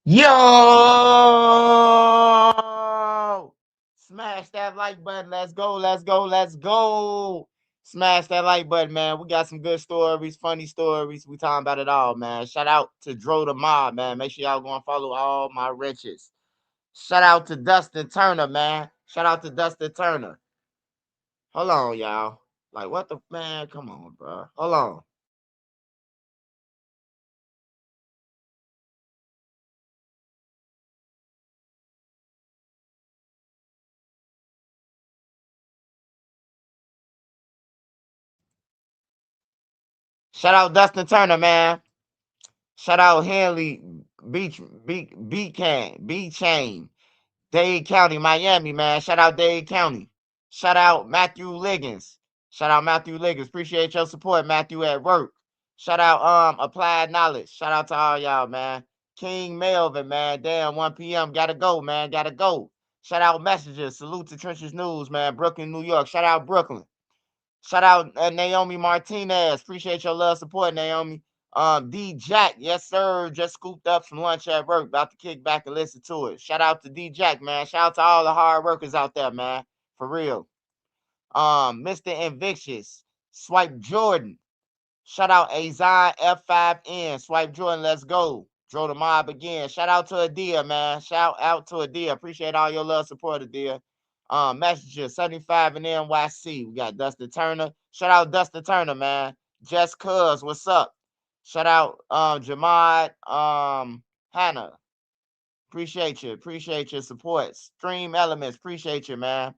Yo! Smash that like button. Let's go. Let's go. Let's go. Smash that like button, man. We got some good stories, funny stories. We talking about it all, man. Shout out to Dro the Mob, man. Make sure y'all go and follow all my riches. Shout out to Dustin Turner, man. Shout out to Dustin Turner. Hold on, y'all. Like, what the man? Come on, bro. Hold on. Shout out Dustin Turner, man. Shout out Henley Beach B Chain. Dade County, Miami, man. Shout out Dade County. Shout out Matthew Liggins. Shout out Matthew Liggins. Appreciate your support, Matthew at work. Shout out Applied Knowledge. Shout out to all y'all, man. King Melvin, man. Damn, 1 p.m. Gotta go, man. Gotta go. Shout out Messages. Salute to Trenches News, man. Brooklyn, New York. Shout out Brooklyn. Shout out Naomi Martinez. Appreciate your love support, Naomi. D Jack, yes, sir. Just scooped up some lunch at work. About to kick back and listen to it. Shout out to D Jack, man. Shout out to all the hard workers out there, man. For real. Mr. Invictus. Swipe Jordan. Shout out Azine F5N. Swipe Jordan, let's go. Draw the mob again. Shout out to Adia, man. Shout out to Adia. Appreciate all your love support, Adia. Messenger 75 and NYC. We got Dustin Turner. Shout out Dustin Turner, man. Just Cuz, what's up? Shout out Jamad Hannah. Appreciate you. Appreciate your support. Stream Elements. Appreciate you, man.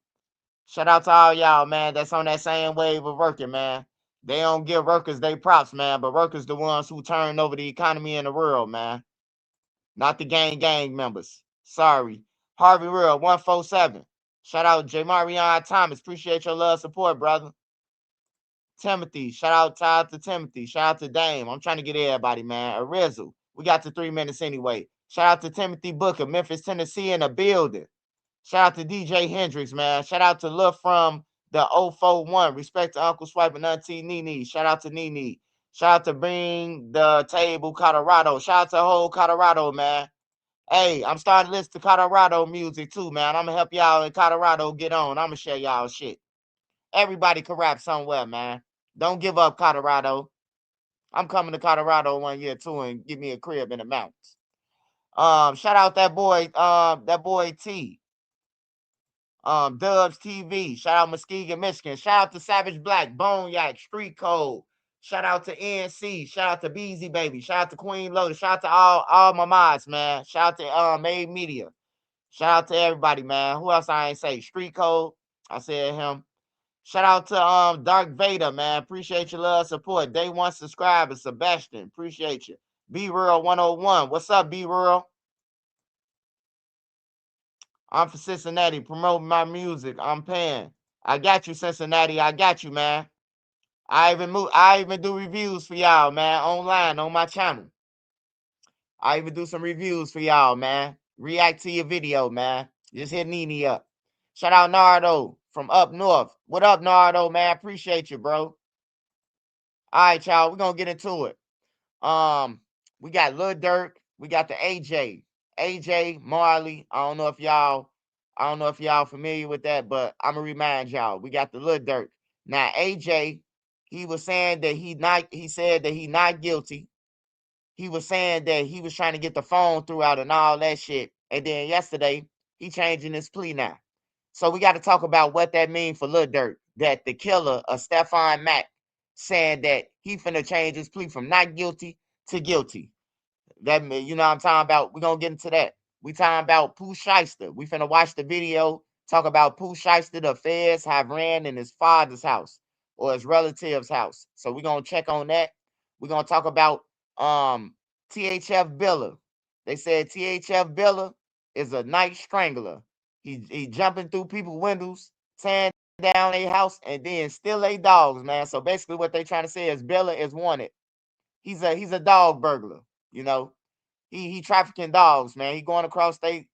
Shout out to all y'all, man. That's on that same wave of working, man. They don't give workers they props, man, but workers the ones who turn over the economy in the world, man. Not the gang members. Sorry. Harvey Real 147. Shout out J. Marion Thomas. Appreciate your love support, brother. Timothy. Shout out to Timothy. Shout out to Dame. I'm trying to get everybody, man. Arizzle. We got to 3 minutes anyway. Shout out to Timothy Booker, Memphis, Tennessee in the building. Shout out to DJ Hendrix, man. Shout out to Lil from the 041. Respect to Uncle Swipe and Auntie Nene. Shout out to Nene. Shout out to Bring the Table Colorado. Shout out to whole Colorado, man. Hey, I'm starting to listen to Colorado music too, man. I'm gonna help y'all in Colorado get on. I'm gonna share y'all shit. Everybody can rap somewhere, man. Don't give up, Colorado. I'm coming to Colorado 1 year too and give me a crib in the mountains. Shout out that boy T. Dubs TV. Shout out Muskegon, Michigan. Shout out to Savage Black, Bone Yak, Street Code. Shout out to NC. Shout out to Beezy Baby. Shout out to Queen Lotus. Shout out to all my mods, man. Shout out to Made Media. Shout out to everybody, man. Who else I ain't say? Street Code. I said him. Shout out to Dark Vader, man. Appreciate your love support. Day one subscriber, Sebastian. Appreciate you. B Rural 101. What's up, B Rural? I'm for Cincinnati, promoting my music. I'm paying. I got you, Cincinnati. I got you, man. I even do reviews for y'all, man, online on my channel. I even do some reviews for y'all, man. React to your video, man. Just hit Nene up. Shout out Nardo from up north. What up, Nardo, man? Appreciate you, bro. All right, y'all. We're gonna get into it. We got Lil Durk. We got the AJ. AJ Marley. I don't know if y'all familiar with that, but I'm gonna remind y'all. We got the Lil Durk. Now, AJ, he was saying that he said that he not guilty. He was saying that he was trying to get the phone throughout and all that shit. And then yesterday, he changing his plea now. So we got to talk about what that means for Lil Durk. That the killer of Stephon Mack saying that he finna change his plea from not guilty to guilty. That you know what I'm talking about. We're gonna get into that. We talking about Pooh Shiesty. We finna watch the video, talk about Pooh Shiesty. The feds have ran in his father's house or his relative's house. So we're gonna check on that. We're gonna talk about THF Billa. They said THF Billa is a night strangler. He jumping through people's windows, tearing down their house, and then steal their dogs, man. So basically what they trying to say is Billa is wanted. He's a dog burglar, you know. He trafficking dogs, man. He going across state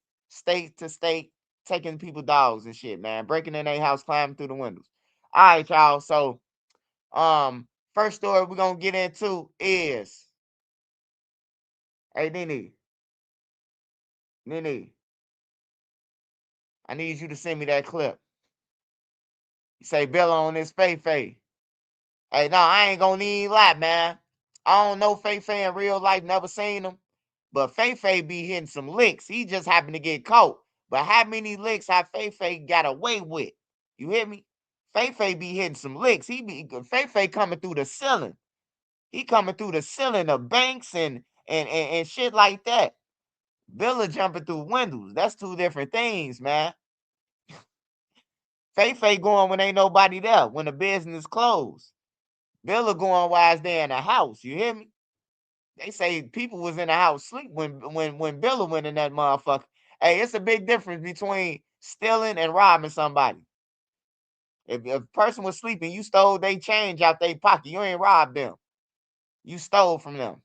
to state, taking people dogs and shit, man. Breaking in their house, climbing through the windows. All right, y'all. So first story we're gonna get into is, hey Nene, Nene, I need you to send me that clip. You say Billa on this Faye. Hey, no, I ain't gonna even lie, man. I don't know Faye in real life, never seen him. But Faye be hitting some licks. He just happened to get caught. But how many licks have Faye got away with? You hear me? Faye be hitting some licks. Faye coming through the ceiling. He coming through the ceiling of banks and shit like that. Billa jumping through windows. That's two different things, man. Faye going when ain't nobody there, when the business closed. Billa going while it's there in the house. You hear me? They say people was in the house sleep when Billa went in that motherfucker. Hey, it's a big difference between stealing and robbing somebody. If a person was sleeping, you stole their change out their pocket. You ain't robbed them. You stole from them.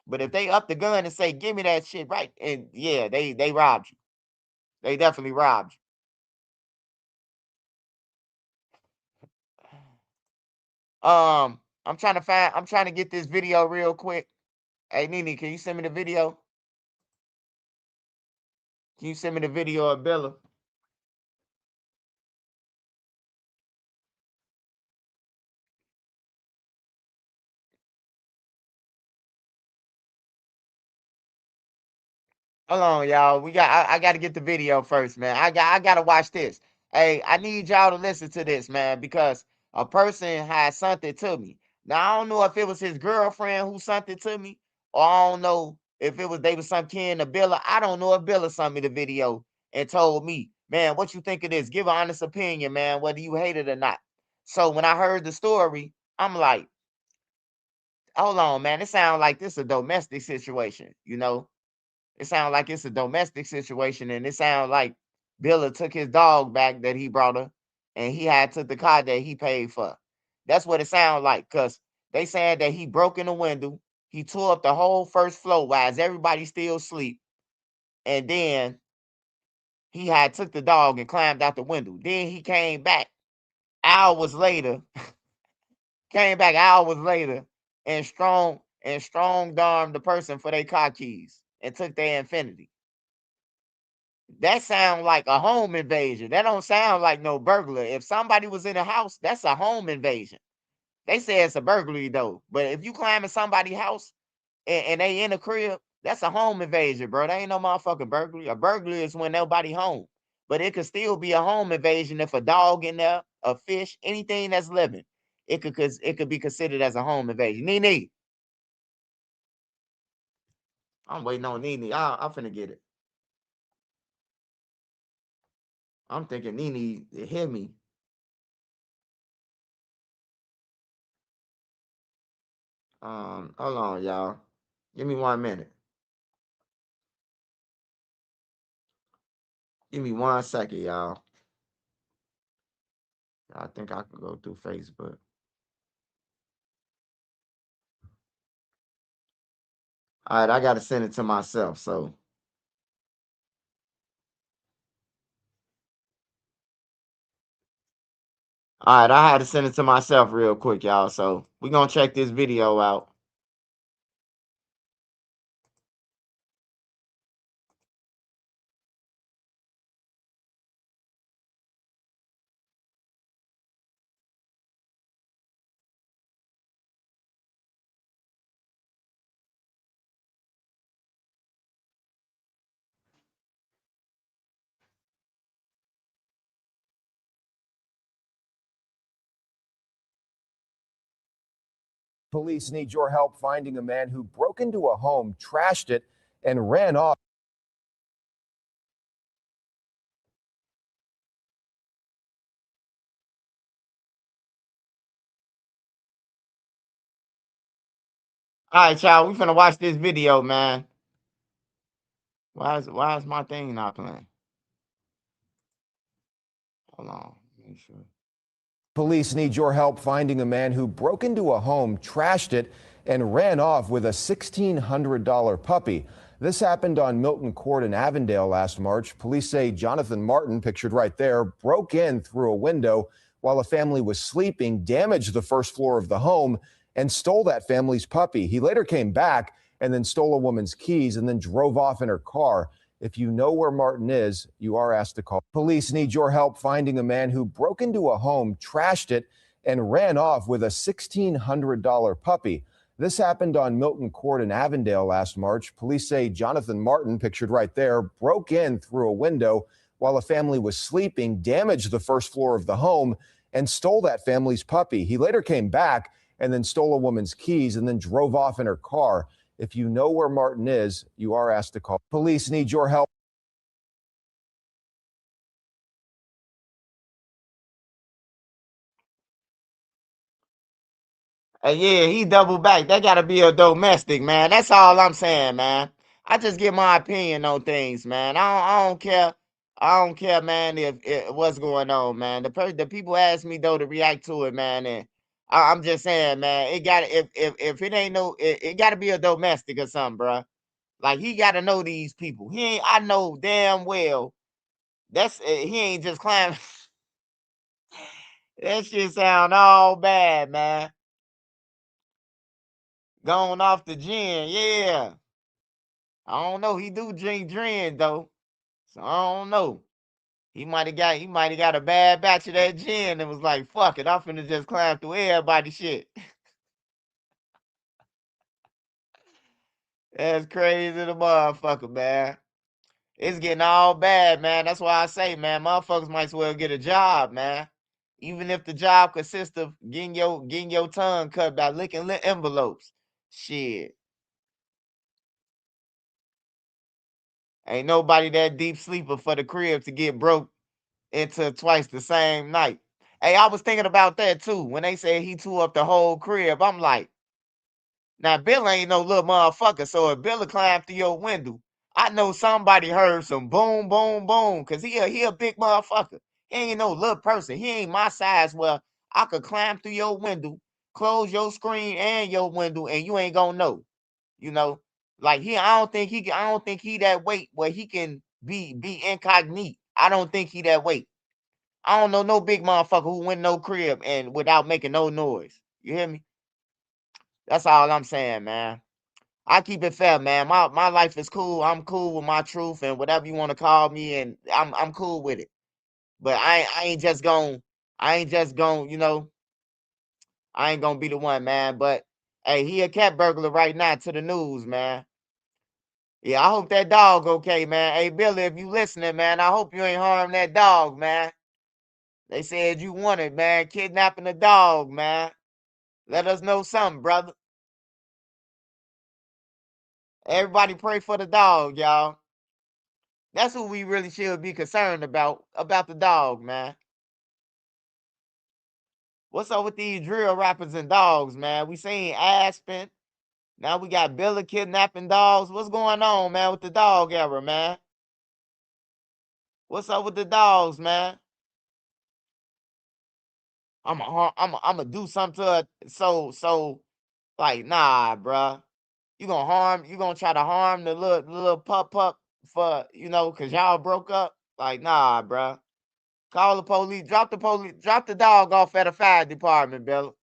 But if they up the gun and say, "Give me that shit," right? And yeah, they robbed you. They definitely robbed you. I'm trying to get this video real quick. Hey Nene, can you send me the video? Can you send me the video of Billa? Hold on, y'all. I got to get the video first, man. I got to watch this. Hey, I need y'all to listen to this, man, because a person had sent it to me. Now I don't know if it was his girlfriend who sent it to me, or I don't know if they was some kin to Billa. I don't know if Billa sent me the video and told me, man, what you think of this? Give an honest opinion, man, whether you hate it or not. So when I heard the story, I'm like, hold on, man. It sounds like this a domestic situation, you know? It sounds like it's a domestic situation, and it sounds like Billa took his dog back that he brought her, and he had took the car that he paid for. That's what it sounds like, cause they saying that he broke in the window, he tore up the whole first floor while everybody still asleep, and then he had took the dog and climbed out the window. Then he hours later, came back hours later, and strong armed the person for their car keys and took their Infinity. That sound like a home invasion. That don't sound like no burglar. If somebody was in a house, that's a home invasion. They say it's a burglary though. But if you climb in somebody's house and they in a crib, that's a home invasion, bro. That ain't no motherfucking burglary. A burglary is when nobody home. But it could still be a home invasion if a dog in there, a fish, anything that's living. It could be considered as a home invasion. Nene. I'm waiting on Nene. I'm finna get it. I'm thinking Nene hit me. Hold on, y'all. Give me 1 minute. Give me 1 second, y'all. I think I can go through Facebook. All right, I gotta send it to myself. So, all right, I had to send it to myself real quick, y'all. So we're gonna check this video out. Police need your help finding a man who broke into a home, trashed it, and ran off. All right, y'all. We finna watch this video, man. Why is my thing not playing? Hold on. Make sure. Police need your help finding a man who broke into a home, trashed it, and ran off with a $1,600 puppy. This happened on Milton Court in Avondale last March. Police say Jonathan Martin, pictured right there, broke in through a window while a family was sleeping, damaged the first floor of the home, and stole that family's puppy. He later came back and then stole a woman's keys and then drove off in her car. If you know where Martin is, you are asked to call. Police need your help finding a man who broke into a home, trashed it, and ran off with a $1,600 puppy. This happened on Milton Court in Avondale last March. Police say Jonathan Martin, pictured right there, broke in through a window while a family was sleeping, damaged the first floor of the home, and stole that family's puppy. He later came back and then stole a woman's keys and then drove off in her car. If you know where Martin is, you are asked to call. Police need your help. Yeah, he doubled back. That gotta be a domestic, man. That's all I'm saying, man. I just give my opinion on things, man. I don't care. I don't care, man. If what's going on, man. The people ask me though to react to it, man, and I'm just saying, man. It got if it ain't no, it got to be a domestic or something, bro. Like he got to know these people. He ain't. I know damn well that's he ain't just climbing. That shit sound all bad, man. Going off the gin, yeah. I don't know. He do drink gin though, so I don't know. He might have got a bad batch of that gin and was like, "Fuck it, I'm finna just climb through everybody shit." That's crazy, the motherfucker, man. It's getting all bad, man. That's why I say, man, motherfuckers might as well get a job, man. Even if the job consists of getting your tongue cut by licking envelopes. Shit. Ain't nobody that deep sleeper for the crib to get broke into twice the same night. Hey, I was thinking about that too. When they said he tore up the whole crib, I'm like, now Bill ain't no little motherfucker. So if Bill climbed through your window, I know somebody heard some boom, boom, boom, cause he a big motherfucker. He ain't no little person. He ain't my size. Well, I could climb through your window, close your screen and your window, and you ain't gonna know. You know, like I don't think he that weight where he can be incognito. I don't think he that weight. I don't know no big motherfucker who went no crib and without making no noise. You hear me? That's all I'm saying, man. I keep it fair, man. My life is cool. I'm cool with my truth and whatever you want to call me, and I'm cool with it. But I ain't just going I ain't just going, I ain't gonna be the one, man. But hey, he a cat burglar right now to the news, man. Yeah, I hope that dog okay, man. Hey Billy, if you listening, man, I hope you ain't harm that dog, man. They said you wanted, man, kidnapping a dog, man. Let us know something, brother. Everybody pray for the dog, y'all. That's who we really should be concerned about the dog, man. What's up with these drill rappers and dogs, man? We seen Aspen. Now we got Billa kidnapping dogs. What's going on, man, with the dog era, man? What's up with the dogs, man? I'm do something to it. So like, nah, bruh. You gonna try to harm the little pup for, cause y'all broke up? Like, nah, bruh. Call the police. Drop the dog off at a fire department, Bill.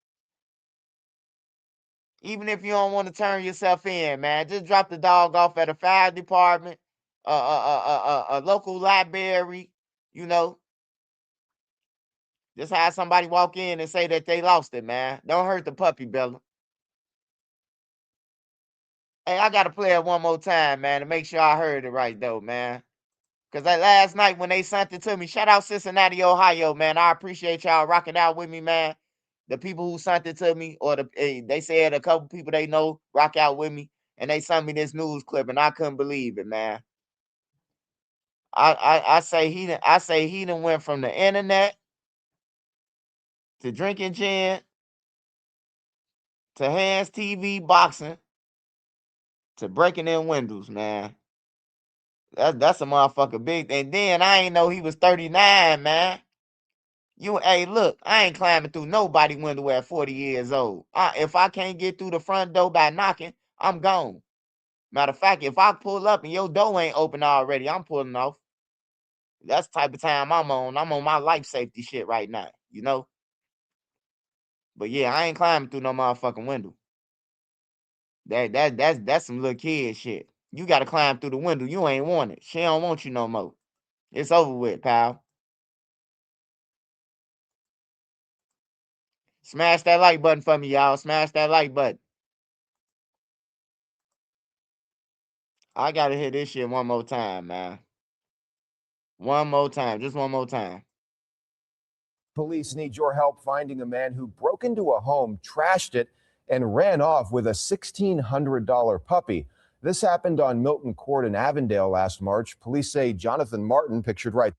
Even if you don't want to turn yourself in, man, just drop the dog off at a fire department, a local library. You know, just have somebody walk in and say that they lost it, man. Don't hurt the puppy, Bella. Hey, I gotta play it one more time, man, to make sure I heard it right though, man. Cause that last night when they sent it to me, shout out Cincinnati, Ohio, man. I appreciate y'all rocking out with me, man. The people who sent it to me, or they said a couple people they know rock out with me, and they sent me this news clip, and I couldn't believe it, man. I say he done went from the internet to drinking gin to hands TV boxing to breaking in windows, man. That's a motherfucker big. And then I ain't know he was 39, man. Hey, look, I ain't climbing through nobody window at 40 years old. If I can't get through the front door by knocking, I'm gone. Matter of fact, if I pull up and your door ain't open already, I'm pulling off. That's the type of time I'm on. I'm on my life safety shit right now, you know? But yeah, I ain't climbing through no motherfucking window. That's some little kid shit. You got to climb through the window. You ain't want it. She don't want you no more. It's over with, pal. Smash that like button for me, y'all. Smash that like button. I got to hit this shit one more time, man. One more time. Just one more time. Police need your help finding a man who broke into a home, trashed it, and ran off with a $1,600 puppy. This happened on Milton Court in Avondale last March. Police say Jonathan Martin, pictured right.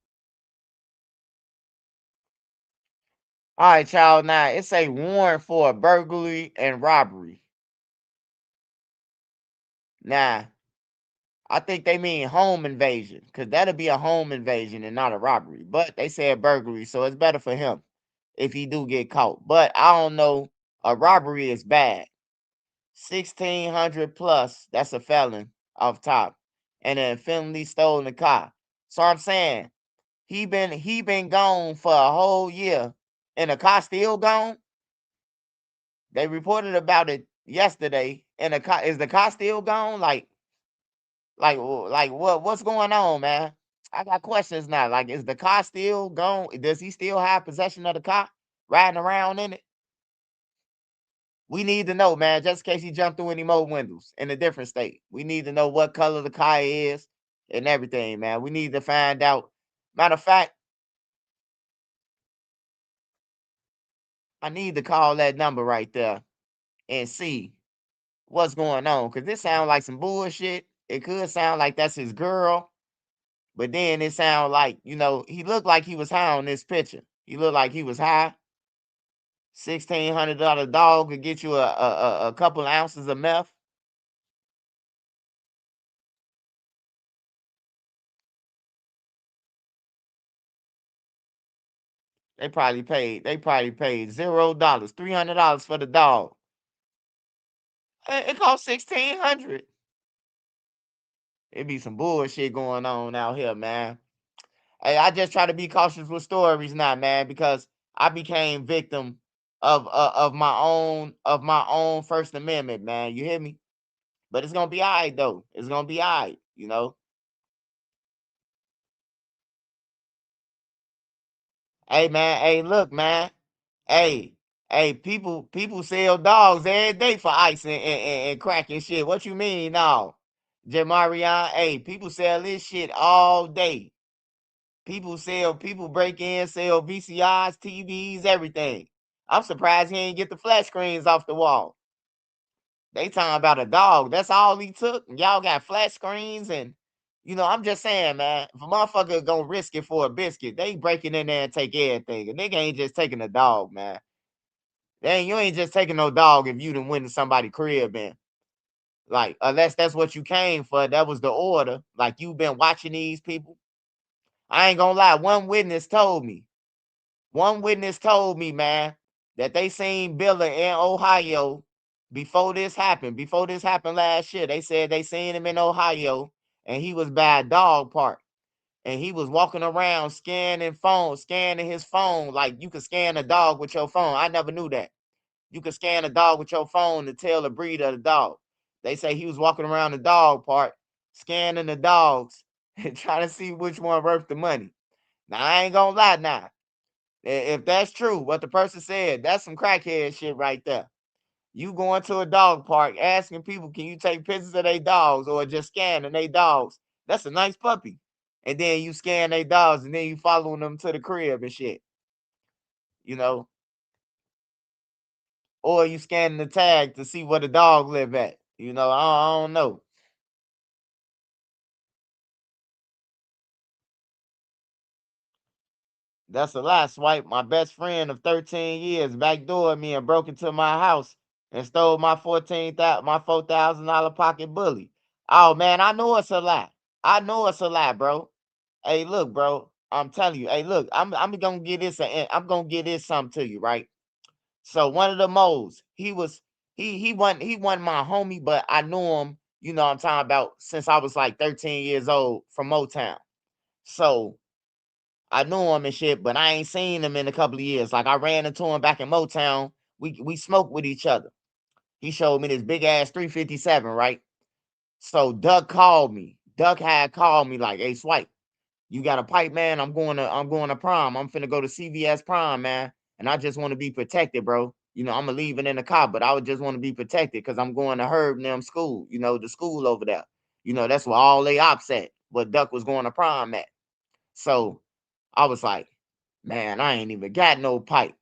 All right, child. Now, it's a warrant for a burglary and robbery. Now, I think they mean home invasion, because that'll be a home invasion and not a robbery. But they said burglary, so it's better for him if he do get caught. But I don't know. A robbery is bad. 1,600 plus, that's a felon off top. And then felony stolen the car. So I'm saying he been gone for a whole year and the car still gone. They reported about it yesterday, and the car is the car still gone? Like what's going on, man? I got questions now. Like, is the car still gone? Does he still have possession of the car, riding around in it? We need to know, man, just in case he jumped through any more windows in a different state. We need to know what color the car is and everything, man. We need to find out. Matter of fact, I need to call that number right there and see what's going on. Cause this sounds like some bullshit. It could sound like that's his girl, but then it sounds like, he looked like he was high on this picture. He looked like he was high. $1,600 dog could get you a couple ounces of meth. They probably paid $0, $300 for the dog. It cost 1,600. It be some bullshit going on out here, man. Hey, I just try to be cautious with stories now, man, because I became victim of my own First Amendment, man. You hear me? But it's gonna be all right though. It's gonna be all right. Hey, man. Hey, look, man. Hey, hey, people sell dogs every day for ice and crack and shit. What you mean now? Jamarion, hey, people sell this shit all day. People break in, sell VCRs, TVs, everything. I'm surprised he ain't get the flat screens off the wall. They talking about a dog. That's all he took. And y'all got flat screens and I'm just saying, man, if a motherfucker gonna risk it for a biscuit, they breaking in there and take everything. A nigga ain't just taking a dog, man. You ain't just taking no dog if you done went to somebody's crib and like, unless that's what you came for, that was the order. Like, you've been watching these people. I ain't gonna lie, one witness told me, man, that they seen Billa in Ohio before this happened last year. They said they seen him in Ohio and he was by a dog park. And he was walking around scanning his phone. Like, you could scan a dog with your phone. I never knew that. You could scan a dog with your phone to tell the breed of the dog. They say he was walking around the dog park, scanning the dogs and trying to see which one worth the money. Now, I ain't gonna lie now. If that's true, what the person said, that's some crackhead shit right there. You going to a dog park asking people, can you take pictures of their dogs or just scanning their dogs? That's a nice puppy. And then you scan their dogs and then you following them to the crib and shit, you know, or you scanning the tag to see where the dog live at. I don't know. That's a lie, Swipe. My best friend of 13 years backdoored me and broke into my house and stole my $4,000 pocket bully. Oh man, I know it's a lie. I know it's a lie, bro. Hey, look, bro. I'm telling you. Hey, look. I'm gonna get this. I'm gonna get this something to you, right? So one of the moles, he wasn't my homie, but I knew him. You know what I'm talking about, since I was like 13 years old from Motown. So I knew him and shit, but I ain't seen him in a couple of years. Like, I ran into him back in Motown. We smoked with each other. He showed me this big ass 357, right? So Duck called me. Duck had called me like, "Hey, Swipe, you got a pipe, man? I'm going to prom. I'm finna go to CVS prom, man. And I just want to be protected, bro. I'm gonna leave it in the car, but I would just want to be protected because I'm going to Herb and them school, the school over there. That's where all they ops at. What Duck was going to prom at. So I was like, man, I ain't even got no pipe.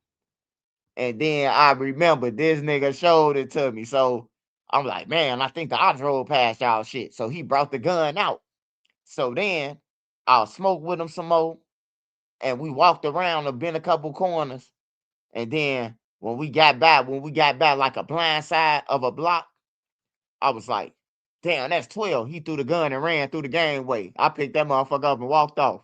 And then I remember this nigga showed it to me. So I'm like, man, I think the ops rolled past y'all shit. So he brought the gun out. So then I'll smoke with him some more. And we walked around and been a couple corners. And then when we got back like a blind side of a block, I was like, damn, that's 12. He threw the gun and ran through the gangway. I picked that motherfucker up and walked off.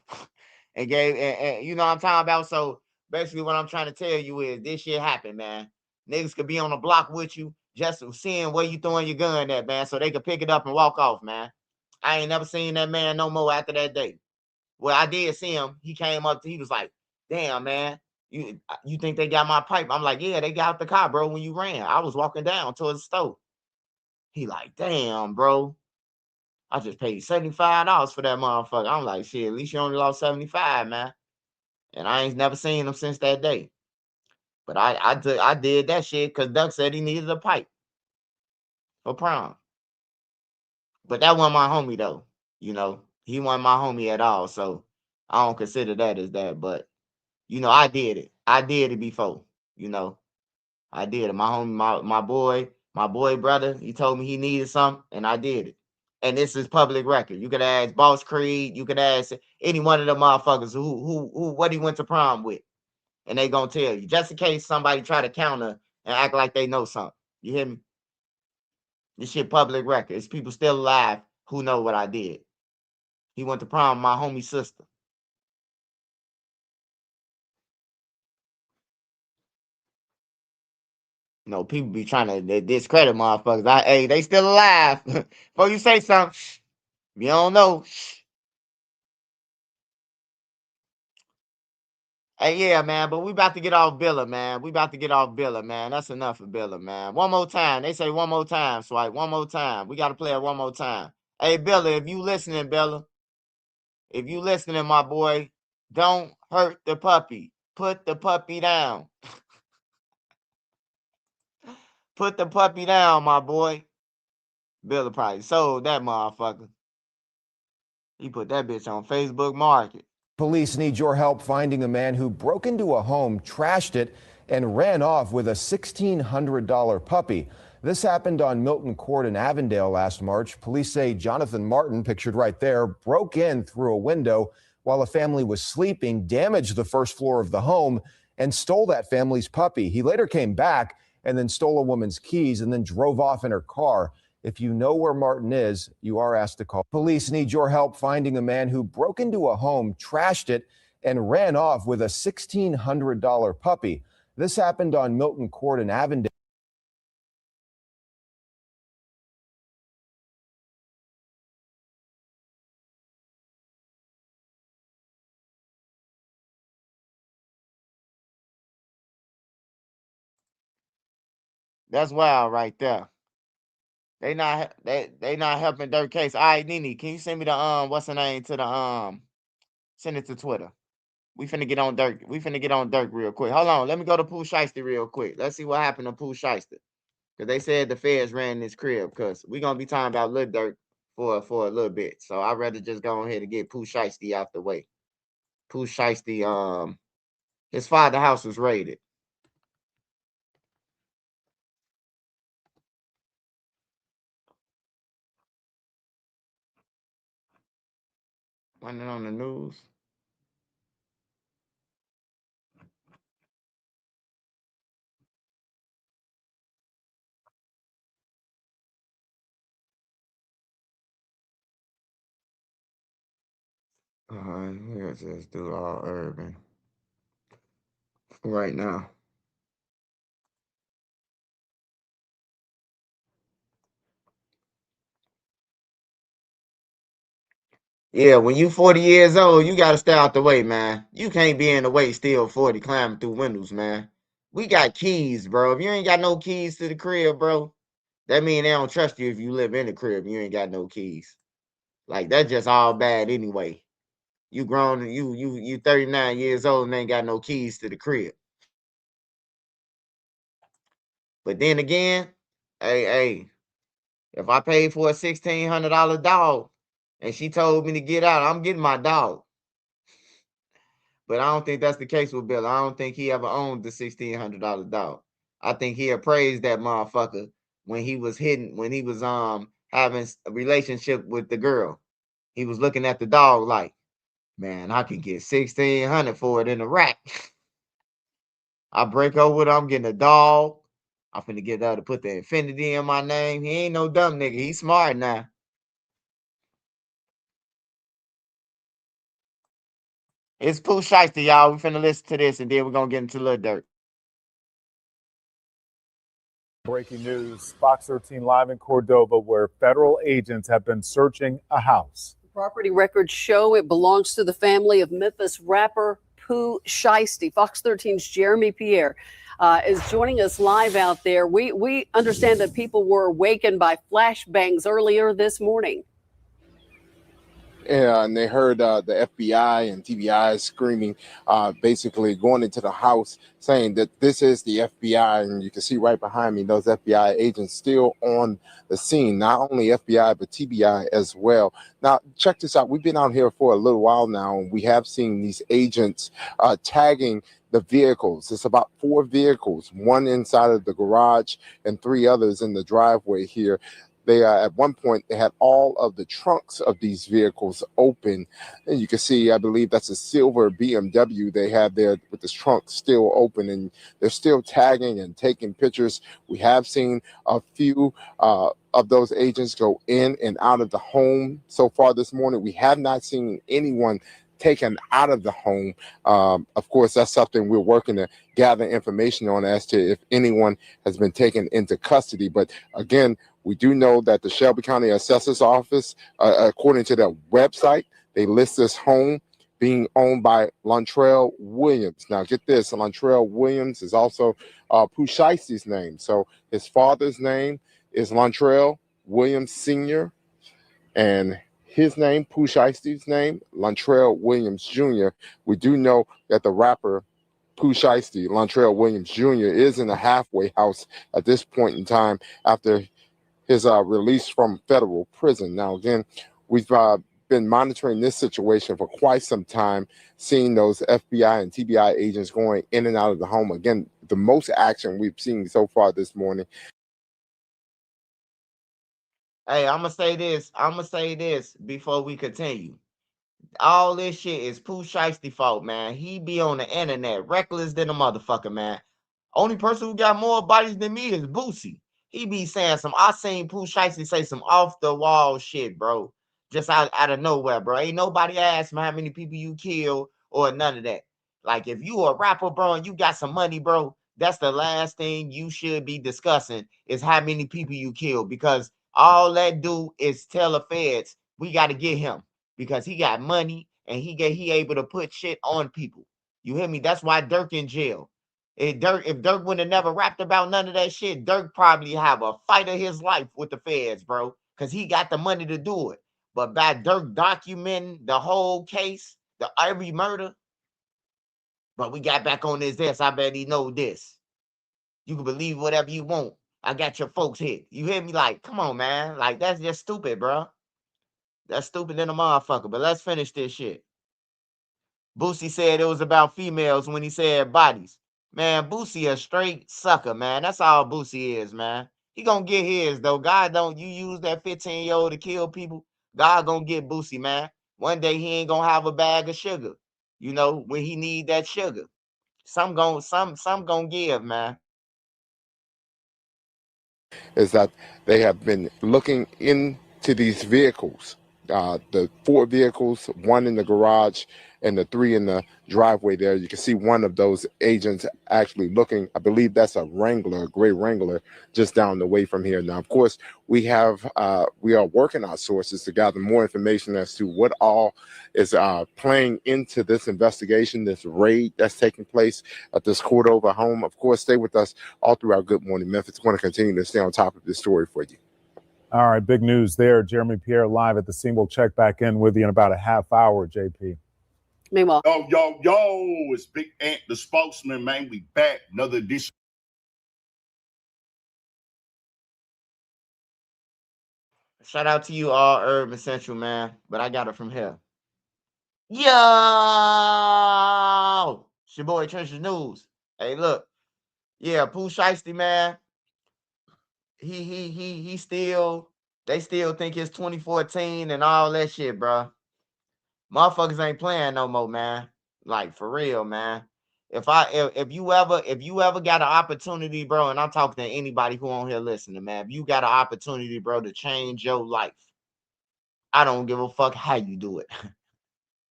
And you know what I'm talking about? So basically what I'm trying to tell you is this shit happened, man. Niggas could be on the block with you just seeing where you throwing your gun at, man, so they could pick it up and walk off, man. I ain't never seen that man no more after that day. Well, I did see him. He came up, he was like, damn, man, you think they got my pipe? I'm like, yeah, they got out the car, bro, when you ran. I was walking down towards the stove. He like, damn, bro. I just paid $75 for that motherfucker. I'm like, shit, at least you only lost 75, man. And I ain't never seen him since that day. But I did that shit because Duck said he needed a pipe for prom. But that wasn't my homie though. He wasn't my homie at all. So I don't consider that as that. But I did it. I did it before. You know, I did it. My homie, my boy brother, he told me he needed something, and I did it. And this is public record. You could ask Boss Creed, you could ask any one of the motherfuckers who what he went to prom with. And they gonna tell you. Just in case somebody try to counter and act like they know something. You hear me? This shit public record. It's people still alive who know what I did. He went to prom with my homie sister. People be trying to discredit motherfuckers. Hey, they still alive. Before you say something, you don't know. Hey, yeah, man, but we about to get off Billa, man. We about to get off Billa, man. That's enough of Billa, man. One more time. They say one more time, Swipe. One more time. We got to play it one more time. Hey, Billa, if you listening, Billa, if you listening, my boy, don't hurt the puppy. Put the puppy down. Put the puppy down, my boy. Billa probably sold that motherfucker. He put that bitch on Facebook Market. Police need your help finding a man who broke into a home, trashed it, and ran off with a $1,600 puppy. This happened on Milton Court in Avondale last March. Police say Jonathan Martin, pictured right there, broke in through a window while a family was sleeping, damaged the first floor of the home, and stole that family's puppy. He later came back and then stole a woman's keys and then drove off in her car. If you know where Martin is, you are asked to call. Police need your help finding a man who broke into a home, trashed it, and ran off with a $1,600 puppy. This happened on Milton Court in Avondale. That's wild right there. They not helping Dirk case. All right, Nene, can you send me the what's the name to the send it to Twitter. We finna get on Dirk. We finna get on Dirk real quick. Hold on, let me go to Pooh Shiesty real quick. Let's see what happened to Pooh Shiesty. Cause they said the feds ran this crib. Cause we gonna be talking about Lil Durk for a little bit. So I'd rather just go ahead and get Pooh Shiesty out the way. Pooh Shiesty, his father house was raided. Wasn't it on the news? Let's just do all urban right now. Yeah, when you 40 years old, you gotta stay out the way, man. You can't be in the way still 40 climbing through windows, man. We got keys, bro. If you ain't got no keys to the crib, bro, That mean they don't trust you if you live in the crib and you ain't got no keys. Like that's just all bad anyway. You grown, you 39 years old and ain't got no keys to the crib. But then again, hey, if I paid for a $1,600 dog and she told me to get out, I'm getting my dog. But I don't think that's the case with Bill. I don't think he ever owned the $1,600 dog. I think he appraised that motherfucker when he was having a relationship with the girl. He was looking at the dog like, man, I could get 1,600 for it in a rack. I break over with her, I'm getting a dog. I'm finna get her to put the infinity in my name. He ain't no dumb nigga. He's smart now. It's Pooh Shiesty, y'all. We finna listen to this and then we're gonna get into Lil Durk. Breaking news, Fox 13 live in Cordova, where federal agents have been searching a house. Property records show it belongs to the family of Memphis rapper Pooh Shiesty. Fox 13's Jeremy Pierre is joining us live out there. We understand that people were awakened by flashbangs earlier this morning. And they heard the FBI and TBI screaming, basically going into the house saying that this is the FBI. And you can see right behind me, those FBI agents still on the scene, not only FBI, but TBI as well. Now, check this out. We've been out here for a little while now, and we have seen these agents tagging the vehicles. It's about 4 vehicles, one inside of the garage and 3 others in the driveway here. They at one point they had all of the trunks of these vehicles open, and you can see, I believe that's a silver BMW they have there with the trunk still open, and they're still tagging and taking pictures. We have seen a few of those agents go in and out of the home so far this morning. We have not seen anyone taken out of the home. Of course, that's something we're working to gather information on as to if anyone has been taken into custody. But again, we do know that the Shelby County Assessor's Office, according to their website, they list this home being owned by Lontrell Williams. Now, get this, Lontrell Williams is also Pooh Shiesty's name. So his father's name is Lontrell Williams Sr., and his name, Pooh Shiesty's name, Lontrell Williams Jr. We do know that the rapper Pooh Shiesty, Lontrell Williams Jr., is in a halfway house at this point in time after his release from federal prison. Now, again, we've been monitoring this situation for quite some time, seeing those FBI and TBI agents going in and out of the home. Again, the most action we've seen so far this morning. Hey, I'm gonna say this before we continue. All this shit is Pooh Shiesty fault, man. He be on the internet, reckless than a motherfucker, man. Only person who got more bodies than me is Boosie. He be saying I seen Pooh Shiesty say some off the wall shit, bro. Just out of nowhere, bro. Ain't nobody asked him how many people you killed or none of that. Like, if you a rapper, bro, and you got some money, bro, that's the last thing you should be discussing is how many people you killed, because all that do is tell the feds we got to get him because he got money and he able to put shit on people. You hear me? That's why Durk in jail. If Durk would have never rapped about none of that shit, Durk probably have a fight of his life with the feds, bro, because he got the money to do it. But by Durk documenting the whole case, the every murder, but we got back on his ass. I bet he know this. You can believe whatever you want. I got your folks hit. You hear me? Like, come on, man. Like, that's just stupid, bro. That's stupid than a motherfucker. But let's finish this shit. Boosie said it was about females when he said bodies. Man, Boosie a straight sucker, man. That's all Boosie is, man. He gonna get his, though. God don't, you use that 15-year-old to kill people, God gonna get Boosie, man. One day he ain't gonna have a bag of sugar, you know, when he need that sugar. Some gonna give, man. Is that they have been looking into these vehicles the 4 vehicles, 1 in the garage and the 3 in the driveway there. You can see one of those agents actually looking. I believe that's a Wrangler, a gray Wrangler, just down the way from here. Now, of course, we are working our sources to gather more information as to what all is playing into this investigation, this raid that's taking place at this Cordova home. Of course, stay with us all throughout Good Morning Memphis. We're going to continue to stay on top of this story for you. All right, big news there. Jeremy Pierre live at the scene. We'll check back in with you in about a half hour, JP. Meanwhile, Yo, it's Big Ant, the spokesman, man. We back. Another edition. Shout out to you all, Urban Central, man. But I got it from here. Yo! It's your boy Trenches News. Hey, look. Yeah, Pooh Shiesty, man. He still, they still think it's 2014 and all that shit, bro. Motherfuckers ain't playing no more, man. Like, for real, man. If you ever got an opportunity, bro, and I'm talking to anybody who on here listening, man, if you got an opportunity, bro, to change your life, I don't give a fuck how you do it.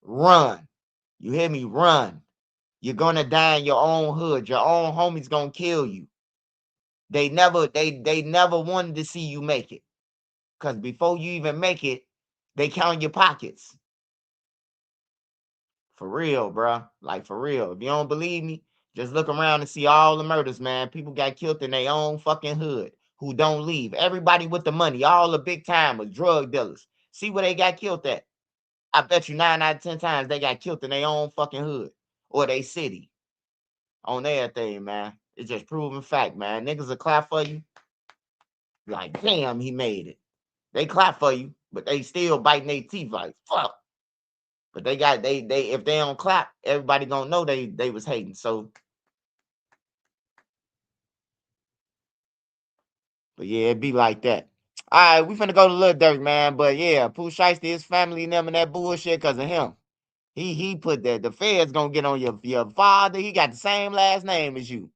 Run. You hear me? Run. You're gonna die in your own hood. Your own homies gonna kill you. They never wanted to see you make it. Cause before you even make it, they count your pockets. For real, bro. Like, for real. If you don't believe me, just look around and see all the murders, man. People got killed in their own fucking hood who don't leave. Everybody with the money, all the big timers, drug dealers. See where they got killed at. I bet you 9 out of 10 times they got killed in their own fucking hood or they city. On everything, man. It's just proven fact, man. Niggas will clap for you. Like, damn, he made it. They clap for you, but they still biting their teeth like, fuck. But they if they don't clap, everybody gonna know they was hating. So, but yeah, it be like that. All right, we finna go to Lil Durk, man. But yeah, Pooh Shiesty, his family and them and that bullshit because of him. He put that the feds gonna get on your father. He got the same last name as you.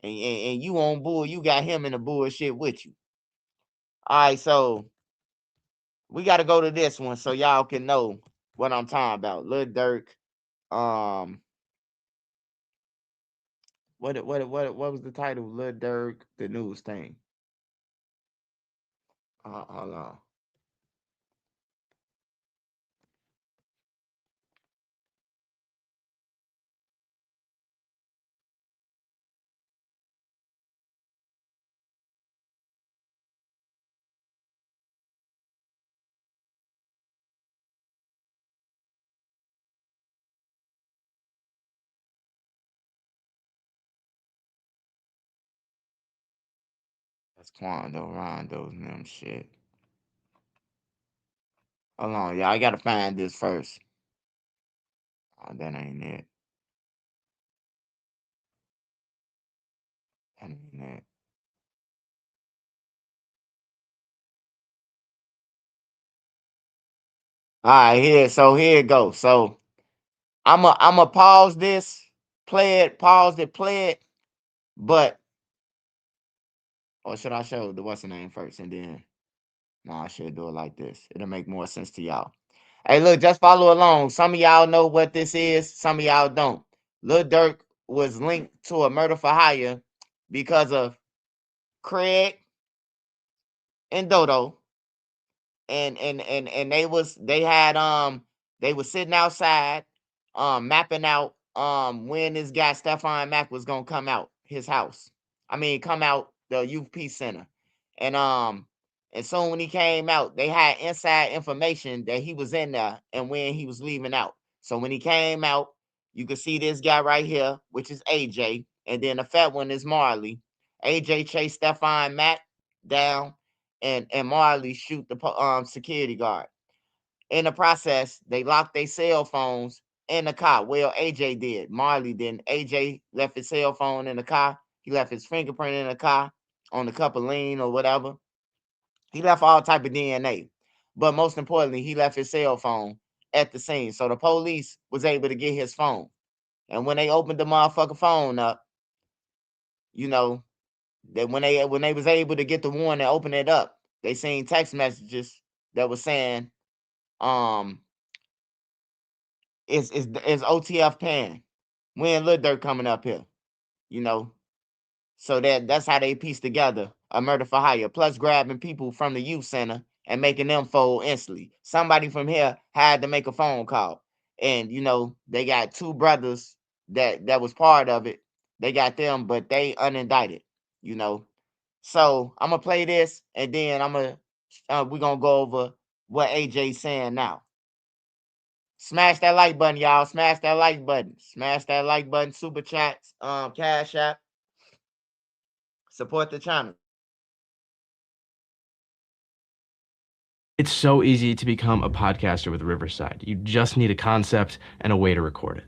And you on bull, you got him in the bullshit with you. All right, so we gotta go to this one so y'all can know what I'm talking about. Lil Durk. What was the title? Lil Durk, the news thing. Hold on. That's Quando, Rondo, and them shit. Hold on, y'all. I gotta find this first. Oh, that ain't it. That ain't it. All right, here it goes. So I'ma pause this, pause it, play it, but or should I show the what's the name first and then no, I should do it like this. It'll make more sense to y'all. Hey, look, just follow along. Some of y'all know what this is, some of y'all don't. Lil Durk was linked to a murder for hire because of Craig and Dodo. And they was sitting outside mapping out when this guy Stefan Mack was gonna come out his house. I mean come out the youth peace center. And soon when he came out, they had inside information that he was in there and when he was leaving out. So when he came out, you could see this guy right here, which is AJ, and then the fat one is Marley. AJ chased Stefan Mack down and Marley shoot the security guard. In the process, they locked their cell phones in the car. Well, AJ did. Marley didn't. AJ left his cell phone in the car. He left his fingerprint in the car on the cup of lean or whatever. He left all type of DNA. But most importantly, he left his cell phone at the scene. So the police was able to get his phone. And when they opened the motherfucking phone up, you know, that when they was able to get the warrant and open it up, they seen text messages that was saying is OTF paying. When Lil Durk coming up here, you know. So that's how they piece together a murder for hire. Plus grabbing people from the youth center and making them fold instantly. Somebody from here had to make a phone call. And you know, they got two brothers that was part of it. They got them, but they unindicted, you know. So I'm gonna play this and then we're gonna go over what AJ's saying now. Smash that like button, y'all. Smash that like button. Smash that like button. Super chats, Cash App. Support the channel. It's so easy to become a podcaster with Riverside. You just need a concept and a way to record it.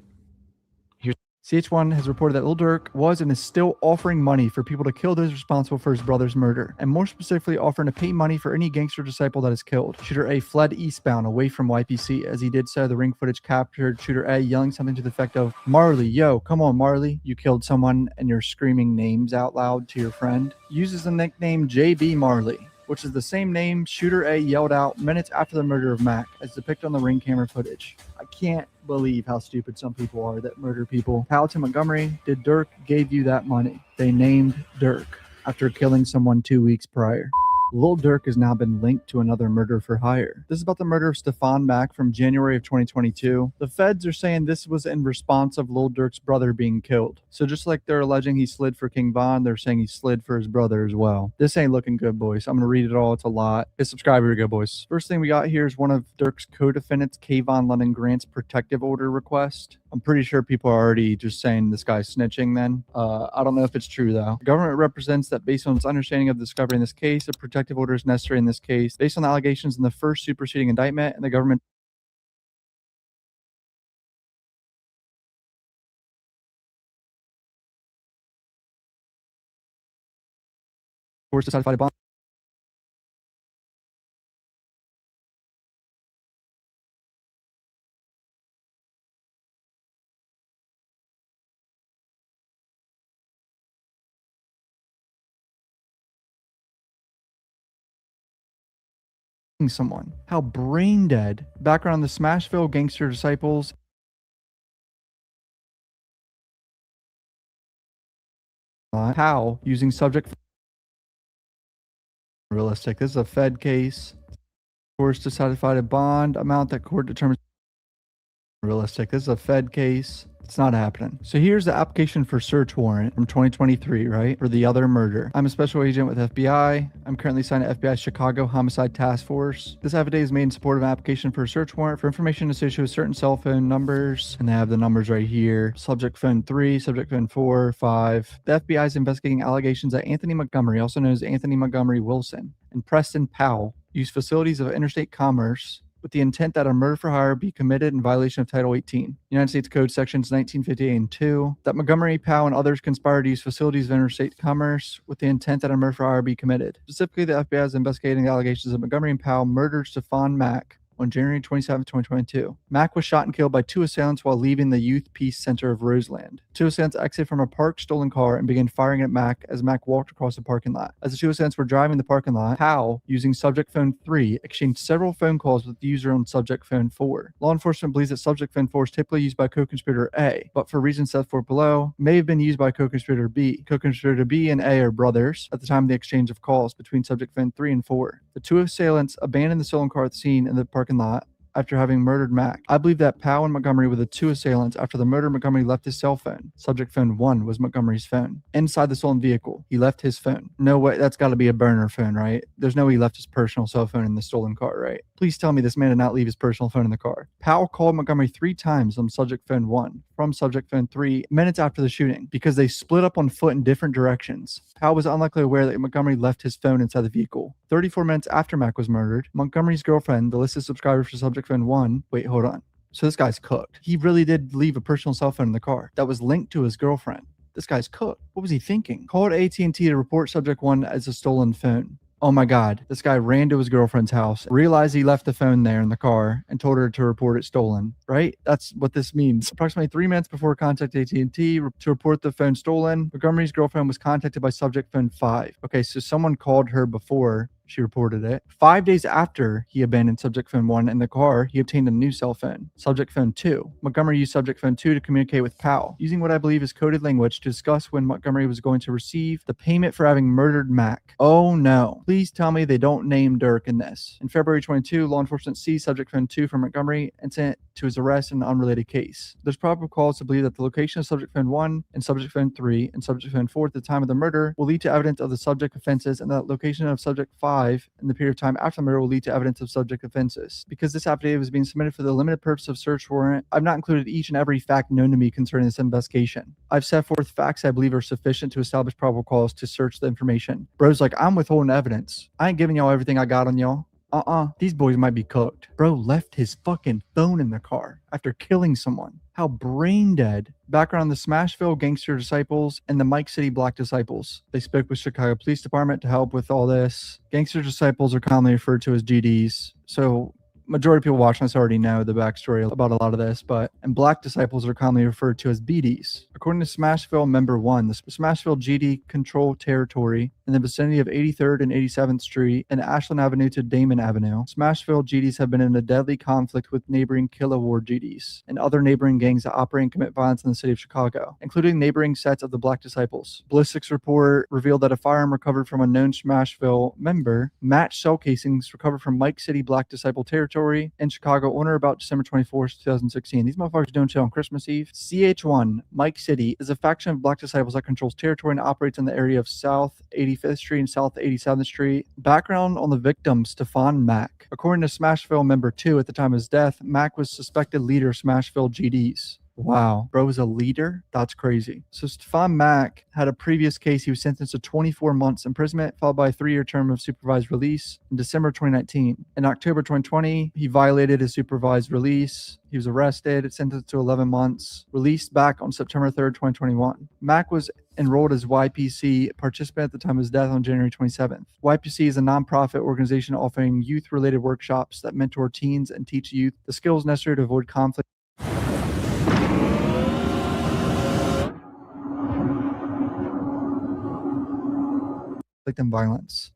CH1 has reported that Lil Durk was and is still offering money for people to kill those responsible for his brother's murder, and more specifically offering to pay money for any gangster disciple that is killed. Shooter A fled eastbound away from YPC. As he did so, the ring footage captured Shooter A yelling something to the effect of, "Marley, yo, come on Marley, you killed someone," and you're screaming names out loud to your friend. Uses the nickname JB Marley, which is the same name Shooter A yelled out minutes after the murder of Mac, as depicted on the ring camera footage. I can't believe how stupid some people are that murder people. How to Montgomery, did Durk gave you that money? They named Durk after killing someone 2 weeks prior. Lil Durk has now been linked to another murder for hire. This is about the murder of Stefan Mack from January of 2022. The feds are saying this was in response of Lil Durk's brother being killed. So just like they're alleging he slid for King Von, they're saying he slid for his brother as well. This ain't looking good, boys. I'm going to read it all. It's a lot. Hit subscribe. Here we go, boys. First thing we got here is one of Durk's co-defendants, Kayvon London Grant's protective order request. I'm pretty sure people are already just saying this guy's snitching then. I don't know if it's true though. The government represents that based on its understanding of the discovery in this case, a protective order is necessary in this case. Based on the allegations in the first superseding indictment and the government forced to satisfy the bond. Someone. How brain dead. Background on the Smashville gangster disciples. How using subject realistic. This is a Fed case. Forced to satisfy a bond amount that court determines realistic. This is a Fed case. It's not happening. So here's the application for search warrant from 2023, right? For the other murder. I'm a special agent with FBI. I'm currently assigned to FBI's Chicago Homicide Task Force. This affidavit is made in support of an application for a search warrant for information associated with certain cell phone numbers. And they have the numbers right here. Subject phone 3, subject phone 4, 5. The FBI is investigating allegations that Anthony Montgomery, also known as Anthony Montgomery Wilson, and Preston Powell used facilities of interstate commerce with the intent that a murder for hire be committed in violation of Title 18, United States Code Sections 1958 and 2, that Montgomery, Powell, and others conspired to use facilities of interstate commerce with the intent that a murder for hire be committed. Specifically, the FBI is investigating the allegations that Montgomery and Powell murdered Stefan Mack on January 27, 2022. Mack was shot and killed by two assailants while leaving the Youth Peace Center of Roseland. Two assailants exited from a parked stolen car and began firing at Mack as Mack walked across the parking lot. As the two assailants were driving the parking lot, Powell, using subject phone 3, exchanged several phone calls with the user on subject phone 4. Law enforcement believes that subject phone 4 is typically used by co-conspirator A, but for reasons set forth below, may have been used by co-conspirator B. Co-conspirator B and A are brothers at the time of the exchange of calls between subject phone 3 and 4. The two assailants abandoned the stolen car at the scene in the parking lot after having murdered Mack. I believe that Powell and Montgomery were the two assailants. After the murder, Montgomery left his cell phone. Subject phone 1 was Montgomery's phone. Inside the stolen vehicle, he left his phone. No way, that's got to be a burner phone, right? There's no way he left his personal cell phone in the stolen car, right? Please tell me this man did not leave his personal phone in the car. Powell called Montgomery 3 times on subject phone 1 from subject phone 3 minutes after the shooting because they split up on foot in different directions. Powell was unlikely aware that Montgomery left his phone inside the vehicle. 34 minutes after Mack was murdered, Montgomery's girlfriend, the listed subscriber for subject phone 1, wait, hold on. So this guy's cooked. He really did leave a personal cell phone in the car that was linked to his girlfriend. This guy's cooked. What was he thinking? Called AT&T to report subject 1 as a stolen phone. Oh my God, this guy ran to his girlfriend's house, realized he left the phone there in the car, and told her to report it stolen, right? That's what this means. Approximately 3 minutes before contacting AT&T to report the phone stolen, Montgomery's girlfriend was contacted by subject phone 5. Okay, so someone called her before she reported it. 5 days after he abandoned subject phone 1 in the car, he obtained a new cell phone, subject phone 2. Montgomery used subject phone 2 to communicate with Powell, using what I believe is coded language to discuss when Montgomery was going to receive the payment for having murdered Mac. Oh no. Please tell me they don't name Durk in this. In February 22, law enforcement seized subject phone 2 from Montgomery and sent it to his arrest in an unrelated case. There's probable cause to believe that the location of subject phone 1 and subject phone 3 and subject phone 4 at the time of the murder will lead to evidence of the subject offenses, and the location of subject 5 in the period of time after the murder will lead to evidence of subject offenses. Because this affidavit is being submitted for the limited purpose of search warrant, I've not included each and every fact known to me concerning this investigation. I've set forth facts I believe are sufficient to establish probable cause to search the information. Bro's like, I'm withholding evidence. I ain't giving y'all everything I got on y'all. These boys might be cooked. Bro left his fucking phone in the car after killing someone. How brain dead. Background on the Smashville Gangster Disciples and the Mike City Black Disciples. They spoke with Chicago Police Department to help with all this. Gangster Disciples are commonly referred to as GDs. So majority of people watching this already know the backstory about a lot of this, and Black Disciples are commonly referred to as BDs. According to Smashville Member 1, the Smashville GD control territory in the vicinity of 83rd and 87th Street and Ashland Avenue to Damon Avenue. Smashville GDs have been in a deadly conflict with neighboring Killa Ward GDs and other neighboring gangs that operate and commit violence in the city of Chicago, including neighboring sets of the Black Disciples. Ballistics report revealed that a firearm recovered from a known Smashville member matched shell casings recovered from Mike City Black Disciple territory in Chicago on or about December 24th, 2016. These motherfuckers don't chill on Christmas Eve. CH1 Mike City is a faction of Black Disciples that controls territory and operates in the area of South 85th Street and South 87th Street. Background on the victim, Stefan Mack. According to Smashville Member 2, at the time of his death, Mack was suspected leader of Smashville GDs. Wow, bro was a leader? That's crazy. So Stefan Mack had a previous case. He was sentenced to 24 months imprisonment, followed by a 3-year term of supervised release in December 2019. In October 2020, he violated his supervised release. He was arrested, sentenced to 11 months, released back on September 3rd, 2021. Mack was enrolled as YPC participant at the time of his death on January 27th. YPC is a nonprofit organization offering youth-related workshops that mentor teens and teach youth the skills necessary to avoid conflict and violence.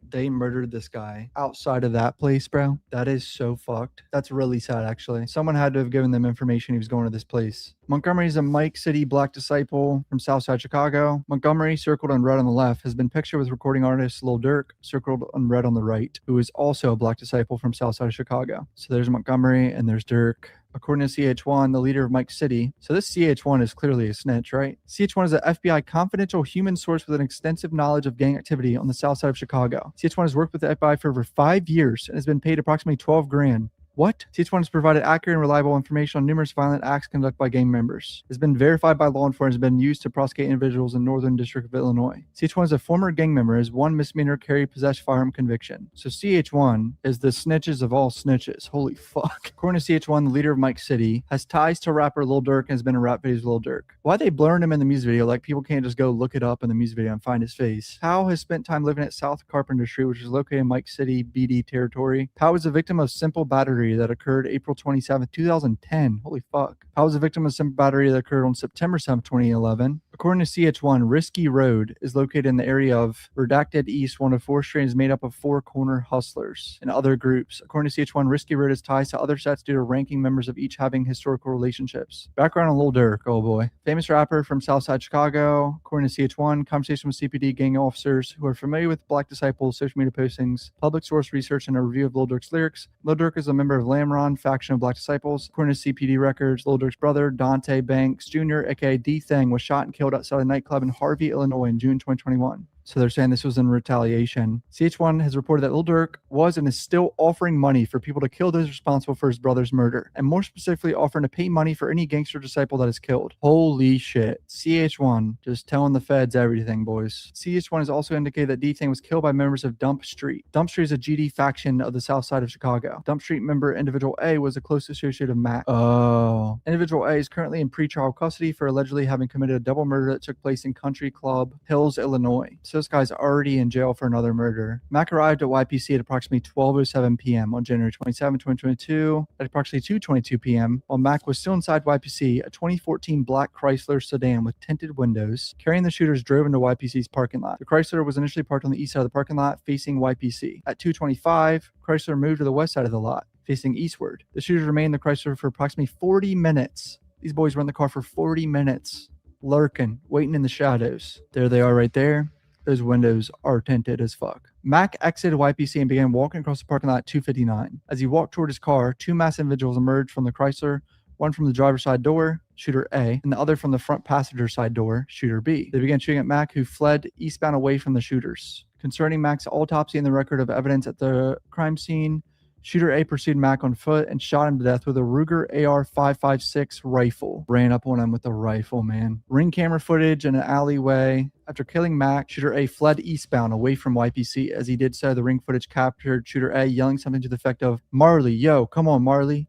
They murdered this guy outside of that place, bro. That is so fucked. That's really sad, actually. Someone had to have given them information he was going to this place. Montgomery is a Mike City Black Disciple from Southside Chicago. Montgomery, circled in red on the left, has been pictured with recording artist Lil Durk, circled in red on the right, who is also a Black Disciple from Southside of Chicago. So there's Montgomery and there's Durk. According to CH1, the leader of Mike City. So this CH1 is clearly a snitch, right? CH1 is an FBI confidential human source with an extensive knowledge of gang activity on the south side of Chicago. CH1 has worked with the FBI for over 5 years and has been paid approximately $12,000. What? CH1 has provided accurate and reliable information on numerous violent acts conducted by gang members. It's been verified by law enforcement and has been used to prosecute individuals in Northern District of Illinois. CH1 is a former gang member, has one misdemeanor carry possessed firearm conviction. So CH1 is the snitches of all snitches. Holy fuck. According to CH1, the leader of Mike City has ties to rapper Lil Durk and has been in rap videos with Lil Durk. Why they blurring him in the music video? Like people can't just go look it up in the music video and find his face. Powell has spent time living at South Carpenter Street, which is located in Mike City BD territory. Powell was a victim of simple battery that occurred April 27, 2010. Holy fuck. Powell was a victim of simple battery that occurred on September 7, 2011. According to CH1, Risky Road is located in the area of Redacted East, 104th Street, and is made up of 4 corner hustlers and other groups. According to CH1, Risky Road has ties to other sets due to ranking members of each having historical relationships. Background on Lil Durk, oh boy. Famous rapper from Southside Chicago. According to CH1, conversation with CPD gang officers who are familiar with Black Disciples, social media postings, public source research, and a review of Lil Durk's lyrics. Lil Durk is a member of Lamron, faction of Black Disciples. According to CPD records, Lil Durk's brother, Dante Banks Jr., aka D-Thang, was shot and killed outside a nightclub in Harvey, Illinois in June 2021. So they're saying this was in retaliation. CH1 has reported that Lil Durk was and is still offering money for people to kill those responsible for his brother's murder, and more specifically offering to pay money for any gangster disciple that is killed. Holy shit. CH1 just telling the feds everything, boys. CH1 has also indicated that D-Thang was killed by members of Dump Street. Dump Street is a GD faction of the south side of Chicago. Dump Street member Individual A was a close associate of Mac. Oh. Individual A is currently in pretrial custody for allegedly having committed a double murder that took place in Country Club Hills, Illinois. so this guy's already in jail for another murder. Mac arrived at YPC at approximately 12:07 p.m. on January 27, 2022. At approximately 2:22 p.m., while Mac was still inside YPC, a 2014 black Chrysler sedan with tinted windows carrying the shooters drove into YPC's parking lot. The Chrysler was initially parked on the east side of the parking lot facing YPC. At 2:25, Chrysler moved to the west side of the lot facing eastward. The shooters remained in the Chrysler for approximately 40 minutes. These boys were in the car for 40 minutes, lurking, waiting in the shadows. There they are right there. Those windows are tinted as fuck. Mac exited YPC and began walking across the parking lot at 2:59. As he walked toward his car, two masked individuals emerged from the Chrysler, one from the driver's side door, shooter A, and the other from the front passenger side door, shooter B. They began shooting at Mac, who fled eastbound away from the shooters. Concerning Mac's autopsy and the record of evidence at the crime scene, shooter A pursued Mac on foot and shot him to death with a Ruger AR-556 rifle. Ran up on him with a rifle, man. Ring camera footage in an alleyway. After killing Mac, shooter A fled eastbound away from YPC. As he did so, the ring footage captured shooter A yelling something to the effect of, "Marley, yo, come on, Marley."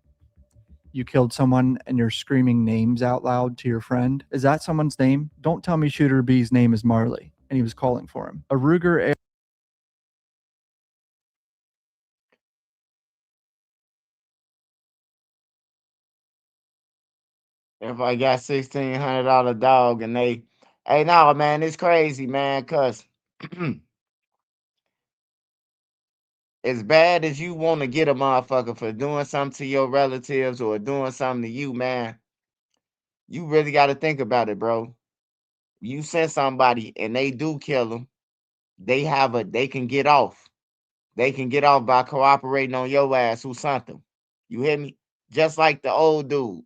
You killed someone and you're screaming names out loud to your friend. Is that someone's name? Don't tell me shooter B's name is Marley and he was calling for him. A Ruger AR. If I got $1,600 dog and they, hey, no, man, it's crazy, man, cause as bad as you want to get a motherfucker for doing something to your relatives or doing something to you, man, you really got to think about it, bro. You send somebody and they do kill them, they can get off. They can get off by cooperating on your ass who sent them. You hear me? Just like the old dude.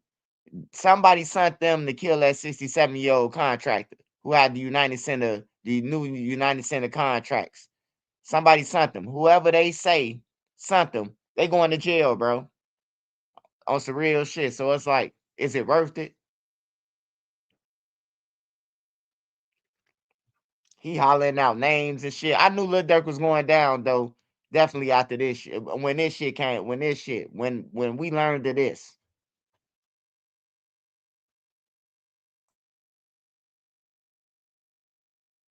Somebody sent them to kill that 67-year-old contractor who had the new United Center contracts. Somebody sent them. Whoever they say sent them, they going to jail, bro. On some real shit. So it's like, is it worth it? He hollering out names and shit. I knew Lil Durk was going down though. Definitely after this shit. When this shit came, when we learned of this.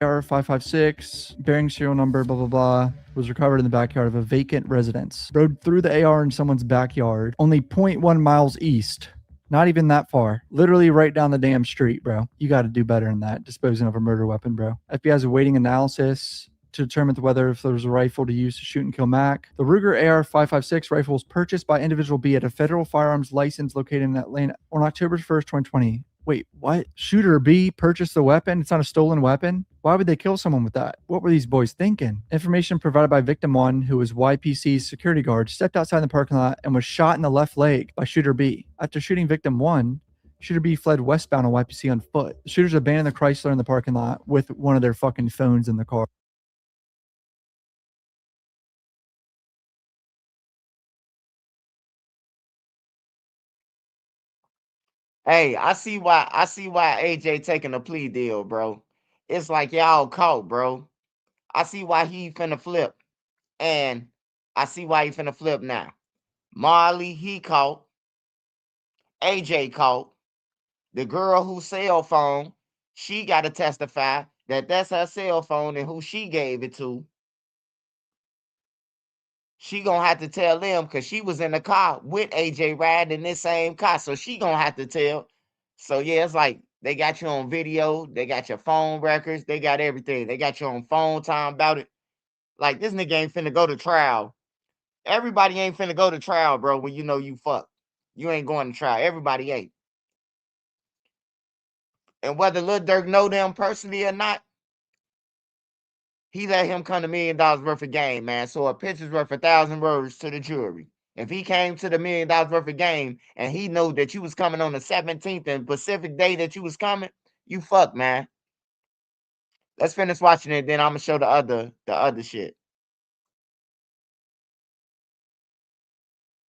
AR-556, bearing serial number, blah, blah, blah, was recovered in the backyard of a vacant residence. Rode through the AR in someone's backyard, only 0.1 miles east. Not even that far. Literally right down the damn street, bro. You got to do better than that, disposing of a murder weapon, bro. FBI is awaiting analysis to determine whether if there was a rifle to use to shoot and kill Mac. The Ruger AR-556 rifle was purchased by individual B at a federal firearms license located in Atlanta on October 1st, 2020. Wait, what? Shooter B purchased the weapon? It's not a stolen weapon? Why would they kill someone with that? What were these boys thinking? Information provided by victim 1, who was YPC's security guard, stepped outside the parking lot and was shot in the left leg by shooter B. After shooting victim 1, shooter B fled westbound on YPC on foot. The shooters abandoned the Chrysler in the parking lot with one of their fucking phones in the car. Hey, I see why AJ taking a plea deal, bro. It's like y'all caught, bro. I see why he finna flip. And I see why he finna flip now. Marley, he caught. AJ caught. The girl whose cell phone, she got to testify that that's her cell phone and who she gave it to. She gonna have to tell them because she was in the car with AJ riding in this same car. So she gonna have to tell. So yeah, it's like they got you on video, they got your phone records, they got everything. They got you on phone time about it. Like this nigga ain't finna go to trial. Everybody ain't finna go to trial, bro, when you know you fucked. You ain't going to trial. Everybody ain't. And whether Lil Durk know them personally or not, he let him come to $1 million worth of game, man. So a picture's worth 1,000 words to the jury. If he came to the $1 million worth of game and he know that you was coming on the 17th and Pacific day that you was coming, you fucked, man. Let's finish watching it, then I'm gonna show the other shit.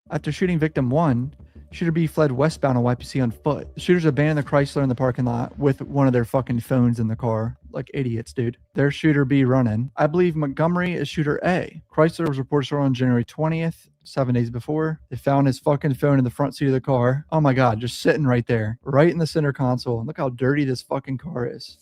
After shooting victim 1, shooter B fled westbound on YPC on foot. The shooters abandoned the Chrysler in the parking lot with one of their fucking phones in the car. Like idiots, dude. There's shooter B running. I believe Montgomery is shooter A. Chrysler was reported stolen on January 20th, 7 days before. They found his fucking phone in the front seat of the car. Oh my God, just sitting right there. Right in the center console. And look how dirty this fucking car is.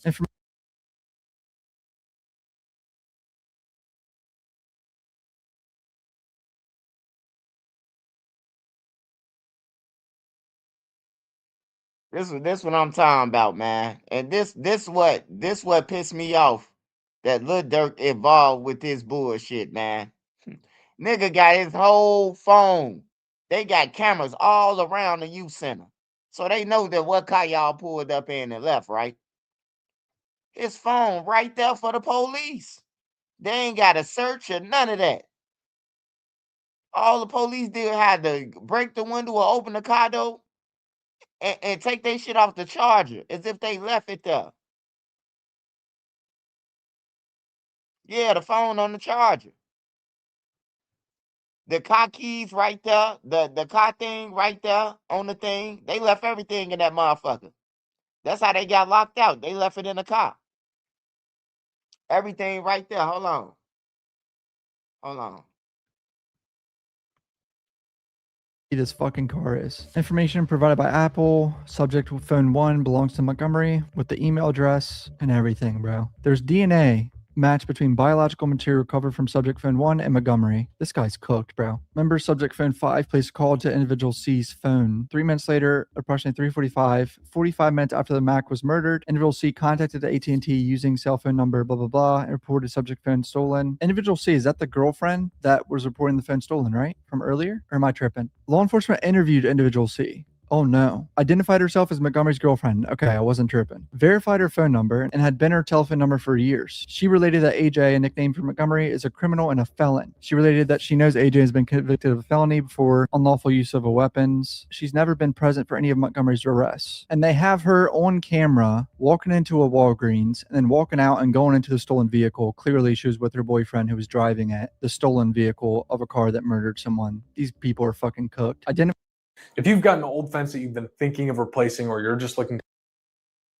This what I'm talking about, man. And this what pissed me off, that Lil Durk involved with this bullshit, man. Nigga got his whole phone. They got cameras all around the youth center. So they know that what car y'all pulled up in and left, right? His phone right there for the police. They ain't got a search or none of that. All the police did had to break the window or open the car door and take their shit off the charger as if they left it there. Yeah, the phone on the charger. The car keys right there. The car thing right there on the thing. They left everything in that motherfucker. That's how they got locked out. They left it in the car. Everything right there. Hold on. Hold on. This fucking car is. Information provided by Apple. Subject phone 1 belongs to Montgomery with the email address and everything, bro. There's DNA match between biological material recovered from subject phone 1 and Montgomery. This guy's cooked, bro. Member subject phone 5 placed a call to individual C's phone. 3 minutes later, approximately 3:45, 45 minutes after the Mac was murdered, individual C contacted the AT&T using cell phone number blah blah blah and reported subject phone stolen. Individual C, is that the girlfriend that was reporting the phone stolen, right? From earlier? Or am I tripping? Law enforcement interviewed individual C. Oh no. Identified herself as Montgomery's girlfriend. Okay, I wasn't tripping. Verified her phone number and had been her telephone number for years. She related that AJ, a nickname for Montgomery, is a criminal and a felon. She related that she knows AJ has been convicted of a felony before unlawful use of a weapons. She's never been present for any of Montgomery's arrests. And they have her on camera walking into a Walgreens and then walking out and going into the stolen vehicle. Clearly she was with her boyfriend who was driving it, the stolen vehicle of a car that murdered someone. These people are fucking cooked. If you've got an old fence that you've been thinking of replacing, or you're just looking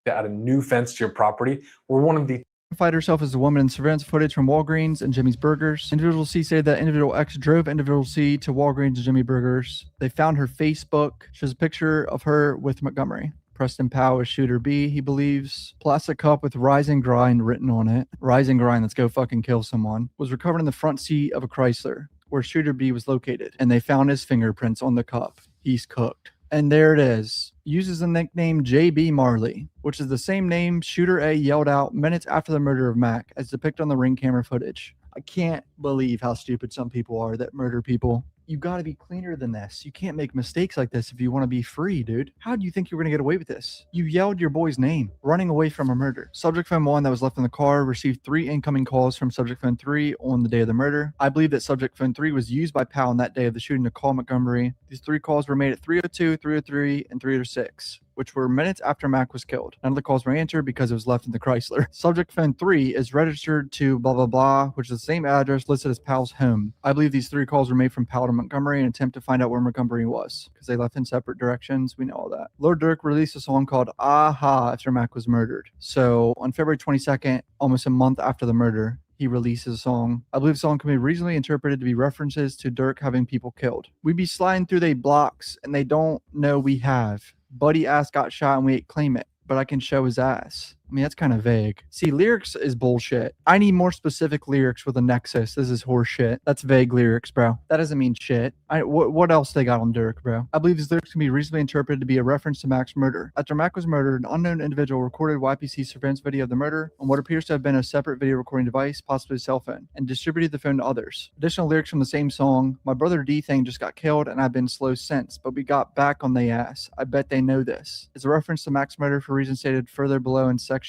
to add a new fence to your property, we're one of the Identified herself as a woman in surveillance footage from Walgreens and Jimmy's Burgers. Individual C said that individual X drove individual C to Walgreens and Jimmy Burgers. They found her Facebook. Shows a picture of her with Montgomery. Preston Powell is shooter B, he believes. Plastic cup with Rise and Grind written on it. Rise and Grind, let's go fucking kill someone. Was recovered in the front seat of a Chrysler, where shooter B was located. And they found his fingerprints on the cup. He's cooked. And there it is. Uses the nickname JB Marley, which is the same name Shooter A yelled out minutes after the murder of Mac, as depicted on the Ring camera footage. I can't believe how stupid some people are that murder people. You got to be cleaner than this. You can't make mistakes like this if you want to be free, dude. How do you think you were going to get away with this? You yelled your boy's name, running away from a murder. Subject phone 1 that was left in the car received 3 incoming calls from subject phone 3 on the day of the murder. I believe that subject phone 3 was used by Powell on that day of the shooting to call Montgomery. These 3 calls were made at 3:02, 3:03, and 3:06. Which were minutes after Mac was killed. None of the calls were answered because it was left in the Chrysler. Subject phone 3 is registered to blah blah blah, which is the same address listed as Powell's home. I believe these 3 calls were made from Powell to Montgomery in an attempt to find out where Montgomery was, because they left in separate directions. We know all that. Lil Durk released a song called Aha after Mac was murdered. So on February 22nd, almost a month after the murder, he releases a song. I believe the song can be reasonably interpreted to be references to Durk having people killed. We be sliding through they blocks and they don't know we have. Buddy ass got shot and we ain't claim it, but I can show his ass. I mean, that's kind of vague. See, lyrics is bullshit. I need more specific lyrics with a nexus. This is horse shit. That's vague lyrics, bro. That doesn't mean shit. What else they got on Durk, bro? I believe these lyrics can be reasonably interpreted to be a reference to Mac's murder. After Mac was murdered, an unknown individual recorded YPC surveillance video of the murder on what appears to have been a separate video recording device, possibly a cell phone, and distributed the phone to others. Additional lyrics from the same song. My brother D thing just got killed and I've been slow since, but we got back on they ass. I bet they know this. It's a reference to Mac's murder for reasons stated further below in sections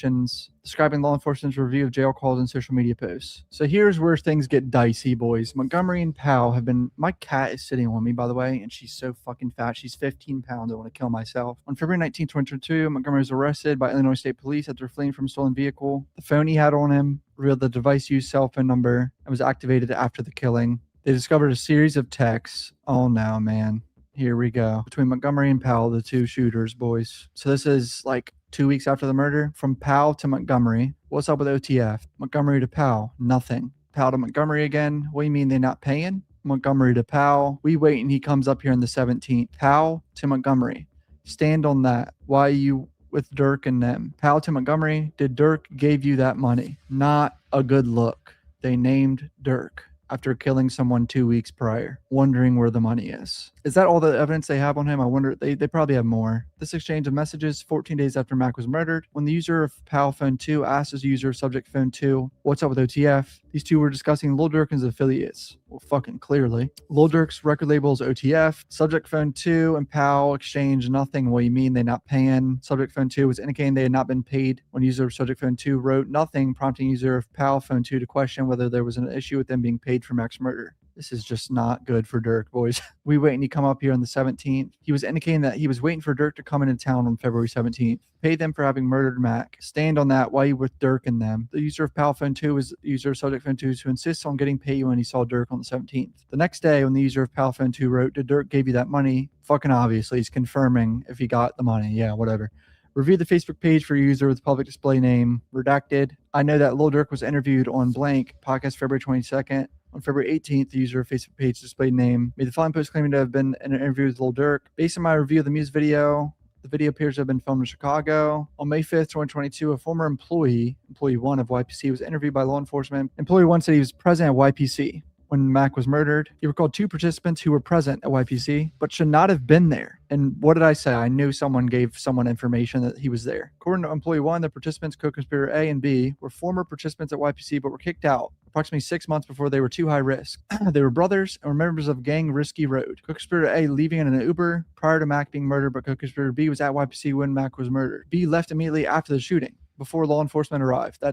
describing law enforcement's review of jail calls and social media posts. So here's where things get dicey, boys. Montgomery and Powell have been... My cat is sitting on me, by the way, and she's so fucking fat. She's 15 pounds. I want to kill myself. On February 19, 2022, Montgomery was arrested by Illinois State Police after fleeing from a stolen vehicle. The phone he had on him revealed the device used cell phone number and was activated after the killing. They discovered a series of texts. Oh, no, man. Here we go. Between Montgomery and Powell, the 2 shooters, boys. So this is like 2 weeks after the murder. From Powell to Montgomery. What's up with OTF? Montgomery to Powell. Nothing. Powell to Montgomery again. What do you mean they're not paying? Montgomery to Powell. We wait and he comes up here on the 17th. Powell to Montgomery. Stand on that. Why are you with Durk and them? Powell to Montgomery. Did Durk gave you that money? Not a good look. They named Durk. after killing someone 2 weeks prior, wondering where the money is. Is that all the evidence they have on him? I wonder, they probably have more. This exchange of messages 14 days after Mac was murdered, when the user of Pal Phone 2 asked his user of Subject Phone 2, what's up with OTF? These two were discussing Lil Durk and his affiliates. Well, fucking clearly. Lil Durk's record label is OTF. Subject Phone 2 and Pal exchanged nothing. What do you mean they not paying? Subject Phone 2 was indicating they had not been paid when user of Subject Phone 2 wrote nothing, prompting user of Pal Phone 2 to question whether there was an issue with them being paid for Mac's murder. This is just not good for Durk, boys. We wait and he come up here on the 17th. He was indicating that he was waiting for Durk to come into town on February 17th. Paid them for having murdered Mac. Stand on that. Why you with Durk and them? The user of Pal Phone 2 was user of Subject Phone 2 who insists on getting paid when he saw Durk on the 17th. The next day, when the user of Pal Phone 2 wrote, did Durk give you that money? Fucking obviously, he's confirming if he got the money. Yeah, whatever. Review the Facebook page for user with public display name redacted. I know that Lil Durk was interviewed on blank podcast February 22nd. On February 18th, the user of Facebook page displayed name made the following post claiming to have been in an interview with Lil Durk. Based on my review of the music video, the video appears to have been filmed in Chicago. On May 5th, 2022, a former employee 1 of YPC, was interviewed by law enforcement. Employee 1 said he was present at YPC when Mac was murdered. He recalled 2 participants who were present at YPC, but should not have been there. And what did I say? I knew someone gave someone information that he was there. According to Employee 1, the participants, co-conspirator A and B, were former participants at YPC, but were kicked out approximately 6 months before they were too high risk. They were brothers and were members of gang Risky Road. Co-conspirator A leaving in an Uber prior to Mac being murdered, but co-conspirator B was at YPC when Mac was murdered. B left immediately after the shooting, before law enforcement arrived.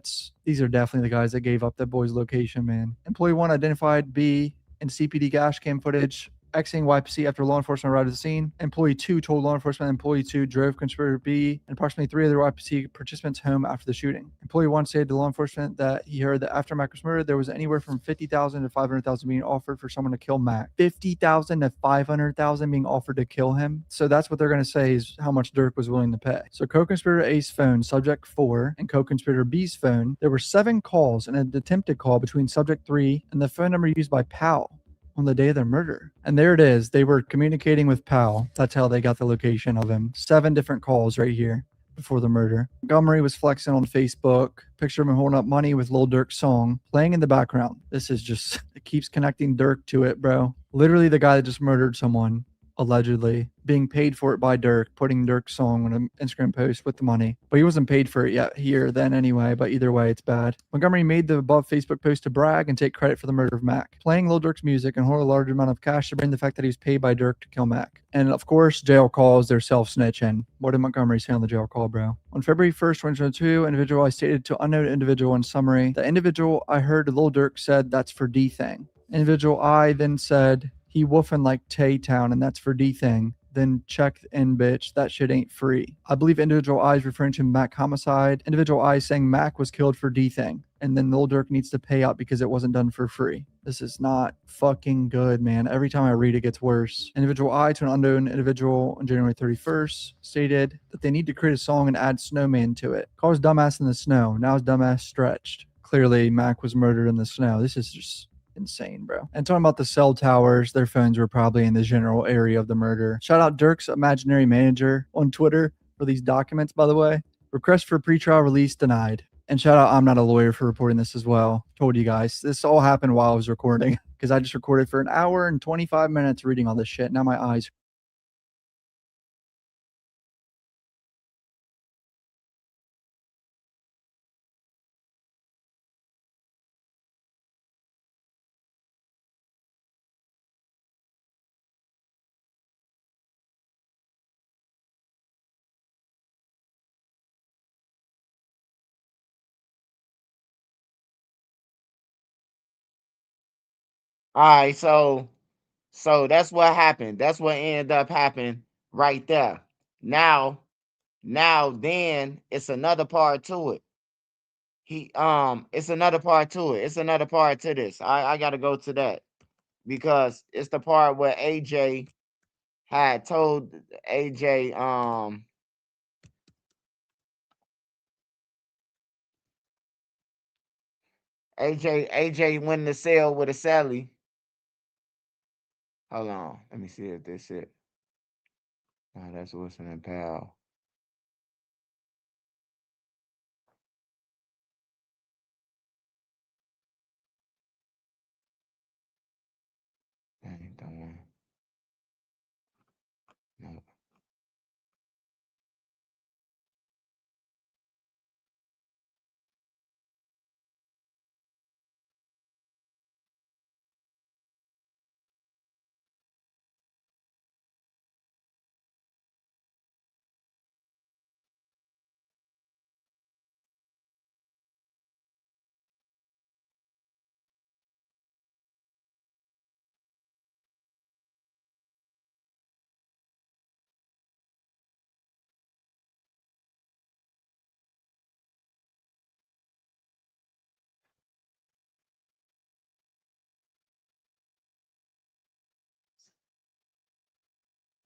These are definitely the guys that gave up that boy's location, man. Employee 1 identified B in CPD dash cam footage exiting YPC after law enforcement arrived at the scene. Employee 2 told law enforcement employee 2 drove conspirator B and approximately 3 other YPC participants home after the shooting. Employee 1 said to law enforcement that he heard that after Mac was murdered, there was anywhere from $50,000 to $500,000 being offered for someone to kill Mac. $50,000 to $500,000 being offered to kill him. So that's what they're going to say is how much Durk was willing to pay. So co-conspirator A's phone, subject 4, and co-conspirator B's phone, there were 7 calls and an attempted call between subject 3 and the phone number used by Powell on the day of their murder. And there it is. They were communicating with Powell. That's how they got the location of him. 7 different calls right here before the murder. Montgomery was flexing on Facebook. Picture of him holding up money with Lil Durk's song playing in the background. This is just, it keeps connecting Durk to it, bro. Literally the guy that just murdered someone, allegedly, being paid for it by Durk, putting Durk's song on an Instagram post with the money. But he wasn't paid for it yet then anyway, but either way, it's bad. Montgomery made the above Facebook post to brag and take credit for the murder of Mac, playing Lil Durk's music and hold a large amount of cash to bring the fact that he was paid by Durk to kill Mac. And of course, jail calls, they're self-snitching. What did Montgomery say on the jail call, bro? On February 1st, 2022, individual I stated to unknown individual in summary, the individual I heard Lil Durk said that's for D-Thing. Individual I then said, he woofing like Tay-Town, and that's for D-Thing. Then check in, bitch. That shit ain't free. I believe individual I is referring to Mac homicide. Individual I is saying Mac was killed for D-Thing. And then Lil Durk needs to pay out because it wasn't done for free. This is not fucking good, man. Every time I read it gets worse. Individual I to an unknown individual on January 31st stated that they need to create a song and add Snowman to it. Calls dumbass in the snow. Now his dumbass stretched. Clearly, Mac was murdered in the snow. This is just insane, bro. And talking about the cell towers, their phones were probably in the general area of the murder. Shout out Durk's imaginary manager on Twitter for these documents, by the way. Request for pretrial release denied. And shout out I'm Not a Lawyer for reporting this as well. Told you guys. This all happened while I was recording because I just recorded for an hour and 25 minutes reading all this shit. Now my eyes All right, so that's what happened. That's what ended up happening right there. Now, then it's another part to it. It's another part to it. It's another part to this. I gotta go to that because it's the part where AJ had told AJ AJ went in the cell with a Sally. Hold on, let me see if this it. Oh, that's Wilson and Pal.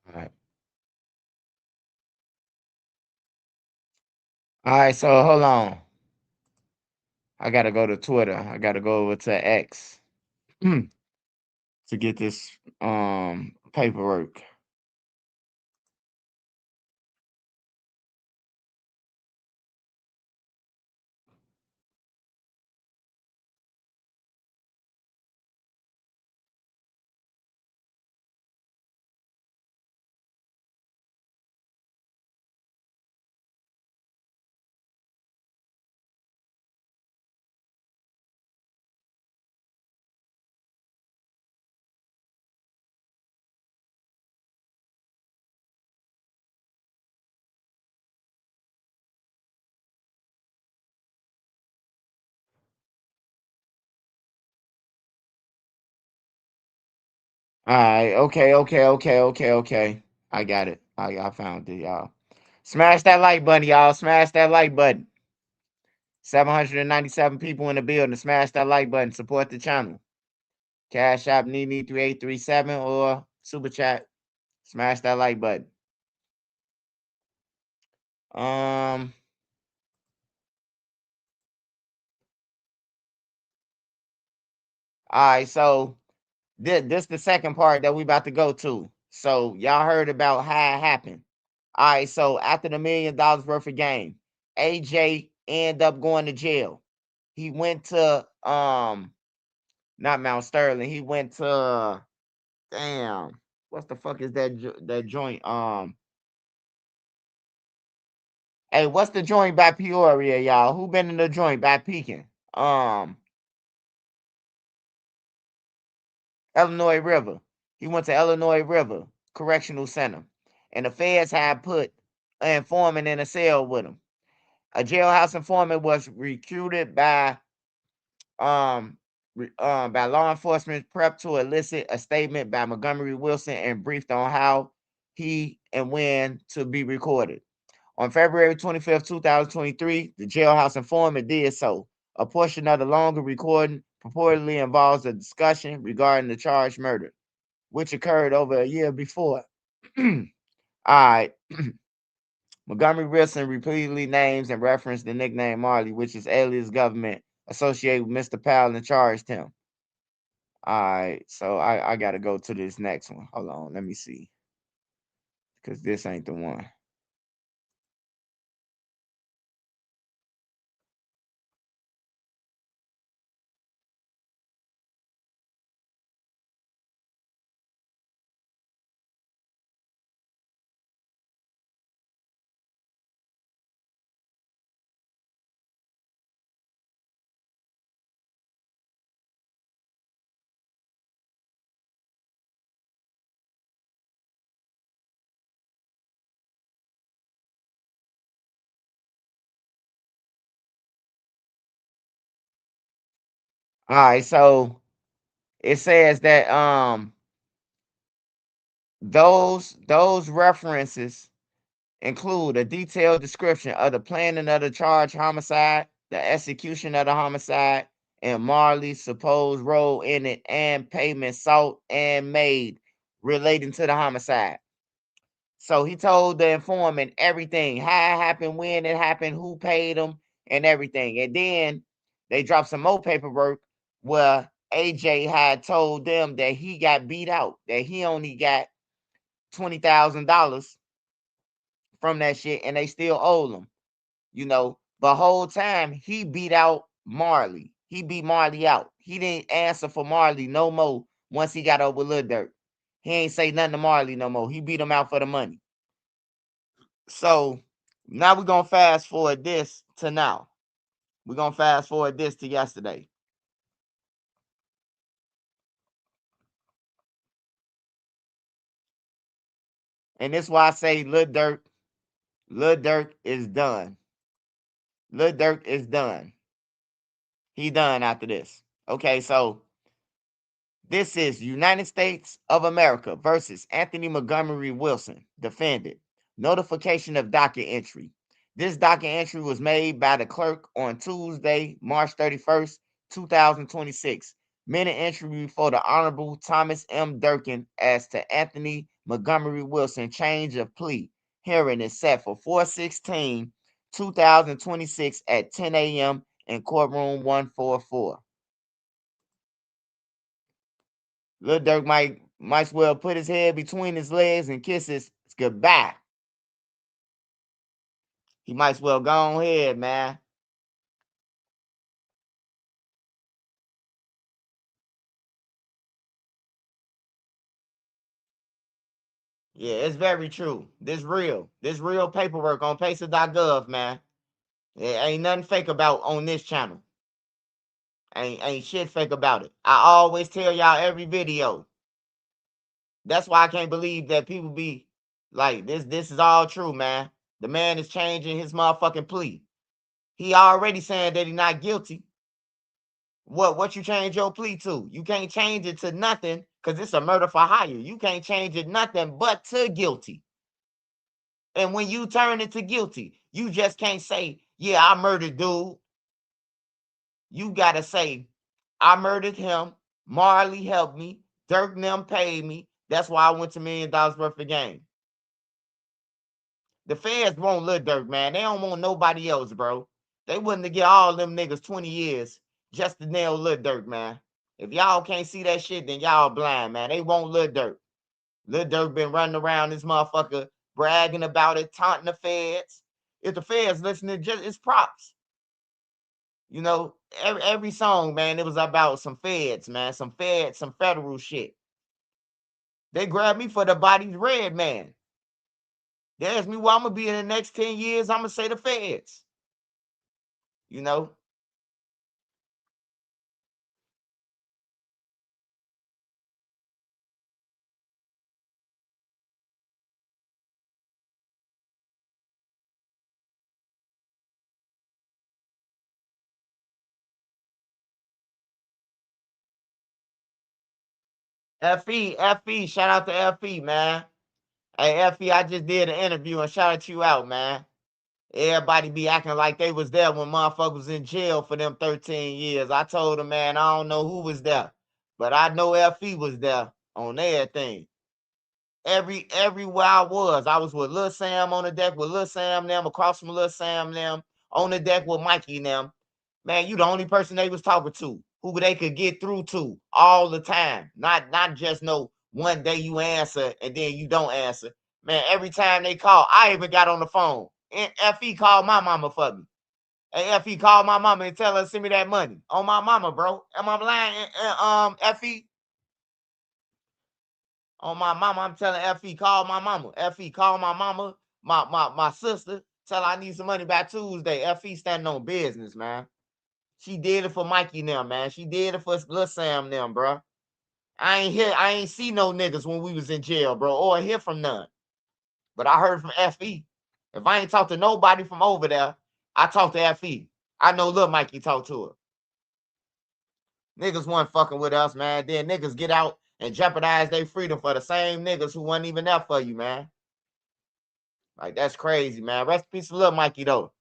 All right. All right, so hold on. I gotta go to Twitter. I gotta go over to X to get this paperwork. All right, okay. I got it. I found it, y'all. Smash that like button, y'all. Smash that like button. 797 people in the building. Smash that like button. Support the channel. Cash App Nene 3837 or Super Chat. Smash that like button. All right, so this the second part that we about to go to. So y'all heard about how it happened. All right, so after the $1 million worth of game, AJ ended up going to jail. He went to not Mount Sterling. He went to damn, what the fuck is that joint? Hey, what's the joint by Peoria, y'all? Who been in the joint by Pekin? Illinois River. He went to Illinois River Correctional Center, and the feds had put an informant in a cell with him. A jailhouse informant was recruited by law enforcement prepped to elicit a statement by Montgomery Wilson and briefed on how he and when to be recorded. On February 25th, 2023, the jailhouse informant did so. A portion of the longer recording purportedly involves a discussion regarding the charged murder, which occurred over a year before. All right. Montgomery Wilson repeatedly names and referenced the nickname Marley, which is alias government associated with Mr. Powell, and charged him. All right, so I got to go to this next one. Hold on, let me see. Because this ain't the one. All right, so it says that those references include a detailed description of the planning of the charged homicide, the execution of the homicide, and Marley's supposed role in it, and payments sought and made relating to the homicide. So he told the informant everything, how it happened, when it happened, who paid him, and everything. And then they dropped some more paperwork where AJ had told them that he got beat out, that he only got $20,000 from that shit, and they still owe him. The whole time he beat out Marley. He beat Marley out. He didn't answer for Marley no more once he got over Lil Durk. He ain't say nothing to Marley no more. He beat him out for the money. So now we're gonna fast forward this to now. We're gonna fast forward this to yesterday. And this is why I say Lil Durk is done. Lil Durk is done. He done after this. Okay, so this is United States of America versus Anthony Montgomery Wilson, defendant. Notification of docket entry. This docket entry was made by the clerk on Tuesday, March 31st, 2026. Minute entry before the Honorable Thomas M. Durkin as to Anthony Montgomery Wilson change of plea. Hearing is set for 4/16/2026 at 10 a.m. in courtroom 144. Lil Durk might as well put his head between his legs and kiss his goodbye. He might as well go ahead, man. Yeah, it's very true. This real. This real paperwork on pacer.gov, man. There ain't nothing fake about on this channel. Ain't shit fake about it. I always tell y'all every video. That's why I can't believe that people be like, this is all true, man. The man is changing his motherfucking plea. He already saying that he's not guilty. What you change your plea to? You can't change it to nothing because it's a murder for hire. You can't change it nothing but to guilty. And when you turn it to guilty, you just can't say, yeah, I murdered dude. You gotta say, I murdered him. Marley helped me. Durk and them paid me. That's why I went to $1 million worth of game. The feds want Lil Durk, man. They don't want nobody else, bro. They wouldn't get all them niggas 20 years just to nail Lil Durk, man. If y'all can't see that shit, then y'all blind, man. They want Lil Durk. Lil Durk been running around this motherfucker bragging about it, taunting the feds. If the feds listening, just it's props. You know, every song, man, it was about some feds, man. Some federal shit. They grabbed me for the body's red, man. They asked me why I'm gonna be in the next 10 years. I'm gonna say the feds. You know. FE, shout out to FE, man. Hey, FE, I just did an interview and shouted you out, man. Everybody be acting like they was there when motherfuckers was in jail for them 13 years. I told them, man, I don't know who was there, but I know FE was there on everything. Everywhere I was with Lil Sam on the deck with Lil Sam them, across from Lil Sam them, on the deck with Mikey them. Man, you the only person they was talking to, who they could get through to all the time. Not just no one day you answer and then you don't answer. Man, every time they call, I even got on the phone. And FE called my mama for me. Hey, FE called my mama and tell her send me that money. On my mama, bro. Am I lying? FE? On my mama, I'm telling FE, call my mama. FE, call my mama, my sister. Tell her I need some money by Tuesday. FE standing on business, man. She did it for Mikey now, man. She did it for Lil Sam now, bro. I ain't see no niggas when we was in jail, bro, or hear from none. But I heard from FE. If I ain't talked to nobody from over there, I talked to FE. I know Lil Mikey talked to her. Niggas wasn't fucking with us, man. Then niggas get out and jeopardize their freedom for the same niggas who wasn't even there for you, man. Like, that's crazy, man. Rest in peace to Lil Mikey, though.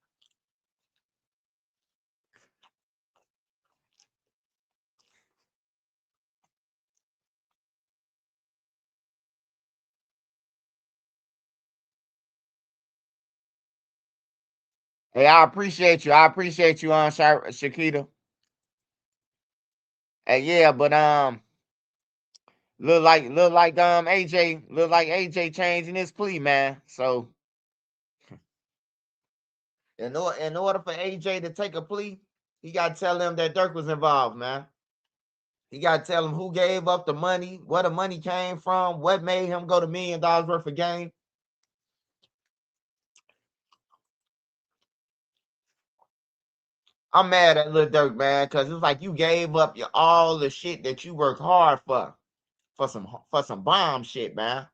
Hey, I appreciate you. I appreciate you, Shakita. Hey, yeah, but look like AJ changing his plea, man. So in order for AJ to take a plea, he got to tell them that Durk was involved, man. He got to tell them who gave up the money, where the money came from, what made him go to $1 million worth of game. I'm mad at Lil Durk, man, because it's like you gave up all the shit that you worked hard for some bomb shit, man.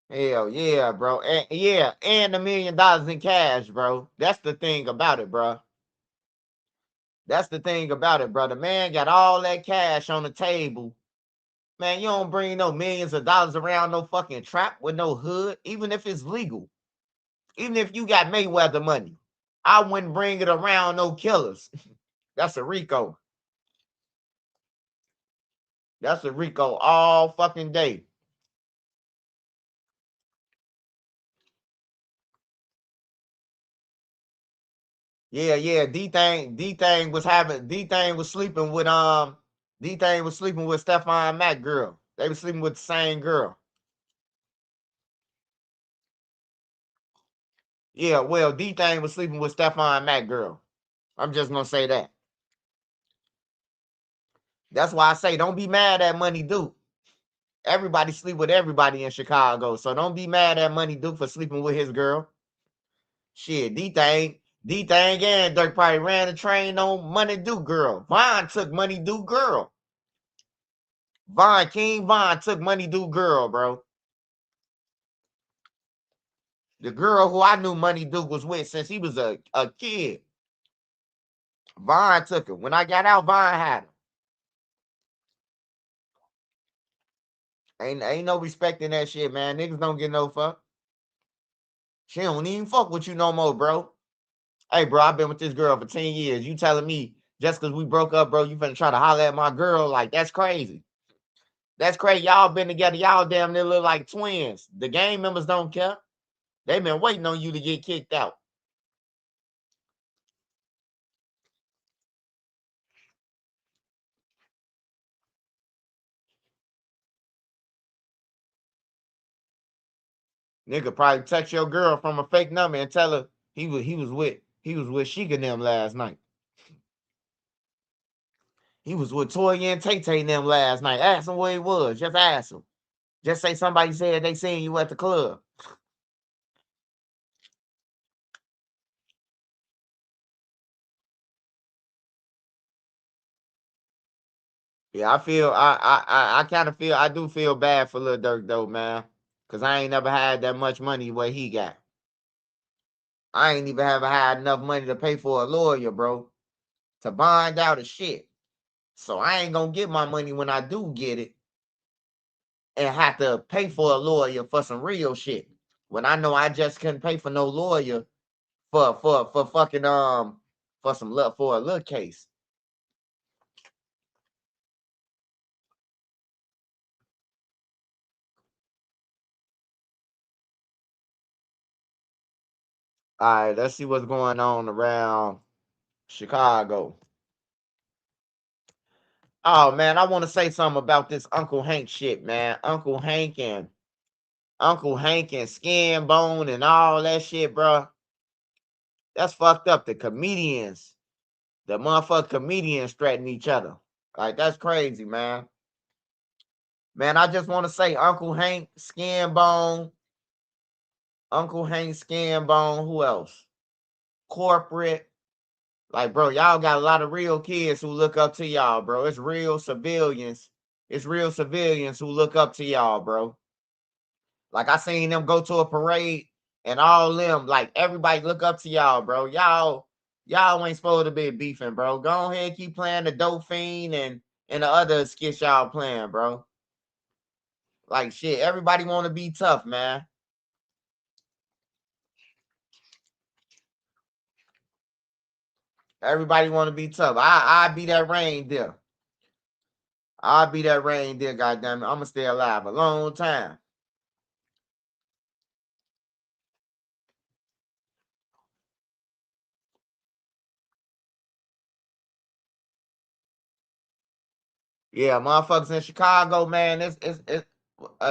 Hell yeah, bro. And yeah, and $1 million in cash, bro. That's the thing about it, bro. That's the thing about it, brother. Man got all that cash on the table. Man, you don't bring no millions of dollars around no fucking trap with no hood, even if it's legal. Even if you got Mayweather money, I wouldn't bring it around no killers. That's a Rico. That's a Rico all fucking day. Yeah. D-Thing was sleeping with D-Thing was sleeping with Stephon Mack girl. They were sleeping with the same girl. Yeah, well, D-Thing was sleeping with Stephon Mack girl. I'm just gonna say that. That's why I say don't be mad at Money Duke. Everybody sleep with everybody in Chicago, so don't be mad at Money Duke for sleeping with his girl. Shit, D-Thing and Durk probably ran the train on Money Duke girl. Von took Money Duke girl. King Von took Money Duke girl, bro. The girl who I knew Money Duke was with since he was a kid. Von took her. When I got out, Von had her. Ain't no respect in that shit, man. Niggas don't get no fuck. She don't even fuck with you no more, bro. Hey, bro, I've been with this girl for 10 years. You telling me just because we broke up, bro, you finna try to holler at my girl? Like, that's crazy. That's crazy. Y'all been together. Y'all damn near look like twins. The gang members don't care. They been waiting on you to get kicked out. Nigga probably text your girl from a fake number and tell her he was with Sheik and them last night. He was with Toya and Tay and them last night. Ask him where he was. Just ask him. Just say somebody said they seen you at the club. Yeah, I do feel bad for Lil Durk though, man. Cause I ain't never had that much money what he got. I ain't even ever had enough money to pay for a lawyer, bro. To bond out of shit. So I ain't gonna get my money when I do get it and have to pay for a lawyer for some real shit. When I know I just couldn't pay for no lawyer for fucking for a little case. All right, let's see what's going on around Chicago. Oh man, I want to say something about this Uncle Hank shit, man. Uncle Hank and Skin Bone and all that shit, bro. That's fucked up. The motherfucking comedians threaten each other. Like, that's crazy, man. Man, I just want to say Uncle Hank, Skin Bone, who else? Corporate. Like, bro, y'all got a lot of real kids who look up to y'all, bro. It's real civilians. It's real civilians who look up to y'all, bro. Like, I seen them go to a parade and all them, like, everybody look up to y'all, bro. Y'all ain't supposed to be beefing, bro. Go ahead and keep playing the Dope Fiend and the other skits y'all playing, bro. Like, shit, everybody want to be tough, man. Everybody want to be tough. I be that reindeer. I'll be that reindeer, goddamn it. I'm gonna stay alive a long time. Yeah, motherfuckers in Chicago, man. It's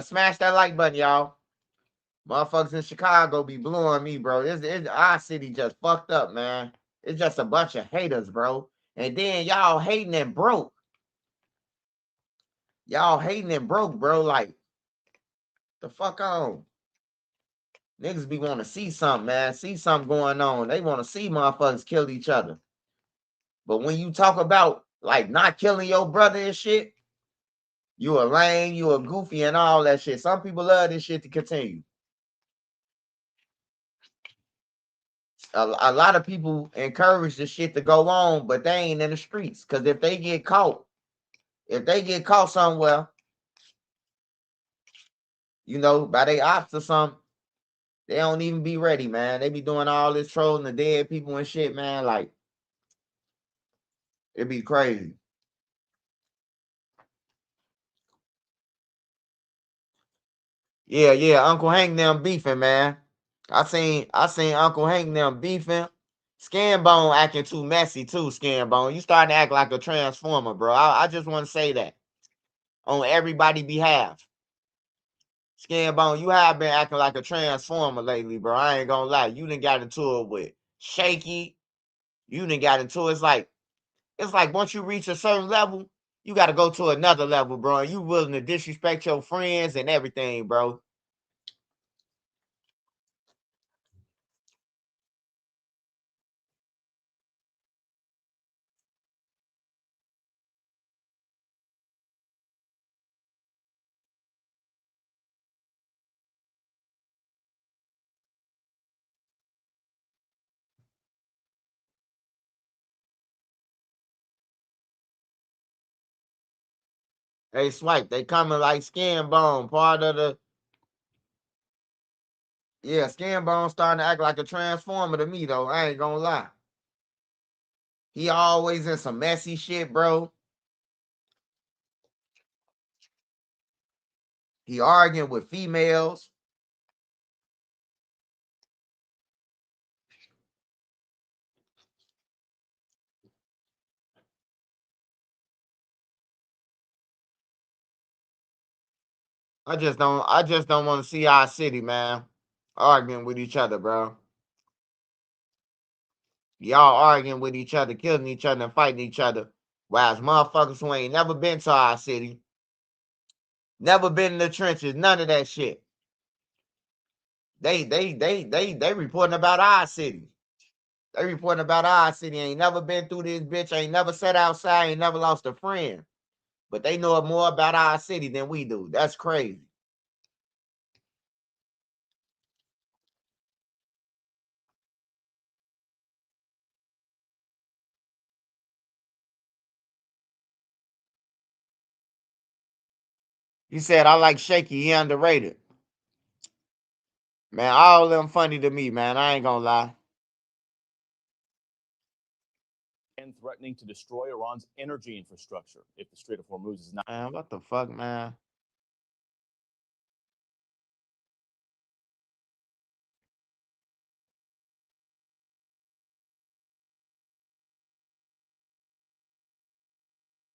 smash that like button, y'all. Motherfuckers in Chicago be blowing me, bro. Our city just fucked up, man. It's just a bunch of haters, bro. And then y'all hating and broke. Y'all hating and broke, bro. Like, the fuck on. Niggas be want to see something, man. See something going on. They want to see motherfuckers kill each other. But when you talk about, like, not killing your brother and shit, you a lame, you a goofy and all that shit. Some people love this shit to continue. a lot of people encourage the shit to go on, but they ain't in the streets. Because if they get caught somewhere, you know, by they ops or something, they don't even be ready, man. They be doing all this trolling the dead people and shit, man. Like, it'd be crazy. Yeah, Uncle Hank them beefing, man. I seen Uncle Hank them beefing. Skinbone acting too messy too, Skinbone. You starting to act like a transformer, bro. I just want to say that on everybody's behalf. Skinbone, you have been acting like a transformer lately, bro. I ain't gonna lie. You done got into it with Shaky. You done got into it. It's like once you reach a certain level, you got to go to another level, bro. And you willing to disrespect your friends and everything, bro. Hey, Swipe, they coming like Skinbone, part of the Skinbone starting to act like a transformer to me though. I ain't gonna lie. He always in some messy shit, bro. He arguing with females. I just don't want to see our city, man, arguing with each other, bro. Y'all arguing with each other, killing each other, and fighting each other. While motherfuckers who ain't never been to our city, never been in the trenches, none of that shit. They reporting about our city. They reporting about our city. Ain't never been through this bitch. Ain't never sat outside. Ain't never lost a friend. But they know more about our city than we do. That's crazy. He said, I like Shaky. He underrated. Man, all of them funny to me, man. I ain't gonna lie. And threatening to destroy Iran's energy infrastructure if the Strait of Hormuz is not. Man, what the fuck, man?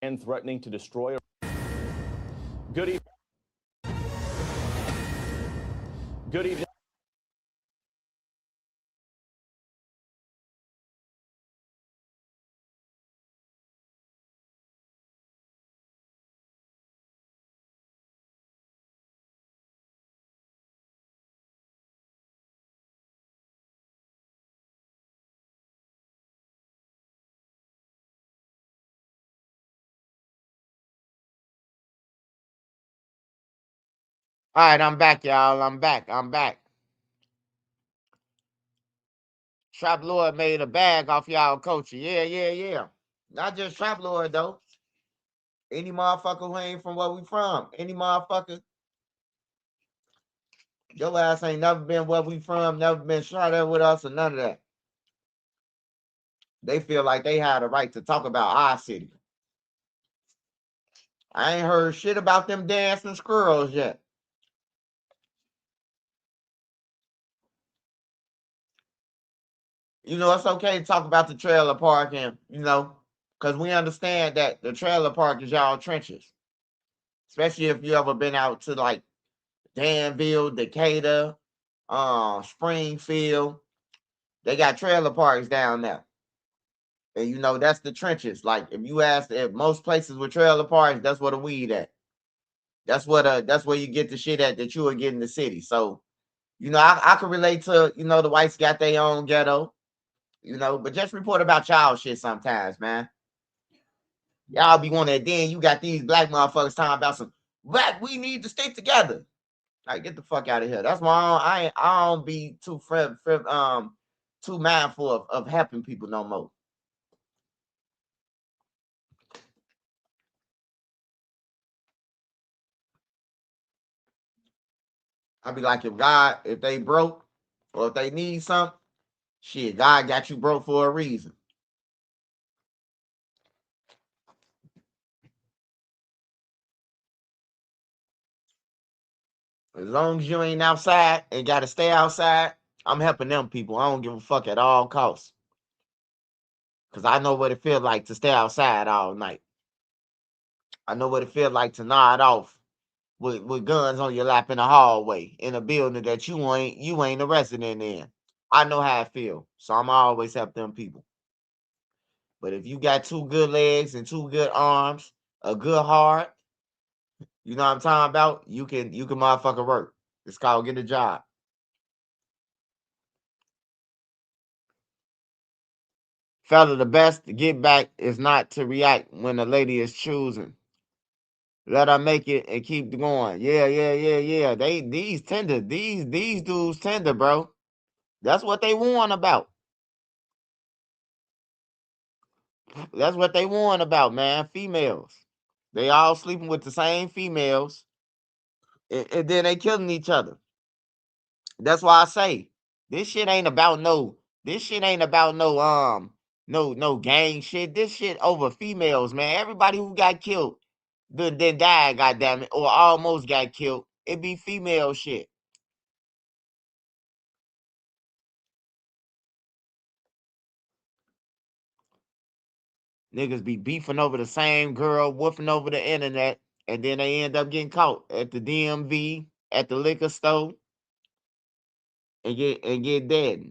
And threatening to destroy. Good evening. Good evening. All right, I'm back, y'all. I'm back. Trap Lord made a bag off y'all culture. Yeah. Not just Trap Lord, though. Any motherfucker who ain't from where we from. Any motherfucker. Your ass ain't never been where we from, never been shot at with us or none of that. They feel like they had a right to talk about our city. I ain't heard shit about them dancing squirrels yet. You know, it's okay to talk about the trailer park and, you know, because we understand that the trailer park is y'all trenches. Especially if you ever been out to like Danville, Decatur, Springfield. They got trailer parks down there. And you know, that's the trenches. Like if you ask if most places with trailer parks, that's where the weed at. That's where you get the shit at that you would get in the city. So, you know, I can relate to, you know, the whites got their own ghetto, you know, but just report about y'all shit sometimes, man. Y'all be wanting, then you got these black motherfuckers talking about some black, we need to stick together. Like, get the fuck out of here. That's why I don't be too too mindful of helping people no more. I be like, if they broke or if they need something, shit, God got you broke for a reason. As long as you ain't outside and got to stay outside, I'm helping them people. I don't give a fuck at all costs. Because I know what it feels like to stay outside all night. I know what it feels like to nod off with guns on your lap in the hallway in a building that you ain't a resident in. I know how it feel. So I'm always help them people. But if you got 2 good legs and 2 good arms, a good heart, you know what I'm talking about? You can motherfucker work. It's called get a job. Fella, the best to get back is not to react when a lady is choosing. Let her make it and keep going. Yeah. These tender, these dudes tender, bro. That's what they warn about. That's what they warn about, man. Females. They all sleeping with the same females, and then they killing each other. That's why I say this shit ain't about no. This shit ain't about no gang shit. This shit over females, man. Everybody who got killed, then died, goddamn it, or almost got killed. It be female shit. Niggas be beefing over the same girl, woofing over the internet, and then they end up getting caught at the DMV, at the liquor store, and get dead.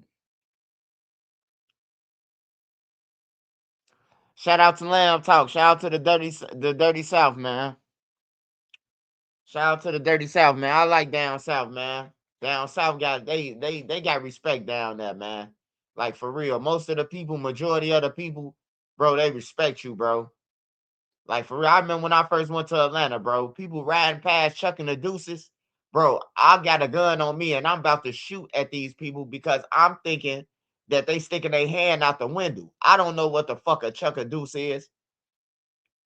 Shout out to Lamb Talk. Shout out to the dirty South, man. Shout out to the dirty South, man. I like down South, man. Down South got they got respect down there, man. Like for real. Most of the people, majority of the people, bro, they respect you, bro. Like for real. I remember when I first went to Atlanta, bro. People riding past chucking the deuces. Bro, I got a gun on me and I'm about to shoot at these people because I'm thinking that they sticking their hand out the window. I don't know what the fuck a chuck a deuce is.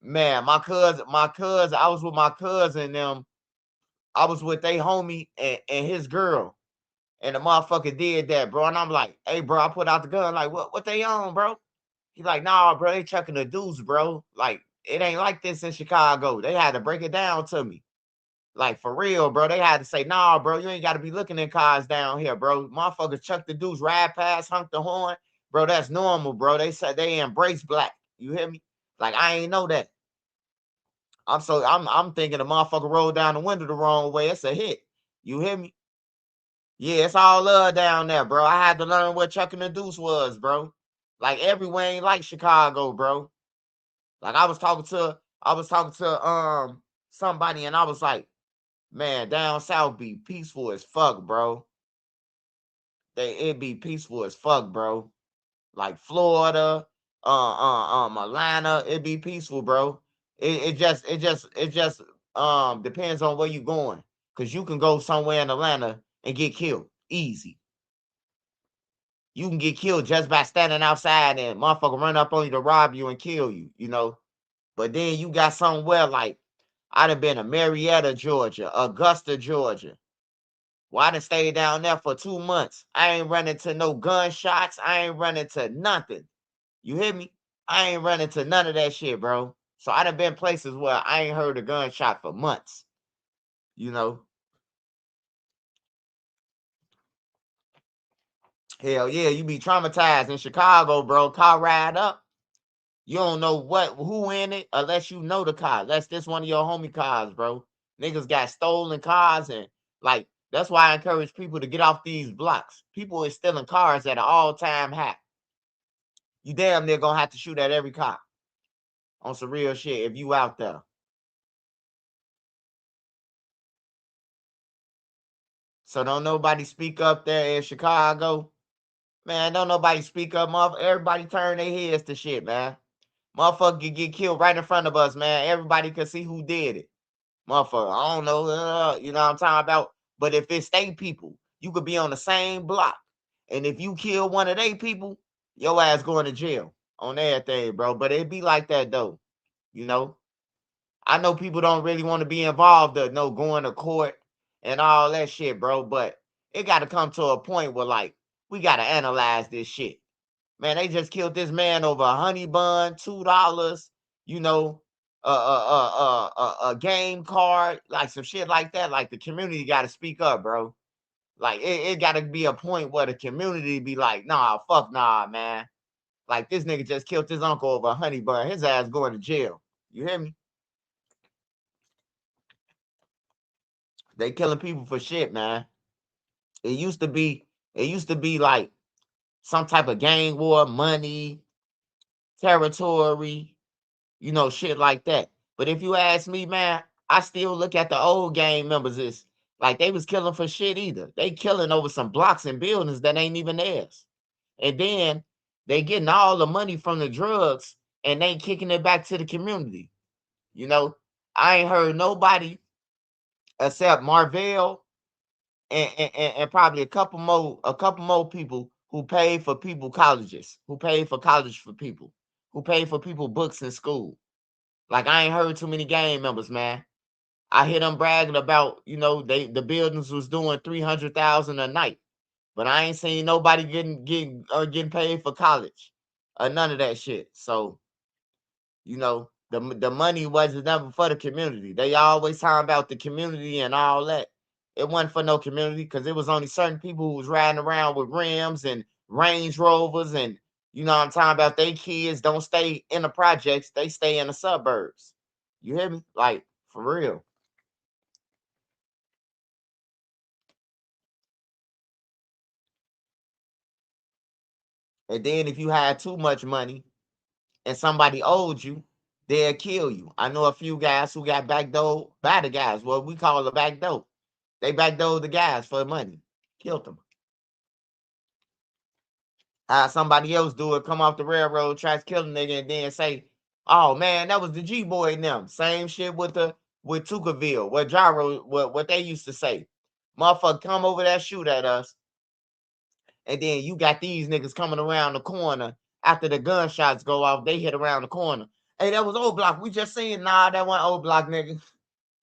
Man, my cousin, I was with my cousin them. I was with they homie and his girl. And the motherfucker did that, bro. And I'm like, hey, bro, I put out the gun. Like, what they on, bro? He's like, nah, bro, they chucking the deuce, bro. Like, it ain't like this in Chicago. They had to break it down to me. Like, for real, bro. They had to say, nah, bro, you ain't got to be looking in cars down here, bro. Motherfuckers chuck the deuce, ride past, honk the horn. Bro, that's normal, bro. They said they embrace black. You hear me? Like, I ain't know that. I'm thinking the motherfucker rolled down the window the wrong way. It's a hit. You hear me? Yeah, it's all love down there, bro. I had to learn what chucking the deuce was, bro. Like everywhere ain't like Chicago, bro. Like I was talking to somebody and I was like, man, down south be peaceful as fuck, bro. It be peaceful as fuck, bro. Like Florida, Atlanta, it be peaceful, bro. It just depends on where you going. Cause you can go somewhere in Atlanta and get killed. Easy. You can get killed just by standing outside and motherfucker run up on you to rob you and kill you, you know. But then you got somewhere like I done been to Marietta, Georgia, Augusta, Georgia. Well, I done stayed down there for 2 months. I ain't running to no gunshots. I ain't running to nothing. You hear me? I ain't running to none of that shit, bro. So I done been places where I ain't heard a gunshot for months. You know? Hell yeah, you be traumatized in Chicago, bro. Car ride up. You don't know who in it unless you know the car. Unless this one of your homie cars, bro. Niggas got stolen cars and like that's why I encourage people to get off these blocks. People is stealing cars at an all-time high. You damn near gonna have to shoot at every car on some real shit if you out there. So don't nobody speak up there in Chicago. Man, don't nobody speak up, motherfucker. Everybody turn their heads to shit, man. Motherfucker could get killed right in front of us, man. Everybody could see who did it. Motherfucker, I don't know, you know what I'm talking about. But if it's state people, you could be on the same block And if you kill one of they people, your ass going to jail on everything, bro. But it be like that though, you know. I know people don't really want to be involved or no going to court and all that shit, bro. But it got to come to a point where like we got to analyze this shit. Man, they just killed this man over a honey bun, $2, you know, a game card, like some shit like that. Like the community got to speak up, bro. Like it got to be a point where the community be like, nah, fuck nah, man. Like this nigga just killed his uncle over a honey bun. His ass going to jail. You hear me? They killing people for shit, man. It used to be like some type of gang war, money, territory, you know, shit like that. But if you ask me, man, I still look at the old gang members as like they was killing for shit either. They killing over some blocks and buildings that ain't even theirs. And then they getting all the money from the drugs and they kicking it back to the community. You know, I ain't heard nobody except Marvell and probably a couple more people who paid for people colleges, who paid for college for people, who paid for people books in school. Like I ain't heard too many gang members, man. I hear them bragging about, you know, the buildings was doing 300,000 a night, but I ain't seen nobody getting paid for college or none of that shit. So, you know, the money wasn't never for the community. They always talking about the community and all that. It wasn't for no community because it was only certain people who was riding around with rims and Range Rovers and you know what I'm talking about. They kids don't stay in the projects, they stay in the suburbs. You hear me? Like for real. And then if you had too much money and somebody owed you, they'll kill you. I know a few guys who got backdoored by the guys, what we call a backdoor. They backdoored the guys for money, killed them. Somebody else do it, come off the railroad, try to kill a nigga, and then say, "Oh man, that was the G boy and them." Same shit with Tukaville, what Gyro, what they used to say. Motherfucker come over there, shoot at us, and then you got these niggas coming around the corner after the gunshots go off. They hit around the corner. Hey, that was old block. We just seen, nah, that one old block, nigga.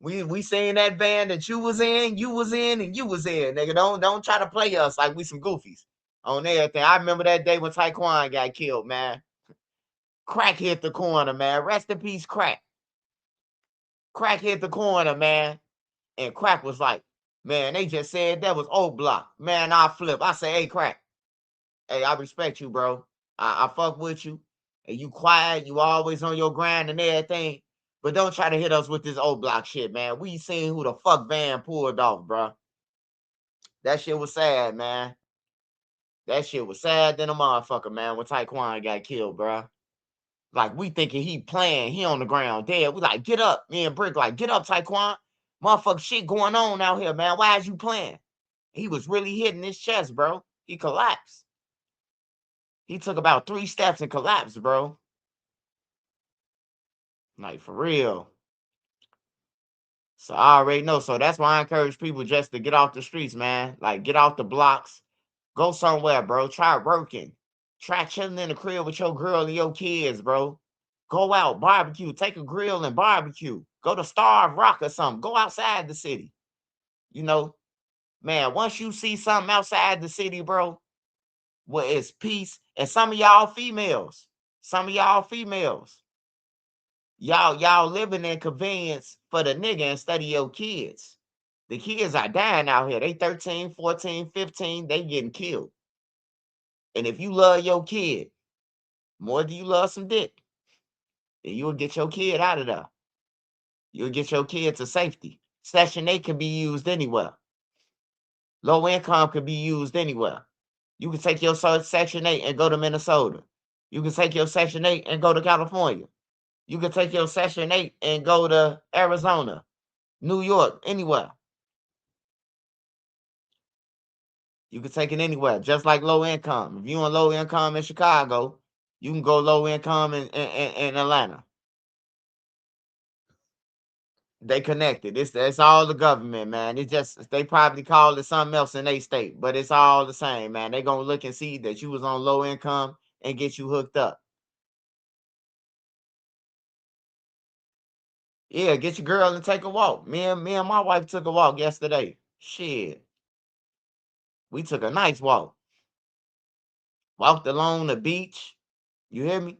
We seen that band that you was in, and you was in, nigga. Don't try to play us like we some goofies on everything. I remember that day when Taekwon got killed, man. Crack hit the corner, man. Rest in peace, Crack. Crack hit the corner, man. And Crack was like, man, they just said that was old block. Man, I flip. I say, hey, Crack. Hey, I respect you, bro. I fuck with you. And you quiet, you always on your grind and everything. But don't try to hit us with this old block shit, man. We seen who the fuck Van pulled off, bro. That shit was sad, man. That shit was sad than a motherfucker, man, when Taekwon got killed, bro. Like, we thinking he playing, he on the ground dead. We like, get up. Me and Brick like, get up, Taekwon. Motherfucker shit going on out here, man. Why is you playing? He was really hitting his chest, bro. He collapsed. He took about 3 steps and collapsed, bro. Like, for real. So I already know. So that's why I encourage people just to get off the streets, man. Like, get off the blocks. Go somewhere, bro. Try working. Try chilling in the crib with your girl and your kids, bro. Go out, barbecue. Take a grill and barbecue. Go to Starve Rock or something. Go outside the city. You know, man, once you see something outside the city, bro, where it's peace. And some of y'all females, y'all living in convenience for the nigga instead of your kids. The kids are dying out here. They 13, 14, 15, they getting killed. And if you love your kid more than you love some dick, then you'll get your kid out of there. You'll get your kid to safety. Section 8 can be used anywhere. Low income can be used anywhere. You can take your Section 8 and go to Minnesota. You can take your Section 8 and go to California. You can take your Section 8 and go to Arizona, New York, anywhere. You can take it anywhere, just like low income. If you're on low income in Chicago, you can go low income in Atlanta. They connected. It's all the government, man. It's just they probably call it something else in their state, but it's all the same, man. They gonna look and see that you was on low income and get you hooked up. Yeah, get your girl and take a walk. Me and my wife took a walk yesterday. Shit, we took a nice walk. Walked along the beach. You hear me?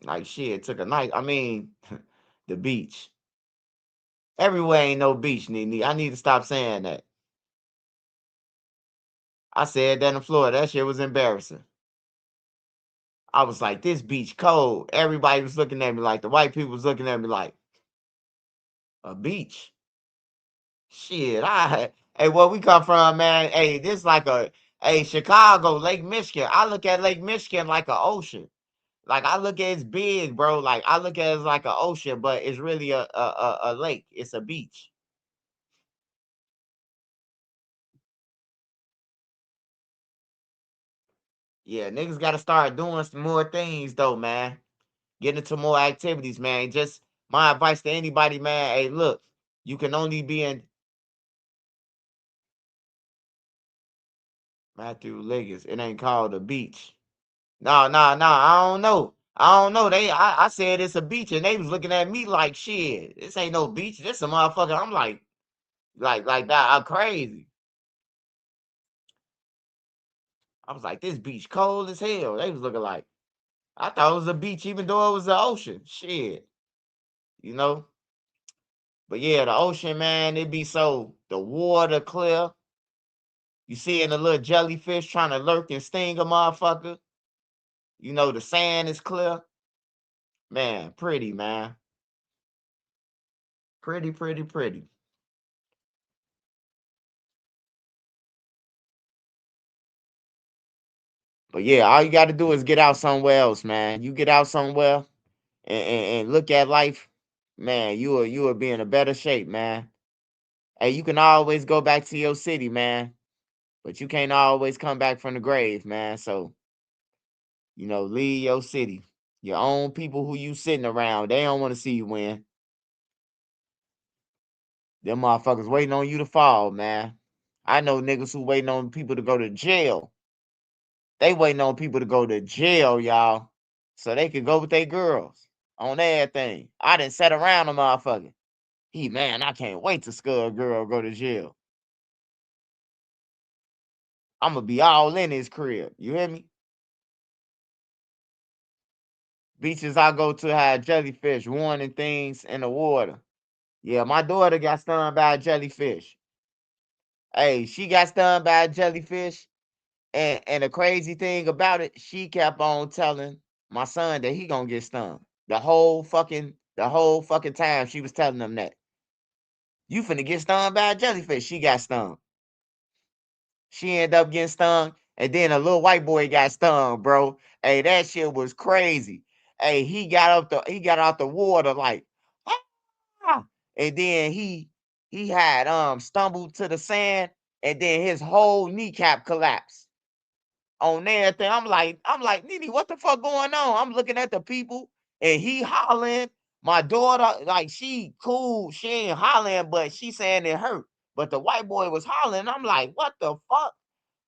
Like shit, took a nice. I mean, the beach. Everywhere ain't no beach, Nene. I need to stop saying that. I said that in Florida. That shit was embarrassing. I was like, this beach cold. Everybody was looking at me like the white people was looking at me like a beach. Shit, hey, where we come from, man? Hey, this like Chicago, Lake Michigan. I look at Lake Michigan like an ocean. Like I look at it's big, bro. Like I look at it as like an ocean, but it's really a lake. It's a beach. Yeah, niggas got to start doing some more things though, man. Get into more activities, man. Just my advice to anybody, man. Hey, look, you can only be in Matthew Liggins. It ain't called a beach. No, no, no. I don't know. I don't know. I said it's a beach, and they was looking at me like shit. This ain't no beach. This a motherfucker. I'm like that. I'm crazy. I was like, this beach cold as hell. They was looking like I thought it was a beach, even though it was the ocean. Shit, you know. But yeah, the ocean, man, it be so the water clear. You seeing the little jellyfish trying to lurk and sting a motherfucker. You know, the sand is clear. Man, pretty, man. Pretty, pretty, pretty. But yeah, all you got to do is get out somewhere else, man. You get out somewhere and look at life, man. You will be in a better shape, man. Hey, you can always go back to your city, man, but you can't always come back from the grave, man. So leave your city. Your own people who you sitting around, they don't want to see you win. Them motherfuckers waiting on you to fall, man. I know niggas who waiting on people to go to jail. They waiting on people to go to jail, y'all, so they could go with their girls on everything. I done sat around a motherfucker. Man, I can't wait to Scud girl go to jail. I'm gonna be all in his crib. You hear me? Beaches I go to have jellyfish warning things in the water. Yeah, my daughter got stung by a jellyfish. Hey, she got stung by a jellyfish. And the crazy thing about it, she kept on telling my son that he gonna get stung. The whole fucking time she was telling him that. You finna get stung by a jellyfish. She got stung. She ended up getting stung. And then a little white boy got stung, bro. Hey, that shit was crazy. Hey, he got out the water like, ah! And then he had stumbled to the sand, and then his whole kneecap collapsed on everything. I'm like, Nene, what the fuck going on? I'm looking at the people and he hollering. My daughter, like, she cool, she ain't hollering, but she saying it hurt. But the white boy was hollering. I'm like, what the fuck?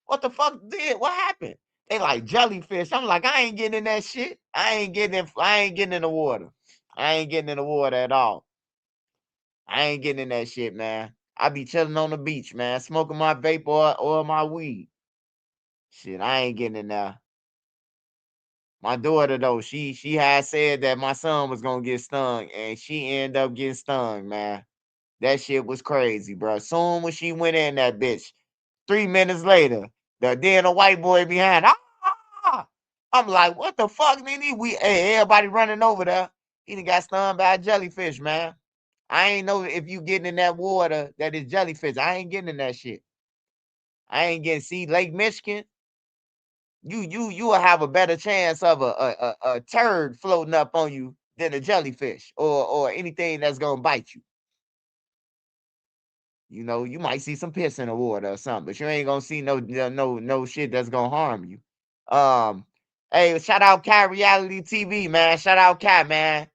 What the fuck what happened? They like jellyfish. I'm like, I ain't getting in that shit. I ain't getting in the water. I ain't getting in the water at all. I ain't getting in that shit, man. I be chilling on the beach, man, smoking my vape or my weed. Shit, I ain't getting in there. My daughter though, she had said that my son was gonna get stung, and she ended up getting stung, man. That shit was crazy, bro. Soon when she went in that bitch, 3 minutes later, then a white boy behind. Ah! I'm like, what the fuck, Nene? Everybody running over there. He done got stung by a jellyfish, man. I ain't know if you getting in that water that is jellyfish. I ain't getting in that shit. I ain't getting see Lake Michigan. You will have a better chance of a turd floating up on you than a jellyfish or anything that's gonna bite you. You might see some piss in the water or something, but you ain't gonna see no shit that's gonna harm you. Um, hey, shout out Cat Reality TV, man. Shout out Cat, man.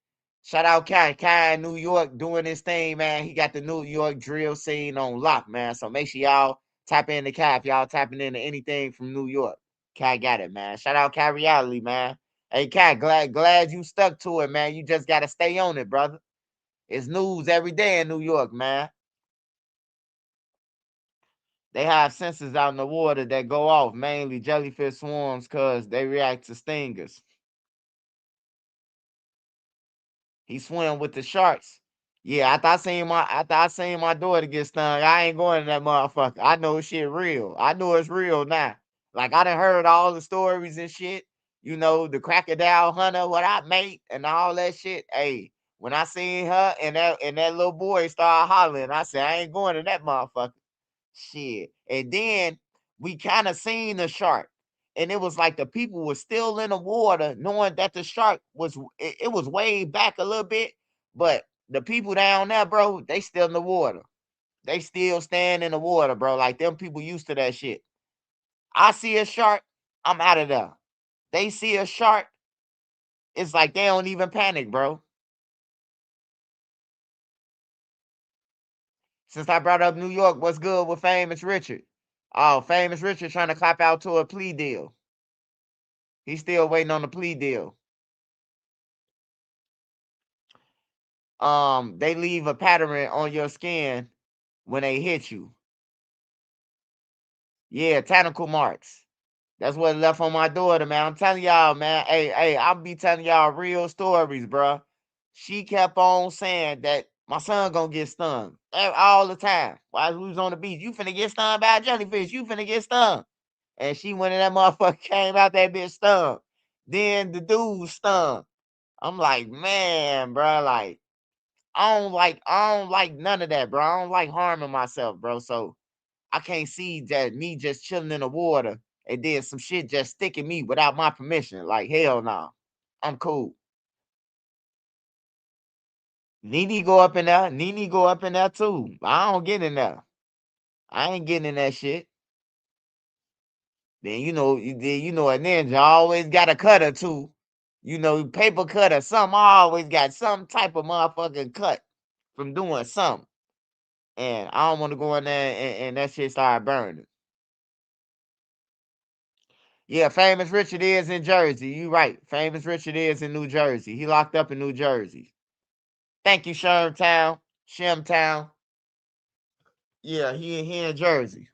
Shout out Kai in New York doing his thing, man. He got the New York drill scene on lock, man. So make sure y'all tap into Kai if y'all tapping into anything from New York. Kai got it, man. Shout out Kai Reality, man. Hey, Kai, glad you stuck to it, man. You just got to stay on it, brother. It's news every day in New York, man. They have sensors out in the water that go off, mainly jellyfish swarms, because they react to stingers. He swam with the sharks. Yeah, after I seen my daughter get stung, I ain't going to that motherfucker. I know shit real. I know it's real now. Like I done heard all the stories and shit. You know, the crocodile hunter, what I made, and all that shit. Hey, when I seen her and that little boy start hollering, I said, I ain't going to that motherfucker. Shit. And then we kind of seen the shark. And it was like the people were still in the water, knowing that the shark was it was way back a little bit. But the people down there, bro, they still in the water. They still stand in the water, bro. Like them people used to that shit. I see a shark, I'm out of there. They see a shark, it's like they don't even panic, bro. Since I brought up New York, what's good with Famous Richard? Oh, Famous Richard trying to clap out to a plea deal. He's still waiting on the plea deal. They leave a pattern on your skin when they hit you. Yeah, tentacle marks. That's what left on my daughter, man. I'm telling y'all, man. Hey, I'll be telling y'all real stories, bro. She kept on saying that my son gonna get stung all the time. While we was on the beach, you finna get stung by a jellyfish. You finna get stung. And she went in that motherfucker, came out that bitch stung. Then the dude stung. I'm like, man, bro, like I don't like none of that, bro. I don't like harming myself, bro. So I can't see that me just chilling in the water and then some shit just sticking me without my permission. Like hell no. I'm cool. Nene go up in there. Nene go up in there too. I don't get in there. I ain't getting in that shit. Then a ninja always got a cutter too. Paper cutter. Some always got some type of motherfucking cut from doing something. And I don't want to go in there and that shit start burning. Yeah, Famous Richard is in Jersey. You right. Famous Richard is in New Jersey. He locked up in New Jersey. Thank you, Shermtown. Shemtown. Yeah, he in Jersey.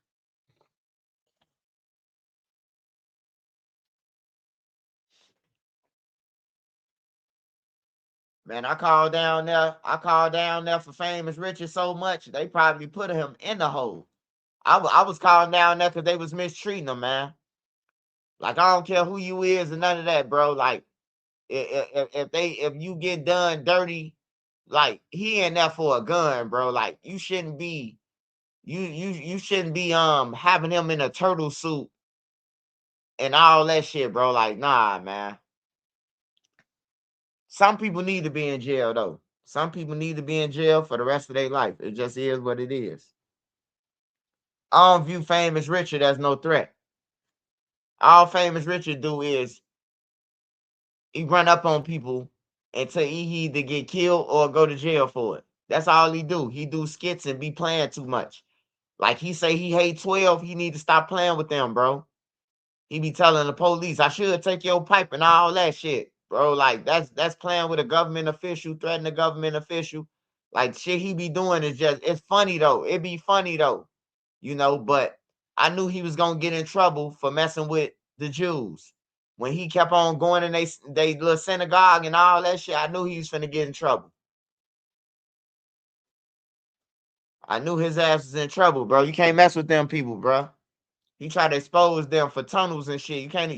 Man, I called down there. I called down there for Famous Richard so much, they probably put him in the hole. I was calling down there because they was mistreating him, man. Like, I don't care who you is and none of that, bro. Like, if you get done dirty, like, he in there for a gun, bro. Like, you shouldn't be you shouldn't be having him in a turtle suit and all that shit, bro. Like, nah, man. Some people need to be in jail though. Some people need to be in jail for the rest of their life. It just is what it is. I don't view Famous Richard as no threat. All Famous Richard do is he run up on people until he either get killed or go to jail for it. That's all he do. He do skits and be playing too much. Like he say he hate 12, he need to stop playing with them, bro. He be telling the police, I should take your pipe and all that shit, bro. Like that's playing with a government official, threatening a government official. Like shit he be doing is just it's funny though. It be funny though, but I knew he was gonna get in trouble for messing with the Jews. When he kept on going in they little synagogue and all that shit, I knew he was finna get in trouble. I knew his ass was in trouble, bro. You can't mess with them people, bro. He tried to expose them for tunnels and shit. You can't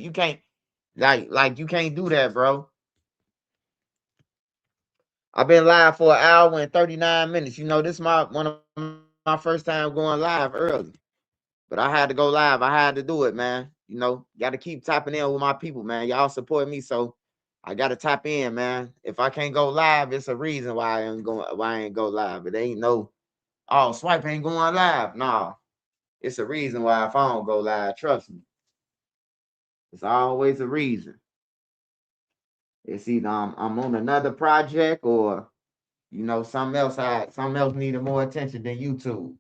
like you can't do that, bro. I've been live for an hour and 39 minutes. This is one of my first time going live early. But I had to go live. I had to do it, man. Gotta keep tapping in with my people, man. Y'all support me, so I gotta tap in, man. If I can't go live, it's a reason why I ain't go live. It ain't no, oh, Swipe ain't going live. No. It's a reason why if I don't go live, trust me. It's always a reason. It's either I'm on another project or something else needed more attention than YouTube.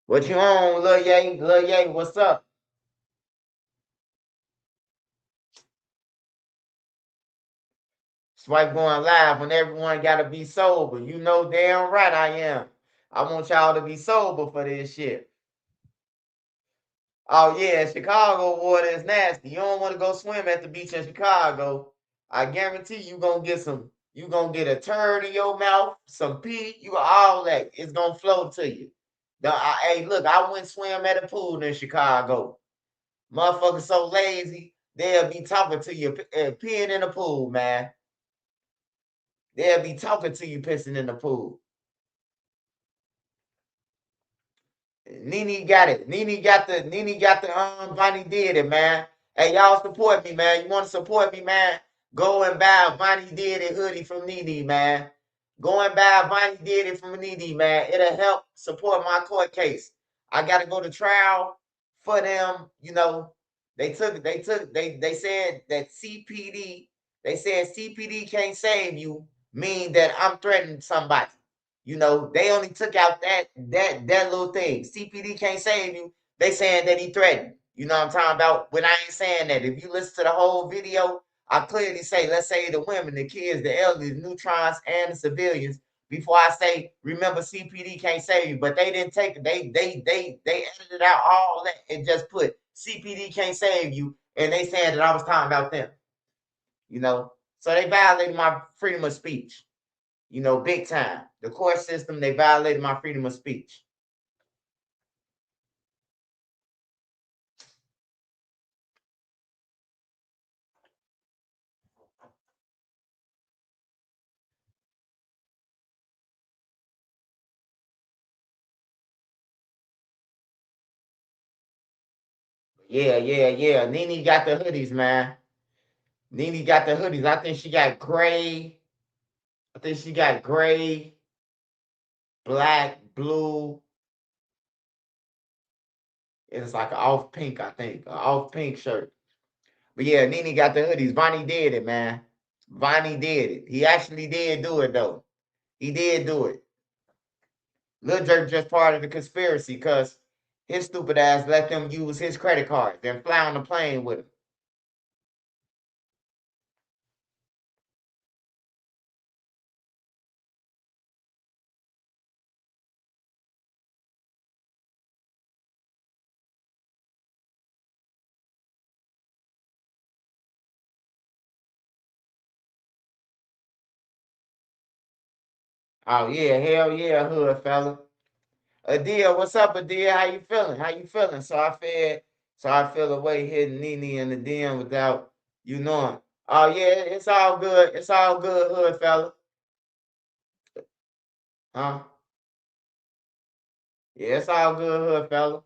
What you on, Lil Ye? Lil Ye, what's up? Swipe going live when everyone gotta be sober. You know damn right I am. I want y'all to be sober for this shit. Oh yeah, Chicago water is nasty. You don't want to go swim at the beach in Chicago. I guarantee you gonna get a turd in your mouth, some pee, all that. It's gonna flow to you. Hey, look, I went swim at a pool in Chicago. Motherfuckers so lazy, they'll be talking to you peeing in the pool, man. They'll be talking to you pissing in the pool. Nene got it. Nene got the Vonnie did it, man. Hey, y'all support me, man. You want to support me, man? Go and buy a Vonnie did it hoodie from Nene, man. Go and buy a Vonnie did it from Nene, man. It'll help support my court case. I gotta go to trial for them. They said that CPD, they said CPD can't save you, mean that I'm threatening somebody. They only took out that little thing. CPD can't save you. They saying that he threatened. You know what I'm talking about? When I ain't saying that. If you listen to the whole video, I clearly say, let's say the women, the kids, the elderly, the neutrons, and the civilians. Before I say, remember CPD can't save you, but they didn't take it. They edited out all that and just put CPD can't save you, and they saying that I was talking about them. So they violated my freedom of speech. Big time. The court system, they violated my freedom of speech. Yeah. Nene got the hoodies, man. Nene got the hoodies. I think she got gray. Black, blue. It's like an off pink, I think. An off pink shirt. But yeah, Nene got the hoodies. Vonnie did it, man. Vonnie did it. He actually did do it, though. He did do it. Lil Durk just part of the conspiracy because his stupid ass let them use his credit cards and fly on the plane with him. Oh yeah, hell yeah, hood fella. Adia, what's up, Adia? How you feeling? So I feel away hitting Nene in the DM without you knowing. Oh yeah, it's all good. It's all good, hood fella. Huh? Yeah, it's all good, hood fella.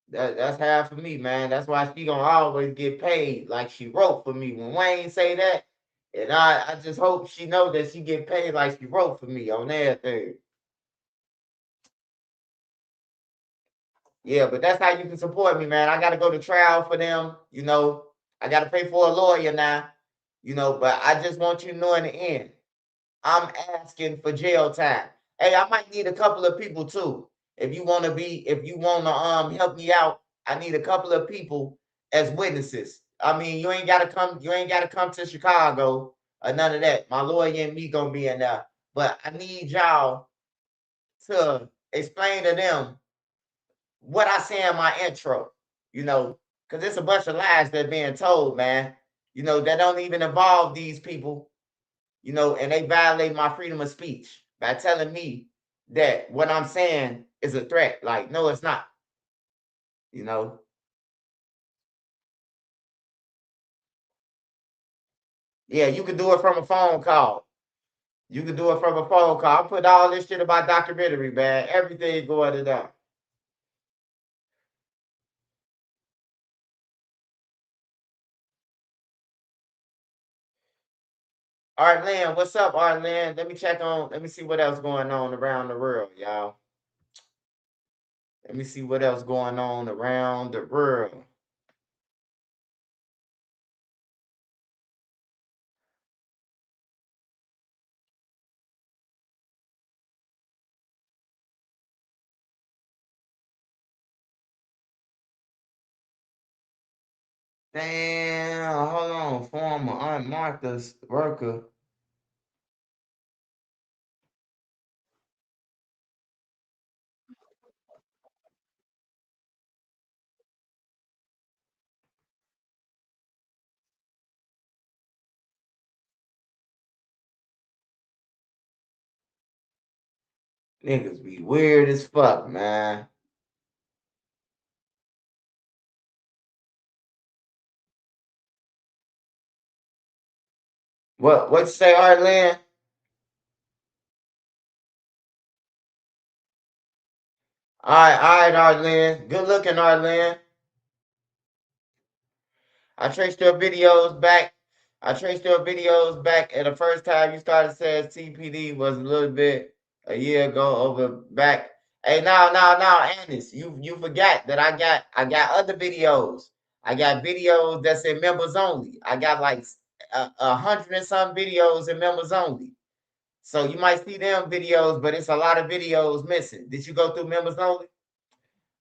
That's half of me, man. That's why she gonna always get paid like she wrote for me. When Wayne say that, and I just hope she know that she get paid like she wrote for me on everything. Yeah, but that's how you can support me, man. I got to go to trial for them. I got to pay for a lawyer now. But I just want you to know in the end, I'm asking for jail time. Hey, I might need a couple of people too. If you want to help me out, I need a couple of people as witnesses. I mean, you ain't gotta come to Chicago or none of that. My lawyer and me gonna be in there. But I need y'all to explain to them what I say in my intro, because it's a bunch of lies that are being told, man, that don't even involve these people, and they violate my freedom of speech by telling me that what I'm saying is a threat. Like, no, it's not, you know. Yeah, you can do it from a phone call. You can do it from a phone call. I put all this shit about documentary, man. Everything going to them. Arlen, what's up, Arlen? Let me see what else going on around the world, y'all. Let me see what else going on around the world. Damn, hold on. Former Aunt Martha's worker. Niggas be weird as fuck, man. What you say, Arlen? All right, Arlen. Good looking, Arlen. I traced your videos back. I traced your videos back at the first time you started saying TPD was a little bit a year ago over back. Hey, now, Anis, you forgot that I got other videos. I got videos that say members only. I got like 100 and some videos in members only. So you might see them videos, but it's a lot of videos missing. Did you go through members only?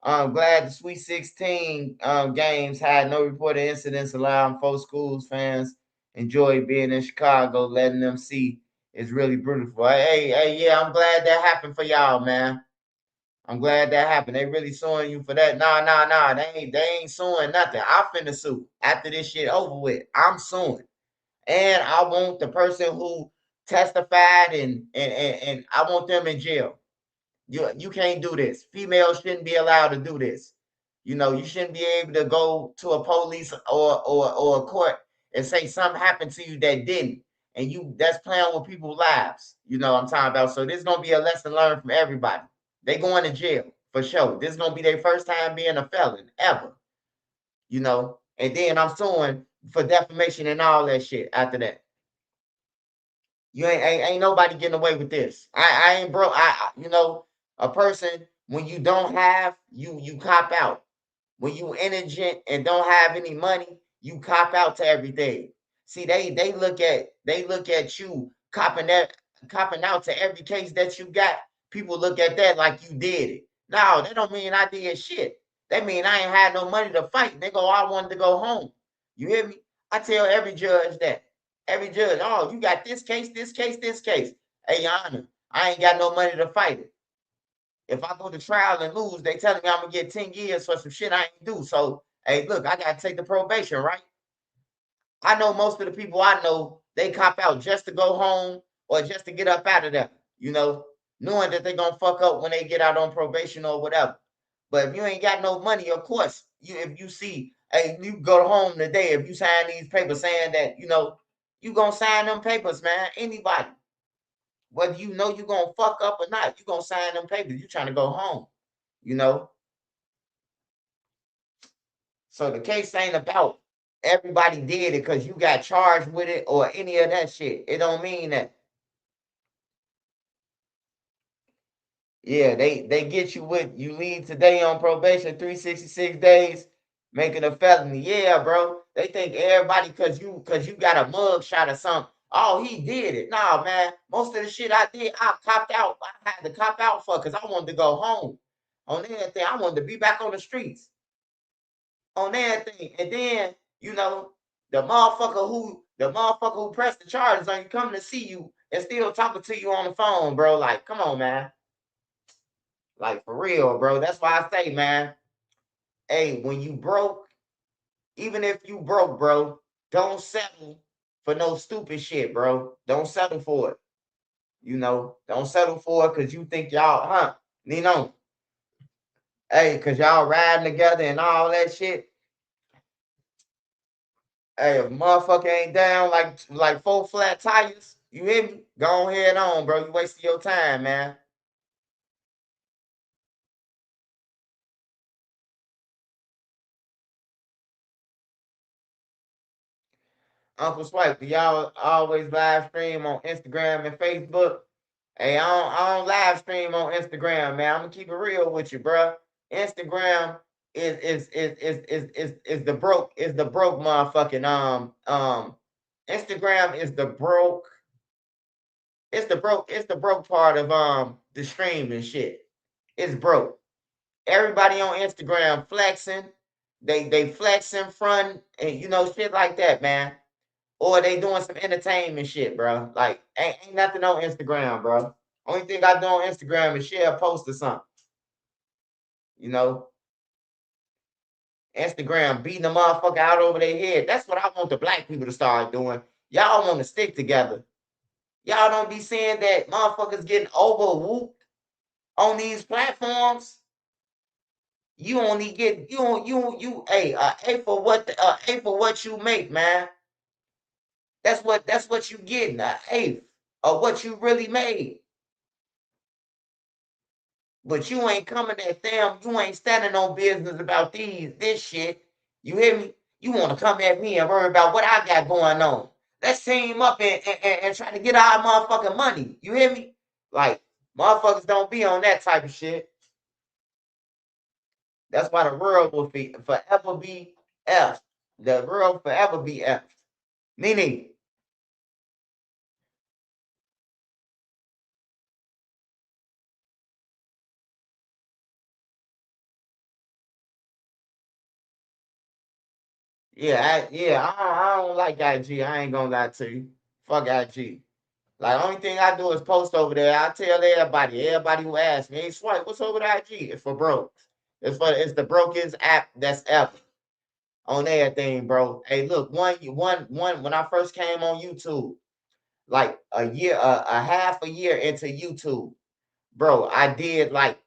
I'm glad the Sweet 16 games had no reported incidents, allowing folks, schools, fans enjoy being in Chicago, letting them see it's really beautiful. Hey, yeah, I'm glad that happened for y'all, man. I'm glad that happened. They really suing you for that. Nah. They ain't suing nothing. I finna sue after this shit over with. I'm suing. And I want the person who testified and I want them in jail. You can't do this. Females shouldn't be allowed to do this. You shouldn't be able to go to a police or a court and say something happened to you that didn't. And that's playing with people's lives. You know what I'm talking about. So this is gonna be a lesson learned from everybody. They going to jail for sure. This is gonna be their first time being a felon ever. And then I'm suing for defamation and all that shit after that. You ain't nobody getting away with this. I ain't broke. A person when you don't have you cop out. When you indigent and don't have any money, you cop out to everything. See, they look at you copping out to every case that you got. People look at that like you did it. No, that don't mean I did shit. That mean I ain't had no money to fight. They go, I wanted to go home. You hear me? I tell every judge that. Every judge, oh, you got this case, this case, this case. Hey, Your Honor, I ain't got no money to fight it. If I go to trial and lose, they telling me I'm gonna get 10 years for some shit I ain't do. So, hey, look, I gotta take the probation, right? I know most of the people I know, they cop out just to go home or just to get up out of there, knowing that they gonna fuck up when they get out on probation or whatever. But if you ain't got no money, of course, if you see, hey, you go home today, if you sign these papers saying that, you gonna sign them papers, man. Anybody, whether you know you gonna fuck up or not, you gonna sign them papers. You trying to go home, you know. So the case ain't about everybody did it because you got charged with it or any of that shit. It don't mean that. Yeah, they get you with you leave today on probation, 366 days, making a felony. Yeah, bro. They think everybody cause you got a mug shot or something. Oh, he did it. Nah, man. Most of the shit I did, I copped out. I had to cop out for because I wanted to go home. On everything, I wanted to be back on the streets. On everything. And then, the motherfucker who pressed the charges on you coming to see you and still talking to you on the phone, bro. Like, come on, man. Like for real, bro. That's why I say, man, hey, when you broke, even if you broke, bro, don't settle for no stupid shit, bro. Don't settle for it. Don't settle for it because you think y'all, you know, hey, because y'all riding together and all that shit. Hey, if motherfucker ain't down like four flat tires, you hear me? Go ahead on, bro. You wasting your time, man. Uncle Swipe, do y'all always live stream on Instagram and Facebook? Hey, I don't live stream on Instagram, man. I'm gonna keep it real with you, bro. Instagram is the broke motherfucking Instagram is the broke. It's the broke part of the stream and shit. It's broke. Everybody on Instagram flexing. They flexing front and shit like that, man. Or they doing some entertainment shit, bro. Like ain't nothing on Instagram, bro. Only thing I do on Instagram is share a post or something. You know, Instagram beating the motherfucker out over their head. That's what I want the black people to start doing. Y'all want to stick together. Y'all don't be saying that motherfuckers getting overwhooped on these platforms. You only get A for what you make, man. That's what you getting, an eighth of what you really made. But you ain't coming at them. You ain't standing on business about this shit. You hear me? You want to come at me and worry about what I got going on. Let's team up and try to get our motherfucking money. You hear me? Like, motherfuckers don't be on that type of shit. That's why the world will forever be F. The world forever be F. Meaning, I don't like IG. I ain't gonna lie to you. Fuck IG. Like, only thing I do is post over there. I tell everybody who asks me, hey, Swipe, what's over the IG? It's for broke. It's the brokest app that's ever on everything, bro. Hey, look, one when I first came on YouTube, like a half a year into YouTube, bro, I did like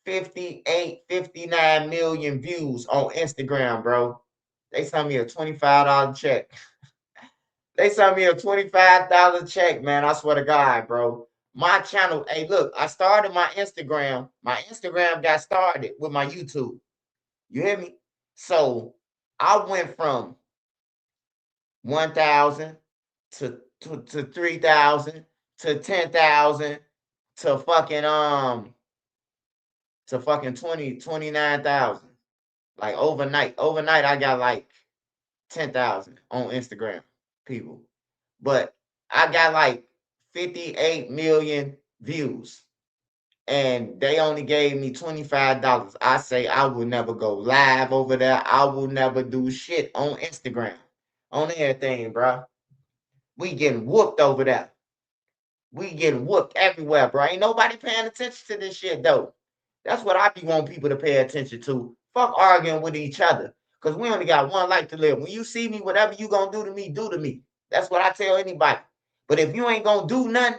58, 59 million views on Instagram, bro. They sent me a $25 check. They sent me a $25 check, man. I swear to God, bro. My channel, hey, look, I started my Instagram. My Instagram got started with my YouTube. You hear me? So I went from 1,000 to 3,000 to 10,000 to fucking 29,000. Like overnight. Overnight, I got like 10,000 on Instagram, people. But I got like 58 million views. And they only gave me $25. I say I will never go live over there. I will never do shit on Instagram. On everything, bro. We getting whooped over there. We getting whooped everywhere, bro. Ain't nobody paying attention to this shit, though. That's what I be wanting people to pay attention to. Fuck arguing with each other. Because we only got one life to live. When you see me, whatever you gonna do to me, do to me. That's what I tell anybody. But if you ain't gonna do nothing,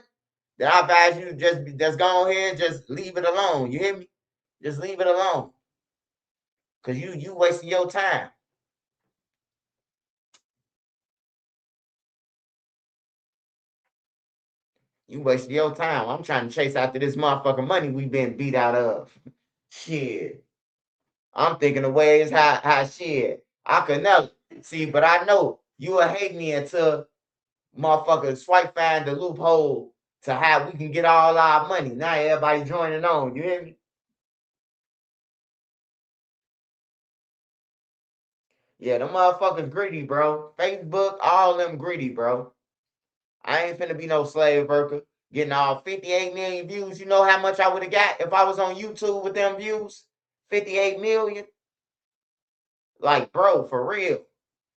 then I advise you just go ahead, just leave it alone. You hear me? Just leave it alone. Because you wasting your time. You wasting your time. I'm trying to chase after this motherfucking money we been beat out of. Shit. I'm thinking of ways how shit. I could never see, but I know you will hate me until motherfuckers swipe find the loophole to how we can get all our money. Now everybody joining on. You hear me? Yeah, the motherfuckers greedy, bro. Facebook, all them greedy, bro. I ain't finna be no slave worker. Getting all 58 million views. You know how much I would have got if I was on YouTube with them views? 58 million? Like, bro, for real.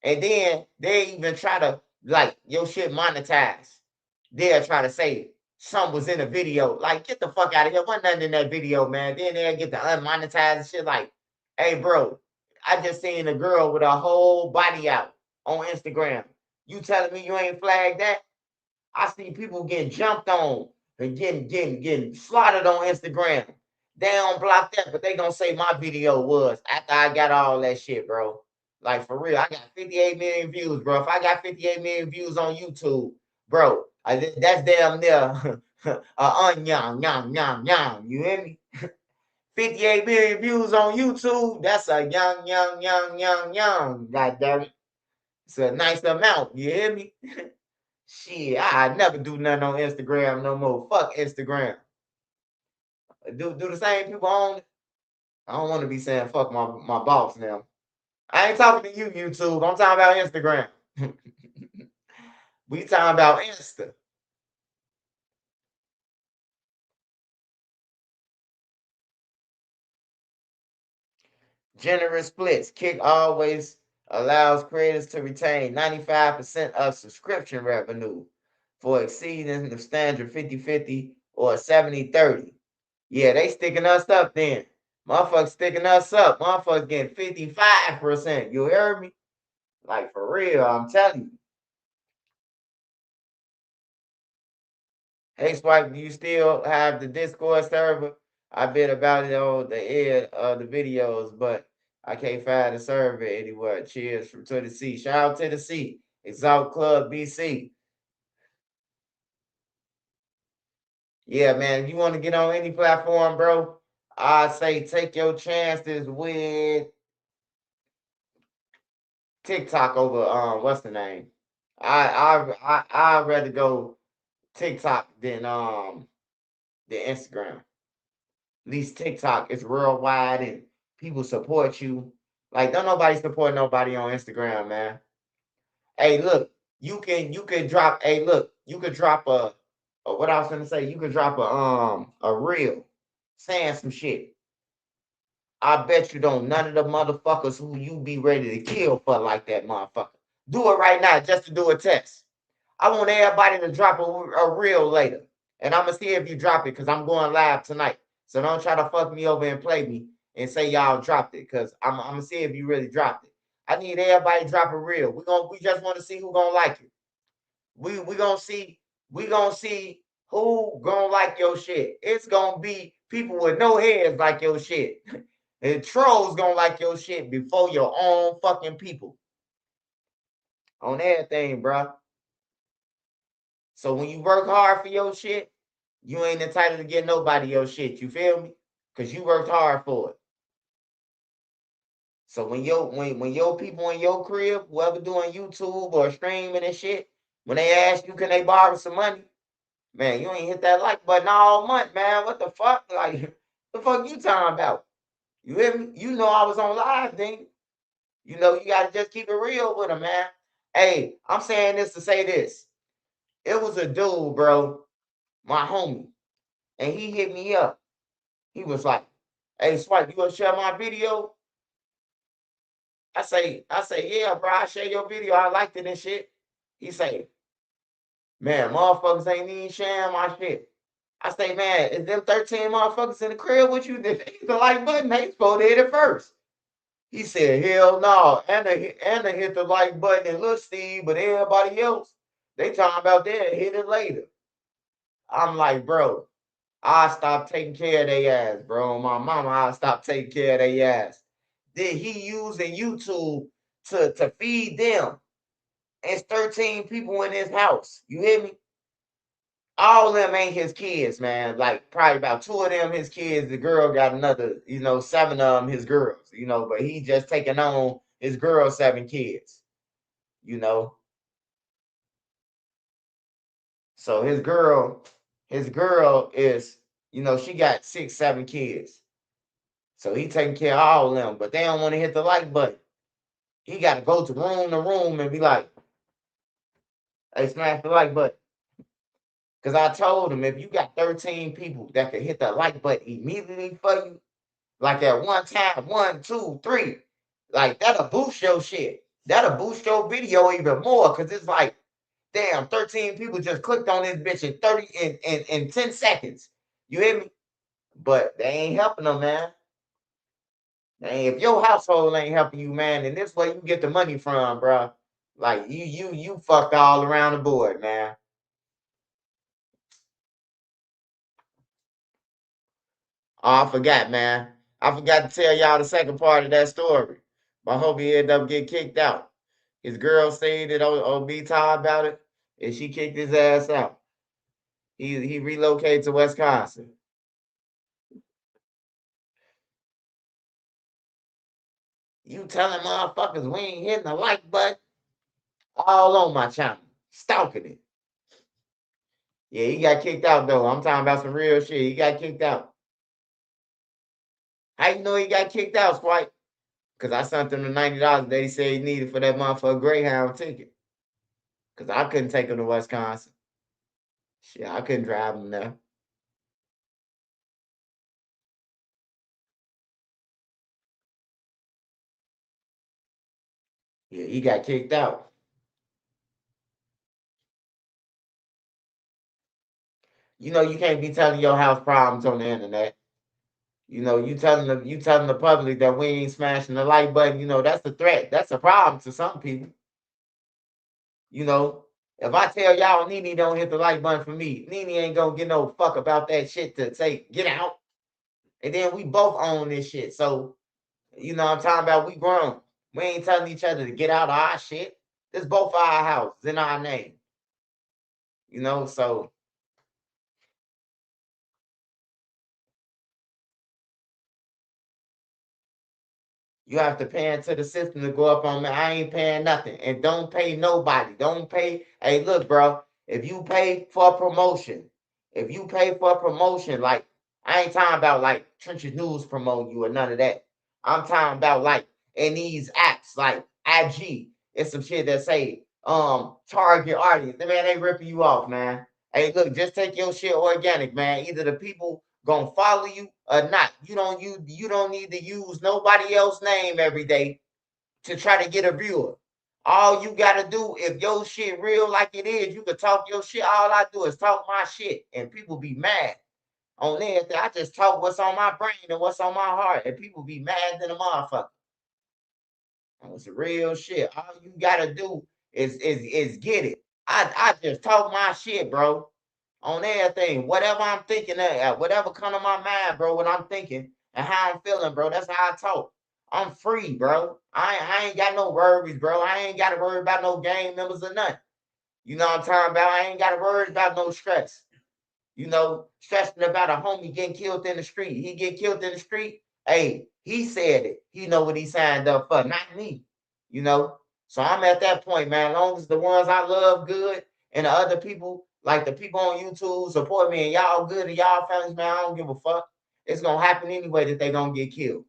And then they even try to, like, your shit monetize. They'll try to say something was in a video. Like, get the fuck out of here. Wasn't nothing in that video, man. Then they'll get the unmonetized and shit. Like, hey, bro, I just seen a girl with her whole body out on Instagram. You telling me you ain't flagged that? I see people getting jumped on and getting slaughtered on Instagram. They don't block that, but they gonna say my video was after I got all that shit, bro. Like for real, I got 58 million views, bro. If I got 58 million views on YouTube, bro, that's damn near young. You hear me? 58 million views on YouTube. That's a young. God damn it. It's a nice amount. You hear me? Shit, I never do nothing on Instagram no more. Fuck Instagram. Do the same people on it? I don't want to be saying fuck my boss now. I ain't talking to you, YouTube. I'm talking about Instagram. We talking about Insta. Generous splits. Kick always allows creators to retain 95% of subscription revenue for exceeding the standard 50-50 or 70-30. Yeah, they sticking us up then. Motherfuckers sticking us up. Motherfuckers getting 55%. You heard me? Like, for real, I'm telling you. Hey, Swipe, do you still have the Discord server? I been about it on the end of the videos, but I can't find the server anywhere. Cheers from Tennessee. Shout out Tennessee. Exalt Club BC. Yeah, man, if you want to get on any platform, bro, I say take your chances with TikTok over what's the name? I'd rather go TikTok than Instagram. At least TikTok is worldwide and people support you. Like, don't nobody support nobody on Instagram, man. Hey, look, you can drop. Hey, look, you could drop what I was gonna say. You could drop a reel saying some shit. I bet you don't none of the motherfuckers who you be ready to kill for like that motherfucker. Do it right now just to do a test. I want everybody to drop a reel later. And I'm gonna see if you drop it because I'm going live tonight. So don't try to fuck me over and play me and say y'all dropped it because I'm gonna see if you really dropped it. I need everybody to drop a reel. We just want to see who gonna like it. We gonna see who gonna like your shit. It's gonna be people with no heads like your shit. And trolls gonna like your shit before your own fucking people. On everything, bro. So when you work hard for your shit, you ain't entitled to get nobody your shit. You feel me? Cause you worked hard for it. So when your people in your crib, whoever doing YouTube or streaming and shit, when they ask you can they borrow some money, man, you ain't hit that like button all month, man. What the fuck? Like, the fuck you talking about? You hear me? You know I was on live, then. You know you gotta just keep it real with them, man. Hey, I'm saying this to say this. It was a dude, bro, my homie, and he hit me up. He was like, "Hey, Swipe, you gonna share my video?" I say, "Yeah, bro, I share your video. I liked it and shit." He say, "Man, motherfuckers ain't even sharing my shit." I say, "Man, is them 13 motherfuckers in the crib with you? They hit the like button. They supposed to hit it first." He said, "Hell no." Anna hit the like button and look, Steve, but everybody else, they talking about that hit it later. I'm like, bro, I stopped taking care of their ass, bro. My mama, I stopped taking care of their ass. Then he using YouTube to feed them. It's 13 people in his house. You hear me? All of them ain't his kids, man. Like probably about 2 of them his kids. The girl got another, 7 of them his girls, but he just taking on his girl 7 kids, you know. So his girl is, she got 6, 7 kids. So he taking care of all of them, but they don't want to hit the like button. He got to go to room and be like, "Hey, smash the like button." Because I told him if you got 13 people that can hit the like button immediately for you, like at one time, 1, 2, 3, like that'll boost your shit. That'll boost your video even more because it's like, damn, 13 people just clicked on this bitch in 30 in 10 seconds. You hear me? But they ain't helping them, man. And if your household ain't helping you, man, then this where you get the money from, bro. Like you fucked all around the board, man. Oh, I forgot, man. I forgot to tell y'all the second part of that story. I hope he ended up getting kicked out. His girl said that OB talked about it, and she kicked his ass out. He relocated to Wisconsin. You telling motherfuckers we ain't hitting the like button? all on my channel, stalking it. Yeah, he got kicked out though. I'm talking about some real shit. He got kicked out. How you know he got kicked out, Swipe? Because I sent him the $90 that he said he needed for that motherfucker Greyhound ticket. Because I couldn't take him to Wisconsin. Shit, I couldn't drive him there. Yeah, he got kicked out. You know, you can't be telling your house problems on the internet. You know, you telling the public that we ain't smashing the like button. You know, that's a threat. That's a problem to some people. You know, if I tell y'all Nene don't hit the like button for me, Nene ain't gonna get no fuck about that shit to say get out. And then we both own this shit. So, you know what I'm talking about? We grown. We ain't telling each other to get out of our shit. This both our houses in our name. You know, so you have to pay into the system to go up on me. I ain't paying nothing. And don't pay nobody. Don't pay. Hey, look, bro. If you pay for promotion, like I ain't talking about like Trenches News promoting you or none of that. I'm talking about like in these apps like IG. It's some shit that say target audience. Man, they ripping you off, man. Hey, look, just take your shit organic, man. Either the people gonna follow you or not. You don't need to use nobody else's name every day to try to get a viewer. All you gotta do, if your shit real like it is, you can talk your shit. All I do is talk my shit, and people be mad on everything. I just talk what's on my brain and what's on my heart, and people be mad than a motherfucker. It's real shit. All you gotta do is get it. I just talk my shit, bro. On everything. Whatever I'm thinking, whatever come to my mind, bro, what I'm thinking and how I'm feeling, bro. That's how I talk. I'm free, bro. I ain't got no worries, bro. I ain't got to worry about no gang members or nothing. You know what I'm talking about? I ain't got to worry about no stress. You know, stressing about a homie getting killed in the street. He get killed in the street. Hey, he said it. He know what he signed up for, not me. You know, so I'm at that point, man. As long as the ones I love good and the other people, like the people on YouTube, support me and y'all good and y'all families, man, I don't give a fuck. It's gonna happen anyway that they gonna get killed.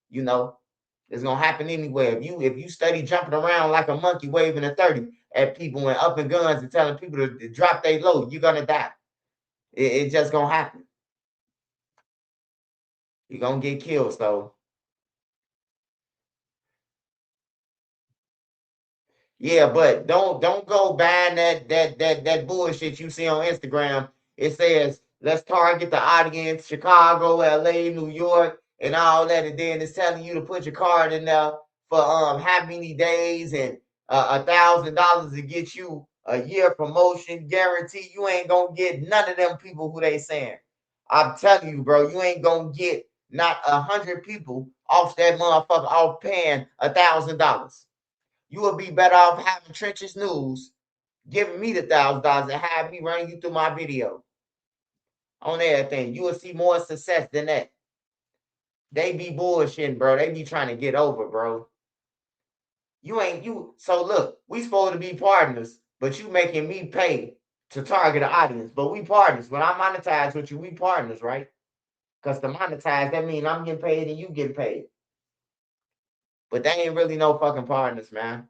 You know, it's gonna happen anyway. If you study jumping around like a monkey waving a 30 at people and upping guns and telling people to drop their load, you're gonna die. It just gonna happen. You're gonna get killed. So yeah, but don't go buying that bullshit you see on Instagram. It says let's target the audience, Chicago, LA, New York, and all that, and then it's telling you to put your card in there for how many days and $1,000 to get you a year promotion guarantee. You ain't gonna get none of them people who they saying. I'm telling you, bro, you ain't gonna get not 100 people off that motherfucker off paying $1,000. You would be better off having Trenches News giving me the $1,000 and have me running you through my video on everything. You will see more success than that. They be bullshitting, bro. They be trying to get over, bro. You ain't you. So look, we supposed to be partners, but you making me pay to target an audience. But we partners. When I monetize with you, we partners, right? Because to monetize, that means I'm getting paid and you getting paid. But they ain't really no fucking partners, man.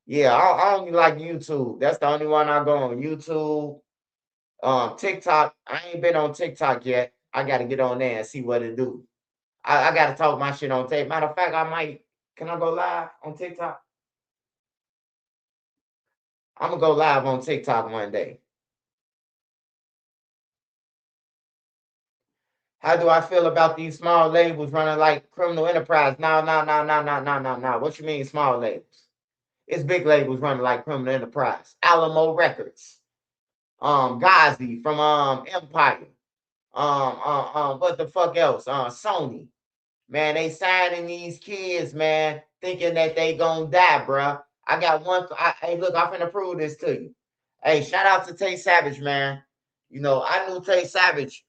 Yeah, I only like YouTube. That's the only one I go on. YouTube, TikTok. I ain't been on TikTok yet. I got to get on there and see what it do. I got to talk my shit on tape. Matter of fact, I might. Can I go live on TikTok? I'm gonna go live on TikTok one day. How do I feel about these small labels running like criminal enterprise? No. What you mean small labels? It's big labels running like criminal enterprise. Alamo Records, Ghazi from Empire. What the fuck else? Sony. Man, they signing these kids, man, thinking that they gonna die, bruh. I got one. Hey, look, I'm finna prove this to you. Hey, shout out to Tay Savage, man. You know, I knew Tay Savage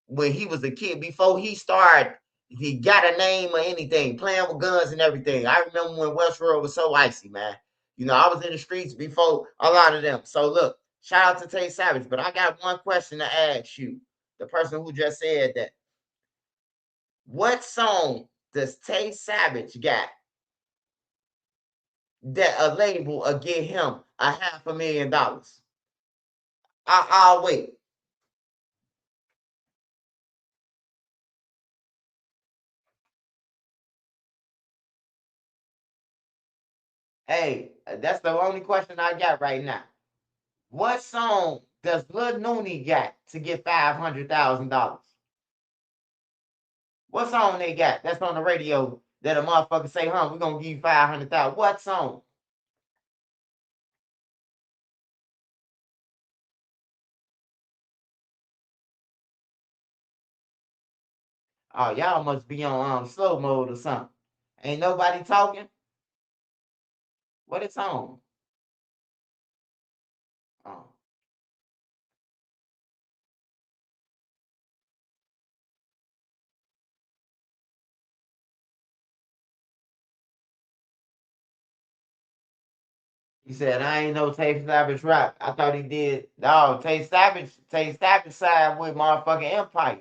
when he was a kid. Before he started, he got a name or anything, playing with guns and everything. I remember when Westworld was so icy, man. You know, I was in the streets before a lot of them. So look, shout out to Tay Savage. But I got one question to ask you, the person who just said that. What song does Tay Savage got that a label will get him $500,000? I'll wait. Hey, that's the only question I got right now. What song does Lil Nooney got to get $500,000? What song they got that's on the radio that a motherfucker say, huh, we're gonna give you 500,000? What song? Oh, y'all must be on slow mode or something. Ain't nobody talking? What it's on? Oh. He said, I ain't no Tay Savage rap. I thought he did. No, Tay Savage side with motherfucking Empire.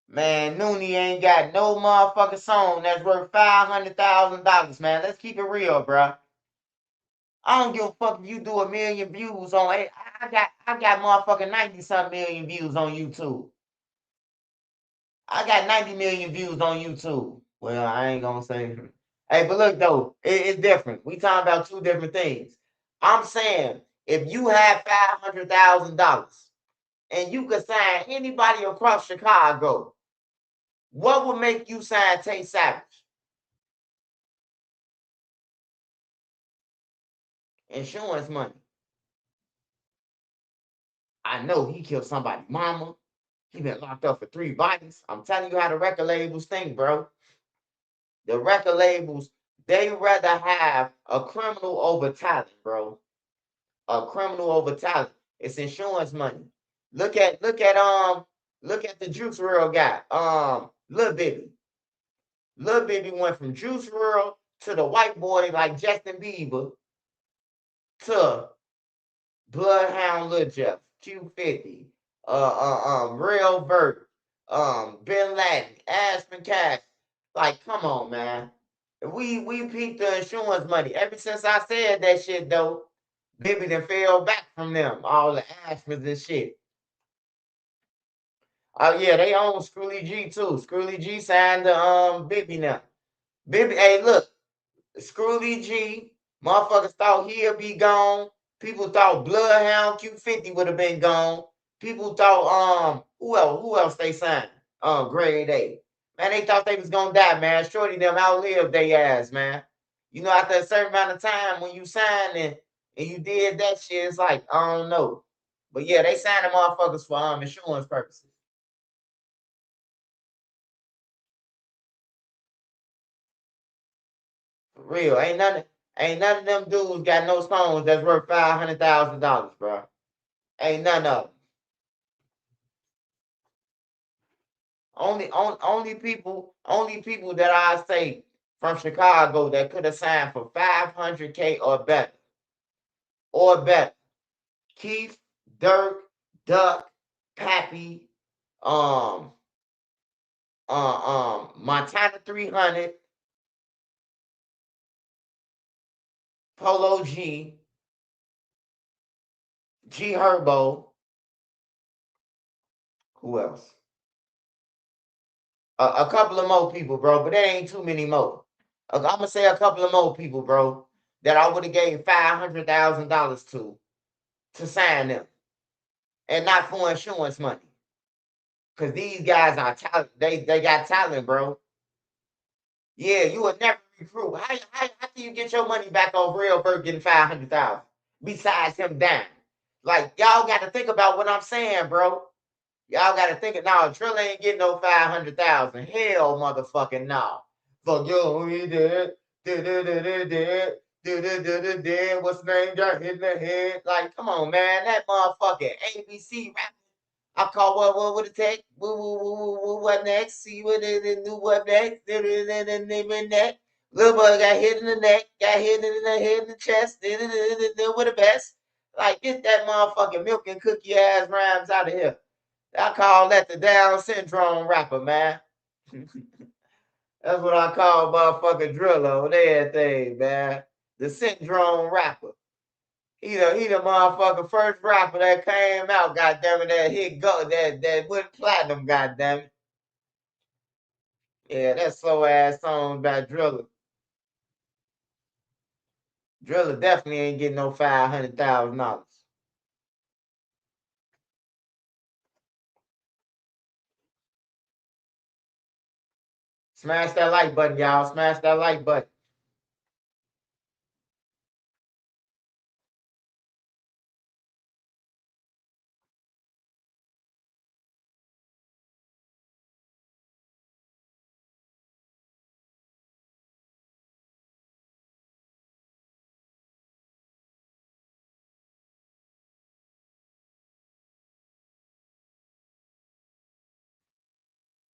Man, Nooney ain't got no motherfucking song that's worth $500,000, man. Let's keep it real, bro. I don't give a fuck if you do 1 million views on it. I got motherfucking 90-something million views on YouTube. I got 90 million views on YouTube. Well, I ain't gonna say. Hey, but look though, it's different. We talking about two different things. I'm saying if you had $500,000 and you could sign anybody across Chicago, what would make you sign Tay Savage? Insurance money. I know he killed somebody's mama. He been locked up for 3 bodies. I'm telling you how the record labels think, bro. The record labels, they rather have a criminal over talent, bro. A criminal over talent. It's insurance money. Look at the Juice WRLD guy. Lil Bibby. Lil Bibby went from Juice WRLD to the white boy like Justin Bieber to Bloodhound Lil Jeff, Q50, Real Vert, Bin Laden, Aspen Cash. Like, come on, man. We peeped the insurance money. Ever since I said that shit though, Bibby done fell back from them, all the Aspens and shit. Oh yeah, they own Scrooly G too. Scrooly G signed to Bibby now. Bibby, hey, look, Scrooly G, motherfuckers thought he'll be gone. People thought Bloodhound Q50 would have been gone. People thought who else they signed? Grade A. Man, they thought they was gonna die, man. Shorty them outlived they ass, man. You know, after a certain amount of time when you signed and you did that shit, it's like, I don't know. But yeah, they signed the motherfuckers for insurance purposes. For real. Ain't none of them dudes got no songs that's worth $500,000, bro. Ain't none of them. Only people that I say from Chicago that could have signed for $500K or better. Or better. Keith, Durk, Duck, Pappy, Montana 300, Polo G, G Herbo. Who else? A couple of more people, bro, but there ain't too many more. I'm gonna say a couple of more people, bro, that I would have gave $500,000 to sign them, and not for insurance money. Cause these guys are talent. They got talent, bro. Yeah, you would never recruit. How can you get your money back on Real Bird getting 500,000? Besides him down, like y'all got to think about what I'm saying, bro. Y'all got to think it now. Trill ain't getting no 500,000. Hell, motherfucking no. Fuck you, he did. What's the name? Got hit in the head. Like, come on, man. That motherfucking ABC rap. I call what would it take? What next? See what they do what next? Neck. Little boy got hit in the neck, got hit in the head in the chest, with the best. Like, get that motherfucking milk and cookie ass rhymes out of here. I call that the Down syndrome rapper, man. That's what I call motherfucking Driller on everything, man. The syndrome rapper. He the motherfucking first rapper that came out, goddammit, that hit go that went platinum, goddammit. Yeah, that slow ass song by Driller. Driller definitely ain't getting no $500,000. Smash that like button, y'all. Smash that like button.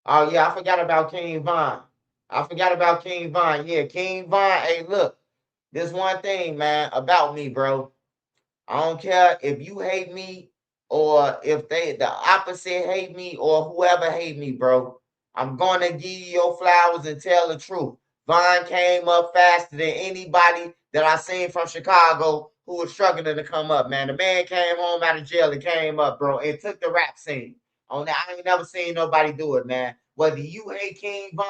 Oh yeah, I forgot about King Von. I forgot about King Von. Yeah, King Von. Hey, look, this one thing, man, about me, bro. I don't care if you hate me or if the opposite hate me or whoever hate me, bro. I'm gonna give you your flowers and tell the truth. Vaughn came up faster than anybody that I seen from Chicago who was struggling to come up, man. The man came home out of jail and came up, bro, and took the rap scene. On that, I ain't never seen nobody do it, man. Whether you hate King Von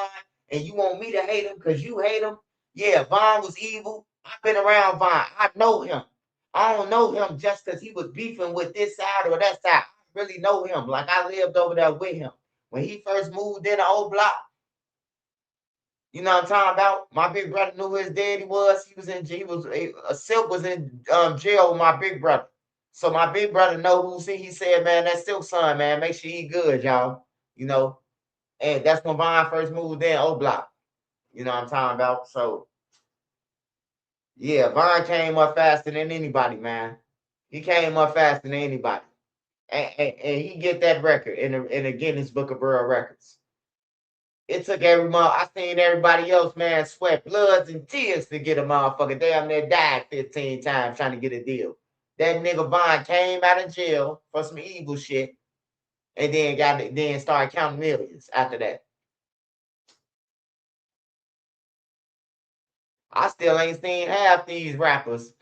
and you want me to hate him because you hate him, yeah, Von was evil. I've been around Von. I know him. I don't know him just because he was beefing with this side or that side. I really know him. Like, I lived over there with him. When he first moved in the old block, you know what I'm talking about? My big brother knew who his daddy was. Silk was in jail with my big brother. So my big brother know who he said, man, that Silk son, man, make sure he good, y'all. You know, and that's when Vaughn first moved in old block. You know what I'm talking about? So yeah, Vaughn came up faster than anybody, man. He came up faster than anybody. And he get that record in the Guinness Book of World Records. It took every month. I seen everybody else, man, sweat bloods and tears to get a motherfucker. Damn near died 15 times trying to get a deal. That nigga Vaughn came out of jail for some evil shit and then started counting millions after that. I still ain't seen half these rappers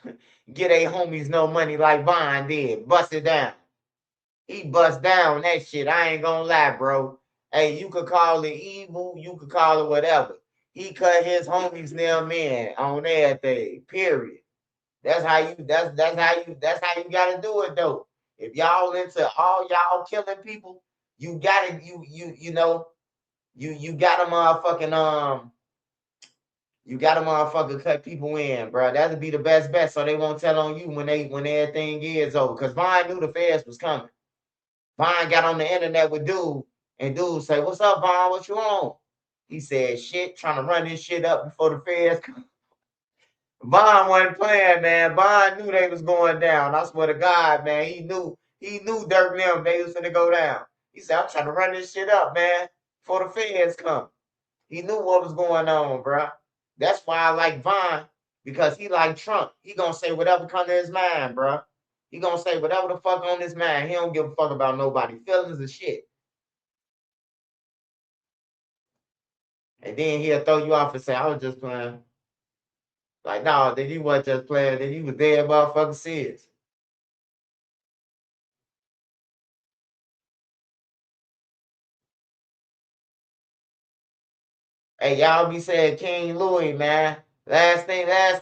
get a homies no money like Vaughn did. Bust it down. He bust down that shit. I ain't gonna lie, bro. Hey, you could call it evil, you could call it whatever. He cut his homies them in on everything. Period. That's how you gotta do it though. If y'all into all y'all killing people, you gotta you gotta motherfucking cut people in, bro. That'd be the best bet so they won't tell on you when everything is over. Cause Vaughn knew the feds was coming. Vaughn got on the internet with dude, and dude say, "What's up, Vaughn? What you on?" He said, "Shit, trying to run this shit up before the feds come." Vaughn wasn't playing, man. Vaughn knew they was going down. I swear to God, man. He knew Durk and them, they was gonna go down. He said, "I'm trying to run this shit up, man, before the feds come." He knew what was going on, bro. That's why I like Vaughn, because he like Trump. He gonna say whatever come to his mind, bro. He gonna say whatever the fuck on his mind. He don't give a fuck about nobody. Feelings and shit. And then he'll throw you off and say, "I was just playing." Like, no, then he wasn't just playing. Then he was dead motherfucking serious. Hey, y'all be saying King Louis, man. Last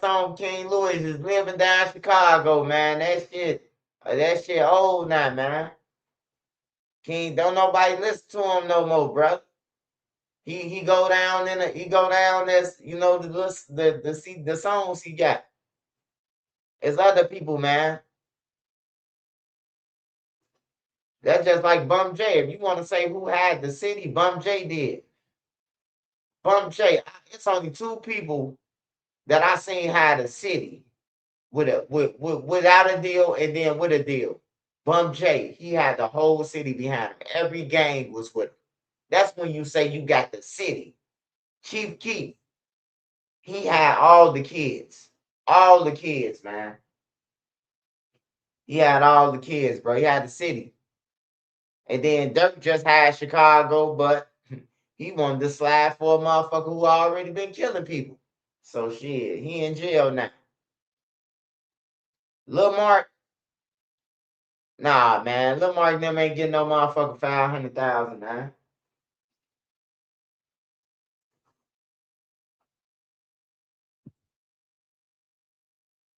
song King Louis is living down Chicago, man. That shit old now, man. King, don't nobody listen to him no more, bro. He go down as the songs he got. It's other people, man. That's just like Bum J. If you want to say who had the city, Bum J did. Bum J. It's only two people that I seen had a city without a deal and then with a deal. Bum J, he had the whole city behind him. Every gang was with him. That's when you say you got the city. Chief Keef, he had all the kids. All the kids, man. He had all the kids, bro. He had the city. And then Dirk just had Chicago, but he wanted to slide for a motherfucker who already been killing people. So shit, he in jail now. Lil Mark, nah, man. Lil Mark them ain't getting no motherfucking 500,000, man.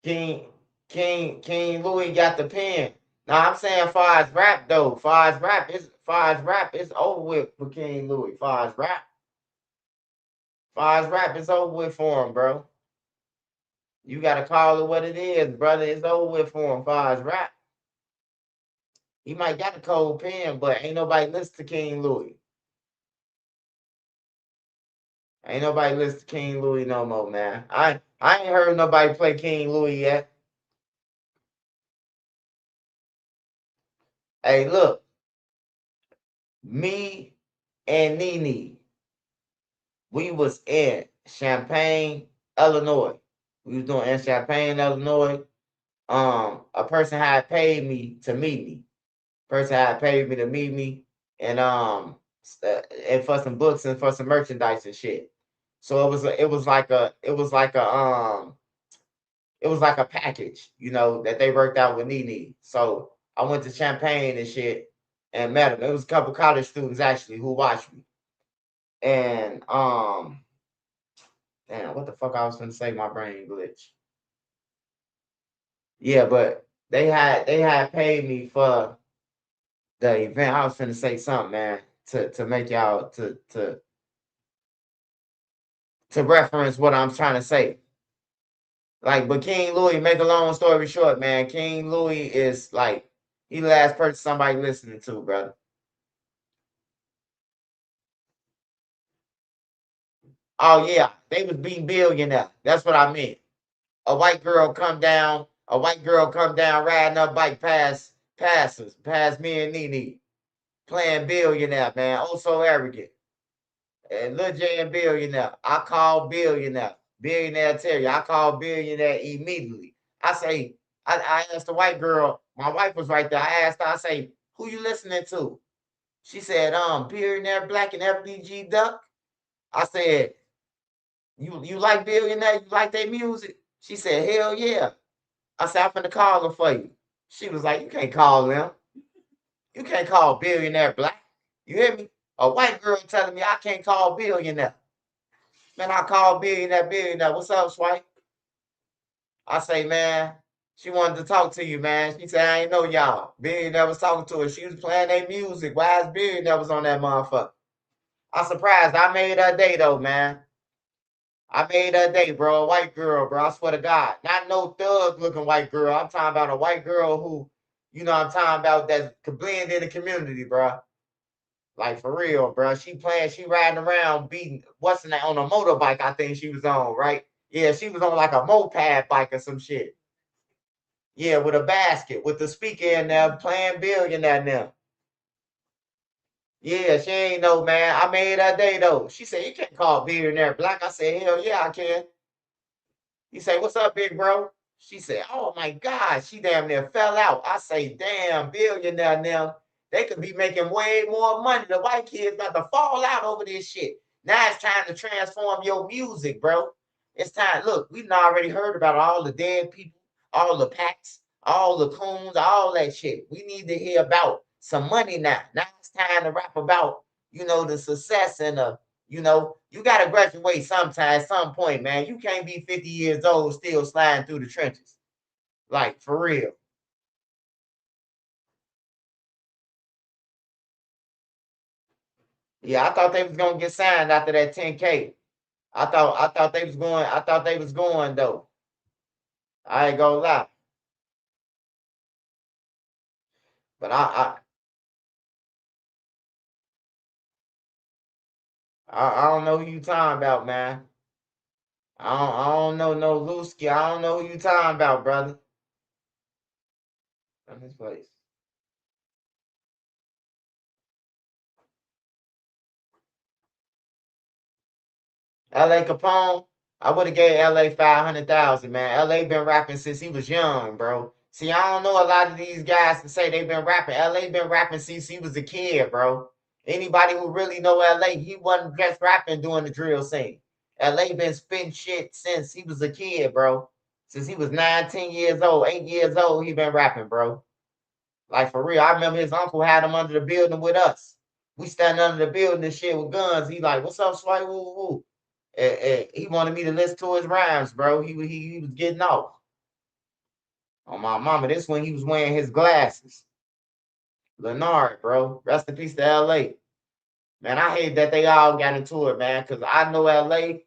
King Louis got the pen. Now I'm saying far as rap though, far as rap is over with for King Louis. Far as rap is over with for him, bro. You gotta call it what it is, brother. It's over with for him. Far as rap, he might got a cold pen, but ain't nobody listen to King Louis. Ain't nobody listen to King Louis no more, man. I ain't heard nobody play King Louis yet. Hey, look, me and Nene, we was in Champaign, Illinois. We was doing in Champaign, Illinois. A person had paid me to meet me. Person had paid me to meet me, and for some books and for some merchandise and shit. So it was like a package, that they worked out with Nene. So I went to Champaign and shit and met him. It was a couple college students actually who watched me. And damn, what the fuck I was gonna say? My brain glitch. Yeah, but they had paid me for the event. I was gonna say something, man, to make y'all to reference what I'm trying to say. Like, but King Louis, make a long story short, man, King Louis is like he the last person somebody listening to, brother. Oh yeah, they was being billionaire. That's what I meant. A white girl come down, riding her bike past us, past me and Nene, playing billionaire, man. Oh, so arrogant. And Lil J and billionaire. I call billionaire. Billionaire tell you, I call billionaire immediately. I say, I asked the white girl, my wife was right there. I asked her, I say, who you listening to? She said, Billionaire Black and FBG Duck. I said, you like billionaire? You like their music? She said, hell yeah. I said, I'm finna call her for you. She was like, you can't call them. You can't call billionaire Black. You hear me? A white girl telling me I can't call billionaire. Man, I call billionaire. What's up, Swipe? I say, man, she wanted to talk to you, man. She said, I ain't know y'all. Billionaire was talking to her. She was playing their music. Why is billionaire was on that motherfucker? I'm surprised. I made her day, though, man. I made her day, bro. A white girl, bro. I swear to God. Not no thug-looking white girl. I'm talking about a white girl who, I'm talking about that could blend in the community, bro. Like, for real, bro. She riding around beating, what's in that, on a motorbike, I think she was on, right? Yeah, she was on like a moped bike or some shit. Yeah, with a basket, with the speaker in there, playing billionaire now. Yeah, she ain't know, man. I made her day, though. She said, you can't call billionaire Black. I said, hell yeah, I can. He said, what's up, big bro? She said, oh my God, she damn near fell out. I say, damn, billionaire now. They could be making way more money. The white kids about to fall out over this shit. Now it's time to transform your music, bro. It's time. Look, we've already heard about all the dead people, all the packs, all the coons, all that shit. We need to hear about some money now. Now it's time to rap about, the success and you got to graduate sometime, some point, man. You can't be 50 years old still sliding through the trenches. Like, for real. Yeah, I thought they was gonna get signed after that 10K. I thought they was going though. I ain't gonna lie. But I don't know who you talking about, man. I don't know no Lusky. I don't know who you talking about, brother. From this place. LA Capone, I would have gave LA 500,000, man. LA been rapping since he was young, bro. See, I don't know a lot of these guys to say they've been rapping. LA been rapping since he was a kid, bro. Anybody who really know LA, he wasn't just rapping doing the drill scene. LA been spitting shit since he was a kid, bro. Since he was 19 years old, 8 years old, he been rapping, bro. Like for real. I remember his uncle had him under the building with us. We standing under the building and shit with guns. He like, what's up, Sway? Woo woo. He wanted me to listen to his rhymes, bro. He was getting off. On my mama, this when he was wearing his glasses. Leonard, bro. Rest in peace to LA. Man, I hate that they all got into it, man, because I know LA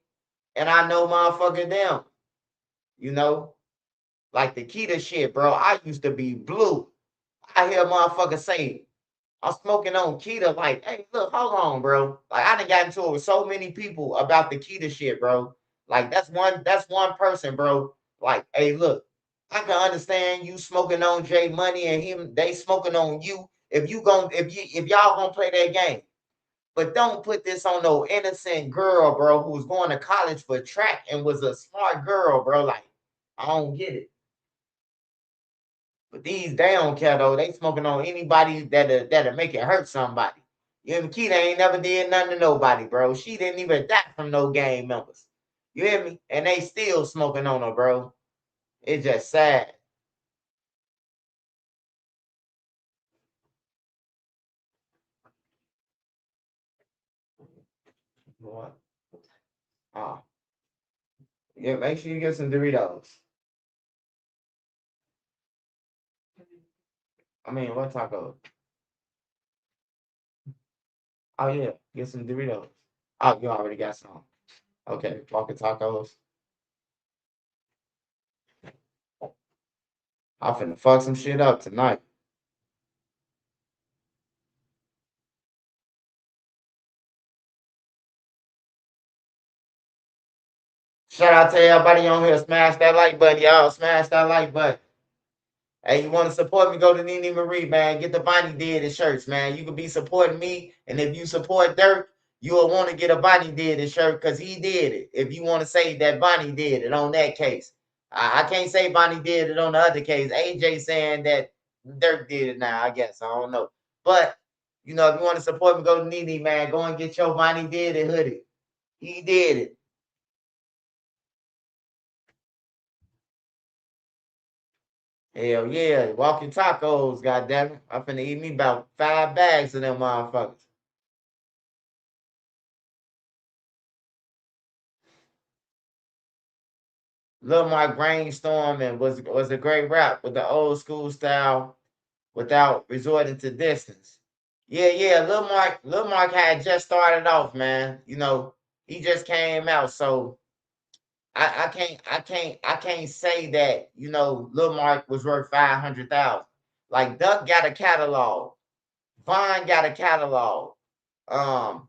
and I know motherfucking them. You know? Like the Keita shit, bro. I used to be blue. I hear motherfuckers say, I'm smoking on Keita. Like, hey, look, hold on, bro. Like, I done got into it with so many people about the Keita shit, bro. Like, that's one person, bro. Like, hey, look, I can understand you smoking on Jay Money and him, they smoking on you. If y'all gonna play that game. But don't put this on no innocent girl, bro, who was going to college for track and was a smart girl, bro. Like, I don't get it. But these they don't care though. They smoking on anybody that'll make it hurt somebody. You hear me? Keita ain't never did nothing to nobody, bro. She didn't even die from no gang members. You hear me? And they still smoking on her, bro. It's just sad. What? Oh. Yeah, make sure you get some Doritos. I mean, what taco? Oh yeah, get some Doritos. Oh, you already got some. Okay, walking tacos. I'm finna fuck some shit up tonight. Shout out to everybody on here. Smash that like button, y'all. Smash that like button. Hey, you want to support me? Go to Nene Marie, man. Get the Bonnie Did shirts, man. You could be supporting me, and if you support Durk, you'll want to get a Bonnie Did shirt because he did it. If you want to say that Bonnie did it on that case, I can't say Bonnie did it on the other case. AJ saying that Durk did it now. I guess I don't know, but you know, if you want to support me, go to Nene, man. Go and get your Bonnie Did it hoodie. He did it. Hell yeah, walking tacos, goddammit. I'm finna eat me about 5 bags of them motherfuckers. Lil Mark brainstorming was a great rap with the old school style without resorting to distance. Yeah, yeah, Lil Mark had just started off, man. You know, he just came out, so I can't say that, you know, Lil Mark was worth 500,000. Like Duck got a catalog, Vaughn got a catalog. Um,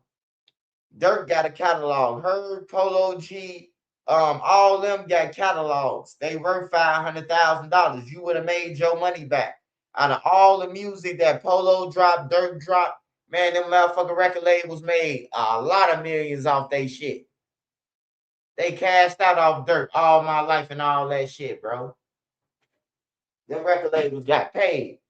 Dirk got a catalog. Herb, Polo G, all them got catalogs. They worth $500,000. You would have made your money back. Out of all the music that Polo dropped, Dirk dropped, man, them motherfucking record labels made a lot of millions off they shit. They cashed out off Dirk all my life and all that shit, bro. Them record labels got paid.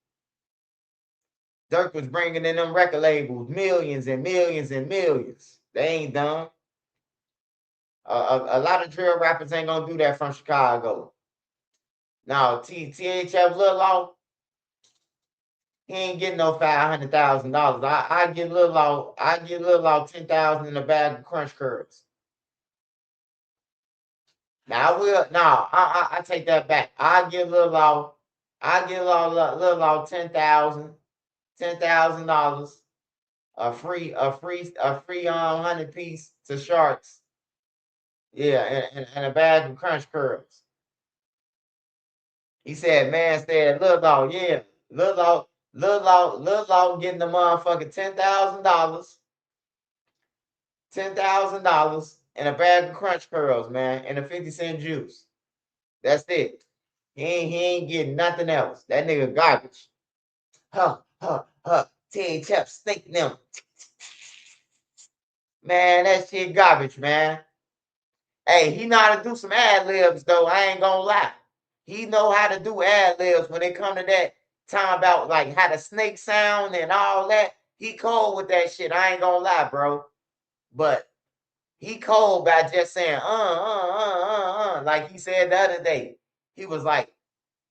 Dirk was bringing in them record labels millions and millions and millions. They ain't dumb. A lot of drill rappers ain't gonna do that from Chicago. Now, THF Lil Law, he ain't getting no $500,000. I get Lil Law 10,000 in a bag of Crunch Curls. Now I will. Now I take that back. I give Lil Law 10,000 dollars, a free 100 piece to Sharks. Yeah, and a bag of Crunch Curls. He said, man said, Lil Law, yeah. Lil Law getting the motherfucking $10,000, $10,000 and a bag of Crunch Curls, man, and a 50-cent juice. That's it. He ain't getting nothing else. That nigga garbage. Huh. THF snake them. Man, that shit garbage, man. Hey, he know how to do some ad libs though. I ain't gonna lie. He know how to do ad libs when it come to that time about like how the snake sound and all that. He cold with that shit. I ain't gonna lie, bro. But he cold by just saying like he said the other day. He was like,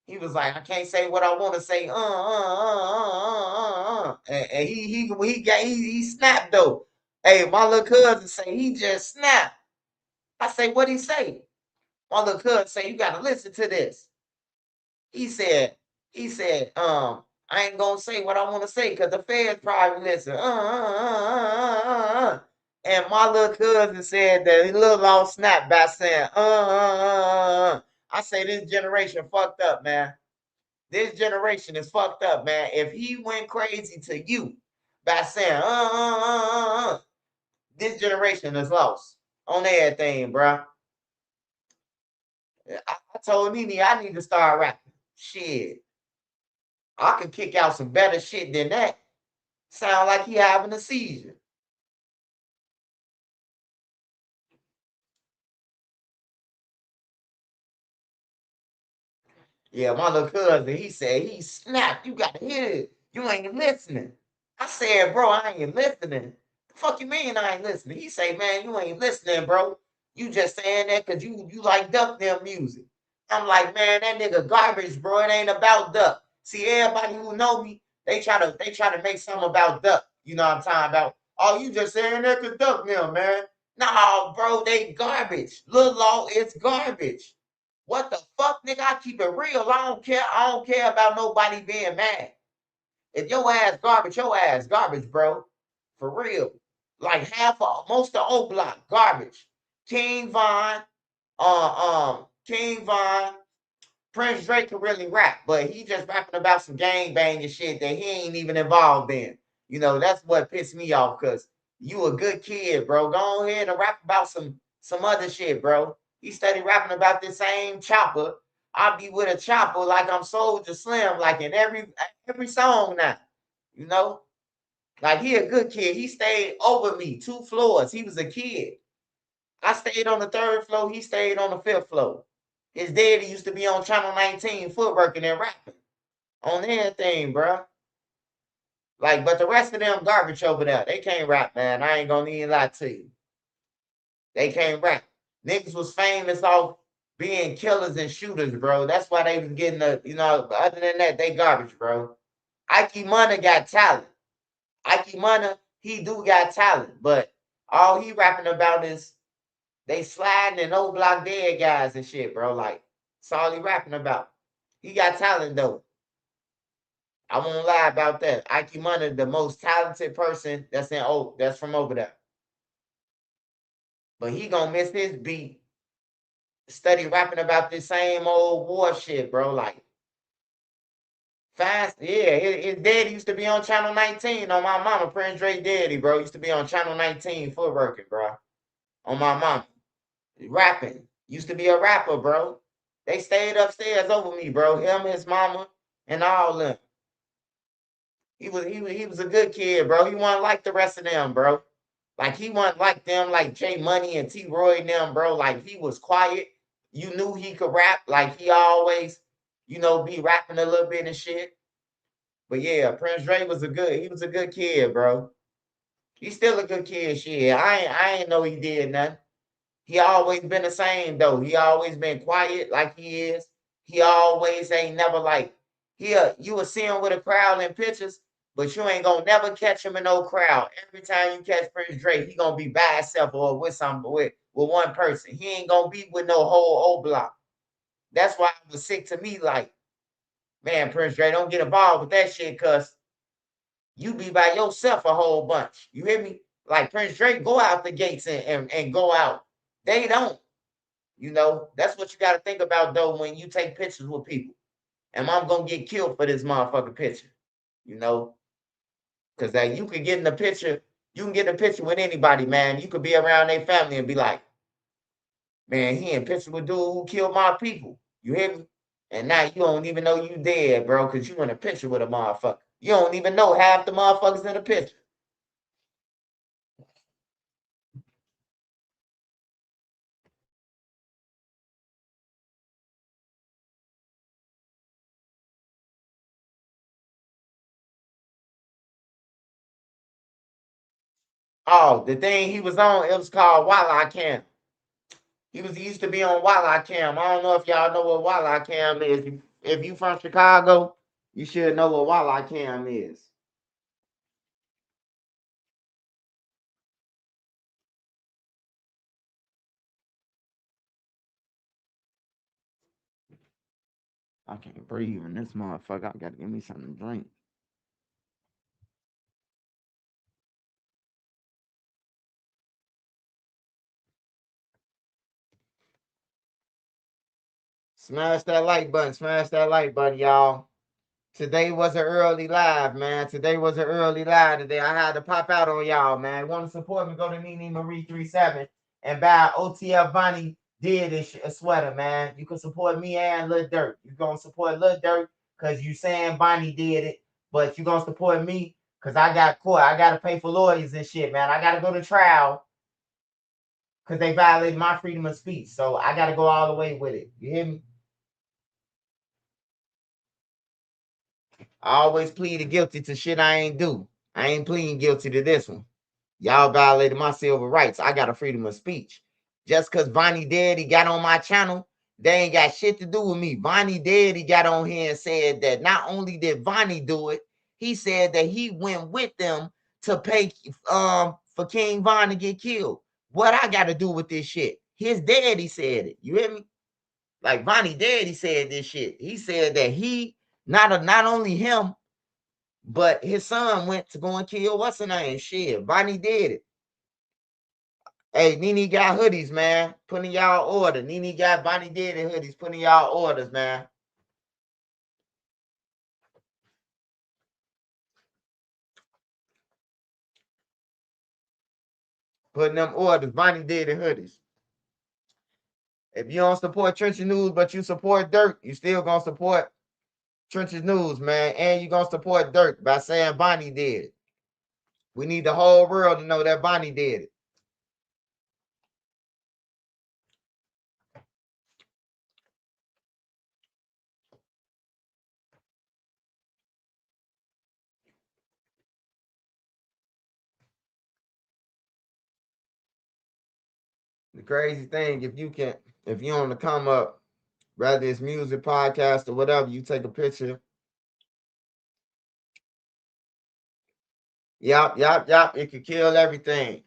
I can't say what I want to say. And he snapped though. Hey, my little cousin say he just snapped. I say, what he say? My little cousin say, you gotta listen to this. He said, I ain't gonna say what I want to say because the feds probably listen. And my little cousin said that he little long snap by saying, I say this generation fucked up, man. This generation is fucked up, man. If he went crazy to you by saying, this generation is lost on everything, bro. I told Nene I need to start rapping. Shit. I can kick out some better shit than that. Sound like he having a seizure. Yeah, my little cousin, he said he snapped. You gotta hear it. You ain't listening. I said, bro, I ain't listening. The fuck you mean I ain't listening? He say, man, you ain't listening, bro. You just saying that because you like Duck Them music. I'm like, man, that nigga garbage, bro. It ain't about Duck. See, everybody who know me, they try to make something about Duck. You know what I'm talking about? Oh, you just saying that to Duck Them, man. Nah, bro, they garbage. Lil Law is garbage. What the fuck, nigga? I keep it real. I don't care. I don't care about nobody being mad. If your ass garbage, bro. For real. Like most of O Block, garbage. King Von, King Von, Prince Drake can really rap, but he just rapping about some gang banging shit that he ain't even involved in. You know, that's what pissed me off because you a good kid, bro. Go ahead and rap about some other shit, bro. He steady rapping about the same chopper. I be with a chopper like I'm Soldier Slim, like in every song now. You know? Like he a good kid. He stayed over me 2 floors. He was a kid. I stayed on the 3rd floor. He stayed on the 5th floor. His daddy used to be on Channel 19 footworking and rapping on everything, bro. Like, but the rest of them garbage over there. They can't rap, man. I ain't gonna even lie to you. They can't rap. Niggas was famous off being killers and shooters, bro. That's why they was getting other than that, they garbage, bro. Ike Money got talent. Ike Money, he do got talent, but all he rapping about is they sliding and old block dead guys and shit, bro. Like, that's all he rapping about. He got talent though. I won't lie about that. Ike Money, the most talented person that's from over there. But he gonna miss his beat. Study rapping about this same old war shit, bro. Like fast, yeah. His daddy used to be on Channel 19 on my mama. Prince Drake daddy, bro. Used to be on Channel 19 footworking, bro. On my mama. Rapping. Used to be a rapper, bro. They stayed upstairs over me, bro. Him, his mama, and all them. He was a good kid, bro. He wasn't like the rest of them, bro. Like he wasn't like them, like J Money and T Roy and them, bro. Like he was quiet. You knew he could rap. Like he always, be rapping a little bit and shit. But yeah, Prince Drake was a good kid, bro. He's still a good kid, shit. I ain't know he did nothing. He always been the same though. He always been quiet like he is. He always ain't never like you will see him with a crowd in pictures, but you ain't gonna never catch him in no crowd. Every time you catch Prince Drake, he gonna be by himself or with one person. He ain't gonna be with no whole old block. That's why it was sick to me. Like, man, Prince Drake, don't get involved with that shit, cause you be by yourself a whole bunch. You hear me? Like Prince Drake, go out the gates and go out. They don't. That's what you got to think about though when you take pictures with people. Am I gonna get killed for this motherfucking picture? Because that you can get in the picture, you can get in a picture with anybody, man. You could be around their family and be like, man, he in picture with dude who killed my people. You hear me? And now you don't even know you dead, bro, because you in a picture with a motherfucker. You don't even know half the motherfuckers in the picture. Oh, the thing he was on, it was called Walla Cam. He used to be on Walla Cam. I don't know if y'all know what Walla Cam is. If you from Chicago, you should know what Walla Cam is. I can't breathe in this motherfucker. I gotta give me something to drink. Smash that like button. Smash that like button, y'all. Today was an early live, man. Today was an early live today. I had to pop out on y'all, man. Want to support me? Go to Nene Marie 37 and buy OTF Bonnie did a sweater, man. You can support me and Lil Durk. You gonna support Lil Durk because you saying Bonnie did it, but you gonna support me because I got caught. I gotta pay for lawyers and shit, man. I gotta go to trial because they violated my freedom of speech. So I gotta go all the way with it. You hear me? I always pleaded guilty to shit I ain't do. I ain't pleading guilty to this one. Y'all violated my civil rights. I got a freedom of speech. Just because Vonnie Daddy got on my channel, they ain't got shit to do with me. Vonnie Daddy got on here and said that not only did Vonnie do it, he said that he went with them to pay for King Von to get killed. What I got to do with this shit? His daddy said it. You hear me? Like Vonnie Daddy said this shit. He said that he not only him, but his son went to go and kill what's her name? Shit, Bonnie did it. Hey, Nene got hoodies, man. Putting y'all order. Nene got Bonnie did it hoodies. Putting y'all orders, man. Putting them orders. Bonnie did it hoodies. If you don't support Trenches News, but you support Durk, you still gonna support Trenches News, man. And you gonna support Durk by saying Bonnie did it. We need the whole world to know that Bonnie did it. The crazy thing, if you on the come up, whether it's music, podcast, or whatever, you take a picture. Yup. It could kill everything.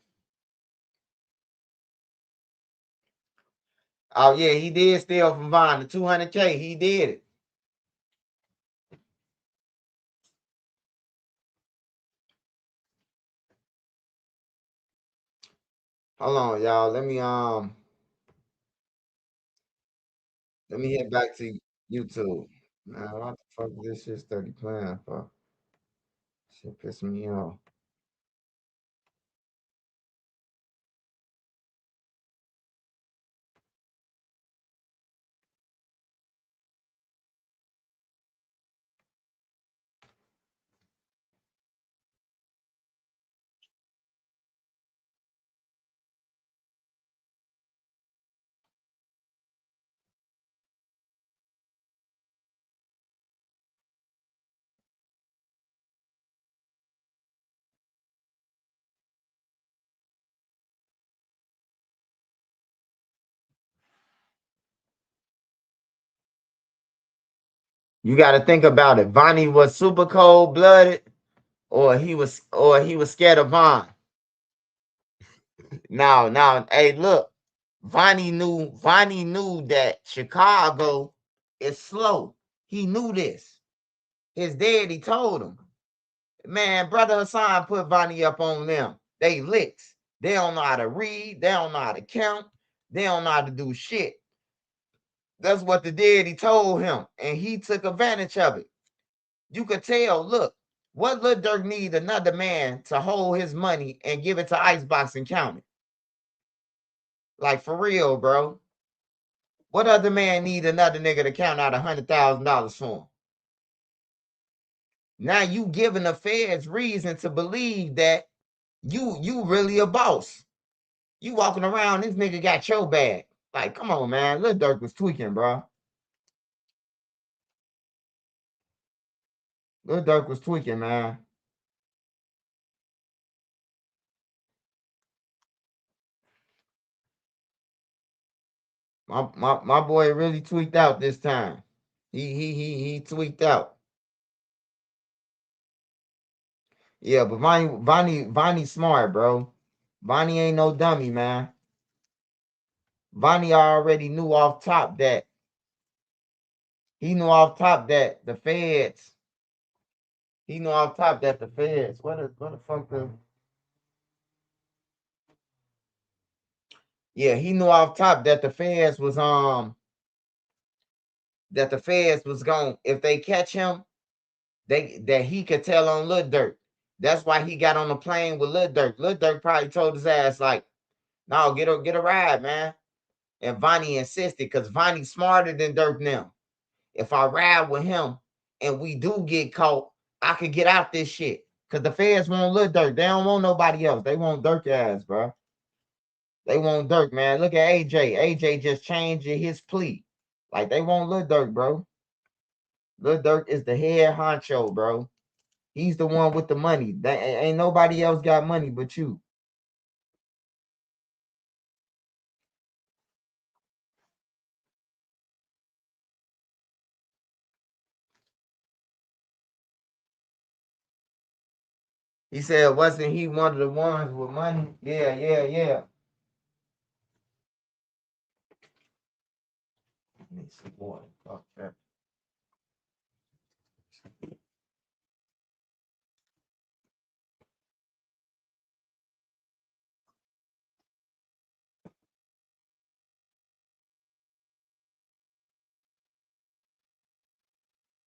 Oh yeah, he did steal from Vaughn the 200K. He did it. Hold on, y'all. Let me head back to YouTube. Man, what the fuck is this shit study playing for? Shit pissing me off. You got to think about it. Vonnie was super cold blooded, or he was scared of Vaughn. Now, hey, look, Vonnie knew that Chicago is slow. He knew this. His daddy told him. Man, Brother Hassan put Vonnie up on them. They licks. They don't know how to read. They don't know how to count. They don't know how to do shit. That's what the daddy told him, and he took advantage of it. You could tell, look, what Lil Durk need another man to hold his money and give it to Icebox and count it. Like, for real, bro. What other man need another nigga to count out $100,000 for him? Now you giving the feds reason to believe that you really a boss. You walking around, this nigga got your bag. Like, come on, man. Lil Durk was tweaking, bro. Lil Durk was tweaking, man. My boy really tweaked out this time. He tweaked out. Yeah, but Vonnie smart, bro. Vonnie ain't no dummy, man. Vonnie already knew off top that the feds. He knew off top that the feds. What the fuck the? Yeah, he knew off top that the feds was going, if they catch him, that he could tell on Lil Durk. That's why he got on the plane with Lil Durk. Lil Durk probably told his ass like, "No, get a ride, man." And Vonnie insisted because Vonnie's smarter than Durk now. If I ride with him and we do get caught, I could get out this shit. Cause the feds want Lil Durk. They don't want nobody else. They want Durk ass, bro. They want Durk, man. Look at AJ. AJ just changed his plea. Like they want Lil Durk, bro. Lil Durk is the head honcho, bro. He's the one with the money. That ain't nobody else got money but you. He said, wasn't he one of the ones with money? Yeah. Need some water. Fuck that.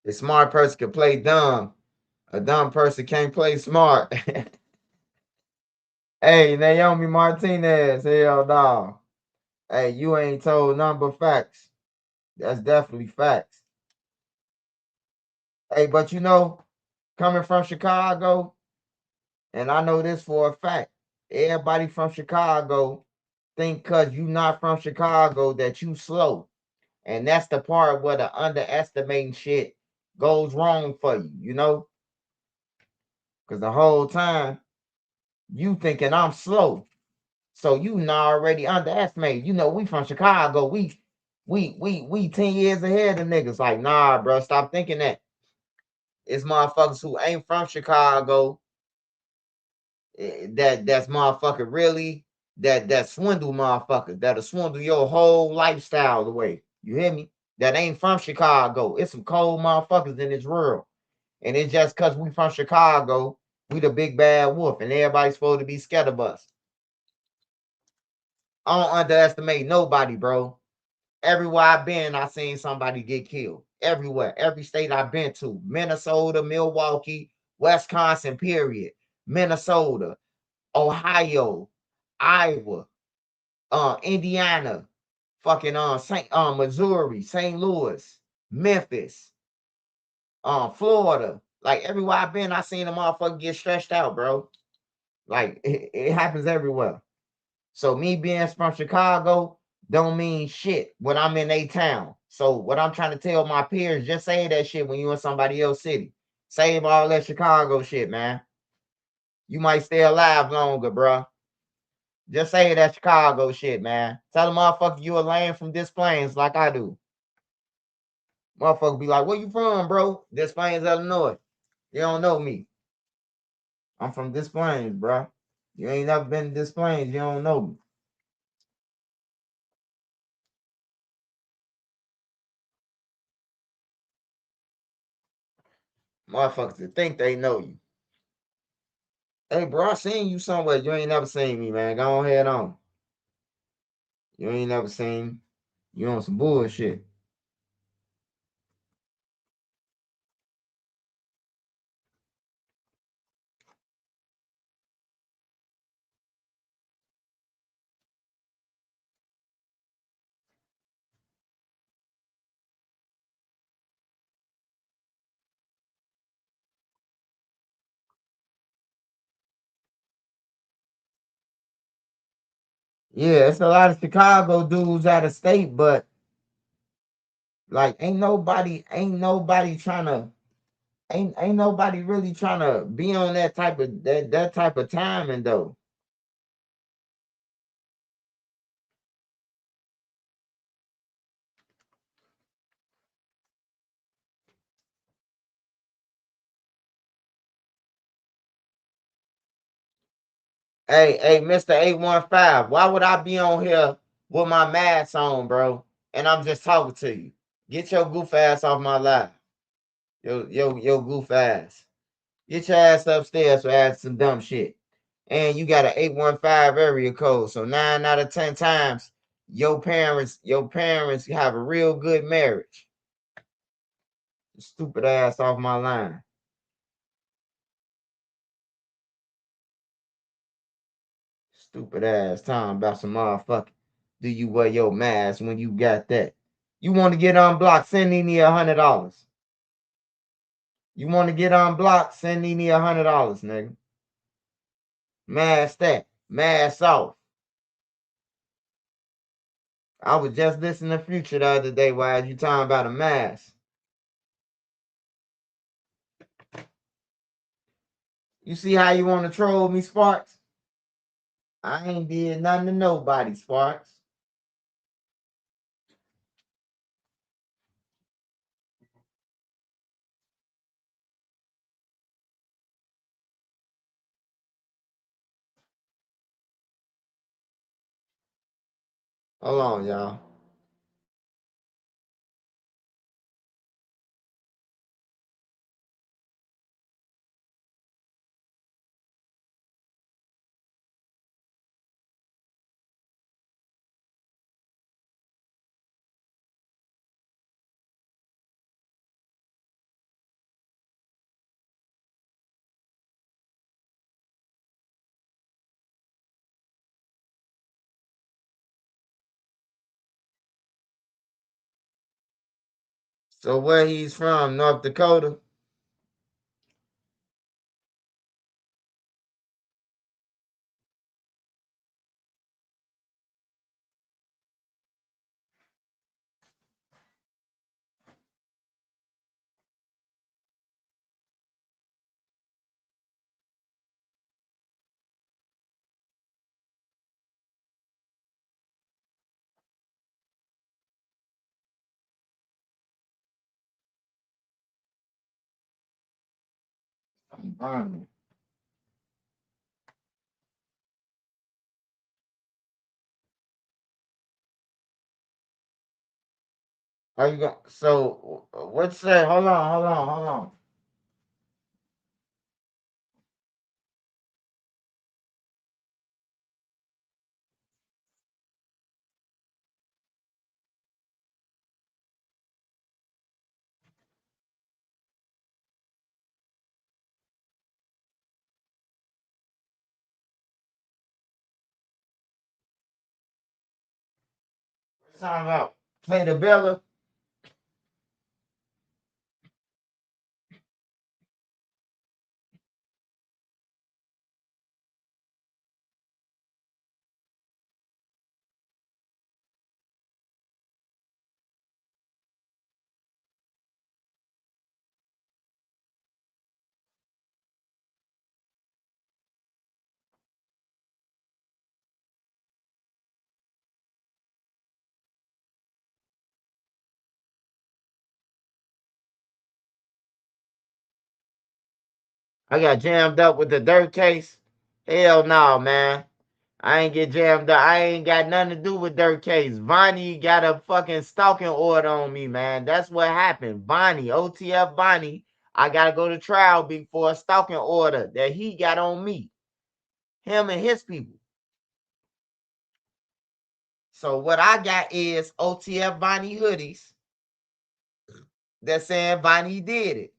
The smart person can play dumb. A dumb person can't play smart. Hey, Naomi Martinez, hell no. Hey, you ain't told nothing but facts. That's definitely facts. Hey, but coming from Chicago, and I know this for a fact, everybody from Chicago think because you not from Chicago that you slow. And that's the part where the underestimating shit goes wrong for you. Because the whole time you thinking I'm slow. So you not already underestimated. We from Chicago. We 10 years ahead of niggas. Like, nah, bro, stop thinking that. It's motherfuckers who ain't from Chicago that's motherfucker really that swindle motherfuckers that'll swindle your whole lifestyle away. You hear me? That ain't from Chicago. It's some cold motherfuckers in this world. And it's just cause we from Chicago, we the big bad wolf, and everybody's supposed to be scared of us. I don't underestimate nobody, bro. Everywhere I've been, I seen somebody get killed. Everywhere, every state I've been to, Minnesota, Milwaukee, Wisconsin, period. Minnesota, Ohio, Iowa, Indiana, fucking Missouri, St. Louis, Memphis, Florida. Like everywhere I've been, I seen a motherfucker get stretched out, bro. Like it happens everywhere. So me being from Chicago don't mean shit when I'm in a town. So what I'm trying to tell my peers, just say that shit when you in somebody else's city. Save all that Chicago shit, man. You might stay alive longer, bro. Just say that Chicago shit, man. Tell the motherfucker you a lame from Des Plaines like I do. Motherfucker be like, where you from, bro? Des Plaines, Illinois. You don't know me. I'm from Des Plaines, bro. You ain't never been to Des Plaines. You don't know me. Motherfuckers that think they know you. Hey, bro, I seen you somewhere. You ain't never seen me, man. Go ahead on. You ain't never seen me. You on some bullshit. Yeah, it's a lot of Chicago dudes out of state, but like ain't nobody really trying to be on that type of timing though. Hey, Mr. 815, why would I be on here with my mask on, bro? And I'm just talking to you. Get your goof ass off my live. Yo goof ass. Get your ass upstairs for asking some dumb shit. And you got an 815 area code. So 9 out of 10 times, your parents have a real good marriage. Stupid ass off my line. Stupid ass talking about some motherfucker. Do you wear your mask when you got that? You want to get unblocked? Send me $100. You want to get unblocked? Send me $100, nigga. Mask that. Mask off. I was just listening to Future the other day while you talking about a mask. You see how you want to troll me, Sparks? I ain't did nothing to nobody, Sparks. Hold on, y'all. So where he's from, North Dakota? I'm burning. How you going? So what's that? Hold on. What's talking about? Play the Billa? I got jammed up with the Durk case. Hell no, man. I ain't get jammed up. I ain't got nothing to do with Durk case. Vonnie got a fucking stalking order on me, man. That's what happened. Vonnie, OTF Vonnie, I gotta go to trial before a stalking order that he got on me. Him and his people. So what I got is OTF Vonnie hoodies that saying Vonnie did it.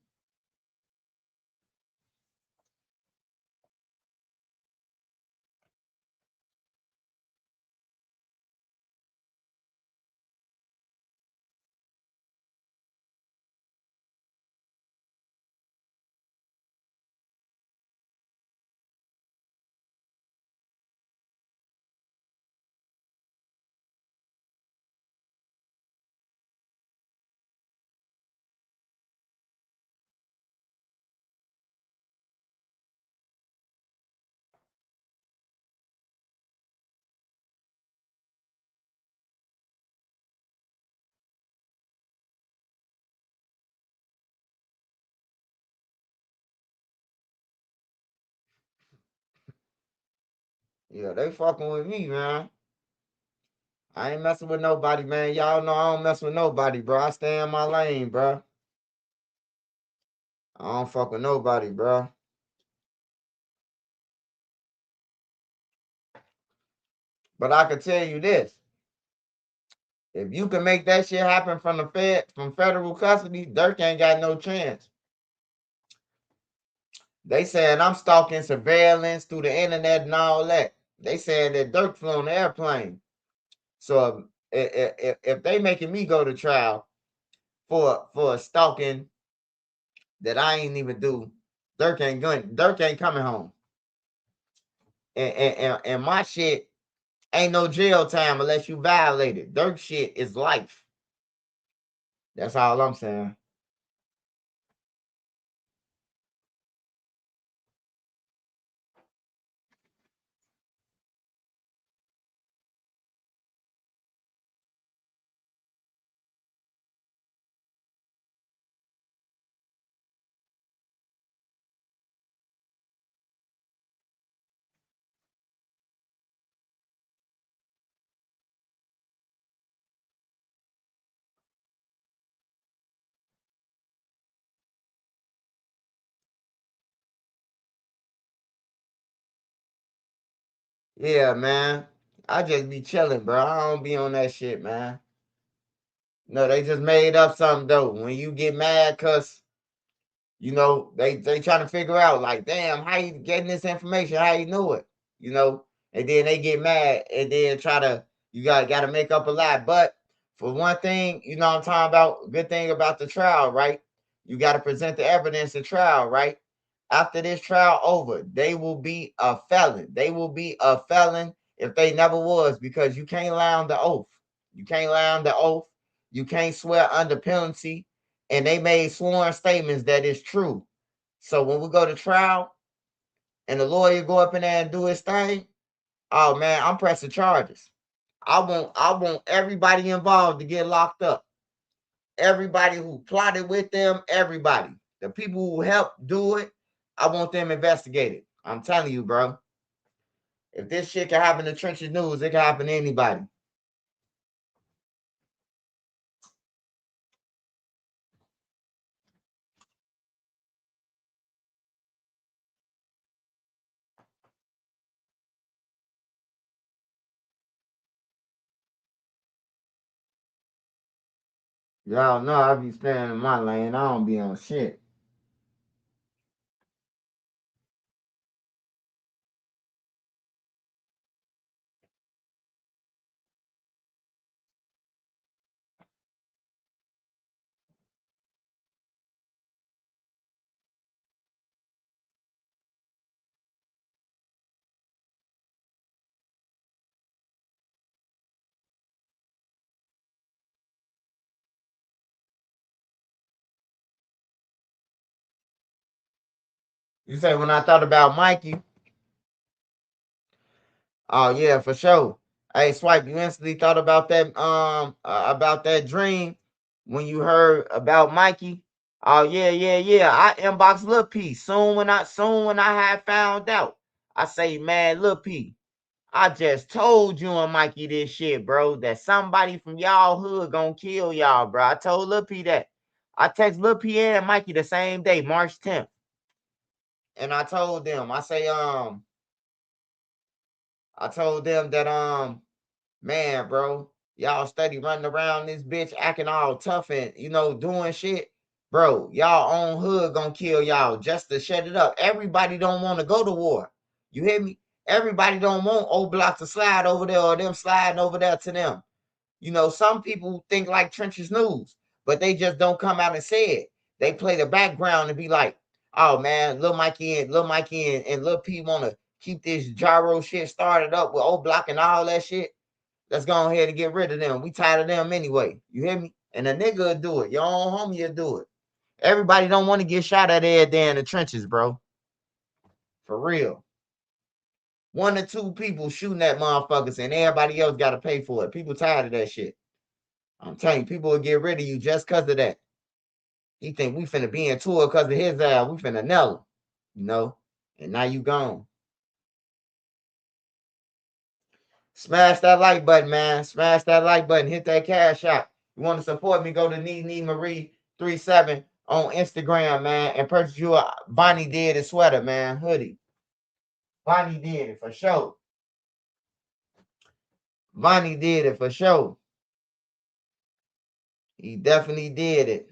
Yeah, they fucking with me, man. I ain't messing with nobody, man. Y'all know I don't mess with nobody, bro. I stay in my lane, bro. I don't fuck with nobody, bro. But I can tell you this. If you can make that shit happen from from federal custody, Durk ain't got no chance. They saying I'm stalking surveillance through the internet and all that. They saying that Durk flew on the airplane. So if they making me go to trial for stalking that I ain't even do, Durk ain't coming home. And my shit ain't no jail time unless you violate it. Durk shit is life. That's all I'm saying. Yeah, man. I just be chilling, bro. I don't be on that shit, man. No, they just made up something though. When you get mad, cause they trying to figure out like, damn, how you getting this information? How you knew it? And then they get mad and then try to you gotta make up a lie. But for one thing, what I'm talking about. Good thing about the trial, right? You got to present the evidence in trial, right? After this trial over, they will be a felon. They will be a felon if they never was, because you can't lie on the oath. You can't lie on the oath. You can't swear under penalty. And they made sworn statements that it's true. So when we go to trial and the lawyer go up in there and do his thing, oh man, I'm pressing charges. I want everybody involved to get locked up. Everybody who plotted with them, everybody. The people who helped do it, I want them investigated. I'm telling you, bro. If this shit can happen to Trenches News, it can happen to anybody. Y'all know I be staying in my lane. I don't be on shit. You say when I thought about Mikey, oh yeah, for sure. Hey, Swipe, you instantly thought about that dream when you heard about Mikey. Oh yeah, yeah, yeah. I inboxed Lil P soon when I had found out. I say, man, Lil P, I just told you and Mikey this shit, bro. That somebody from y'all hood gonna kill y'all, bro. I told Lil P that. I text Lil P and Mikey the same day, March 10th. And I told them that man, bro, y'all steady running around this bitch acting all tough and doing shit. Bro, y'all own hood gonna kill y'all just to shut it up. Everybody don't want to go to war. You hear me? Everybody don't want old block to slide over there or them sliding over there to them. Some people think like Trenches News, but they just don't come out and say it. They play the background and be like, oh man, Lil Mikey and Lil P wanna keep this gyro shit started up with old block and all that shit. Let's go ahead and get rid of them. We tired of them anyway. You hear me? And a nigga will do it. Your own homie will do it. Everybody don't want to get shot at every day in the trenches, bro. For real. One or two people shooting at motherfuckers and everybody else got to pay for it. People tired of that shit. I'm telling you, people will get rid of you just because of that. He think we finna be into it because of his ass. We finna nail him, And now you gone. Smash that like button, man. Smash that like button. Hit that cash out. You want to support me? Go to Nee Marie 37 on Instagram, man, and purchase you a Bonnie Did It sweater, man. Hoodie. Bonnie did it for sure. Bonnie did it for sure. He definitely did it.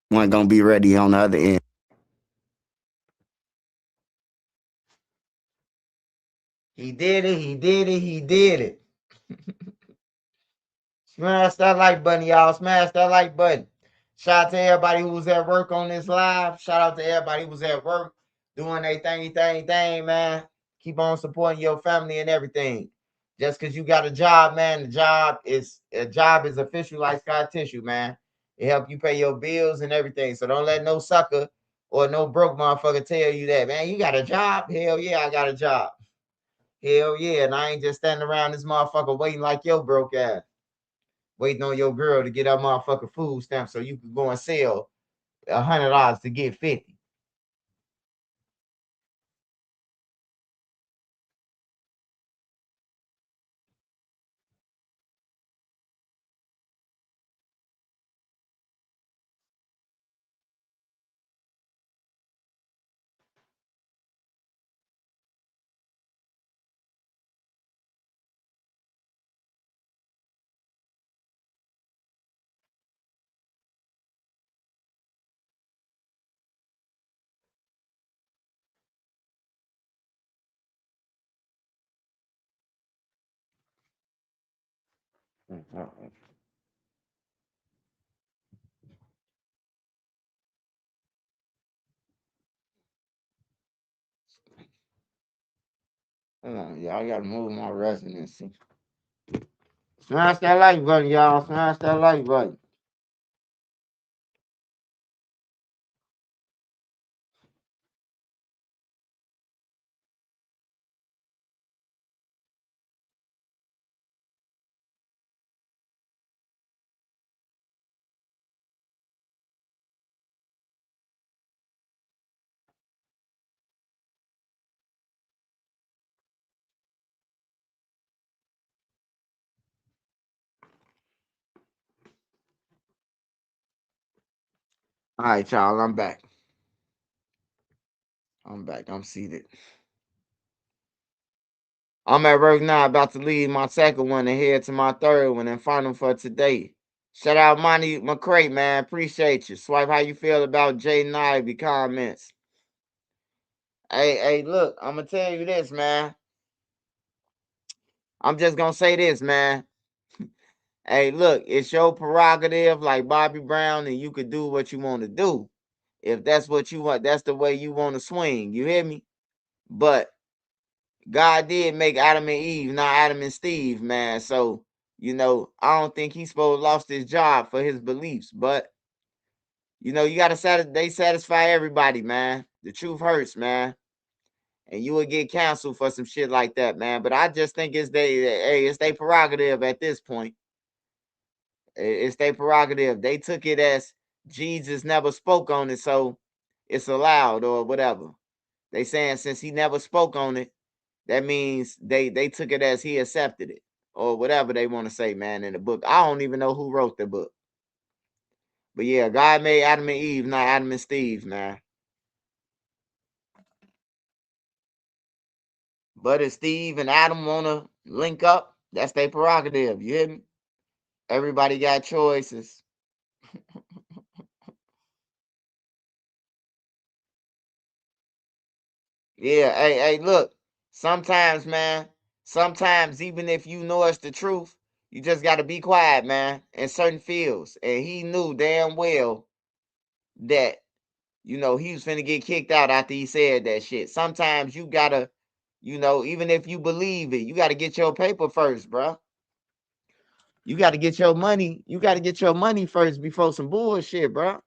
One gonna be ready on the other end. He did it. He did it. He did it. Smash that like button, y'all. Smash that like button. Shout out to everybody who was at work on this live. Shout out to everybody who was at work doing their thing, man. Keep on supporting your family and everything. Just because you got a job, man, a job is official like Scott Tissue, man. It help you pay your bills and everything. So don't let no sucker or no broke motherfucker tell you that, man. You got a job? Hell yeah, I got a job. Hell yeah, and I ain't just standing around this motherfucker waiting like your broke ass. Waiting on your girl to get her motherfucking food stamp so you can go and sell $100 to get 50. Hold on, y'all gotta move my residency. Smash that like button, y'all. Smash that like button. All right, y'all. I'm back. I'm seated. I'm at work now, about to leave my second one and head to my third one and final for today. Shout out Monty McCray, man. Appreciate you. Swipe, how you feel about Jaden Ivey comments? Hey, look, I'm gonna tell you this, man. I'm just gonna say this, man. Hey, look, it's your prerogative, like Bobby Brown, and you could do what you want to do. If that's what you want, that's the way you want to swing. You hear me? But God did make Adam and Eve, not Adam and Steve, man. So, I don't think he's supposed to lost his job for his beliefs. But, you gotta satisfy everybody, man. The truth hurts, man. And you would get canceled for some shit like that, man. But I just think it's their prerogative at this point. It's their prerogative. They took it as Jesus never spoke on it, so it's allowed or whatever. They saying since he never spoke on it, that means they took it as he accepted it or whatever they want to say, man, in the book. I don't even know who wrote the book. But yeah, God made Adam and Eve, not Adam and Steve, man. But if Steve and Adam want to link up, that's their prerogative. You hear me? Everybody got choices. Yeah, hey, look. Sometimes, man, even if you know it's the truth, you just got to be quiet, man, in certain fields. And he knew damn well that, he was finna get kicked out after he said that shit. Sometimes you got to, even if you believe it, you got to get your paper first, bro. You got to get your money. You got to get your money first before some bullshit, bro.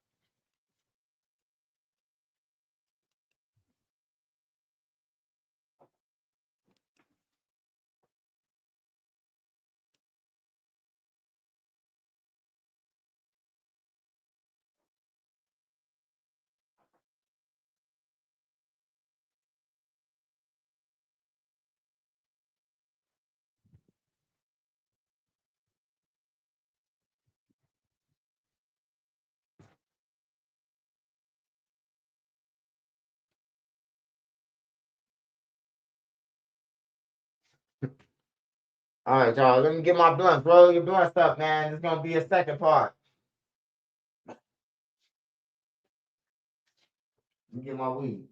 All right, y'all. Let me get my blunts. Roll your blunts up, man. It's gonna be a second part. Let me get my weed.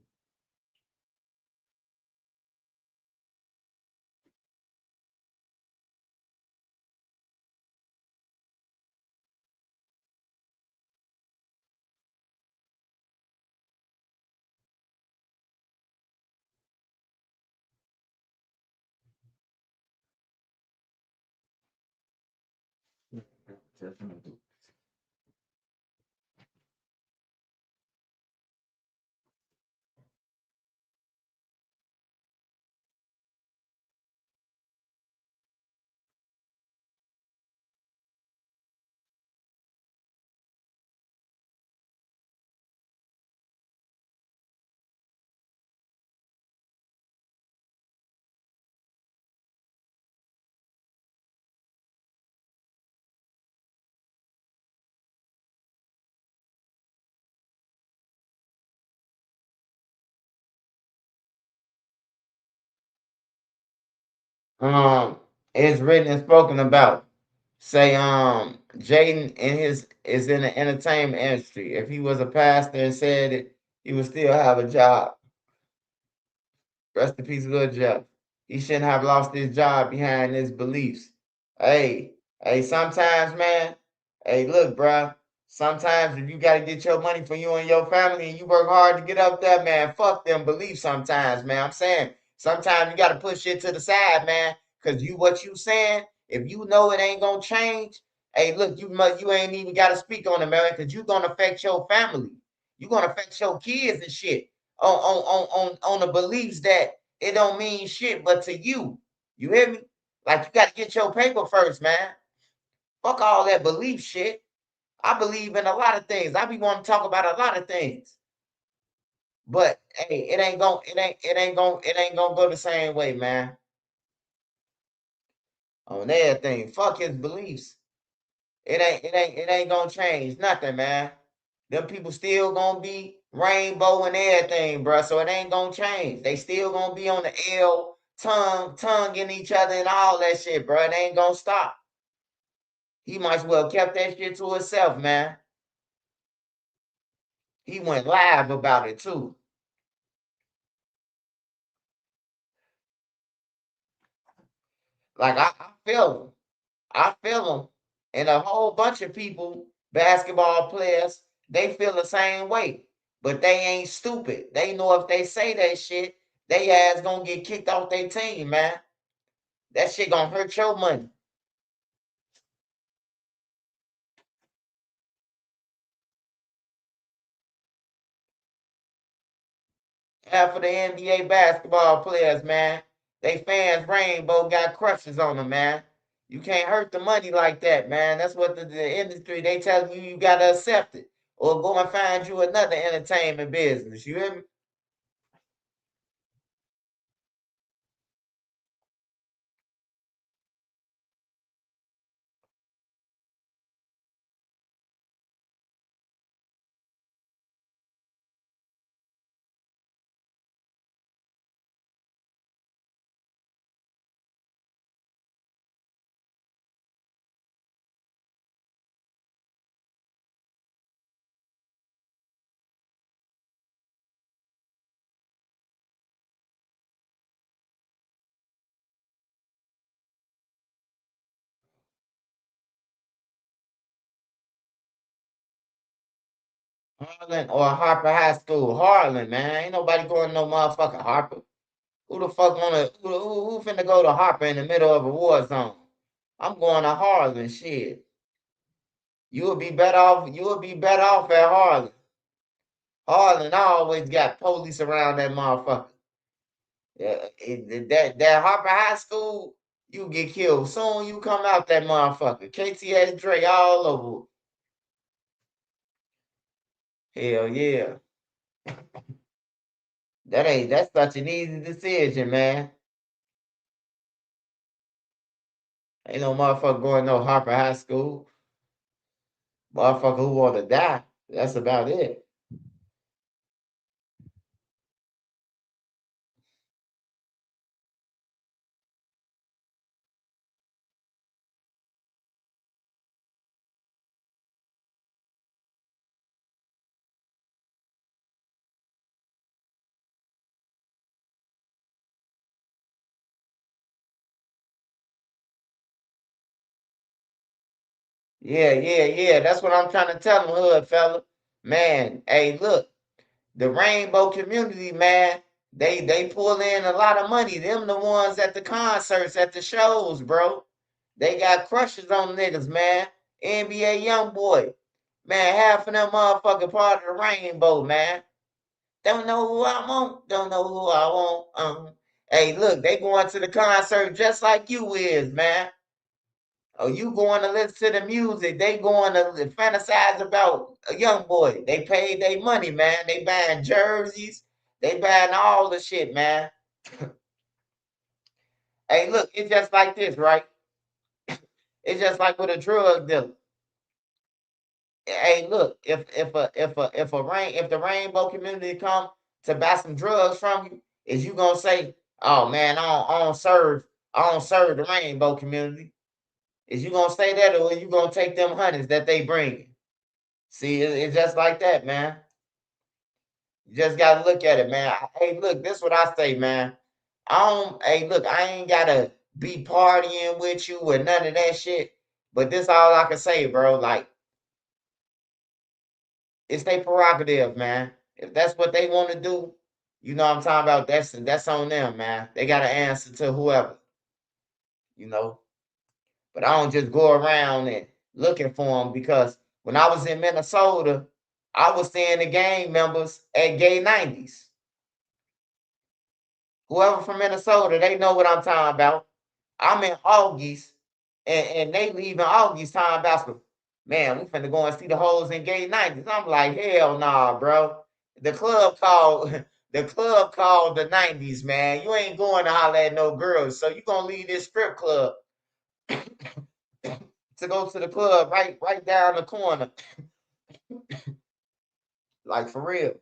It's written and spoken about. Say, Jaden in his is in the entertainment industry. If he was a pastor and said it, he would still have a job. Rest in peace, Lil Jeff. He shouldn't have lost his job behind his beliefs. Hey, sometimes, man. Hey, look, bruh. Sometimes if you gotta get your money for you and your family and you work hard to get up there, man, fuck them beliefs sometimes, man. I'm saying sometimes you gotta push shit to the side, man. Cause what you saying, if you know it ain't gonna change, hey, look, you ain't even gotta speak on it, man, cause you gonna affect your family. You gonna affect your kids and shit on the beliefs that it don't mean shit but to you. You hear me? Like you got to get your paper first, man. Fuck all that belief shit. I believe in a lot of things. I be wanting to talk about a lot of things. But hey, it ain't gonna go the same way, man. On everything. Fuck his beliefs. It ain't gonna change nothing, man. Them people still gonna be rainbow and everything, bro. So it ain't gonna change. They still gonna be on the L, tonguing each other and all that shit, bro. It ain't gonna stop. He might as well kept that shit to himself, man. He went live about it too. Like I feel him. I feel him. And a whole bunch of people, basketball players, they feel the same way. But they ain't stupid. They know if they say that shit, they ass gonna get kicked off their team, man. That shit gonna hurt your money. Half of the NBA basketball players, man, they fans rainbow got crushes on them, man. You can't hurt the money like that, man. That's what the industry, they tell you gotta accept it. Or go and find you another entertainment business. You hear me? Harlan or Harper High School. Harlan, man. Ain't nobody going to no motherfucking Harper. Who the fuck wanna who finna go to Harper in the middle of a war zone? I'm going to Harlan, shit. You will be better off at Harlan. Harlan always got police around that motherfucker. Yeah, that Harper High School, you get killed. Soon you come out that motherfucker. KTS Dre all over. Hell yeah. That's such an easy decision, man. Ain't no motherfucker going no Harper High School. Motherfucker who want to die. That's about it. Yeah. That's what I'm trying to tell them, hood fella. Man, hey, look, the rainbow community, man, they pull in a lot of money. Them the ones at the concerts, at the shows, bro. They got crushes on niggas, man. NBA young boy. Man, half of them motherfucking part of the rainbow, man. Don't know who I want. Don't know who I want. Hey, look, they going to the concert just like you is, man. Oh, you going to listen to the music. They going to fantasize about a young boy. They paid their money, man. They buying jerseys. They buying all the shit, man. Hey, look, it's just like this, right? It's just like with a drug dealer. Hey, look, if the rainbow community come to buy some drugs from you, is you gonna say, oh man, I don't serve the rainbow community? Is you gonna say that, or are you gonna take them hundreds that they bring? See, it's just like that, man. You just gotta look at it, man. Hey, look, this what I say, man. Hey, look, I ain't gotta be partying with you or none of that shit. But this all I can say, bro. Like, it's their prerogative, man. If that's what they want to do, you know what I'm talking about. That's on them, man. They gotta answer to whoever, you know. But I don't just go around and looking for them because when I was in Minnesota, I was seeing the gang members at Gay 90s. Whoever from Minnesota, they know what I'm talking about. I'm in August, and they leaving August talking about some, man, we finna go and see the hoes in Gay 90s. I'm like, hell nah, bro. The club called the club called the 90s, man. You ain't going to holler at no girls. So you gonna leave this strip club to go to the club right down the corner. Like for real.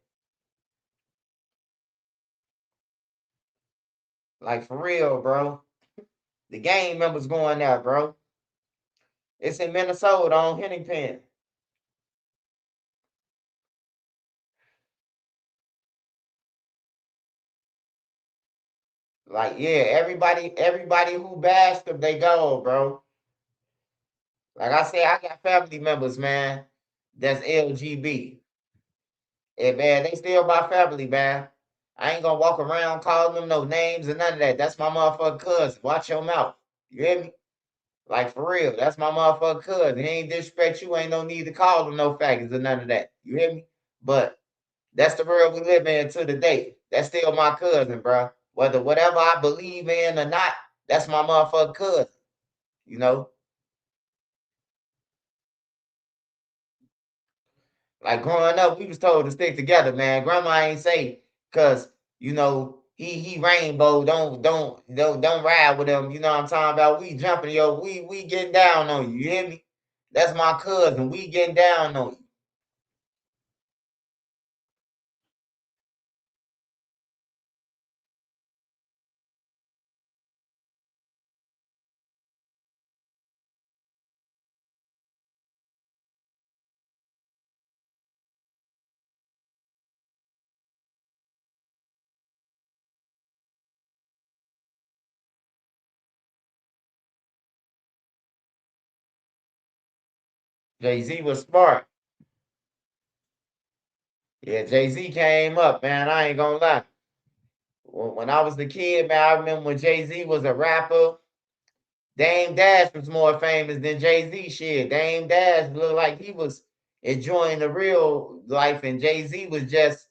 Like for real, bro. The gang members going there, bro. It's in Minnesota on Hennington. Like, yeah, everybody who bashed them, they go, bro. Like I said, I got family members, man, that's LGB. And man, they still my family, man. I ain't gonna walk around calling them no names and none of that. That's my motherfucking cousin. Watch your mouth. You hear me? Like for real. That's my motherfucking cousin. He ain't disrespect you, ain't no need to call them no faggots or none of that. You hear me? But that's the world we live in to the day. That's still my cousin, bro. Whether whatever I believe in or not, that's my motherfucking cousin. You know? Like growing up, we was told to stick together, man. Grandma ain't say, cause you know he rainbow. Don't ride with him. You know what I'm talking about? We jumping, yo. We getting down on you. You hear me? That's my cousin. We getting down on you. Jay Z was smart. Yeah, Jay Z came up, man. I ain't gonna lie. When I was the kid, man, I remember when Jay Z was a rapper. Dame Dash was more famous than Jay Z shit. Dame Dash looked like he was enjoying the real life, and Jay Z was just,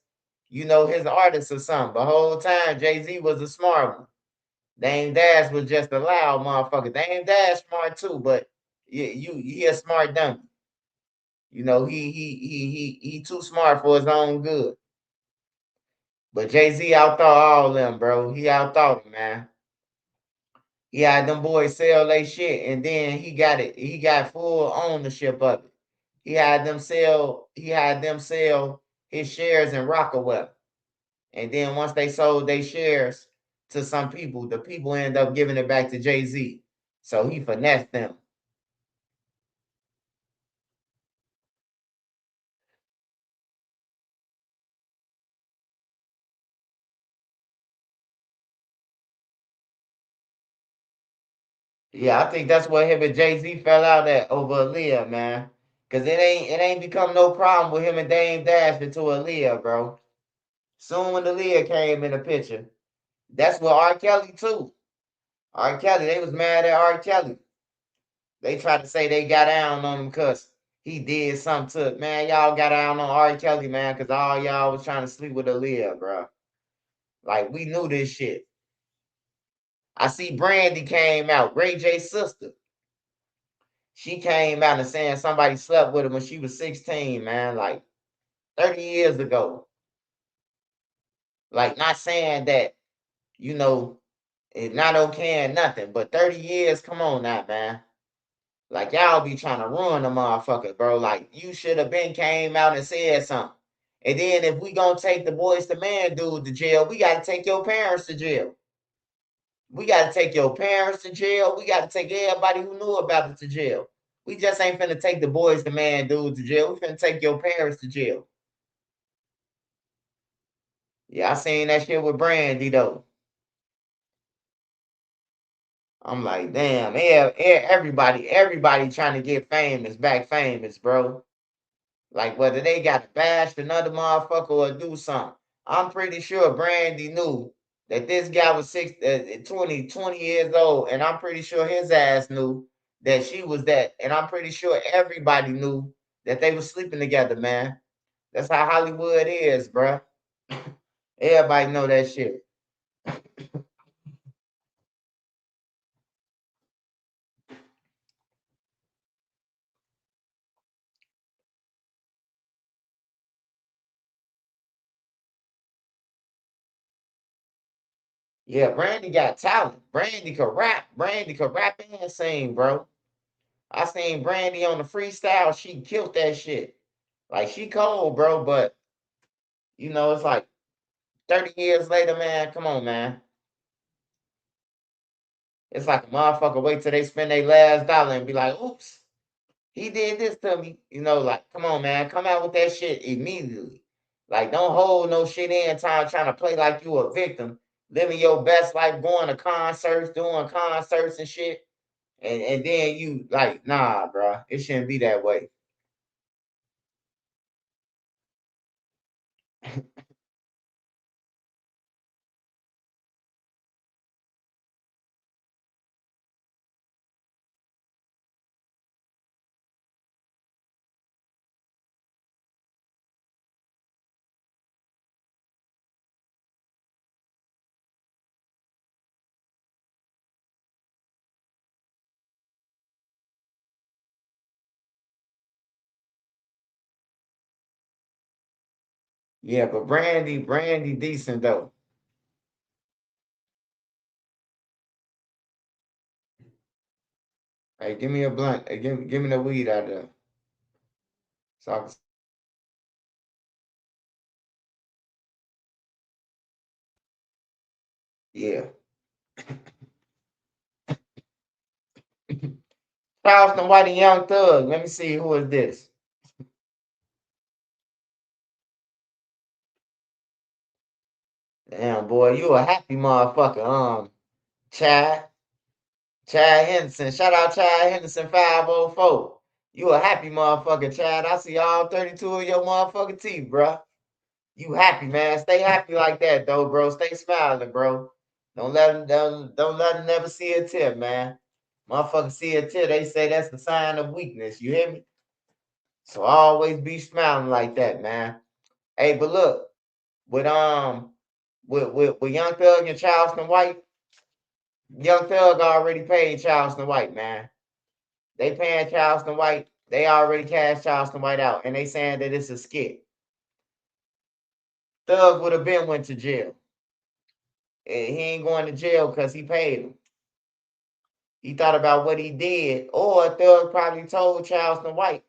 you know, his artist or something. The whole time, Jay Z was a smart one. Dame Dash was just a loud motherfucker. Dame Dash smart too, but he a smart dummy. You know, he too smart for his own good. But Jay Z outthought all them, bro. He outthought him, man. He had them boys sell their shit, and then he got it. He got full ownership of it. He had them sell his shares in Rockaway. And then once they sold their shares to some people, the people end up giving it back to Jay-Z. So he finessed them. Yeah, I think that's what him and Jay-Z fell out at over Aaliyah, man. Cause it ain't become no problem with him and Dame Dash into Aaliyah, bro. Soon when Aaliyah came in the picture, that's what R. Kelly too. R. Kelly, they was mad at R. Kelly. They tried to say they got down on him because he did something to, man, y'all got down on R. Kelly, man, because all y'all was trying to sleep with Aaliyah, bro. Like, we knew this shit. I see Brandy came out, Ray J's sister. She came out and saying somebody slept with her when she was 16, man, like 30 years ago. Like, not saying that, you know, it's not okay and nothing, but 30 years, come on now, man. Like, y'all be trying to ruin the motherfucker, bro. Like, you should have been came out and said something. And then if we gonna take the boys to man dude to jail, we gotta take your parents to jail. We gotta take your parents to jail. We gotta take everybody who knew about it to jail. We just ain't finna take the boys to man dude to jail. We finna take your parents to jail. Yeah, I seen that shit with Brandy though. I'm like, damn, yeah, everybody trying to get famous, back famous, bro. Like whether they got to bash another motherfucker or do something. I'm pretty sure Brandy knew that this guy was 20 years old, and I'm pretty sure his ass knew that she was that, and I'm pretty sure everybody knew that they were sleeping together, man. That's how Hollywood is, bruh. Everybody know that shit. Yeah, Brandy got talent. Brandy could rap. Brandy could rap and sing, bro. I seen Brandy on the freestyle. She killed that shit. Like she cold, bro. But it's like 30 years later, man. Come on, man. It's like a motherfucker wait till they spend their last dollar and be like, oops, he did this to me. Like, come on, man. Come out with that shit immediately. Like, don't hold no shit in time trying to play like you a victim. Living your best life, going to concerts, doing concerts and shit. And then you like, nah, bro. It shouldn't be that way. Yeah, but Brandy decent though. Hey, give me a blunt. Hey, give me the weed out there. So yeah. Charleston White and Young Thug. Let me see who is this. Damn boy, you a happy motherfucker. Chad. Chad Henderson. Shout out Chad Henderson 504. You a happy motherfucker, Chad. I see all 32 of your motherfucking teeth, bro. You happy, man. Stay happy like that, though, bro. Stay smiling, bro. Don't let them never see a tear, man. Motherfucker see a tear, they say that's the sign of weakness. You hear me? So always be smiling like that, man. Hey, but look, with with Young Thug and Charleston White, Young Thug already paid Charleston White, man. They paying Charleston White. They already cashed Charleston White out, and they saying that it's a skit. Thug would have been went to jail. And he ain't going to jail because he paid him. He thought about what he did, or Thug probably told Charleston White,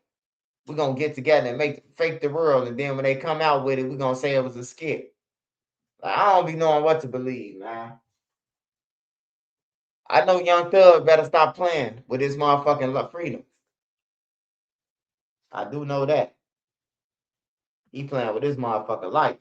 "We're gonna get together and fake the world, and then when they come out with it, we're gonna say it was a skit." Like, I don't be knowing what to believe, man. I know Young Thug better stop playing with his motherfucking freedom. I do know that. He playing with his motherfucking life.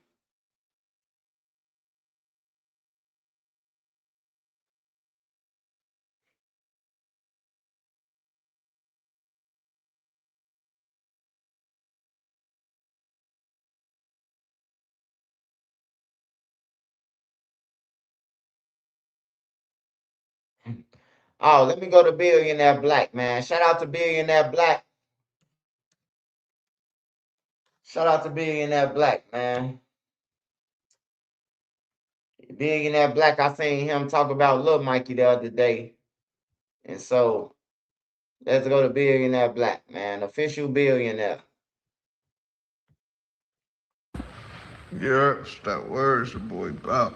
Oh, let me go to Billionaire Black, man. Shout out to Billionaire Black. Shout out to Billionaire Black, man. Billionaire Black, I seen him talk about Lil Mikey the other day. And so let's go to Billionaire Black, man. Official billionaire. Yeah, it's that word, it's your boy Bob.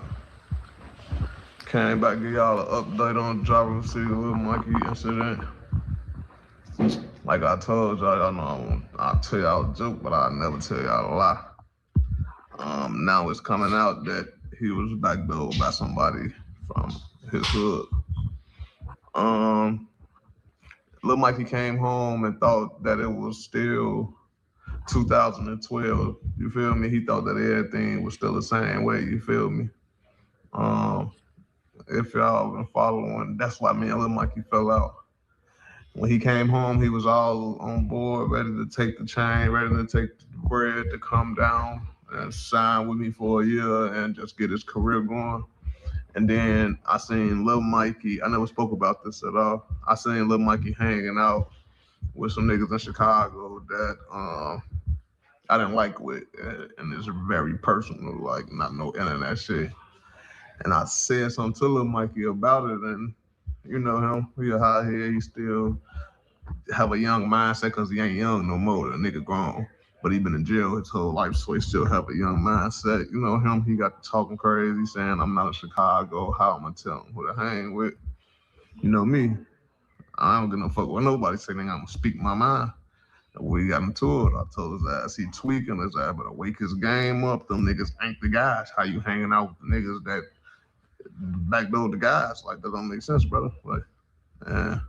Came back to give y'all an update on the driver city Lil Mikey incident. Like I told y'all know I'll tell y'all a joke, but I'll never tell y'all a lie. Now it's coming out that he was backdoored by somebody from his hood. Lil Mikey came home and thought that it was still 2012. You feel me? He thought that everything was still the same way. You feel me? If y'all been following, that's why me and Lil Mikey fell out. When he came home, he was all on board, ready to take the chain, ready to take the bread to come down and sign with me for a year and just get his career going. And then I seen Lil Mikey, I never spoke about this at all. I seen Lil Mikey hanging out with some niggas in Chicago that I didn't like with, and it's very personal, like not no internet shit. And I said something to Lil Mikey about it, and you know him, he a hot head, he still have a young mindset because he ain't young no more, the nigga grown. But he been in jail his whole life, so he still have a young mindset. You know him, he got talking crazy, saying I'm not in Chicago, how am I tell him who to hang with? You know me, I don't give no fuck what nobody say, nigga, I'm gonna speak my mind. We got into it. I told his ass he tweaking, his ass better wake his game up. Them niggas ain't the guys. How you hanging out with the niggas that backdoor the guys? Like, that don't make sense, brother. Like, and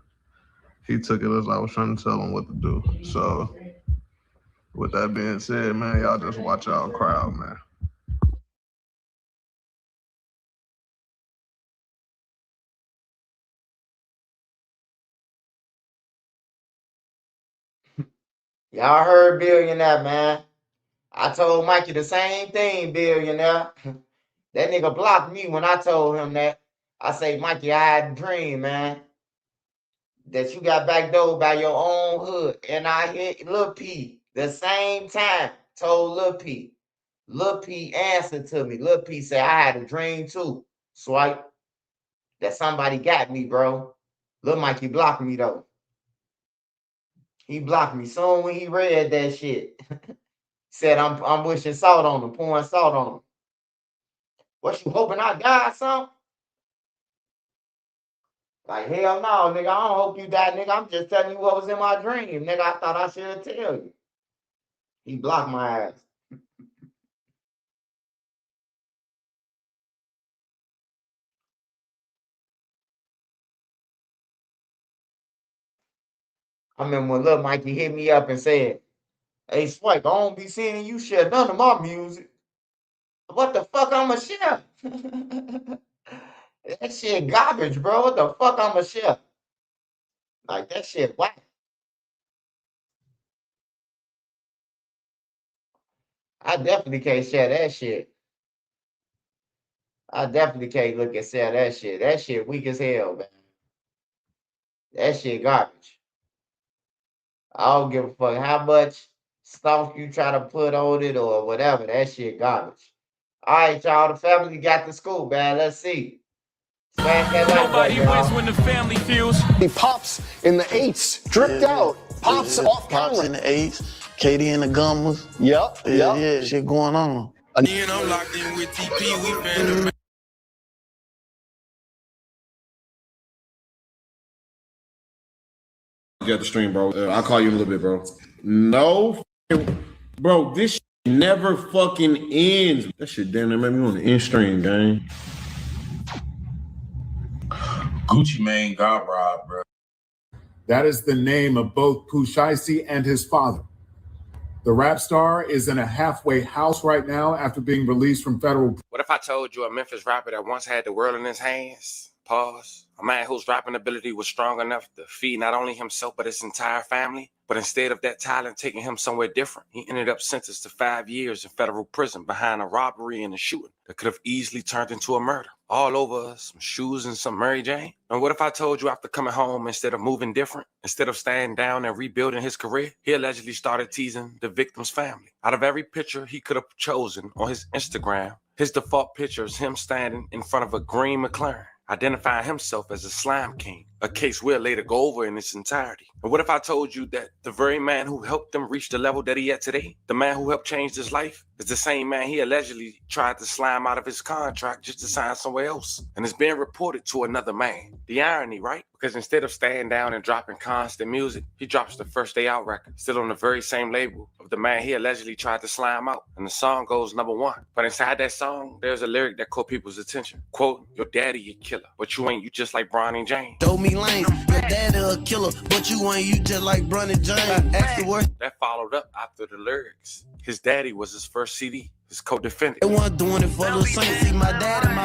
he took it as I was trying to tell him what to do. So, with that being said, man, y'all just watch y'all crowd, man. Y'all heard Billionaire, man. I told Mikey the same thing, Billionaire. That nigga blocked me when I told him that. I say, Mikey, I had a dream, man, that you got backdoored by your own hood. And I hit Lil P the same time, told Lil P. Lil P answered to me. Lil P said, I had a dream too, Swipe, that somebody got me, bro. Lil Mikey blocked me, though. He blocked me soon when he read that shit. Said, I'm wishing salt on him, pouring salt on him. What, you hoping I die or something? Like, hell no, nigga, I don't hope you die, nigga. I'm just telling you what was in my dream, nigga. I thought I should tell you. He blocked my ass. I remember when Lil Mikey hit me up and said, hey, Swipe, I don't be seeing you share none of my music. What the fuck I'ma share? That shit garbage, bro. What the fuck I'ma share? Like, that shit whack. I definitely can't share that shit. I definitely can't look and share that shit. That shit weak as hell, man. That shit garbage. I don't give a fuck how much stuff you try to put on it or whatever. That shit garbage. All right, y'all. The family got to school, man. Let's see. Smash that like button, y'all. When the family feels. He pops in the 8s, dripped out. Pops off camera. Pops in the 8s, Katie in the Gummers. Yep. Yeah, shit going on. You know, locked in with TP, we finna. You got the stream, bro. I'll call you in a little bit, bro. No, bro, this shit never fucking ends. That shit damn near made me on the end stream, gang. Gucci Mane got robbed, bro. That is the name of both Pooh Shiesty and his father. The rap star is in a halfway house right now after being released from federal. What if I told you a Memphis rapper that once had the world in his hands? Pause. A man whose rapping ability was strong enough to feed not only himself but his entire family. But instead of that talent taking him somewhere different, he ended up sentenced to 5 years in federal prison behind a robbery and a shooting that could have easily turned into a murder. all over some shoes and some Mary Jane? And what if I told you after coming home, instead of moving different, instead of staying down and rebuilding his career, he allegedly started teasing the victim's family? Out of every picture he could have chosen on his Instagram, his default picture is him standing in front of a green McLaren, identifying himself as a slime king, a case we'll later go over in its entirety. And what if I told you that the very man who helped him reach the level that he at today, the man who helped change his life, is the same man he allegedly tried to slime out of his contract just to sign somewhere else, and is being reported to another man? The irony, right? Because instead of staying down and dropping constant music, he drops the First Day Out record, still on the very same label of the man he allegedly tried to slime out. And the song goes #1. But inside that song, there's a lyric that caught people's attention. Quote, your daddy a killer, but you ain't, you just like Bronny James. Show me lanes, your daddy a killer, but you ain't, you just like Bronny James. Afterwards, that followed up after the lyrics. His daddy was his first CD, his co-defendant. They weren't doing it for the Saints. See, my dad and my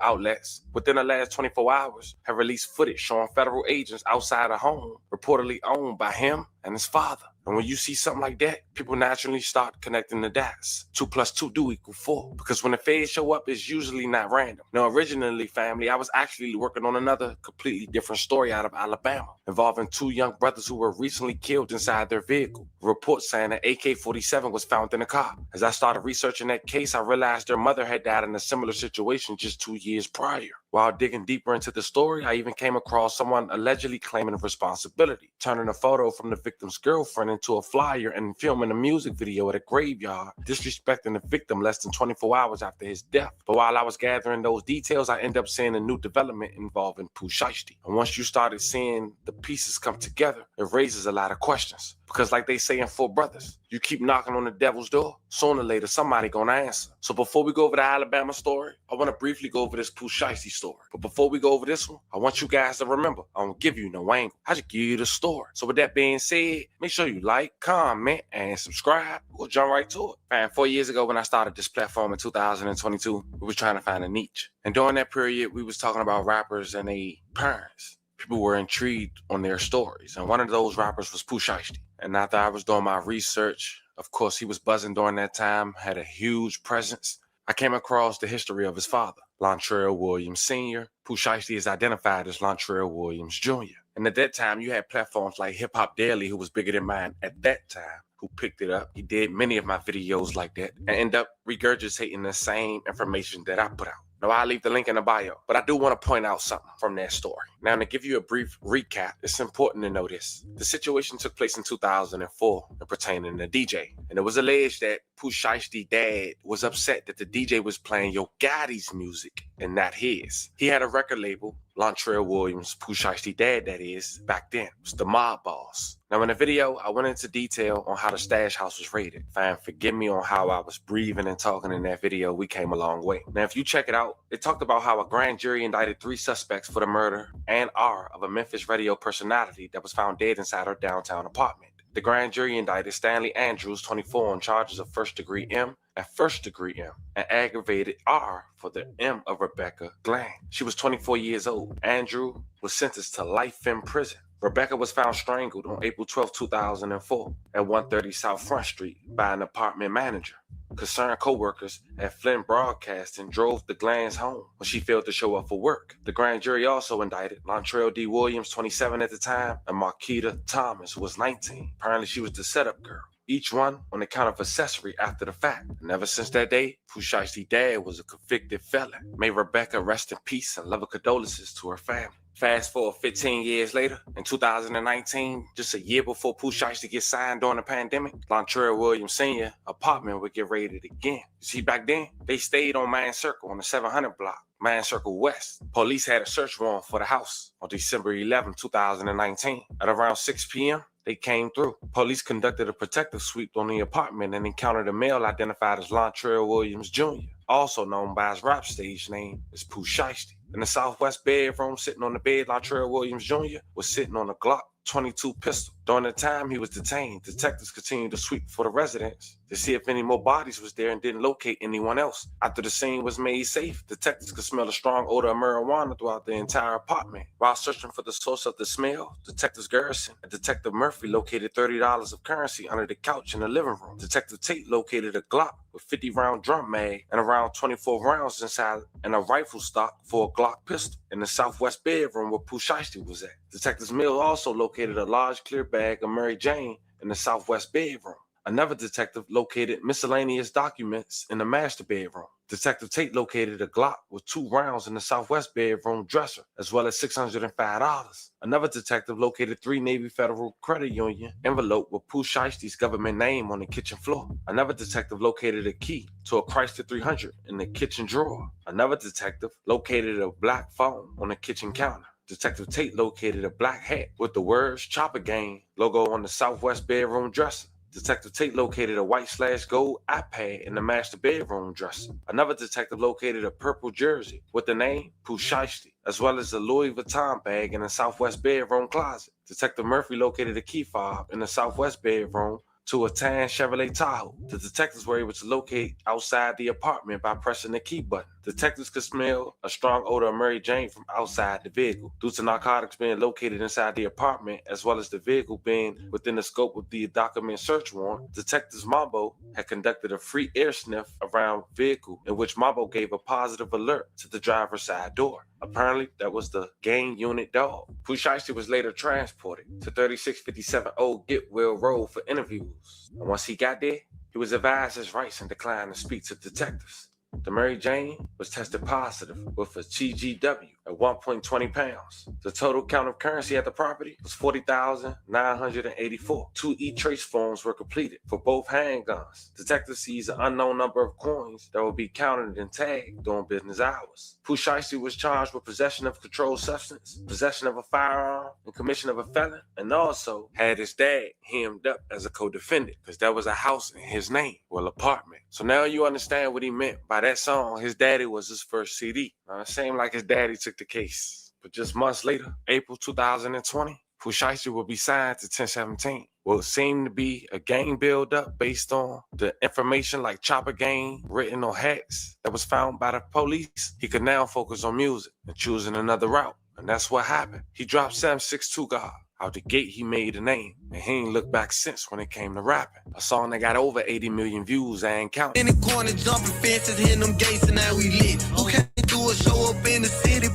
outlets within the last 24 hours have released footage showing federal agents outside a home reportedly owned by him and his father. And when you see something like that, people naturally start connecting the dots. 2 + 2 do equal 4. Because when the feds show up, it's usually not random. Now, originally, family, I was actually working on another completely different story out of Alabama involving 2 young brothers who were recently killed inside their vehicle. A report saying an AK-47 was found in the car. As I started researching that case, I realized their mother had died in a similar situation just 2 years prior. While digging deeper into the story, I even came across someone allegedly claiming responsibility, turning a photo from the victim's girlfriend into a flyer and filming a music video at a graveyard, disrespecting the victim less than 24 hours after his death. But while I was gathering those details, I ended up seeing a new development involving Pooh Shiesty. And once you started seeing the pieces come together, it raises a lot of questions. Because like they say in Four Brothers, you keep knocking on the devil's door, sooner or later somebody gonna answer. So before we go over the Alabama story, I want to briefly go over this Pooh Shiesty story. But before we go over this one, I want you guys to remember, I don't give you no angle. I just give you the story. So with that being said, make sure you like, comment, and subscribe. We'll jump right to it. Man, 4 years ago when I started this platform in 2022, we were trying to find a niche. And during that period, we was talking about rappers and their parents. People were intrigued on their stories. And one of those rappers was Pooh Shiesty. And after I was doing my research, of course, he was buzzing during that time, had a huge presence. I came across the history of his father, Lontrell Williams Sr. Pooh Shiesty is identified as Lontrell Williams Jr. And at that time, you had platforms like Hip Hop Daily, who was bigger than mine at that time, who picked it up. He did many of my videos like that and ended up regurgitating the same information that I put out. Now, I'll leave the link in the bio, but I do want to point out something from that story. Now, to give you a brief recap, it's important to know this. The situation took place in 2004 pertaining to DJ. And it was alleged that Pooh Shiesty's dad was upset that the DJ was playing Yo Gotti's music and not his. He had a record label, Lontrell Williams, Pooh Shiesty's dad, that is, back then, was the mob boss. Now, in the video, I went into detail on how the stash house was raided. Fam, forgive me on how I was breathing and talking in that video. We came a long way. Now, if you check it out, it talked about how a grand jury indicted 3 suspects for the murder and of a Memphis radio personality that was found dead inside her downtown apartment. The grand jury indicted Stanley Andrews, 24, on charges of first-degree M and first-degree M, and aggravated R for the M of Rebecca Glenn. She was 24 years old. Andrew was sentenced to life in prison. Rebecca was found strangled on April 12, 2004 at 130 South Front Street by an apartment manager. Concerned co-workers at Flynn Broadcasting drove the Glenn's home when she failed to show up for work. The grand jury also indicted Lontrell D. Williams, 27 at the time, and Marquita Thomas, who was 19. Apparently, she was the setup girl. Each one on account of accessory after the fact. And ever since that day, Pooh Shiesty's dad was a convicted felon. May Rebecca rest in peace and love and condolences to her family. Fast forward 15 years later, in 2019, just a year before Pooh Shiesty gets signed during the pandemic, Lontrell Williams Sr. apartment would get raided again. You see, back then, they stayed on Man Circle on the 700 block, Man Circle West. Police had a search warrant for the house on December 11, 2019. At around 6 p.m., they came through. Police conducted a protective sweep on the apartment and encountered a male identified as Lontrell Williams Jr., also known by his rap stage name as Pooh Shiesty. In the southwest bedroom, sitting on the bed, Lontrell Williams Jr. was sitting on a Glock 22 pistol. During the time he was detained, detectives continued to sweep for the residence to see if any more bodies was there and didn't locate anyone else. After the scene was made safe, detectives could smell a strong odor of marijuana throughout the entire apartment. While searching for the source of the smell, Detectives Garrison and Detective Murphy located $30 of currency under the couch in the living room. Detective Tate located a Glock with 50-round drum mag and around 24 rounds inside and a rifle stock for a Glock pistol in the southwest bedroom where Pooh Shiesty was at. Detectives Mills also located a large clear bag of Mary Jane in the southwest bedroom. Another detective located miscellaneous documents in the master bedroom. Detective Tate located a Glock with 2 rounds in the southwest bedroom dresser, as well as $605. Another detective located 3 Navy Federal Credit Union envelope with Pooh Shiesty's government name on the kitchen floor. Another detective located a key to a Chrysler 300 in the kitchen drawer. Another detective located a black phone on the kitchen counter. Detective Tate located a black hat with the words Chopper Gang logo on the southwest bedroom dresser. Detective Tate located a white/gold iPad in the master bedroom dresser. Another detective located a purple jersey with the name Pooh Shiesty, as well as a Louis Vuitton bag in the southwest bedroom closet. Detective Murphy located a key fob in the southwest bedroom to a tan Chevrolet Tahoe. The detectives were able to locate outside the apartment by pressing the key button. Detectives could smell a strong odor of Mary Jane from outside the vehicle. Due to narcotics being located inside the apartment, as well as the vehicle being within the scope of the document search warrant, Detectives Mambo had conducted a free air sniff around vehicle in which Mambo gave a positive alert to the driver's side door. Apparently, that was the gang unit dog. Pooh Shiesty was later transported to 3657 Old Getwell Road for interviews. And once he got there, he was advised his rights and declined to speak to detectives. The Mary Jane was tested positive with a TGW at 1.20 pounds. The total count of currency at the property was 40,984. 2 e-trace forms were completed for both handguns. Detectives seized an unknown number of coins that will be counted and tagged during business hours. Pooh Shiesty was charged with possession of controlled substance, possession of a firearm, and commission of a felon, and also had his dad hemmed up as a co-defendant because there was a house in his name, well, apartment. So now you understand what he meant by that song. His daddy was his first CD. Now, it seemed like his daddy took the case, but just months later, April 2020, Pooh Shiesty will be signed to 1017. What seemed to be a gang build-up based on the information like Chopper Gang written on hats that was found by the police, he could now focus on music and choosing another route. And that's what happened. He dropped 762 God. Out the gate, he made a name, and he ain't looked back since when it came to rapping. A song that got over 80 million views, I ain't counting. In the corner, jumping fences, hitting them gates, and now we lit. Who can't do a show up in the city?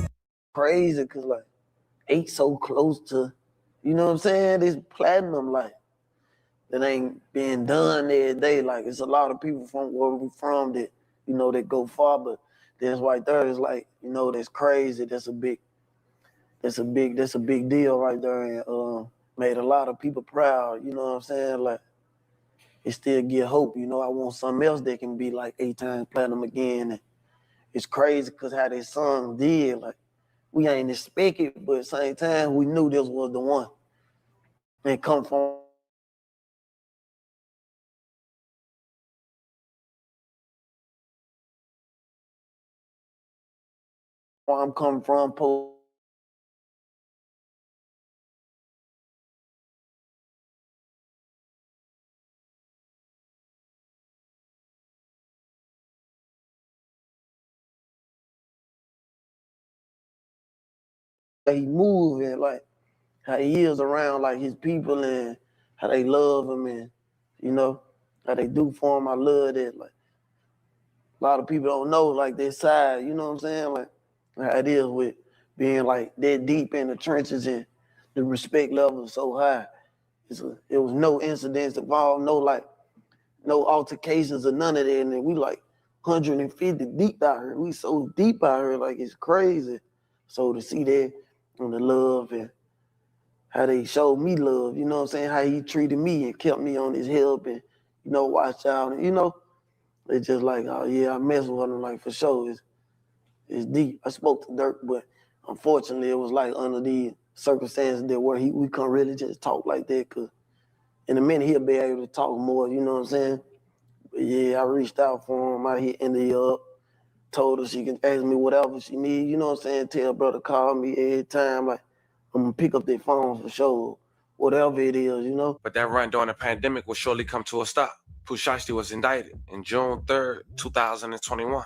Crazy, cause like 8 so close to, you know what I'm saying? This platinum, like that ain't being done every day. Like it's a lot of people from where we from that, you know, that go far, but this right there is like, you know, that's crazy. That's a big deal right there, and made a lot of people proud. You know what I'm saying? Like it still give hope. You know, I want something else that can be like 8 times platinum again. And it's crazy because how this song did. Like we ain't expect it, but at the same time we knew this was the one. And come from where I'm coming from. He moving, like how he is around like his people and how they love him, and you know how they do for him. I love that. Like a lot of people don't know like this side, you know what I'm saying? Like how it is with being like that deep in the trenches, and the respect level is so high. It was no incidents involved, no altercations or none of that. And then we like 150 deep out here. We so deep out here, like it's crazy. So to see that and the love and how they showed me love, you know what I'm saying? How he treated me and kept me on his help and, you know, watch out. And, you know, it's just like, oh yeah, I mess with him, like for sure. It's deep. I spoke to Durk, but unfortunately it was like under the circumstances that where we couldn't really just talk like that, because in a minute he'll be able to talk more, you know what I'm saying? But yeah, I reached out for him. I hit India up, told her she can ask me whatever she need, you know what I'm saying? Tell brother call me every time, like I'm gonna pick up their phone for sure, whatever it is, you know. But that run during the pandemic will surely come to a stop. Pooh Shiesty was indicted in June 3rd, 2021.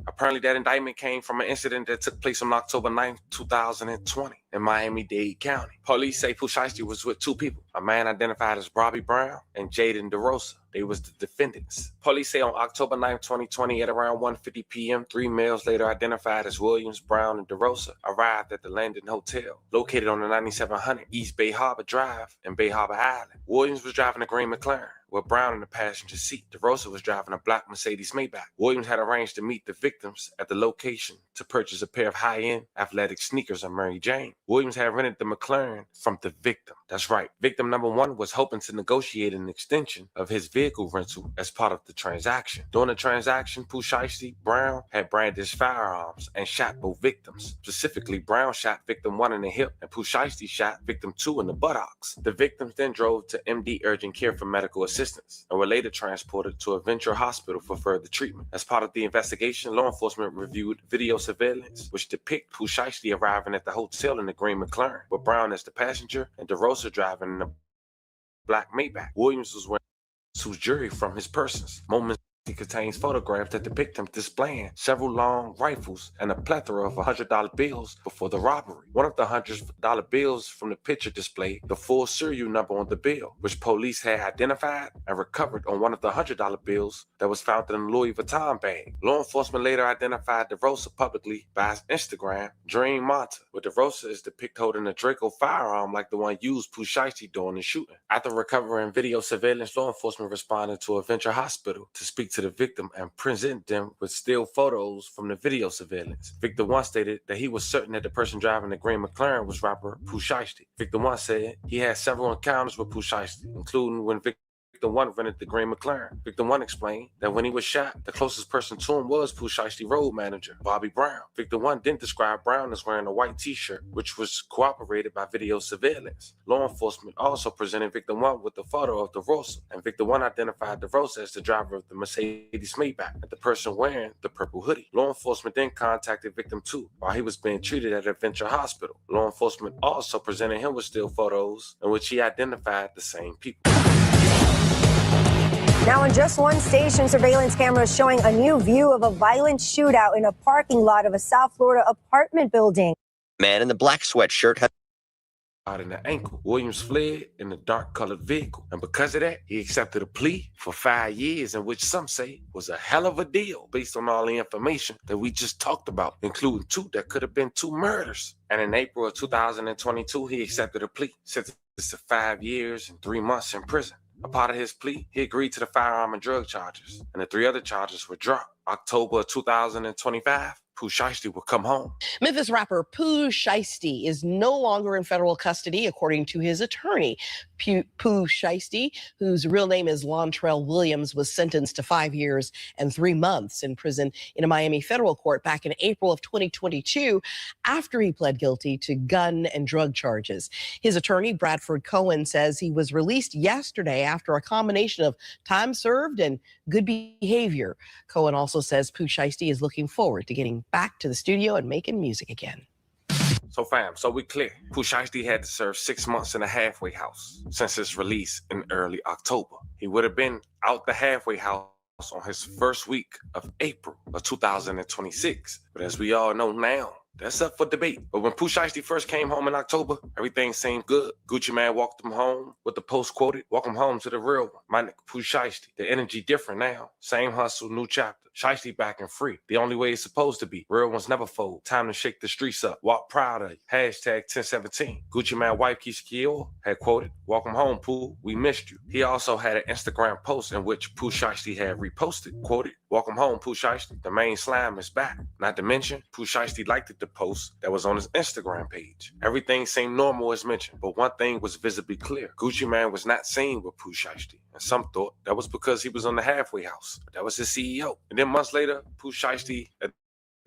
Apparently, that indictment came from an incident that took place on October 9th, 2020 in Miami-Dade County. Police say Pooh Shiesty was with two people, a man identified as Bobby Brown and Jaden DeRosa. They was the defendants. Police say on October 9th, 2020 at around 1:50 p.m., 3 males later identified as Williams, Brown, and DeRosa arrived at the Landon Hotel, located on the 9700 East Bay Harbor Drive in Bay Harbor Island. Williams was driving a green McLaren, with Brown in the passenger seat. DeRosa was driving a black Mercedes Maybach. Williams had arranged to meet the victims at the location to purchase a pair of high-end athletic sneakers on Mary Jane. Williams had rented the McLaren from the victim. That's right. Victim number one was hoping to negotiate an extension of his vehicle rental as part of the transaction. During the transaction, Pooh Shiesty, Brown had brandished firearms and shot both victims. Specifically, Brown shot victim one in the hip and Pooh Shiesty shot victim two in the buttocks. The victims then drove to MD Urgent Care for medical assistance and were later transported to a Venture Hospital for further treatment. As part of the investigation, law enforcement reviewed video surveillance, which depict Pooh Shiesty arriving at the hotel in the green McLaren, with Brown as the passenger and DeRosa driving in the black Maybach. Williams was wearing whose jury from his persons. Moments It contains photographs that depict him displaying several long rifles and a plethora of $100 bills before the robbery. One of the $100 bills from the picture displayed the full serial number on the bill, which police had identified and recovered on one of the $100 bills that was found in a Louis Vuitton bag. Law enforcement later identified DeRosa publicly by his Instagram, Dream Monta, where DeRosa is depicted holding a Draco firearm like the one used Pooh Shiesty during the shooting. After recovering video surveillance, law enforcement responded to a Venture Hospital to speak to the victim and present them with still photos from the video surveillance. Victim 1 stated that he was certain that the person driving the green McLaren was rapper Pooh Shiesty. Victim 1 said he had several encounters with Pooh Shiesty, including when Victim 1 rented the green McLaren. Victim 1 explained that when he was shot, the closest person to him was Pooh Shiesty road manager, Bobby Brown. Victim 1 didn't describe Brown as wearing a white t-shirt, which was corroborated by video surveillance. Law enforcement also presented Victim 1 with a photo of DeRosa, and Victim 1 identified DeRosa as the driver of the Mercedes Maybach and the person wearing the purple hoodie. Law enforcement then contacted Victim 2 while he was being treated at a Venture Hospital. Law enforcement also presented him with still photos in which he identified the same people. Now, in just one station, surveillance cameras showing a new view of a violent shootout in a parking lot of a South Florida apartment building. Man in the black sweatshirt had out in the ankle. Williams fled in a dark-colored vehicle, and because of that, he accepted a plea for 5 years, in which some say was a hell of a deal based on all the information that we just talked about, including 2 that could have been 2 murders. And in April of 2022, he accepted a plea, sentenced to 5 years and 3 months in prison. A part of his plea, he agreed to the firearm and drug charges, and the 3 other charges were dropped. October 2025, Pooh Shiesty will come home. Memphis rapper Pooh Shiesty is no longer in federal custody, according to his attorney. Pooh Shiesty, whose real name is Lontrell Williams, was sentenced to 5 years and 3 months in prison in a Miami federal court back in April of 2022 after he pled guilty to gun and drug charges. His attorney, Bradford Cohen, says he was released yesterday after a combination of time served and good behavior. Cohen also says Pooh Shiesty is looking forward to getting back to the studio and making music again. So fam, so we clear. Pooh Shiesty had to serve 6 months in a halfway house since his release in early October. He would have been out the halfway house on his first week of April of 2026. But as we all know now, that's up for debate. But when Pooh Shiesty first came home in October, everything seemed good. Gucci Mane walked him home with the post quoted, "Welcome home to the real one." My nigga Pooh Shiesty. The energy different now. Same hustle, new chapter. Shiesty back and free. The only way it's supposed to be. Real ones never fold. Time to shake the streets up. Walk proud of you. Hashtag 1017. Gucci Mane wife Keisha Kior had quoted, "Welcome home, Pooh. We missed you." He also had an Instagram post in which Pooh Shiesty had reposted, quoted, "Welcome home, Pooh Shiesty. The main slime is back." Not to mention, Pooh Shiesty liked the post that was on his Instagram page. Everything seemed normal as mentioned, but one thing was visibly clear. Gucci Mane was not seen with Pooh Shiesty, and some thought that was because he was on the halfway house. But that was his CEO. And then months later, Pooh Shiesty at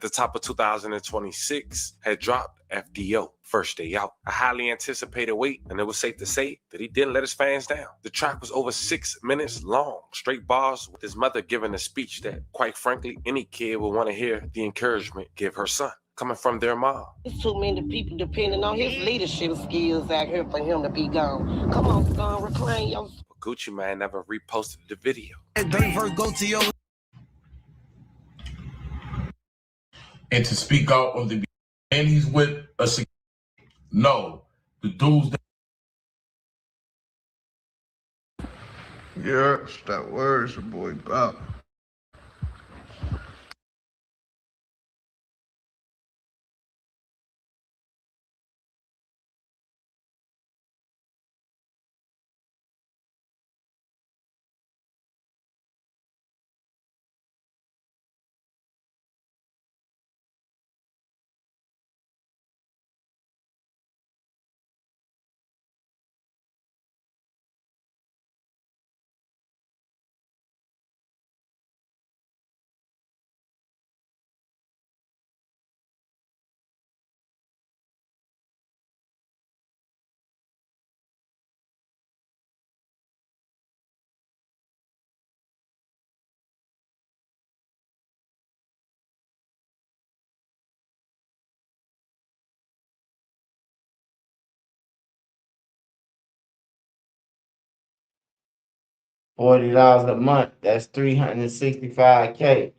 the top of 2026 had dropped FDO, First Day Out, a highly anticipated weight, and it was safe to say that he didn't let his fans down. The track was over 6 minutes long, straight bars with his mother giving a speech that, quite frankly, any kid would want to hear the encouragement give her son. coming from their mom. There's too many people depending on his leadership skills out here for him to be gone. Come on, son, reclaim your... Gucci Mane never reposted the video. Go to your... And to speak out of the and he's with a no, the dudes that Yeah, it's that word, your boy Bob. $40 a month. That's $365K.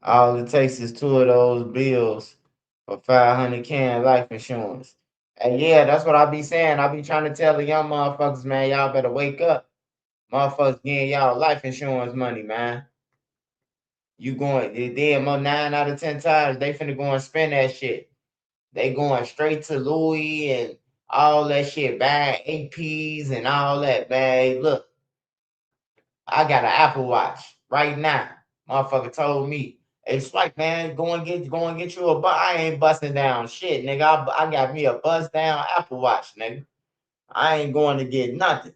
All it takes is 2 of those bills for $500K in life insurance. And yeah, that's what I be saying. I be trying to tell the young motherfuckers, man, y'all better wake up. Motherfuckers getting y'all life insurance money, man. You going, then more 9 out of 10 times, they finna go and spend that shit. They going straight to Louis and all that shit, buying APs and all that, man. Look, I got an Apple Watch right now. Motherfucker told me, hey, Swipe, man, go and get you a bus. I ain't busting down shit, nigga. I got me a bust down Apple Watch, nigga. I ain't going to get nothing.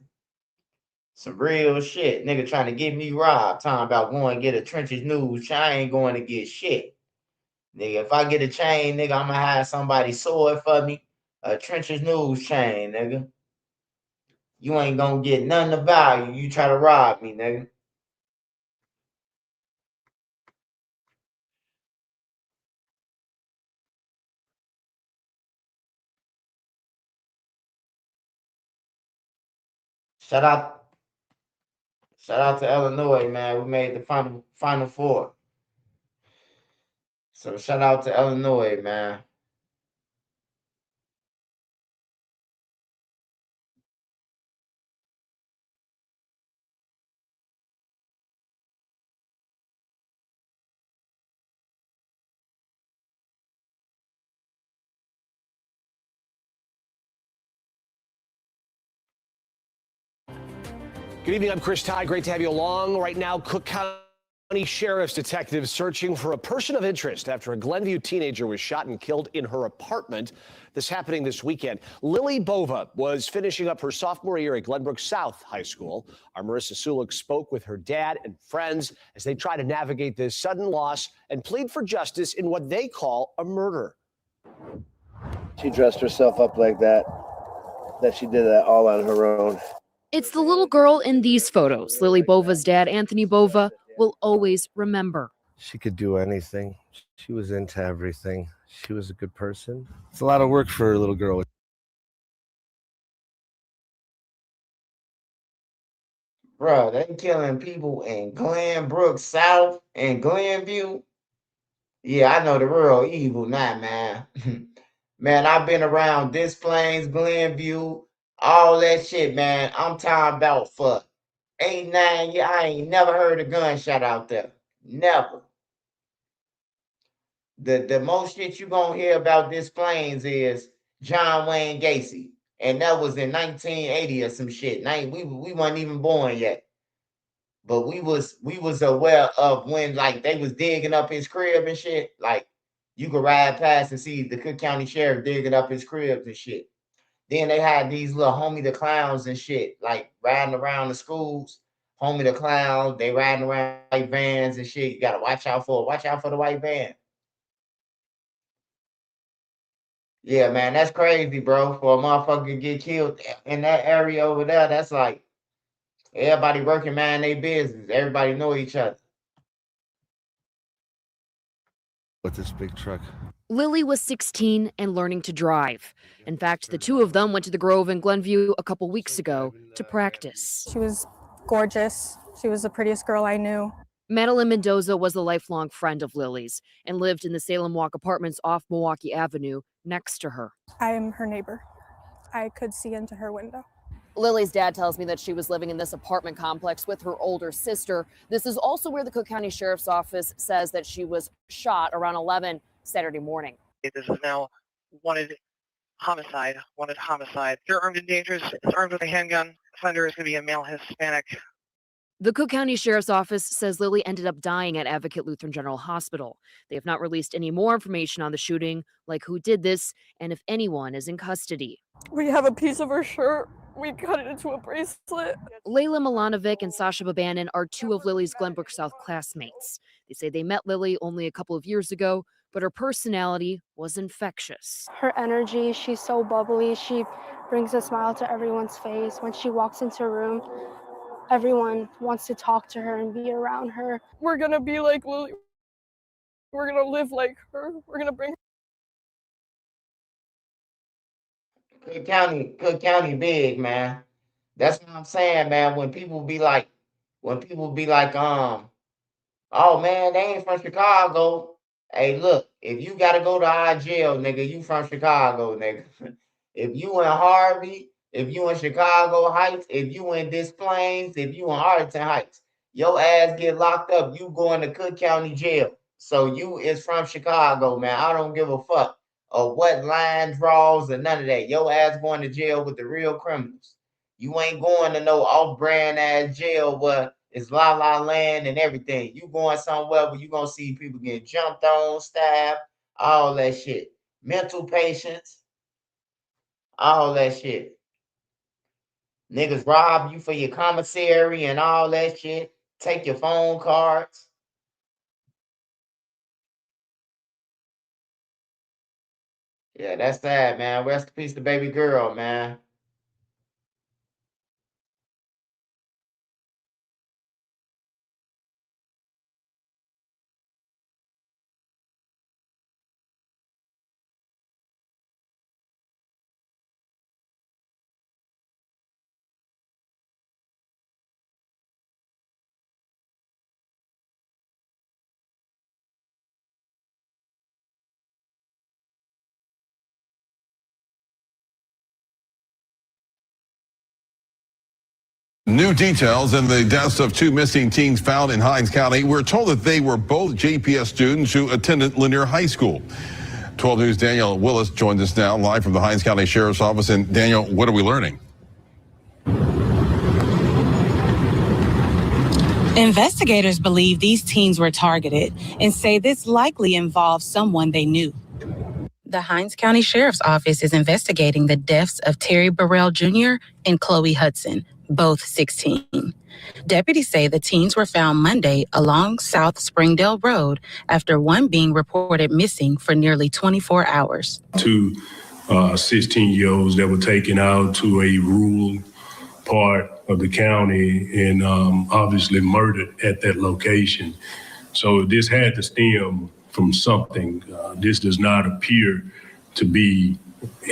Some real shit. Nigga trying to get me robbed. Talking about going to get a Trenches News. I ain't going to get shit. Nigga, if I get a chain, nigga, I'm going to have somebody sew it for me. A Trenches News chain, nigga. You ain't going to get nothing of value. You try to rob me, nigga. Shout out to Illinois, man. We made the final four. So shout out to Illinois, man. Good evening, I'm Chris Ty. Great to have you along. Right now, Cook County Sheriff's detectives searching for a person of interest after a Glenview teenager was shot and killed in her apartment. This happening this weekend. Lily Bova was finishing up her sophomore year at Glenbrook South High School. Our Marissa Sulik spoke with her dad and friends as they try to navigate this sudden loss and plead for justice in what they call a murder. She dressed herself up like that she did that all on her own. It's the little girl in these photos Lily Bova's dad, Anthony Bova, will always remember. She could do anything. She was into everything. She was a good person. It's a lot of work for a little girl. Bro, they killing people in Glenbrook South and Glenview. Yeah, I know the real evil now, man. Man, I've been around Des Plaines, Glenview, all that shit, man. I'm talking about for 8, 9 years. I ain't never heard a gunshot out there. Never. The most shit you gonna hear about Des Plaines is John Wayne Gacy. And that was in 1980 or some shit. We weren't even born yet. But we was aware of when like they was digging up his crib and shit. Like you could ride past and see the Cook County Sheriff digging up his cribs and shit. Then they had these little homie the clowns and shit, like riding around the schools. Homie the clown, they riding around white vans and shit. You gotta watch out for the white van. Yeah, man, that's crazy, bro. For a motherfucker to get killed in that area over there, that's like everybody working, man, they business. Everybody know each other. With this big truck. Lily was 16 and learning to drive. In fact, the two of them went to the Grove in Glenview a couple weeks ago to practice. She was gorgeous. She was the prettiest girl I knew. Madeline Mendoza was a lifelong friend of Lily's and lived in the Salem Walk Apartments off Milwaukee Avenue next to her. I am her neighbor. I could see into her window. Lily's dad tells me that she was living in this apartment complex with her older sister. This is also where the Cook County Sheriff's Office says that she was shot around 11 Saturday morning. This is now wanted homicide. They're armed and dangerous. It's armed with a handgun. Offender is going to be a male Hispanic. The Cook County Sheriff's Office says Lily ended up dying at Advocate Lutheran General Hospital. They have not released any more information on the shooting, like who did this and if anyone is in custody. We have a piece of her shirt. We cut it into a bracelet. Layla Milanovic and Sasha Babanin are two of Lily's Glenbrook South classmates. They say they met Lily only a couple of years ago, but her personality was infectious. Her energy, she's so bubbly. She brings a smile to everyone's face. When she walks into a room, everyone wants to talk to her and be around her. We're going to be like Lily. We're going to live like her. We're going to bring Cook County big, man. That's what I'm saying, man. When people be like, oh man, they ain't from Chicago. Hey, look, if you gotta go to our jail, nigga, you from Chicago, nigga. If you in Harvey, if you in Chicago Heights, if you in Des Plaines, if you in Arlington Heights, your ass get locked up, you going to Cook County jail. So you is from Chicago, man. I don't give a fuck of what line draws or none of that. Your ass going to jail with the real criminals. You ain't going to no off-brand ass jail where it's la la land and everything. You going somewhere where you gonna see people get jumped on, stabbed, all that shit. Mental patients, all that shit. Niggas rob you for your commissary and all that shit. Take your phone cards. Yeah, that's sad, man. Rest in peace to baby girl, man. New details in the deaths of two missing teens found in Hinds County. We're told that they were both JPS students who attended Lanier High School. 12 News' Daniel Willis joins us now live from the Hinds County Sheriff's Office. And Daniel, what are we learning? Investigators believe these teens were targeted and say this likely involves someone they knew. The Hinds County Sheriff's Office is investigating the deaths of Terry Burrell Jr. and Chloe Hudson, both 16. Deputies say the teens were found Monday along South Springdale Road after one being reported missing for nearly 24 hours. Two 16-year-olds that were taken out to a rural part of the county and obviously murdered at that location. So this had to stem from something. This does not appear to be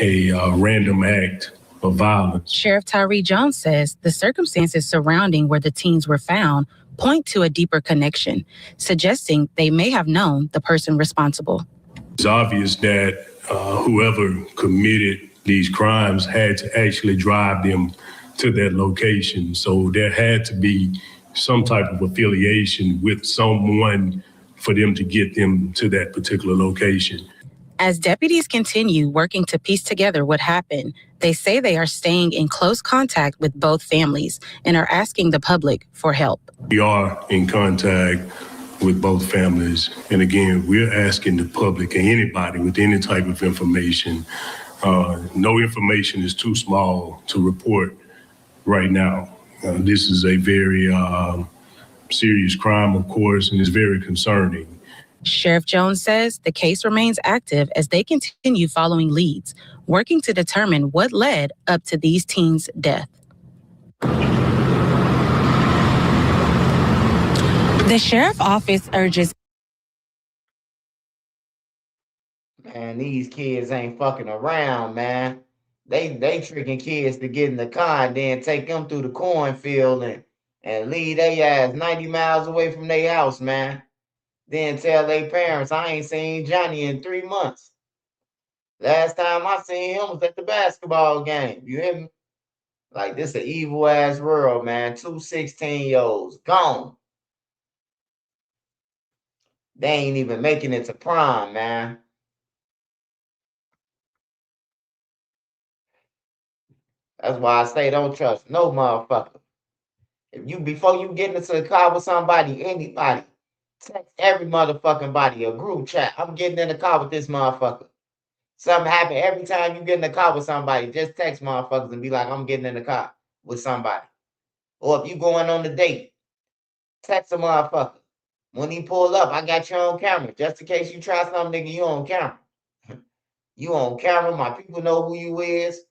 a random act of violence. Sheriff Tyree Jones says the circumstances surrounding where the teens were found point to a deeper connection, suggesting they may have known the person responsible. It's obvious that whoever committed these crimes had to actually drive them to that location. So there had to be some type of affiliation with someone for them to get them to that particular location. As deputies continue working to piece together what happened, they say they are staying in close contact with both families and are asking the public for help. We are in contact with both families. And again, we're asking the public and anybody with any type of information. No information is too small to report right now. This is a very serious crime, of course, and it's very concerning. Sheriff Jones says the case remains active as they continue following leads, working to determine what led up to these teens' death. The sheriff's office urges. Man, these kids ain't fucking around, man. They tricking kids to get in the car and then take them through the cornfield and leave their ass 90 miles away from their house, man. Then tell their parents, I ain't seen Johnny in 3 months. Last time I seen him was at the basketball game. You hear me? Like, this an evil ass world, man. 2 16-year-olds gone. They ain't even making it to prom, man. That's why I say don't trust no motherfucker. If you before you get into the car with somebody, anybody, text every motherfucking body, a group chat. I'm getting in the car with this motherfucker. Something happen every time you get in the car with somebody, just text motherfuckers and be like, I'm getting in the car with somebody. Or if you going on a date, text a motherfucker. When he pull up, I got you on camera. Just in case you try something, nigga, you on camera. You on camera, my people know who you is.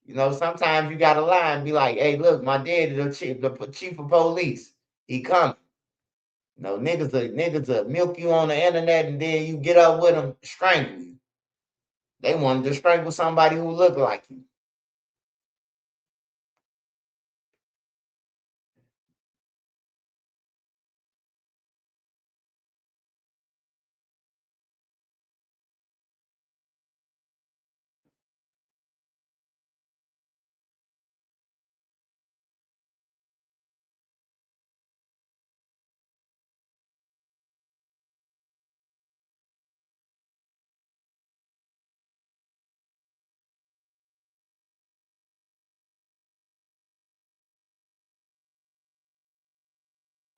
You know, sometimes you gotta lie and be like, hey, look, my daddy, the chief of police. He coming. No, niggas will milk you on the internet and then you get up with them, strangle you. They wanted to strangle somebody who looked like you.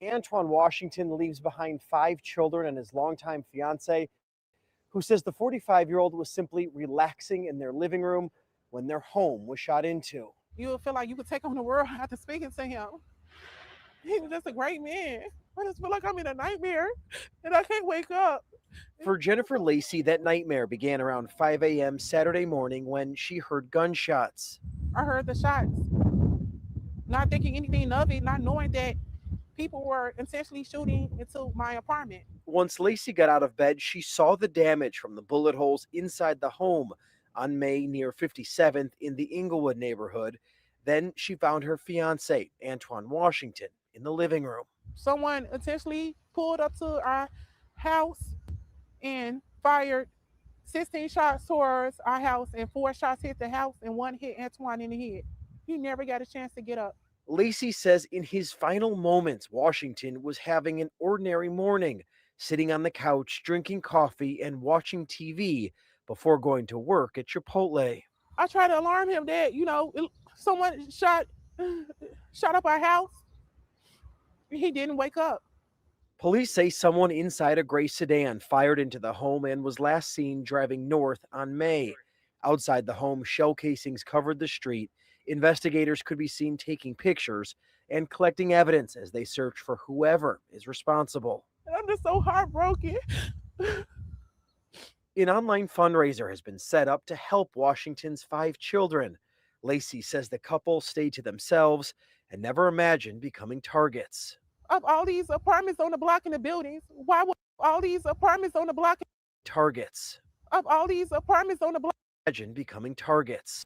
Antoine Washington leaves behind 5 children and his longtime fiance, who says the 45-year-old was simply relaxing in their living room when their home was shot into. You would feel like you could take on the world after speaking to him. He was just a great man. I just feel like I'm in a nightmare and I can't wake up. For Jennifer Lacey, that nightmare began around 5 a.m. Saturday morning when she heard gunshots. I heard the shots, not thinking anything of it, not knowing that people were intentionally shooting into my apartment. Once Lacey got out of bed, she saw the damage from the bullet holes inside the home on May near 57th in the Inglewood neighborhood. Then she found her fiance, Antoine Washington, in the living room. Someone intentionally pulled up to our house and fired 16 shots towards our house, and 4 shots hit the house and 1 hit Antoine in the head. He never got a chance to get up. Lacey says in his final moments, Washington was having an ordinary morning, sitting on the couch, drinking coffee and watching TV before going to work at Chipotle. I tried to alarm him that, someone shot up our house. He didn't wake up. Police say someone inside a gray sedan fired into the home and was last seen driving north on May. Outside the home, shell casings covered the street. Investigators could be seen taking pictures and collecting evidence as they search for whoever is responsible. I'm just so heartbroken. An online fundraiser has been set up to help Washington's 5 children. Lacey says the couple stayed to themselves and never imagined becoming targets. Of all these apartments on the block and the buildings, why would all these apartments on the block? Targets. Of all these apartments on the block. Imagine becoming targets.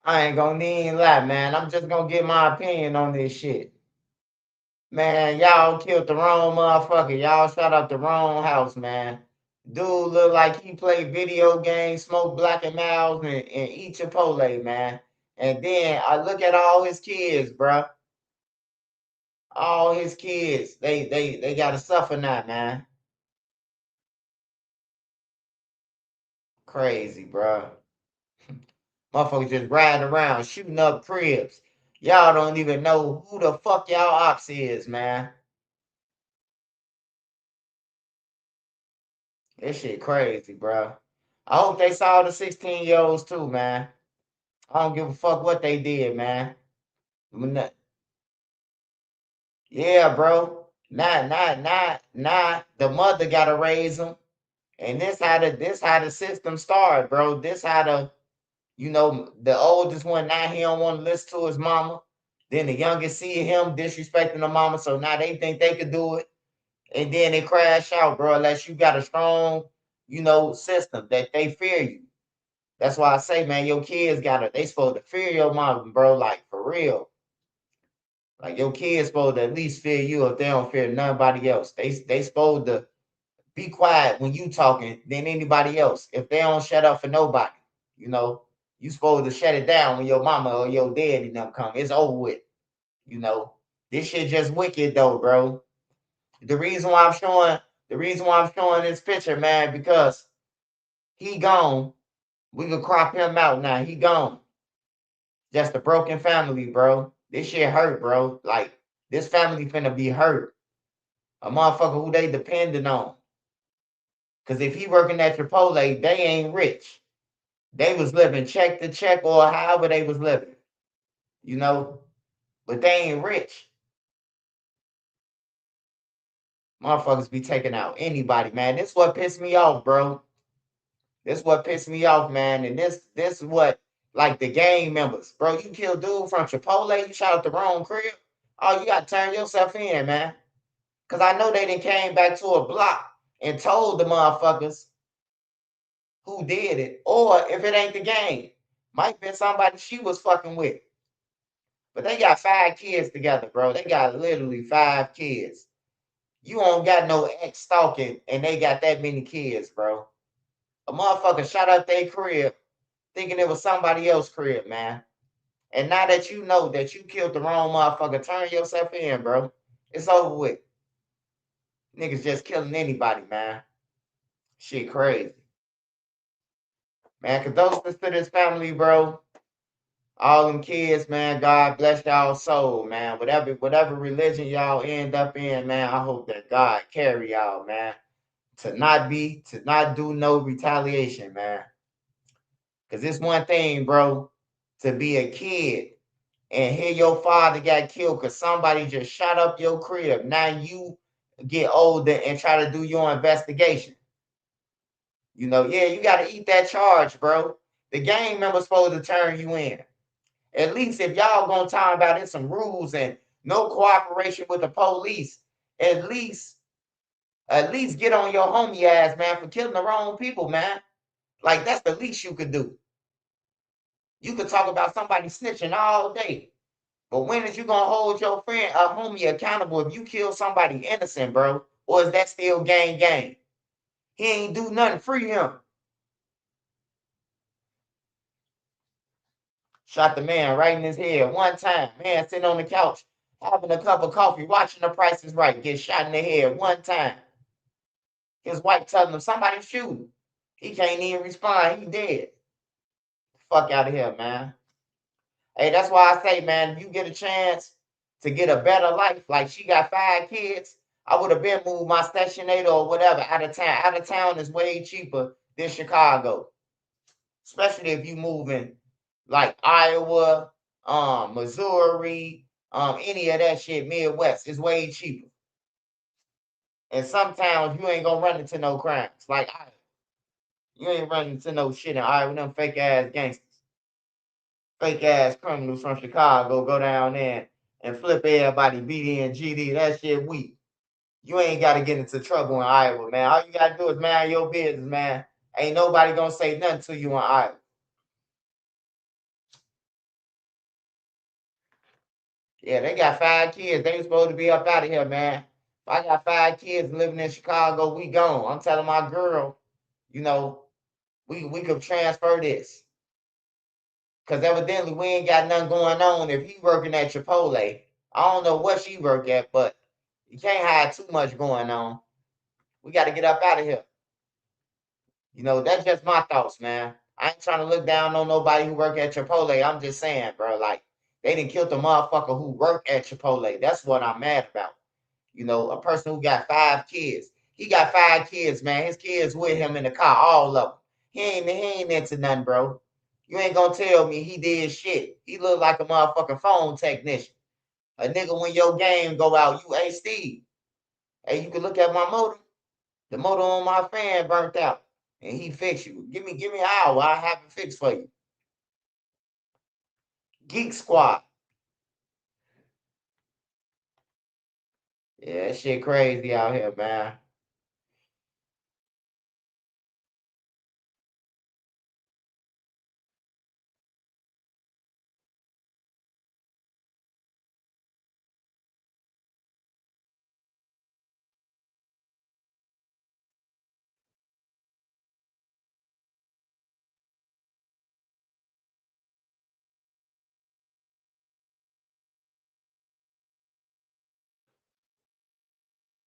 I ain't gonna even lie, man. I'm just gonna get my opinion on this shit. Man, y'all killed the wrong motherfucker. Y'all shot up the wrong house, man. Dude look like he played video games, smoke Black and Miles, and eat Chipotle, man. And then I look at all his kids, bruh. All his kids, they gotta suffer now, man. Crazy, bruh. Motherfuckers just riding around, shooting up cribs. Y'all don't even know who the fuck y'all ops is, man. This shit crazy, bro. I hope they saw the 16-year-olds too, man. I don't give a fuck what they did, man. Yeah, bro. Nah. The mother gotta raise them. And this how the system started, bro. This how the oldest one, now he don't want to listen to his mama. Then the youngest see him disrespecting the mama, so now they think they could do it. And then they crash out, bro, unless you got a strong, system that they fear you. That's why I say, man, your kids they supposed to fear your mom, bro, like for real. Like your kids supposed to at least fear you if they don't fear nobody else. They supposed to be quiet when you talking than anybody else. If they don't shut up for nobody, you supposed to shut it down when your mama or your daddy them come. It's over with. This shit just wicked though, bro. The reason why I'm showing this picture, man, because he gone. We could crop him out now. He gone. Just a broken family, bro. This shit hurt, bro. Like, this family finna be hurt. A motherfucker who they depending on. Because if he working at Chipotle, they ain't rich. They was living check to check or however they was living. But they ain't rich. Motherfuckers be taking out anybody, man. This what pissed me off, bro. This what pissed me off, man. And this is what, like the gang members. Bro, you killed dude from Chipotle, you shot up the wrong crib. Oh, you got to turn yourself in, man. Because I know they done came back to a block and told the motherfuckers who did it. Or if it ain't the gang, might be somebody she was fucking with. But they got 5 kids together, bro. They got literally 5 kids. You don't got no ex stalking and they got that many kids, bro. A motherfucker shot up their crib thinking it was somebody else's crib, man. And now that you know that you killed the wrong motherfucker, turn yourself in, bro. It's over with. Niggas just killing anybody, man. Shit crazy. Man, condolences to this family, bro. All them kids, man. God bless y'all soul, man. Whatever religion y'all end up in, man, I hope that God carry y'all, man. To not do no retaliation, man. Because it's one thing, bro, to be a kid and hear your father got killed because somebody just shot up your crib. Now you get older and try to do your investigation. You got to eat that charge, bro. The gang member's supposed to turn you in. At least if y'all gonna talk about it, some rules and no cooperation with the police, at least get on your homie ass, man, for killing the wrong people, man. Like, that's the least you could do. You could talk about somebody snitching all day. But when is you gonna hold your friend, a homie, accountable if you kill somebody innocent, bro? Or is that still gang? He ain't do nothing. Free him. Shot the man right in his head one time. Man sitting on the couch, having a cup of coffee, watching The Price is Right, get shot in the head one time. His wife telling him somebody's shooting. He can't even respond. He dead. Fuck out of here, man. Hey, that's why I say, man, if you get a chance to get a better life, like she got 5 kids, I would have been moved my stationator or whatever out of town. Out of town is way cheaper than Chicago. Especially if you moving like Iowa, Missouri, any of that shit, Midwest, is way cheaper. And some towns you ain't gonna run into no crimes. Like Iowa. You ain't running into no shit in Iowa, them fake ass gangsters. Fake ass criminals from Chicago go down there and flip everybody BD and GD. That shit weak. You ain't got to get into trouble in Iowa, man. All you got to do is mind your business, man. Ain't nobody going to say nothing to you in Iowa. Yeah, they got 5 kids. They supposed to be up out of here, man. If I got 5 kids living in Chicago, we gone. I'm telling my girl, we could transfer this. Because evidently we ain't got nothing going on if he working at Chipotle. I don't know what she work at, but you can't have too much going on. We got to get up out of here. That's just my thoughts, man. I ain't trying to look down on nobody who work at Chipotle. I'm just saying, bro, like, they done killed the motherfucker who work at Chipotle. That's what I'm mad about. A person who got 5 kids. He got 5 kids, man. His kids with him in the car, all of them. He ain't into nothing, bro. You ain't gonna tell me he did shit. He look like a motherfucking phone technician. A nigga, when your game go out, hey, Steve, hey, you can look at my motor. The motor on my fan burnt out. And he fix you. Give me an hour. I have it fixed for you. Geek Squad. Yeah, that shit crazy out here, man.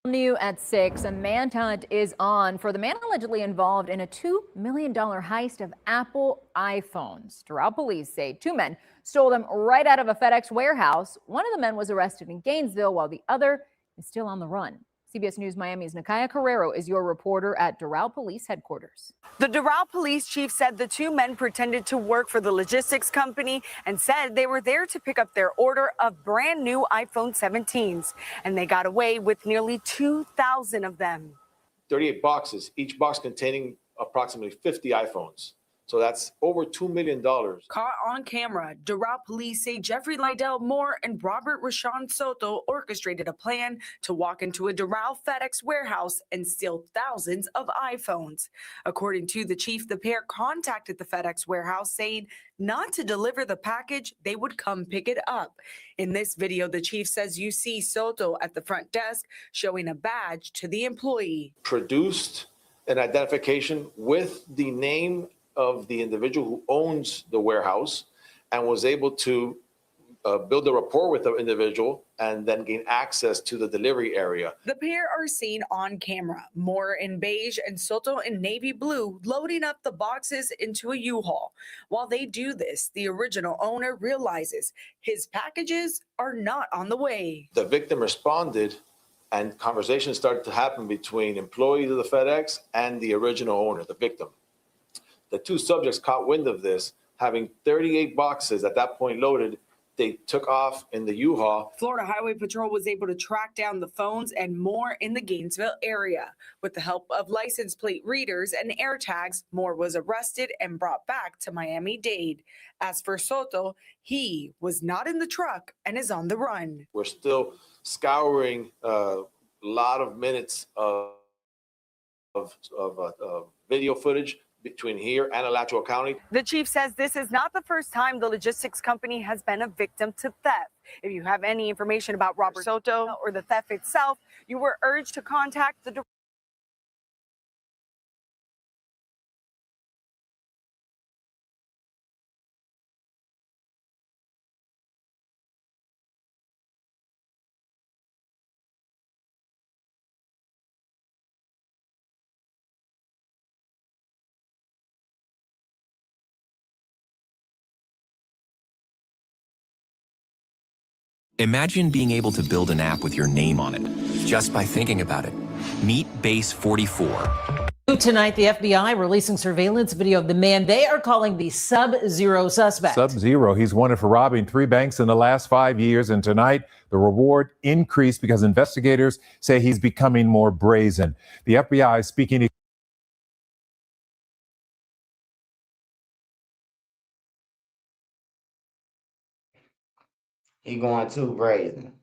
New at 6, a manhunt is on for the man allegedly involved in a $2 million heist of Apple iPhones. Doral police say 2 men stole them right out of a FedEx warehouse. One of the men was arrested in Gainesville while the other is still on the run. CBS News Miami's Nakaya Carrero is your reporter at Doral Police Headquarters. The Doral police chief said the 2 men pretended to work for the logistics company and said they were there to pick up their order of brand new iPhone 17s. And they got away with nearly 2,000 of them. 38 boxes, each box containing approximately 50 iPhones. So that's over $2 million. Caught on camera, Doral police say Jeffrey Lydell Moore and Robert Rashawn Soto orchestrated a plan to walk into a Doral FedEx warehouse and steal thousands of iPhones. According to the chief, the pair contacted the FedEx warehouse saying not to deliver the package, they would come pick it up. In this video, the chief says you see Soto at the front desk showing a badge to the employee. Produced an identification with the name of the individual who owns the warehouse and was able to build a rapport with the individual and then gain access to the delivery area. The pair are seen on camera, Moore in beige and Soto in navy blue, loading up the boxes into a U-Haul. While they do this, the original owner realizes his packages are not on the way. The victim responded and conversations started to happen between employees of the FedEx and the original owner, the victim. The 2 subjects caught wind of this, having 38 boxes at that point loaded. They took off in the U-Haul. Florida Highway Patrol was able to track down the phones and more in the Gainesville area. With the help of license plate readers and air tags, Moore was arrested and brought back to Miami-Dade. As for Soto, he was not in the truck and is on the run. We're still scouring a lot of minutes of video footage between here and Alachua County. The chief says this is not the first time the logistics company has been a victim to theft. If you have any information about Robert Soto or the theft itself, you were urged to contact the Imagine being able to build an app with your name on it, just by thinking about it. Meet Base 44. Tonight, the FBI releasing surveillance video of the man they are calling the Sub-Zero suspect. Sub-Zero, he's wanted for robbing 3 banks in the last 5 years, and tonight the reward increased because investigators say he's becoming more brazen. The FBI is speaking to He going too brazen.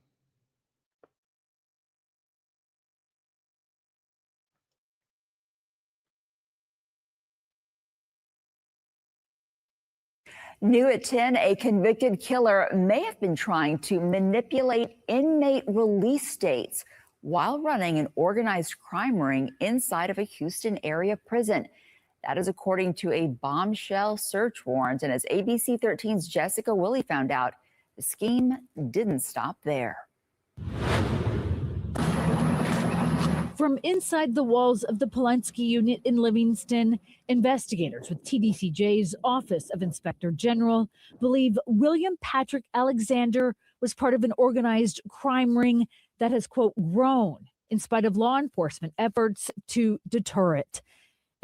New at 10, a convicted killer may have been trying to manipulate inmate release dates while running an organized crime ring inside of a Houston area prison. That is according to a bombshell search warrant. And as ABC 13's Jessica Willey found out, the scheme didn't stop there. From inside the walls of the Pulaski unit in Livingston, investigators with TDCJ's Office of Inspector General believe William Patrick Alexander was part of an organized crime ring that has, quote, grown in spite of law enforcement efforts to deter it.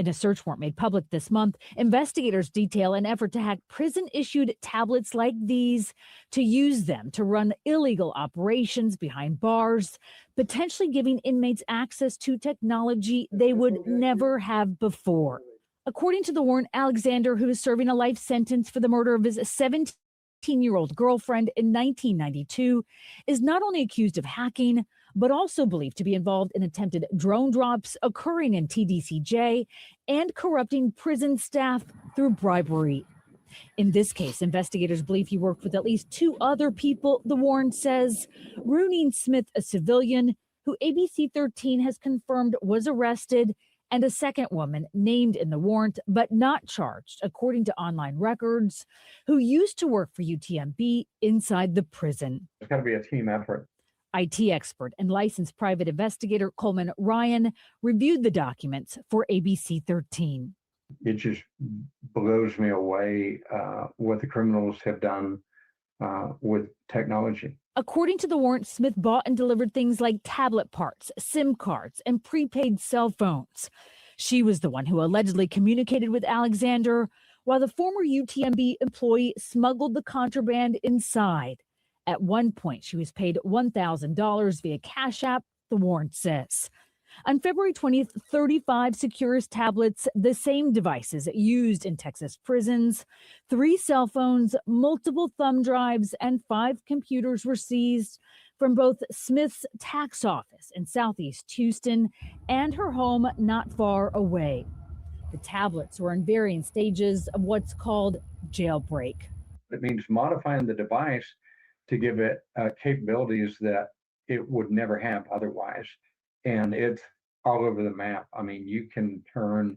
In a search warrant made public this month, investigators detail an effort to hack prison-issued tablets like these to use them to run illegal operations behind bars, potentially giving inmates access to technology they would never have before. According to the warrant, Alexander, who is serving a life sentence for the murder of his 17-year-old girlfriend in 1992, is not only accused of hacking, but also believed to be involved in attempted drone drops occurring in TDCJ and corrupting prison staff through bribery. In this case, investigators believe he worked with at least 2 other people, the warrant says. Rooney Smith, a civilian who ABC 13 has confirmed was arrested, and a second woman named in the warrant but not charged, according to online records, who used to work for UTMB inside the prison. It's got to be a team effort. IT expert and licensed private investigator Coleman Ryan reviewed the documents for ABC 13. It just blows me away what the criminals have done with technology. According to the warrant, Smith bought and delivered things like tablet parts, SIM cards, and prepaid cell phones. She was the one who allegedly communicated with Alexander, while the former UTMB employee smuggled the contraband inside. At one point, she was paid $1,000 via Cash App, the warrant says. On February 20th, 35 Securus tablets, the same devices used in Texas prisons, 3 cell phones, multiple thumb drives, and 5 computers were seized from both Smith's tax office in Southeast Houston and her home not far away. The tablets were in varying stages of what's called jailbreak. It means modifying the device to give it capabilities that it would never have otherwise. And it's all over the map. I mean, you can turn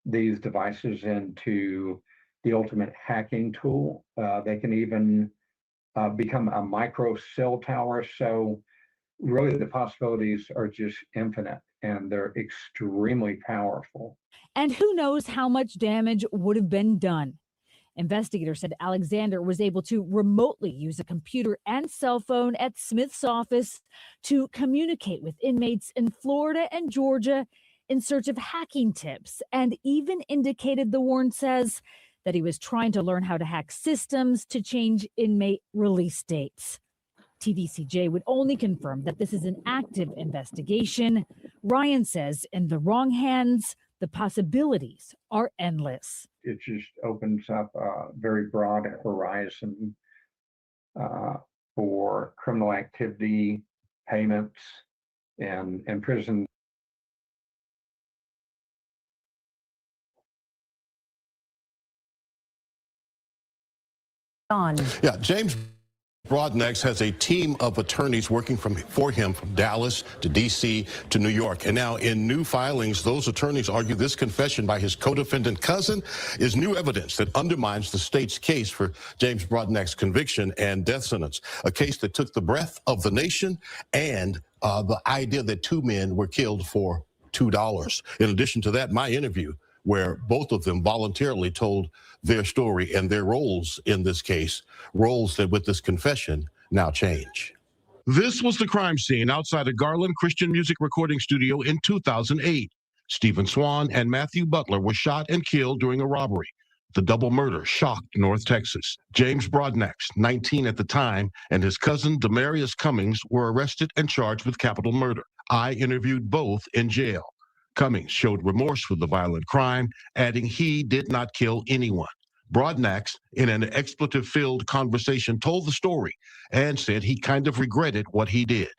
these devices into the ultimate hacking tool. They can even become a micro cell tower. So really the possibilities are just infinite, and they're extremely powerful. And who knows how much damage would have been done. Investigators said Alexander was able to remotely use a computer and cell phone at Smith's office to communicate with inmates in Florida and Georgia in search of hacking tips, and even indicated, the warrant says, that he was trying to learn how to hack systems to change inmate release dates. TDCJ would only confirm that this is an active investigation. Ryan says in the wrong hands, the possibilities are endless. It just opens up a very broad horizon for criminal activity, payments, and prison. Yeah, James Broadnax has a team of attorneys working for him from Dallas to D.C. to New York. And now in new filings, those attorneys argue this confession by his co-defendant cousin is new evidence that undermines the state's case for James Broadnax's conviction and death sentence, a case that took the breath of the nation and the idea that 2 men were killed for $2. In addition to that, my interview, where both of them voluntarily told their story and their roles in this case, roles that with this confession now change. This was the crime scene outside a Garland Christian music recording studio in 2008. Stephen Swan and Matthew Butler were shot and killed during a robbery. The double murder shocked North Texas. James Broadnax, 19 at the time, and his cousin Demarius Cummings were arrested and charged with capital murder. I interviewed both in jail. Cummings showed remorse for the violent crime, adding he did not kill anyone. Broadnax, in an expletive-filled conversation, told the story and said he kind of regretted what he did.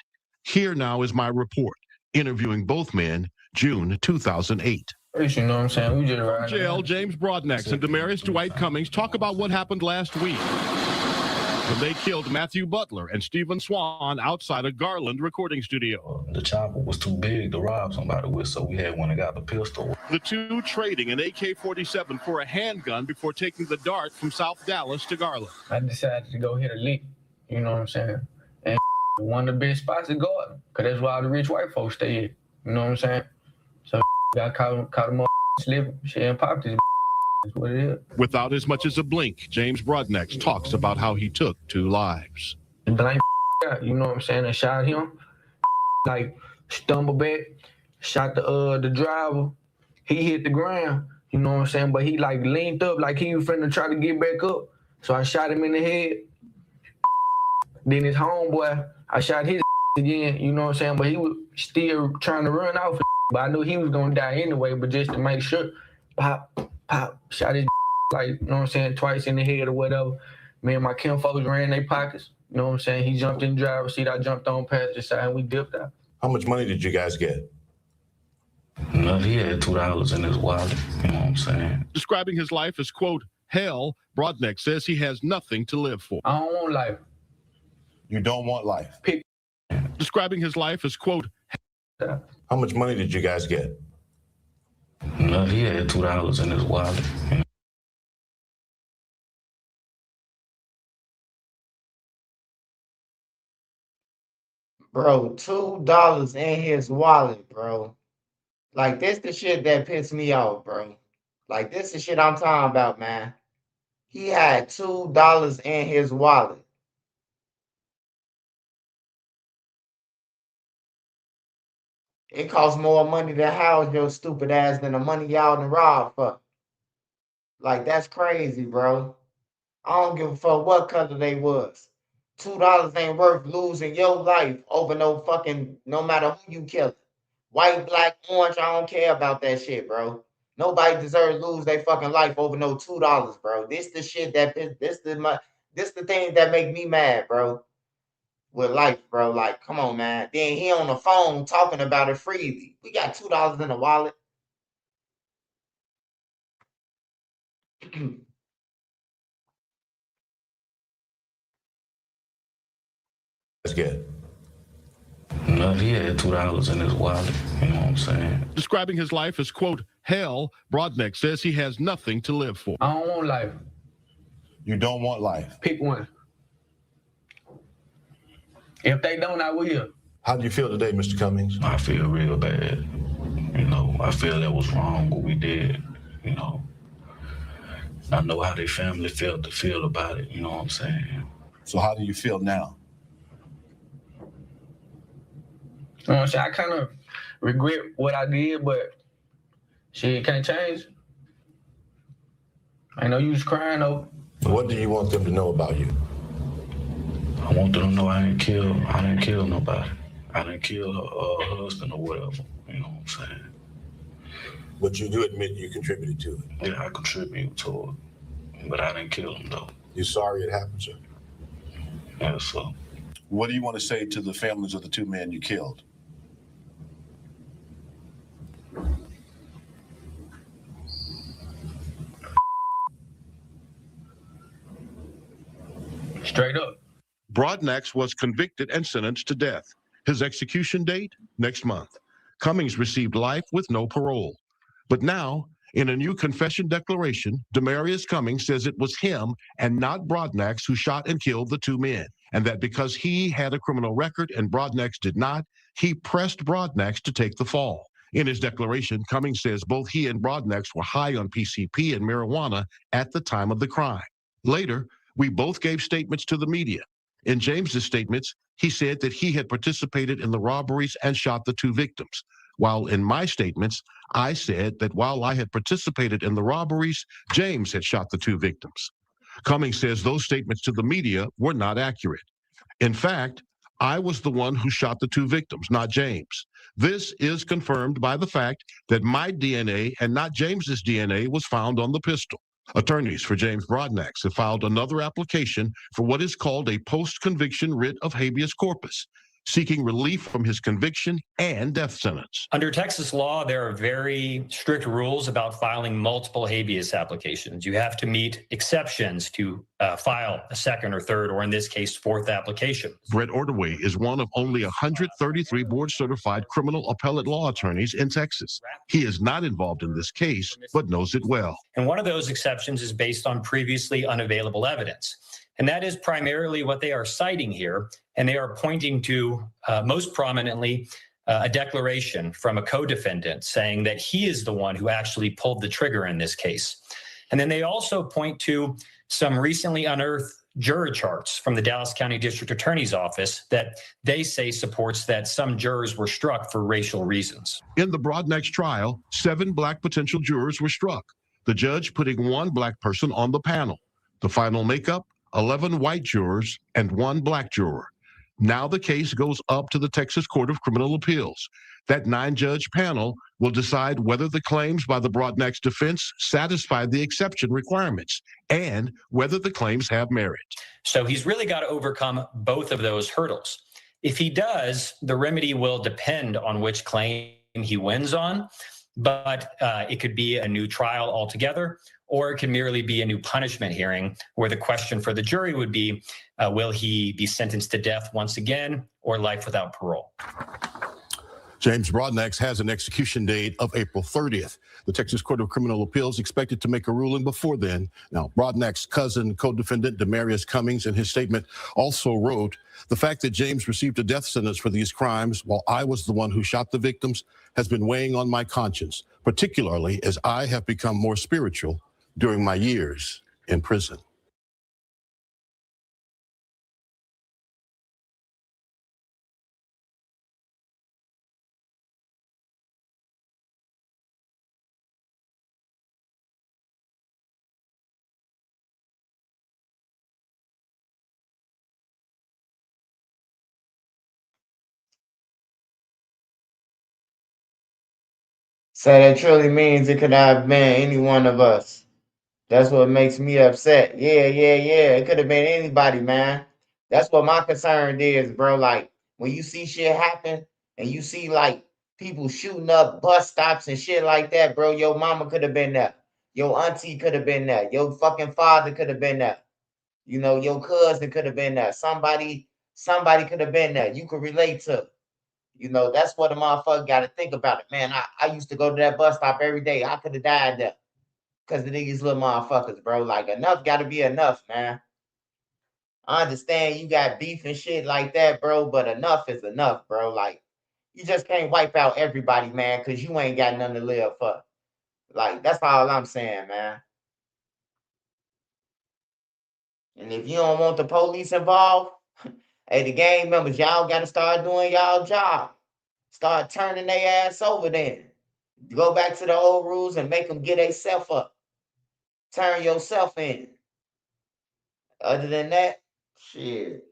Here now is my report, interviewing both men, June 2008. You know what I'm saying? We just right Jail, James Broadnax and Demarius Dwight Cummings talk about what happened last week when they killed Matthew Butler and Stephen Swan outside a Garland recording studio. The chopper was too big to rob somebody with, so we had one that got the pistol. The two trading an AK-47 for a handgun before taking the dart from South Dallas to Garland. I decided to go hit a lick, you know what I'm saying? And one of the best spots to go, because that's where all the rich white folks stay at, you know what I'm saying? So I caught him up slipping, shit, and popped his. That's what it is. Without as much as a blink, James Broadnax talks about how he took 2 lives. Blank, you know what I'm saying? I shot him, like stumbled back, shot the driver. He hit the ground, you know what I'm saying? But he like leaned up like he was finna try to get back up. So I shot him in the head. Then his homeboy, I shot his again, you know what I'm saying? But he was still trying to run off. But I knew he was gonna die anyway, but just to make sure, pop, shot his like, you know what I'm saying, twice in the head or whatever. Me and my kinfolks ran their pockets, you know what I'm saying? He jumped in the driver's seat, I jumped on passenger side, and we dipped out. How much money did you guys get? No, he had $2 in his wallet. You know what I'm saying? Describing his life as, quote, hell, Broadneck says he has nothing to live for. I don't want life. You don't want life. Pick. Describing his life as, quote, how much money did you guys get? No, he had $2 in his wallet. Bro, $2 in his wallet, bro. Like, this the shit that pissed me off, bro. Like, this the shit I'm talking about, man. He had $2 in his wallet. It costs more money to house your stupid ass than the money y'all done robbed for. Like, that's crazy, bro. I don't give a fuck what color they was. $2 ain't worth losing your life over no matter who you kill. White, black, orange, I don't care about that shit, bro. Nobody deserves to lose their fucking life over no $2, bro. This the shit that this the thing that make me mad, bro. With life, bro. Like, come on, man. Then he on the phone talking about it freely. We got $2 in the wallet. Let's get. No, he had $2 in his wallet. You know what I'm saying? Describing his life as, quote, hell, Broadneck says he has nothing to live for. I don't want life. You don't want life. Pick one. If they don't, I will. How do you feel today, Mr. Cummings? I feel real bad. You know, I feel that was wrong what we did. You know, I know how their family felt to feel about it. You know what I'm saying? So how do you feel now? You know what I'm saying? I kind of regret what I did, but shit can't change. I know you was crying though. What do you want them to know about you? I want them to know I didn't kill nobody. I didn't kill her husband or whatever. You know what I'm saying? But you do admit you contributed to it. Yeah, I contributed to it, but I didn't kill him though. You sorry it happened, sir? Yeah, so. What do you want to say to the families of the two men you killed? Straight up. Broadneck was convicted and sentenced to death. His execution date, next month. Cummings received life with no parole. But now, in a new confession declaration, Demarius Cummings says it was him and not Broadneck who shot and killed the two men, and that because he had a criminal record and Broadneck did not, he pressed Broadneck to take the fall. In his declaration, Cummings says both he and Broadneck were high on PCP and marijuana at the time of the crime. Later, we both gave statements to the media. In James's statements, he said that he had participated in the robberies and shot the two victims, while in my statements, I said that while I had participated in the robberies, James had shot the two victims. Cummings says those statements to the media were not accurate. In fact, I was the one who shot the two victims, not James. This is confirmed by the fact that my DNA and not James's DNA was found on the pistol. Attorneys for James Broadneck have filed another application for what is called a post-conviction writ of habeas corpus, seeking relief from his conviction and death sentence. Under Texas law, there are very strict rules about filing multiple habeas applications. You have to meet exceptions to file a second or third, or in this case, fourth application. Brett Ordway is one of only 133 board-certified criminal appellate law attorneys in Texas. He is not involved in this case, but knows it well. And one of those exceptions is based on previously unavailable evidence. And that is primarily what they are citing here. And they are pointing to, most prominently, a declaration from a co-defendant saying that he is the one who actually pulled the trigger in this case. And then they also point to some recently unearthed juror charts from the Dallas County District Attorney's Office that they say supports that some jurors were struck for racial reasons. In the Broadneck trial, 7 black potential jurors were struck, the judge putting 1 black person on the panel. The final makeup, 11 white jurors and 1 black juror. Now the case goes up to the Texas Court of Criminal Appeals. That 9-judge panel will decide whether the claims by the Broadneck defense satisfy the exception requirements and whether the claims have merit. So he's really got to overcome both of those hurdles. If he does, the remedy will depend on which claim he wins on, but it could be a new trial altogether, or it could merely be a new punishment hearing where the question for the jury would be, will he be sentenced to death once again or life without parole? James Broadnax has an execution date of April 30th. The Texas Court of Criminal Appeals expected to make a ruling before then. Now, Broadnax's cousin, co-defendant Demarius Cummings, in his statement also wrote, "The fact that James received a death sentence for these crimes while I was the one who shot the victims has been weighing on my conscience, particularly as I have become more spiritual during my years in prison." So that truly means it could have been any one of us. That's what makes me upset. Yeah. It could have been anybody, man. That's what my concern is, bro. Like, when you see shit happen and you see, like, people shooting up bus stops and shit like that, bro, your mama could have been there. Your auntie could have been there. Your fucking father could have been there. You know, your cousin could have been there. Somebody could have been there. You could relate to. You know, that's what a motherfucker got to think about it, man. I used to go to that bus stop every day. I could have died there because of these little motherfuckers, bro. Like, enough got to be enough, man. I understand you got beef and shit like that, bro, but enough is enough, bro. Like, you just can't wipe out everybody, man, because you ain't got nothing to live for. Like, that's all I'm saying, man. And if you don't want the police involved, hey, the gang members, y'all got to start doing y'all job. Start turning their ass over then. Go back to the old rules and make them get themselves up. Turn yourself in. Other than that, shit.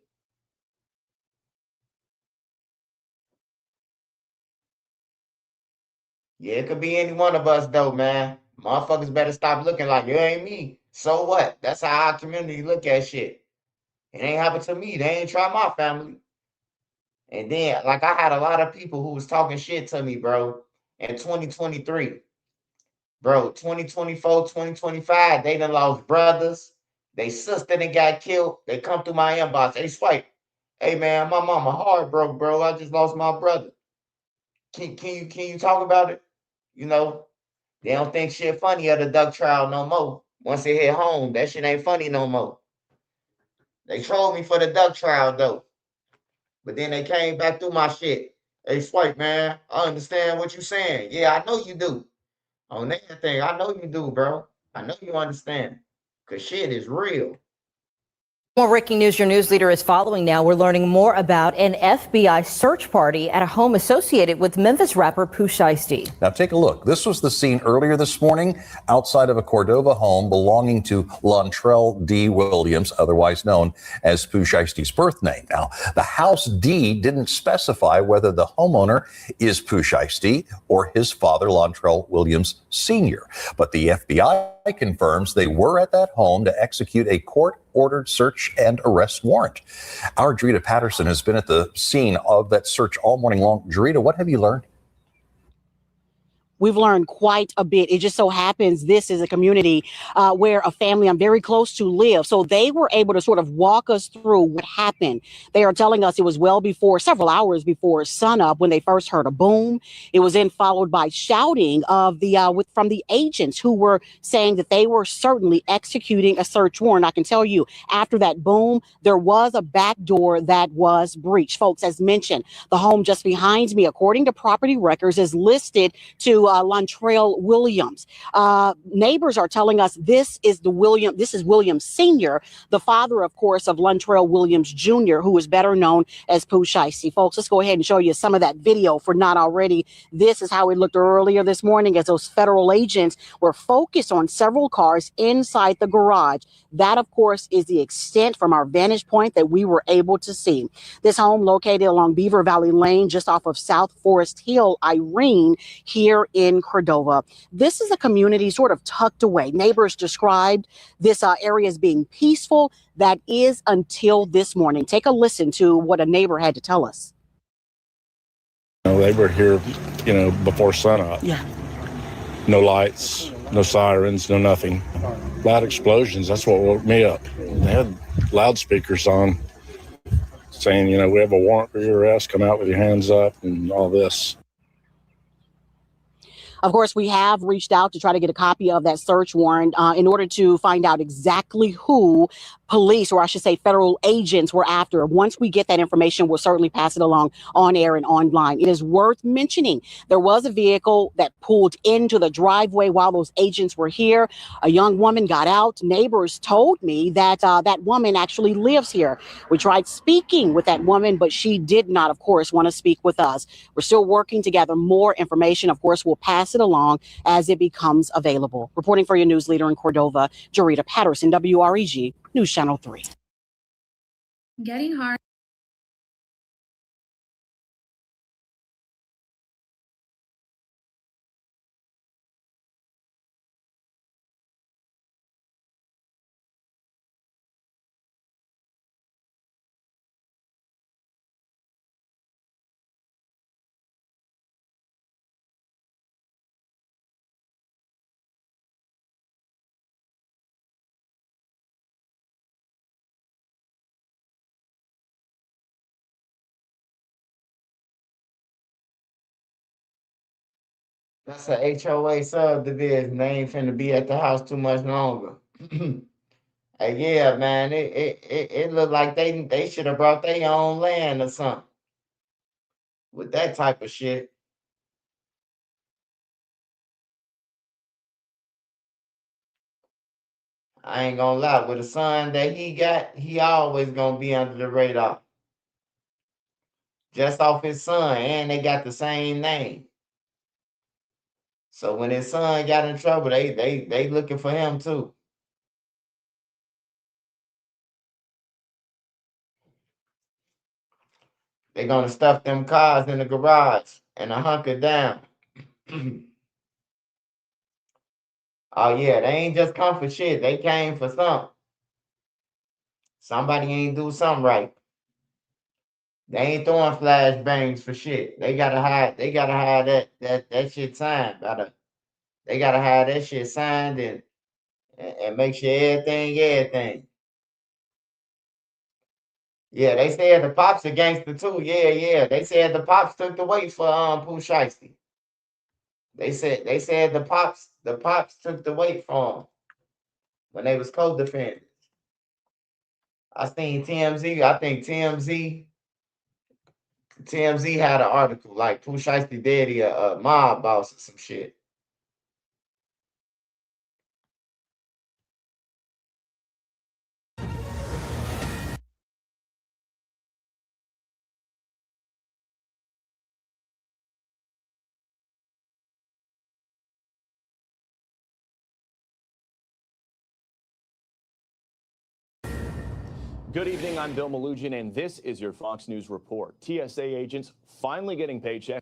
Yeah, it could be any one of us though, man. Motherfuckers better stop looking like you ain't me. So what? That's how our community look at shit. It ain't happened to me. They ain't try my family. And then, like, I had a lot of people who was talking shit to me, bro, in 2023. Bro, 2024, 2025, they done lost brothers. They sister done got killed. They come through my inbox. They swipe. Hey man, my mama heart broke, bro. I just lost my brother. Can you talk about it? You know, they don't think shit funny of the duck trial no more. Once they hit home, that shit ain't funny no more. They trolled me for the duck trial though. But then they came back through my shit. Hey, Swipe, man, I understand what you're saying. Yeah, I know you do. On that thing, I know you do, bro. I know you understand. Because shit is real. More breaking news your news leader is following now. We're learning more about an FBI search party at a home associated with Memphis rapper Pooh Shiesty. Now take a look. This was the scene earlier this morning outside of a Cordova home belonging to Lontrell D. Williams, otherwise known as Pooh Shiesty's birth name. Now, the house deed didn't specify whether the homeowner is Pooh Shiesty or his father, Lontrell Williams Sr. But the FBI confirms they were at that home to execute a court-ordered search and arrest warrant. Our Drita Patterson has been at the scene of that search all morning long. Drita, what have you learned? We've learned quite a bit. It just so happens this is a community where a family I'm very close to live. So they were able to sort of walk us through what happened. They are telling us it was well before, several hours before sunup when they first heard a boom. It was then followed by shouting of the from the agents who were saying that they were certainly executing a search warrant. I can tell you after that boom, there was a back door that was breached. Folks, as mentioned, the home just behind me, according to property records, is listed to Lontrell Williams. Neighbors are telling us this is Williams Sr., the father, of course, of Lontrell Williams Jr., who is better known as Pooh Shiesty. Folks, let's go ahead and show you some of that video for not already. This is how it looked earlier this morning as those federal agents were focused on several cars inside the garage. That, of course, is the extent from our vantage point that we were able to see. This home located along Beaver Valley Lane, just off of South Forest Hill, Irene, here in Cordova. This is a community sort of tucked away. Neighbors described this area as being peaceful. That is until this morning. Take a listen to what a neighbor had to tell us. They were here, before sunup. Yeah. No lights, no sirens, no nothing. Loud explosions, that's what woke me up. They had loudspeakers on saying, we have a warrant for your arrest, come out with your hands up and all this. Of course, we have reached out to try to get a copy of that search warrant in order to find out exactly who police, or I should say federal agents, were after. Once we get that information, we'll certainly pass it along on air and online. It is worth mentioning there was a vehicle that pulled into the driveway while those agents were here. A young woman got out. Neighbors told me that that woman actually lives here. We tried speaking with that woman, but she did not, of course, want to speak with us. We're still working to gather more information. Of course, we'll pass it along as it becomes available. Reporting for your news leader in Cordova, Jarita Patterson, WREG News Channel 3. Getting hard. That's a HOA subdivision. They ain't finna be at the house too much longer. Yeah, man, it looked like they should have brought their own land or something with that type of shit. I ain't gonna lie, with the son that he got, he always gonna be under the radar. Just off his son, and they got the same name. So when his son got in trouble, they looking for him too. They gonna stuff them cars in the garage and hunker down. Oh yeah, they ain't just come for shit. They came for something. Somebody ain't do something right. They ain't throwing flashbangs for shit. They gotta hide. They gotta have that shit signed. They gotta have that shit signed and make sure everything. Yeah, they said the pops a gangster too. Yeah. They said the pops took the weight for Pooh Shiesty. They said the pops took the weight for him when they was co-defendants. I seen TMZ. I think TMZ had an article like Pooh Shiesty daddy a mob boss or some shit. Good evening, I'm Bill Malugin, and this is your Fox News Report. TSA agents finally getting paychecks.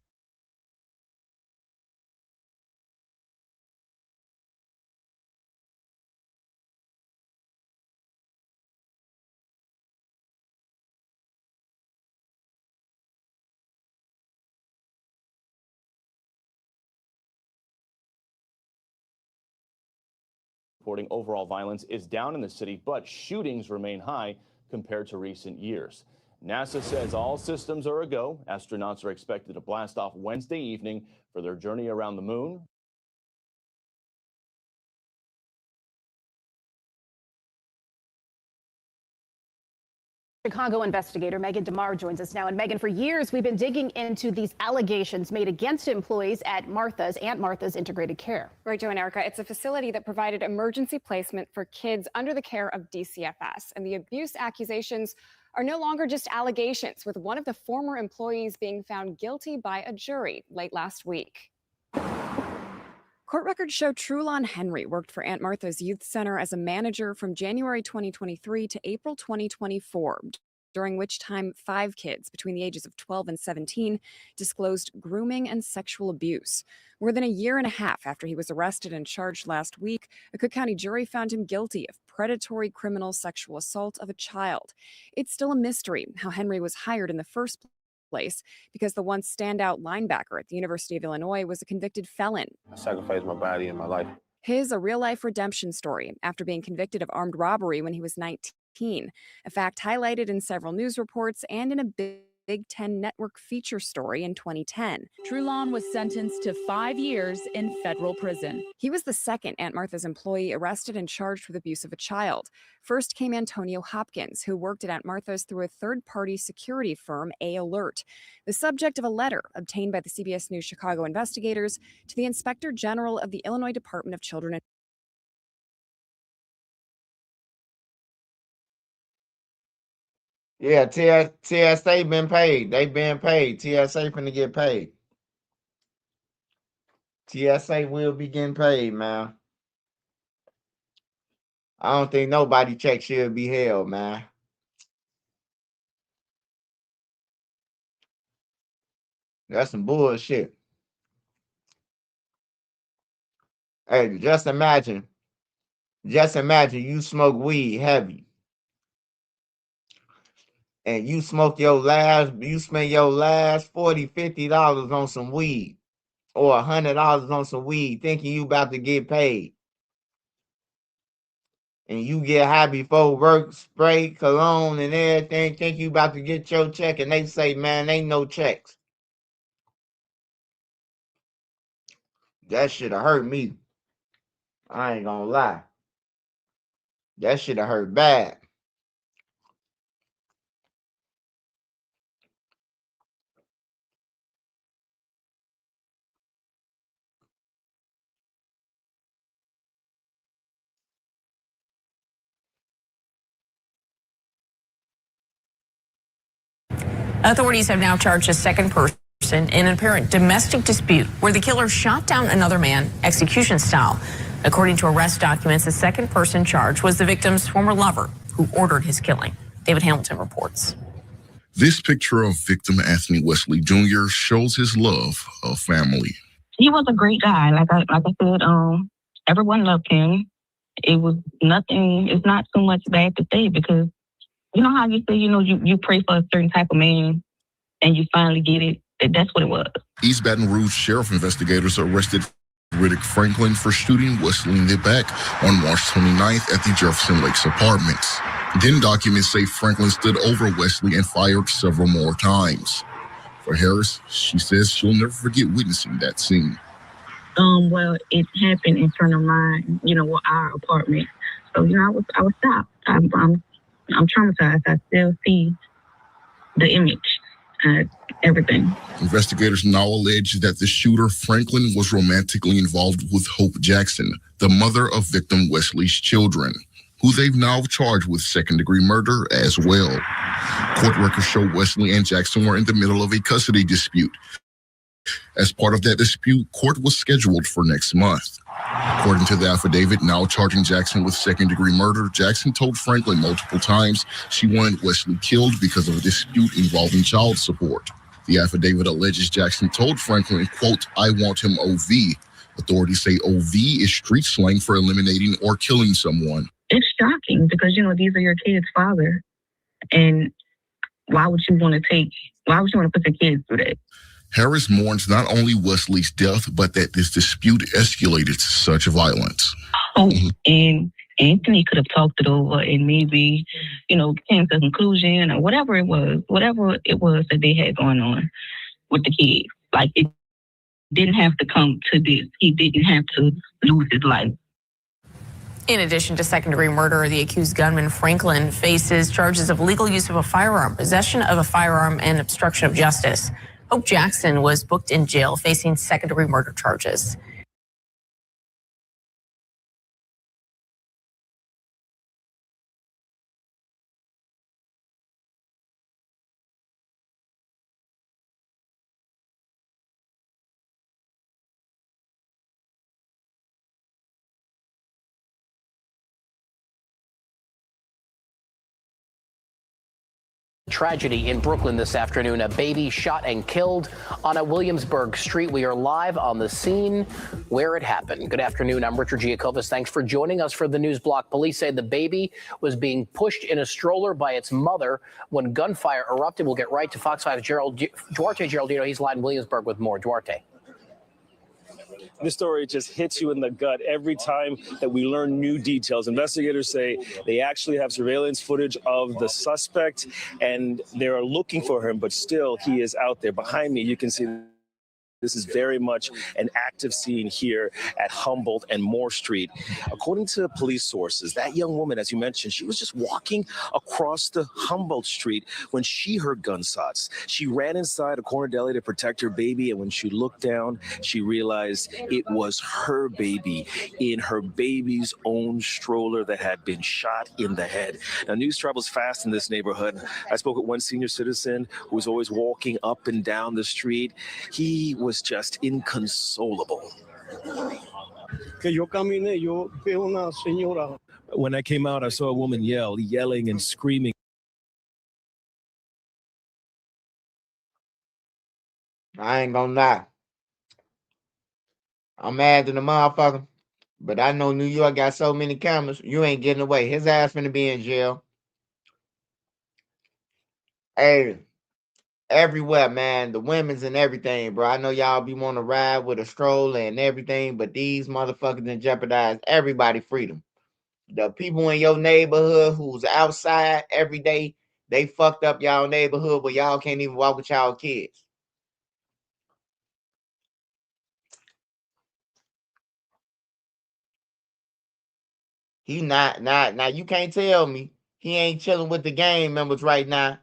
Reporting overall violence is down in the city, but shootings remain high compared to recent years. NASA says all systems are a go. Astronauts are expected to blast off Wednesday evening for their journey around the moon. Chicago investigator Megan DeMar joins us now. And Megan, for years we've been digging into these allegations made against employees at Aunt Martha's Integrated Care. Right, Joe and Erica, it's a facility that provided emergency placement for kids under the care of DCFS. And the abuse accusations are no longer just allegations, with one of the former employees being found guilty by a jury late last week. Court records show Trulon Henry worked for Aunt Martha's Youth Center as a manager from January 2023 to April 2024. during which time 5 kids between the ages of 12 and 17 disclosed grooming and sexual abuse. More than a year and a half after he was arrested and charged last week, a Cook County jury found him guilty of predatory criminal sexual assault of a child. It's still a mystery how Henry was hired in the first place because the once standout linebacker at the University of Illinois was a convicted felon. I sacrificed my body and my life. His a real-life redemption story after being convicted of armed robbery when he was 19, a fact highlighted in several news reports and in a Big Ten Network feature story in 2010. Trulon was sentenced to 5 years in federal prison. He was the second Aunt Martha's employee arrested and charged with abuse of a child. First came Antonio Hopkins, who worked at Aunt Martha's through a third-party security firm, A-Alert, the subject of a letter obtained by the CBS News Chicago investigators to the Inspector General of the Illinois Department of Children and Yeah, TSA been paid. They been paid. TSA finna get paid. TSA will be getting paid, man. I don't think nobody check should be held, man. That's some bullshit. Hey, just imagine you smoke weed heavy. And you spend your last $40, $50 on some weed or $100 on some weed thinking you about to get paid. And you get high before work, spray, cologne, and everything, think you about to get your check, and they say, man, ain't no checks. That should have hurt me. I ain't gonna lie. That should have hurt bad. Authorities have now charged a second person in an apparent domestic dispute where the killer shot down another man execution style. According to arrest documents, the second person charged was the victim's former lover who ordered his killing. David Hamilton reports. This picture of victim Anthony Wesley Jr. shows his love of family. He was a great guy. Like I said, everyone loved him. It was nothing. It's not too much bad to say because you know how you say, you pray for a certain type of man and you finally get it. That's what it was. East Baton Rouge sheriff investigators arrested Riddick Franklin for shooting Wesley in the back on March 29th at the Jefferson Lakes Apartments. Then documents say Franklin stood over Wesley and fired several more times. For Harris, she says she'll never forget witnessing that scene. Well, it happened in front of mine, with our apartment. So, I was shocked. I'm traumatized. I still see the image, everything. Investigators now allege that the shooter, Franklin, was romantically involved with Hope Jackson, the mother of victim Wesley's children, who they've now charged with second-degree murder as well. Court records show Wesley and Jackson were in the middle of a custody dispute. As part of that dispute, court was scheduled for next month. According to the affidavit now charging Jackson with second-degree murder, Jackson told Franklin multiple times she wanted Wesley killed because of a dispute involving child support. The affidavit alleges Jackson told Franklin, quote, "I want him OV." Authorities say OV is street slang for eliminating or killing someone. It's shocking because, these are your kids' father. And why would you want to put your kids through that? Harris mourns not only Wesley's death, but that this dispute escalated to such violence. Oh, and Anthony could have talked it over and maybe, came to a conclusion or whatever it was that they had going on with the kids. Like, it didn't have to come to this. He didn't have to lose his life. In addition to second-degree murder, the accused gunman Franklin faces charges of illegal use of a firearm, possession of a firearm, and obstruction of justice. Hope Jackson was booked in jail facing second-degree murder charges. tragedy in Brooklyn this afternoon. A baby shot and killed on a Williamsburg street. We are live on the scene where it happened. Good afternoon. I'm Richard Giacobas. Thanks for joining us for the News Block. Police say the baby was being pushed in a stroller by its mother when gunfire erupted. We'll get right to Fox 5's Duarte Geraldino. He's live in Williamsburg with more. Duarte. This story just hits you in the gut every time that we learn new details. Investigators say they actually have surveillance footage of the suspect, and they're looking for him, but still he is out there. Behind me, you can see this is very much an active scene here at Humboldt and Moore Street. According to police sources, that young woman, as you mentioned, she was just walking across the Humboldt Street when she heard gunshots. She ran inside a corner deli to protect her baby, and when she looked down, she realized it was her baby in her baby's own stroller that had been shot in the head. Now, news travels fast in this neighborhood. I spoke with one senior citizen who was always walking up and down the street. He was just inconsolable. When I came out, I saw a woman yelling and screaming. I ain't gonna lie. I'm mad to the motherfucker, but I know New York got so many cameras, you ain't getting away. His ass finna be in jail. Hey, everywhere, man. The women's and everything, bro. I know y'all be want to ride with a stroller and everything, but these motherfuckers done jeopardize everybody's freedom. The people in your neighborhood who's outside every day, they fucked up y'all neighborhood where y'all can't even walk with y'all kids. He not now. You can't tell me he ain't chilling with the gang members right now,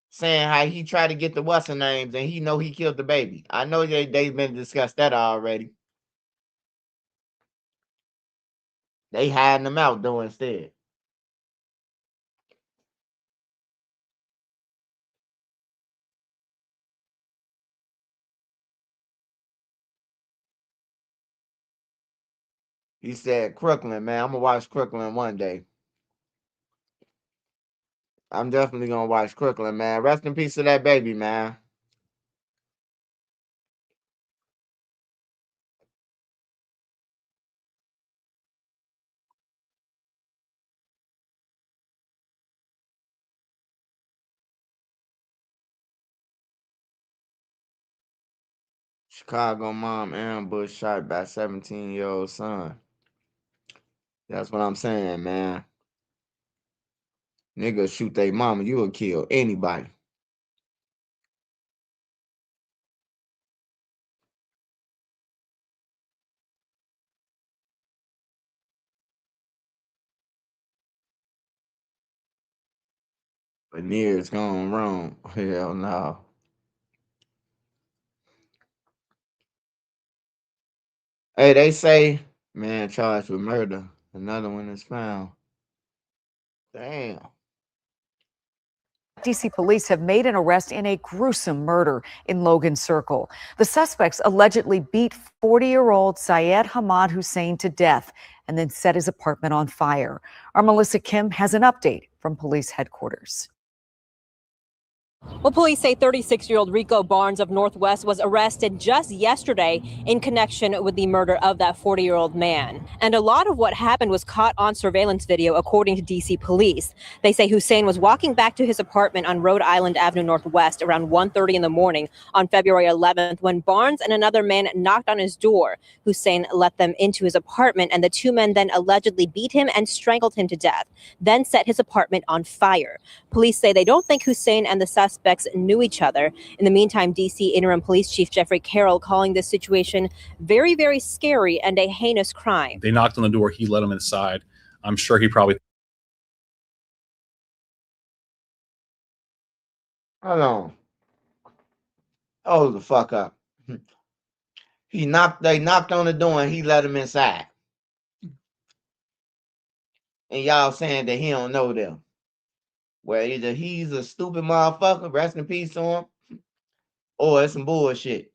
saying how he tried to get the what's her names and he know he killed the baby. I know they've been discussed that already. They hiding them out though instead. He said, Crooklyn, man, I'm gonna watch Crooklyn one day. I'm definitely gonna watch Crooklyn, man. Rest in peace to that baby, man. Chicago mom ambush shot by 17-year-old son. That's what I'm saying, man. Nigga shoot they mama, you will kill anybody. But years gone wrong. Hell no. Hey, they say, man charged with murder. Another one is found. Damn. DC police have made an arrest in a gruesome murder in Logan Circle. The suspects allegedly beat 40-year-old Syed Hamad Hussein to death and then set his apartment on fire. Our Melissa Kim has an update from police headquarters. Well, police say 36-year-old Rico Barnes of Northwest was arrested just yesterday in connection with the murder of that 40-year-old man. And a lot of what happened was caught on surveillance video, according to DC police. They say Hussein was walking back to his apartment on Rhode Island Avenue Northwest around 1:30 in the morning on February 11th when Barnes and another man knocked on his door. Hussein let them into his apartment, and the two men then allegedly beat him and strangled him to death, then set his apartment on fire. Police say they don't think Hussein and the suspects knew each other. In the meantime, D.C. Interim Police Chief Jeffrey Carroll calling this situation very, very scary and a heinous crime. They knocked on the door. He let them inside. I'm sure he probably. Hold on. Hold the fuck up. They knocked on the door and he let him inside. And y'all saying that he don't know them. Well, either he's a stupid motherfucker, rest in peace to him, or it's some bullshit.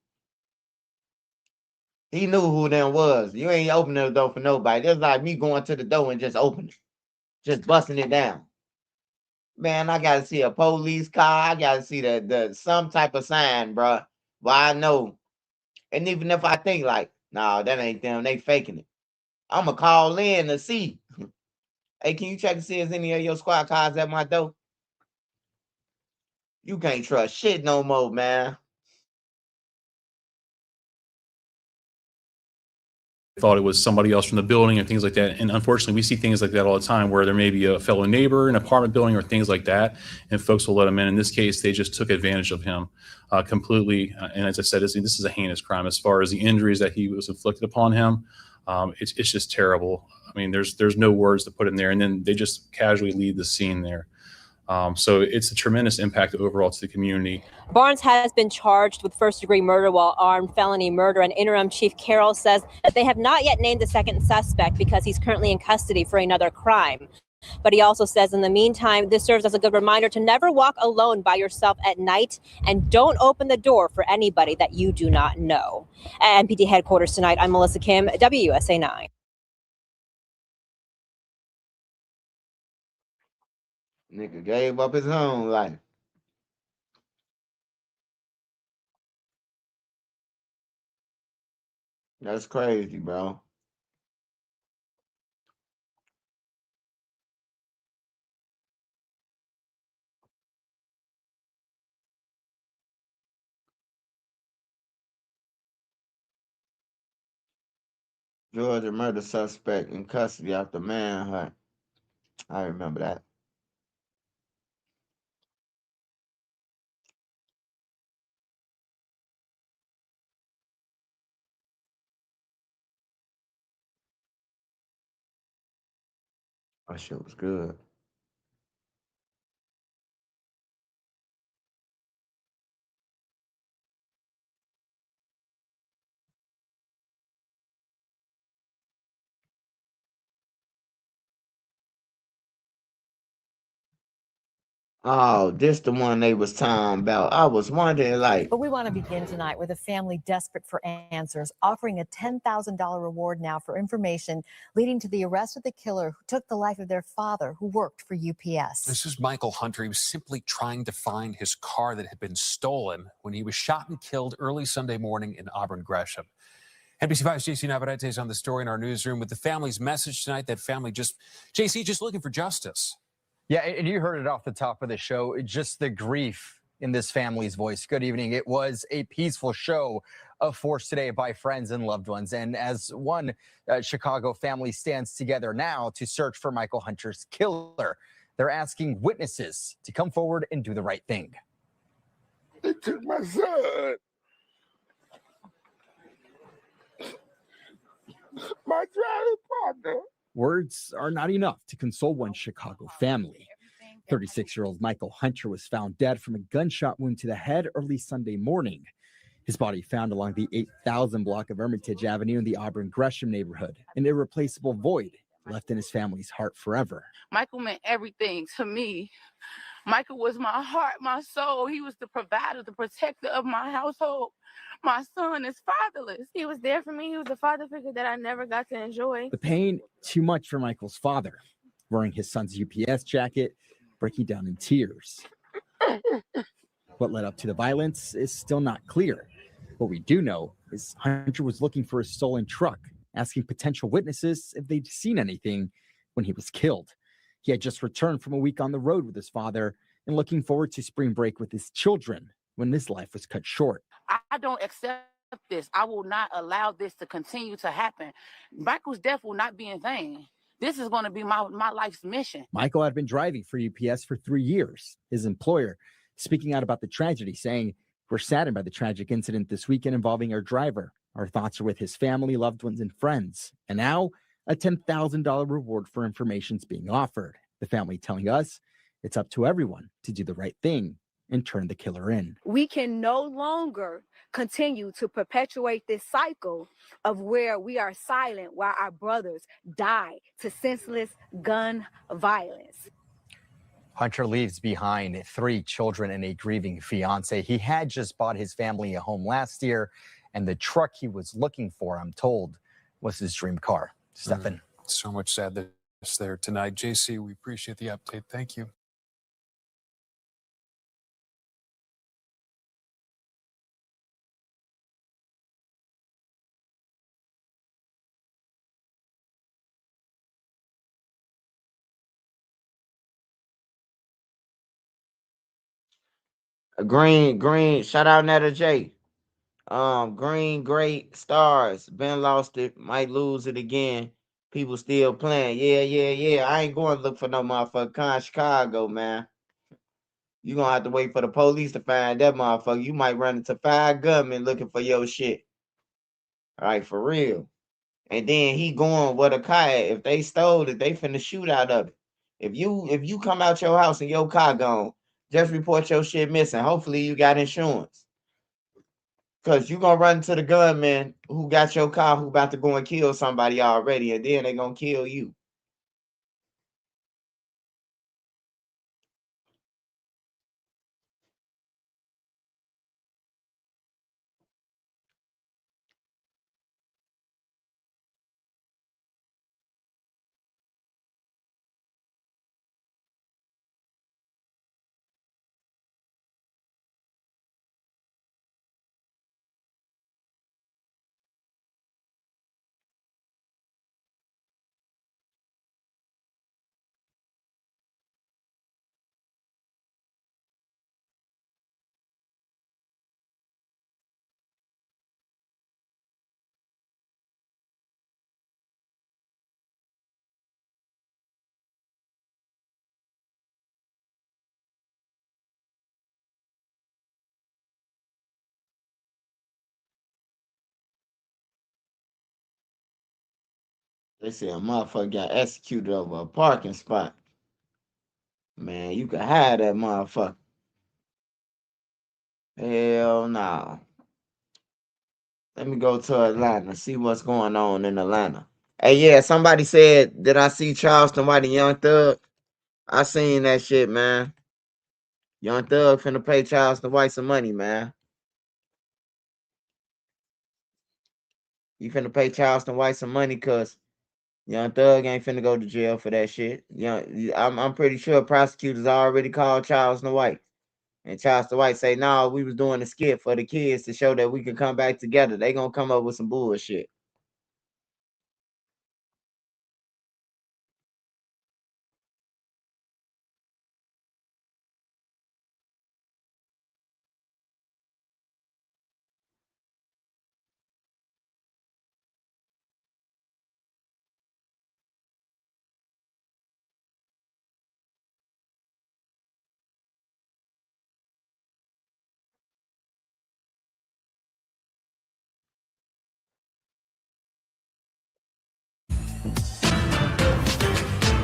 He knew who them was. You ain't opening the door for nobody. That's like me going to the door and just opening it. Just busting it down. Man, I gotta see a police car. I gotta see the some type of sign, bro. Well, I know. And even if I think like, nah, that ain't them, they faking it. I'ma call in to see. Hey, can you check to see if any of your squad cars at my door? You can't trust shit no more, man. Thought it was somebody else from the building and things like that. And unfortunately, we see things like that all the time where there may be a fellow neighbor in an apartment building or things like that, and folks will let him in. In this case, they just took advantage of him completely. And as I said, this is a heinous crime as far as the injuries that he was inflicted upon him. It's just terrible. I mean, there's no words to put in there. And then they just casually leave the scene there. So it's a tremendous impact overall to the community. Barnes has been charged with first-degree murder while armed felony murder, and Interim Chief Carroll says that they have not yet named the second suspect because he's currently in custody for another crime. But he also says in the meantime, this serves as a good reminder to never walk alone by yourself at night and don't open the door for anybody that you do not know. At MPD headquarters tonight, I'm Melissa Kim, WUSA 9. Nigga gave up his own life. That's crazy, bro. Georgia murder suspect in custody after manhunt. I remember that. That shit was good. Oh, this the one they was talking about. I was wondering, like, But we want to begin tonight with a family desperate for answers, offering a $10,000 reward now for information leading to the arrest of the killer who took the life of their father, who worked for UPS. This is Michael Hunter. He was simply trying to find his car that had been stolen when he was shot and killed early Sunday morning in Auburn Gresham. NBC5's JC Navarrete is on the story in our newsroom with the family's message tonight. That family just looking for justice. Yeah, and you heard it off the top of the show, just the grief in this family's voice. Good evening. It was a peaceful show of force today by friends and loved ones. And as one Chicago family stands together now to search for Michael Hunter's killer, they're asking witnesses to come forward and do the right thing. They took my son. My driving partner. Words are not enough to console one Chicago family. 36-year-old Michael Hunter was found dead from a gunshot wound to the head early Sunday morning. His body found along the 8,000 block of Hermitage Avenue in the Auburn Gresham neighborhood, an irreplaceable void left in his family's heart forever. Michael meant everything to me. Michael was my heart, my soul. He was the provider, the protector of my household. My son is fatherless. He was there for me. He was the father figure that I never got to enjoy. The pain, too much for Michael's father, wearing his son's UPS jacket, breaking down in tears. What led up to the violence is still not clear. What we do know is Hunter was looking for a stolen truck, asking potential witnesses if they'd seen anything when he was killed. He had just returned from a week on the road with his father and looking forward to spring break with his children when his life was cut short. I don't accept this. I will not allow this to continue to happen. Michael's death will not be in vain. This is going to be my life's mission. Michael had been driving for UPS for 3 years. His employer speaking out about the tragedy, saying, "We're saddened by the tragic incident this weekend involving our driver. Our thoughts are with his family, loved ones, and friends." And now a $10,000 reward for information is being offered. The family telling us it's up to everyone to do the right thing and turn the killer in. We can no longer continue to perpetuate this cycle of where we are silent while our brothers die to senseless gun violence. Hunter leaves behind 3 children and a grieving fiance. He had just bought his family a home last year, and the truck he was looking for, I'm told, was his dream car. Stefan. So much sadness there tonight. JC, we appreciate the update. Thank you. Green. Shout out Netta J. Green, great stars. Ben lost it. Might lose it again. People still playing. Yeah. I ain't going to look for no motherfucker. Con Chicago, man. You gonna have to wait for the police to find that motherfucker. You might run into 5 gunmen looking for your shit. All right, for real. And then he going with a car. If they stole it, they finna shoot out of it. If you come out your house and your car gone, just report your shit missing. Hopefully you got insurance. Cause you gonna run into the gunman who got your car who about to go and kill somebody already, and then they gonna kill you. They say a motherfucker got executed over a parking spot. Man, you can hide that motherfucker. Hell no. Let me go to Atlanta, see what's going on in Atlanta. Hey, yeah, somebody said, did I see Charleston White and Young Thug? I seen that shit, man. Young Thug finna pay Charleston White some money, man. You finna pay Charleston White some money because Young Thug ain't finna go to jail for that shit. I'm pretty sure prosecutors already called Charleston White. And Charleston White say, no, we was doing a skit for the kids to show that we can come back together. They gonna come up with some bullshit.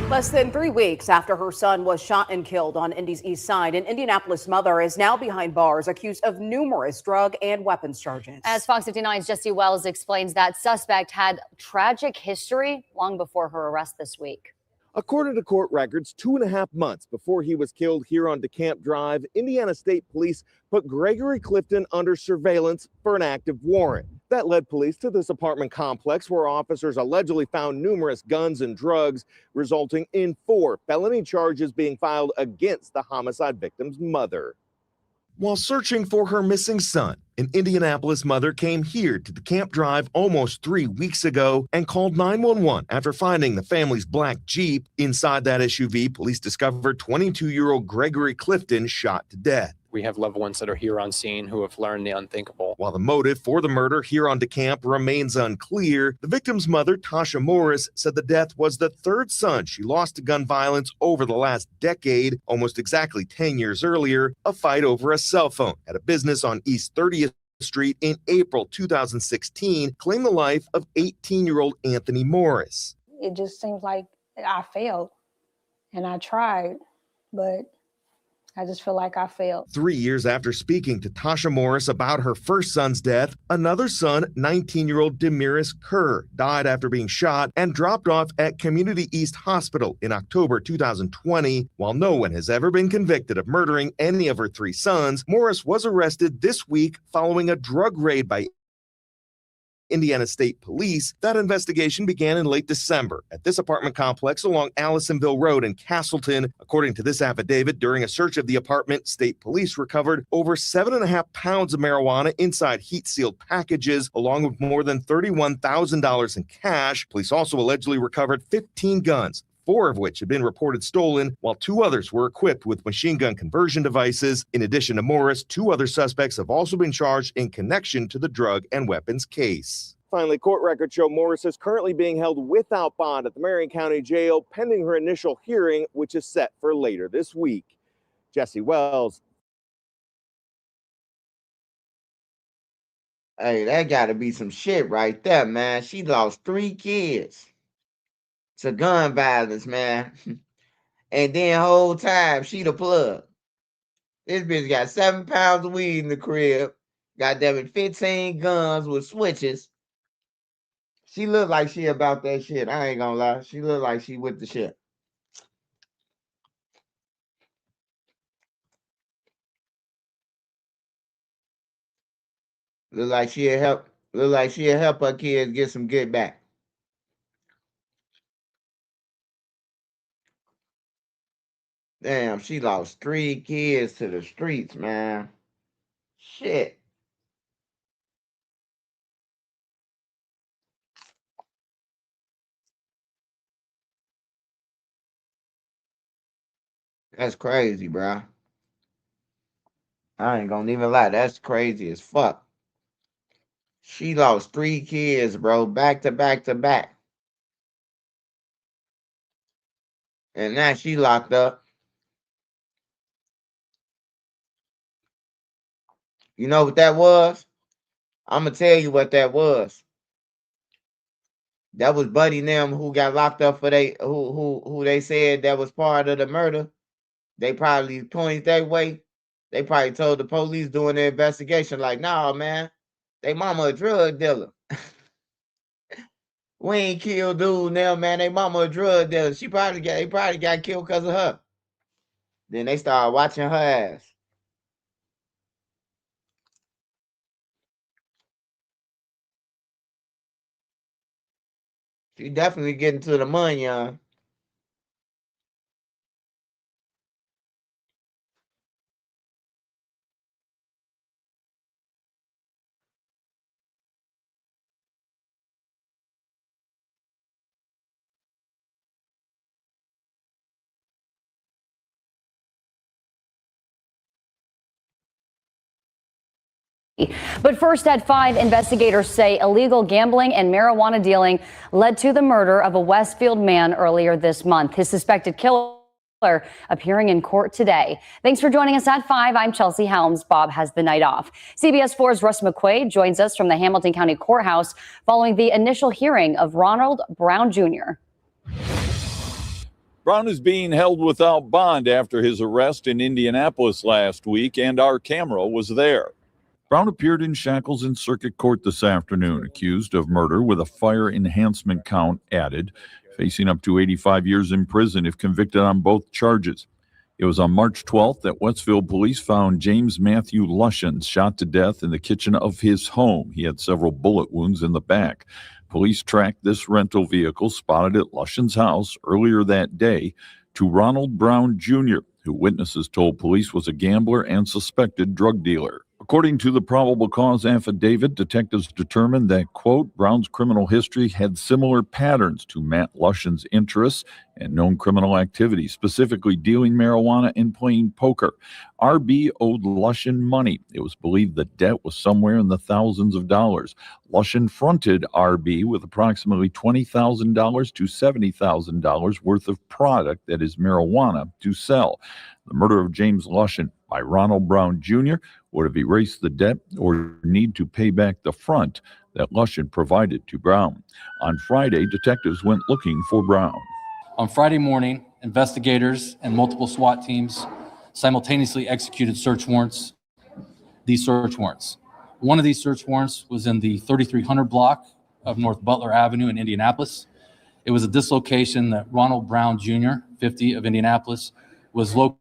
Less than 3 weeks after her son was shot and killed on Indy's east side, an Indianapolis mother is now behind bars accused of numerous drug and weapons charges. As Fox 59's Jesse Wells explains, that suspect had tragic history long before her arrest this week. According to court records, 2.5 months before he was killed here on DeCamp Drive, Indiana State Police put Gregory Clifton under surveillance for an active warrant. That led police to this apartment complex where officers allegedly found numerous guns and drugs, resulting in 4 felony charges being filed against the homicide victim's mother. While searching for her missing son, an Indianapolis mother came here to DeCamp Drive almost 3 weeks ago and called 911 after finding the family's black Jeep. Inside that SUV, police discovered 22-year-old Gregory Clifton shot to death. We have loved ones that are here on scene who have learned the unthinkable. While the motive for the murder here on DeCamp remains unclear, the victim's mother, Tasha Morris, said the death was the 3rd son she lost to gun violence over the last decade. Almost exactly 10 years earlier, a fight over a cell phone at a business on East 30th Street in April 2016 claimed the life of 18-year-old Anthony Morris. It just seems like I failed, and I tried, but I just feel like I failed. 3 years after speaking to Tasha Morris about her first son's death, another son, 19-year-old Demiris Kerr, died after being shot and dropped off at Community East Hospital in October 2020. While no one has ever been convicted of murdering any of her 3 sons, Morris was arrested this week following a drug raid by Indiana State Police. That investigation began in late December at this apartment complex along Allisonville Road in Castleton. According to this affidavit, during a search of the apartment, state police recovered over 7.5 pounds of marijuana inside heat-sealed packages, along with more than $31,000 in cash. Police also allegedly recovered 15 guns, 4 of which had been reported stolen, while 2 others were equipped with machine gun conversion devices. In addition to Morris, 2 other suspects have also been charged in connection to the drug and weapons case. Finally, court records show Morris is currently being held without bond at the Marion County Jail pending her initial hearing, which is set for later this week. Jesse Wells. Hey, that gotta be some shit right there, man. She lost 3 kids to gun violence, man. And then whole time, she the plug. This bitch got 7 pounds of weed in the crib. Goddamn it, 15 guns with switches. She look like she about that shit. I ain't gonna lie. She look like she with the shit. Look like she'll help her kids get some get back. Damn, she lost 3 kids to the streets, man. Shit. That's crazy, bro. I ain't gonna even lie. That's crazy as fuck. She lost 3 kids, bro, back to back to back. And now she locked up. You know what that was? I'm gonna tell you what that was. That was Buddy and them who got locked up for who they said that was part of the murder. They probably pointed that way. They probably told the police doing the investigation, like, nah, man, they mama a drug dealer. We ain't killed dude now, man. They mama a drug dealer. They probably got killed because of her. Then they started watching her ass. She definitely getting to the money, y'all. But first at 5, investigators say illegal gambling and marijuana dealing led to the murder of a Westfield man earlier this month. His suspected killer appearing in court today. Thanks for joining us at 5. I'm Chelsea Helms. Bob has the night off. CBS 4's Russ McQuaid joins us from the Hamilton County Courthouse following the initial hearing of Ronald Brown Jr. Brown is being held without bond after his arrest in Indianapolis last week, and our camera was there. Brown appeared in shackles in circuit court this afternoon, accused of murder with a fire enhancement count added, facing up to 85 years in prison if convicted on both charges. It was on March 12th that Westfield police found James Matthew Lushin shot to death in the kitchen of his home. He had several bullet wounds in the back. Police tracked this rental vehicle spotted at Lushin's house earlier that day to Ronald Brown Jr., who witnesses told police was a gambler and suspected drug dealer. According to the probable cause affidavit, detectives determined that, quote, Brown's criminal history had similar patterns to Matt Lushin's interests and known criminal activity, specifically dealing marijuana and playing poker. RB owed Lushin money. It was believed the debt was somewhere in the thousands of dollars. Lushin fronted RB with approximately $20,000 to $70,000 worth of product, that is marijuana, to sell. The murder of James Lushin by Ronald Brown Jr. would have erased the debt or need to pay back the front that Lushin provided to Brown. On Friday, detectives went looking for Brown. On Friday morning, investigators and multiple SWAT teams simultaneously executed search warrants. These search warrants. One of these search warrants was in the 3300 block of North Butler Avenue in Indianapolis. It was a dislocation that Ronald Brown Jr., 50 of Indianapolis, was located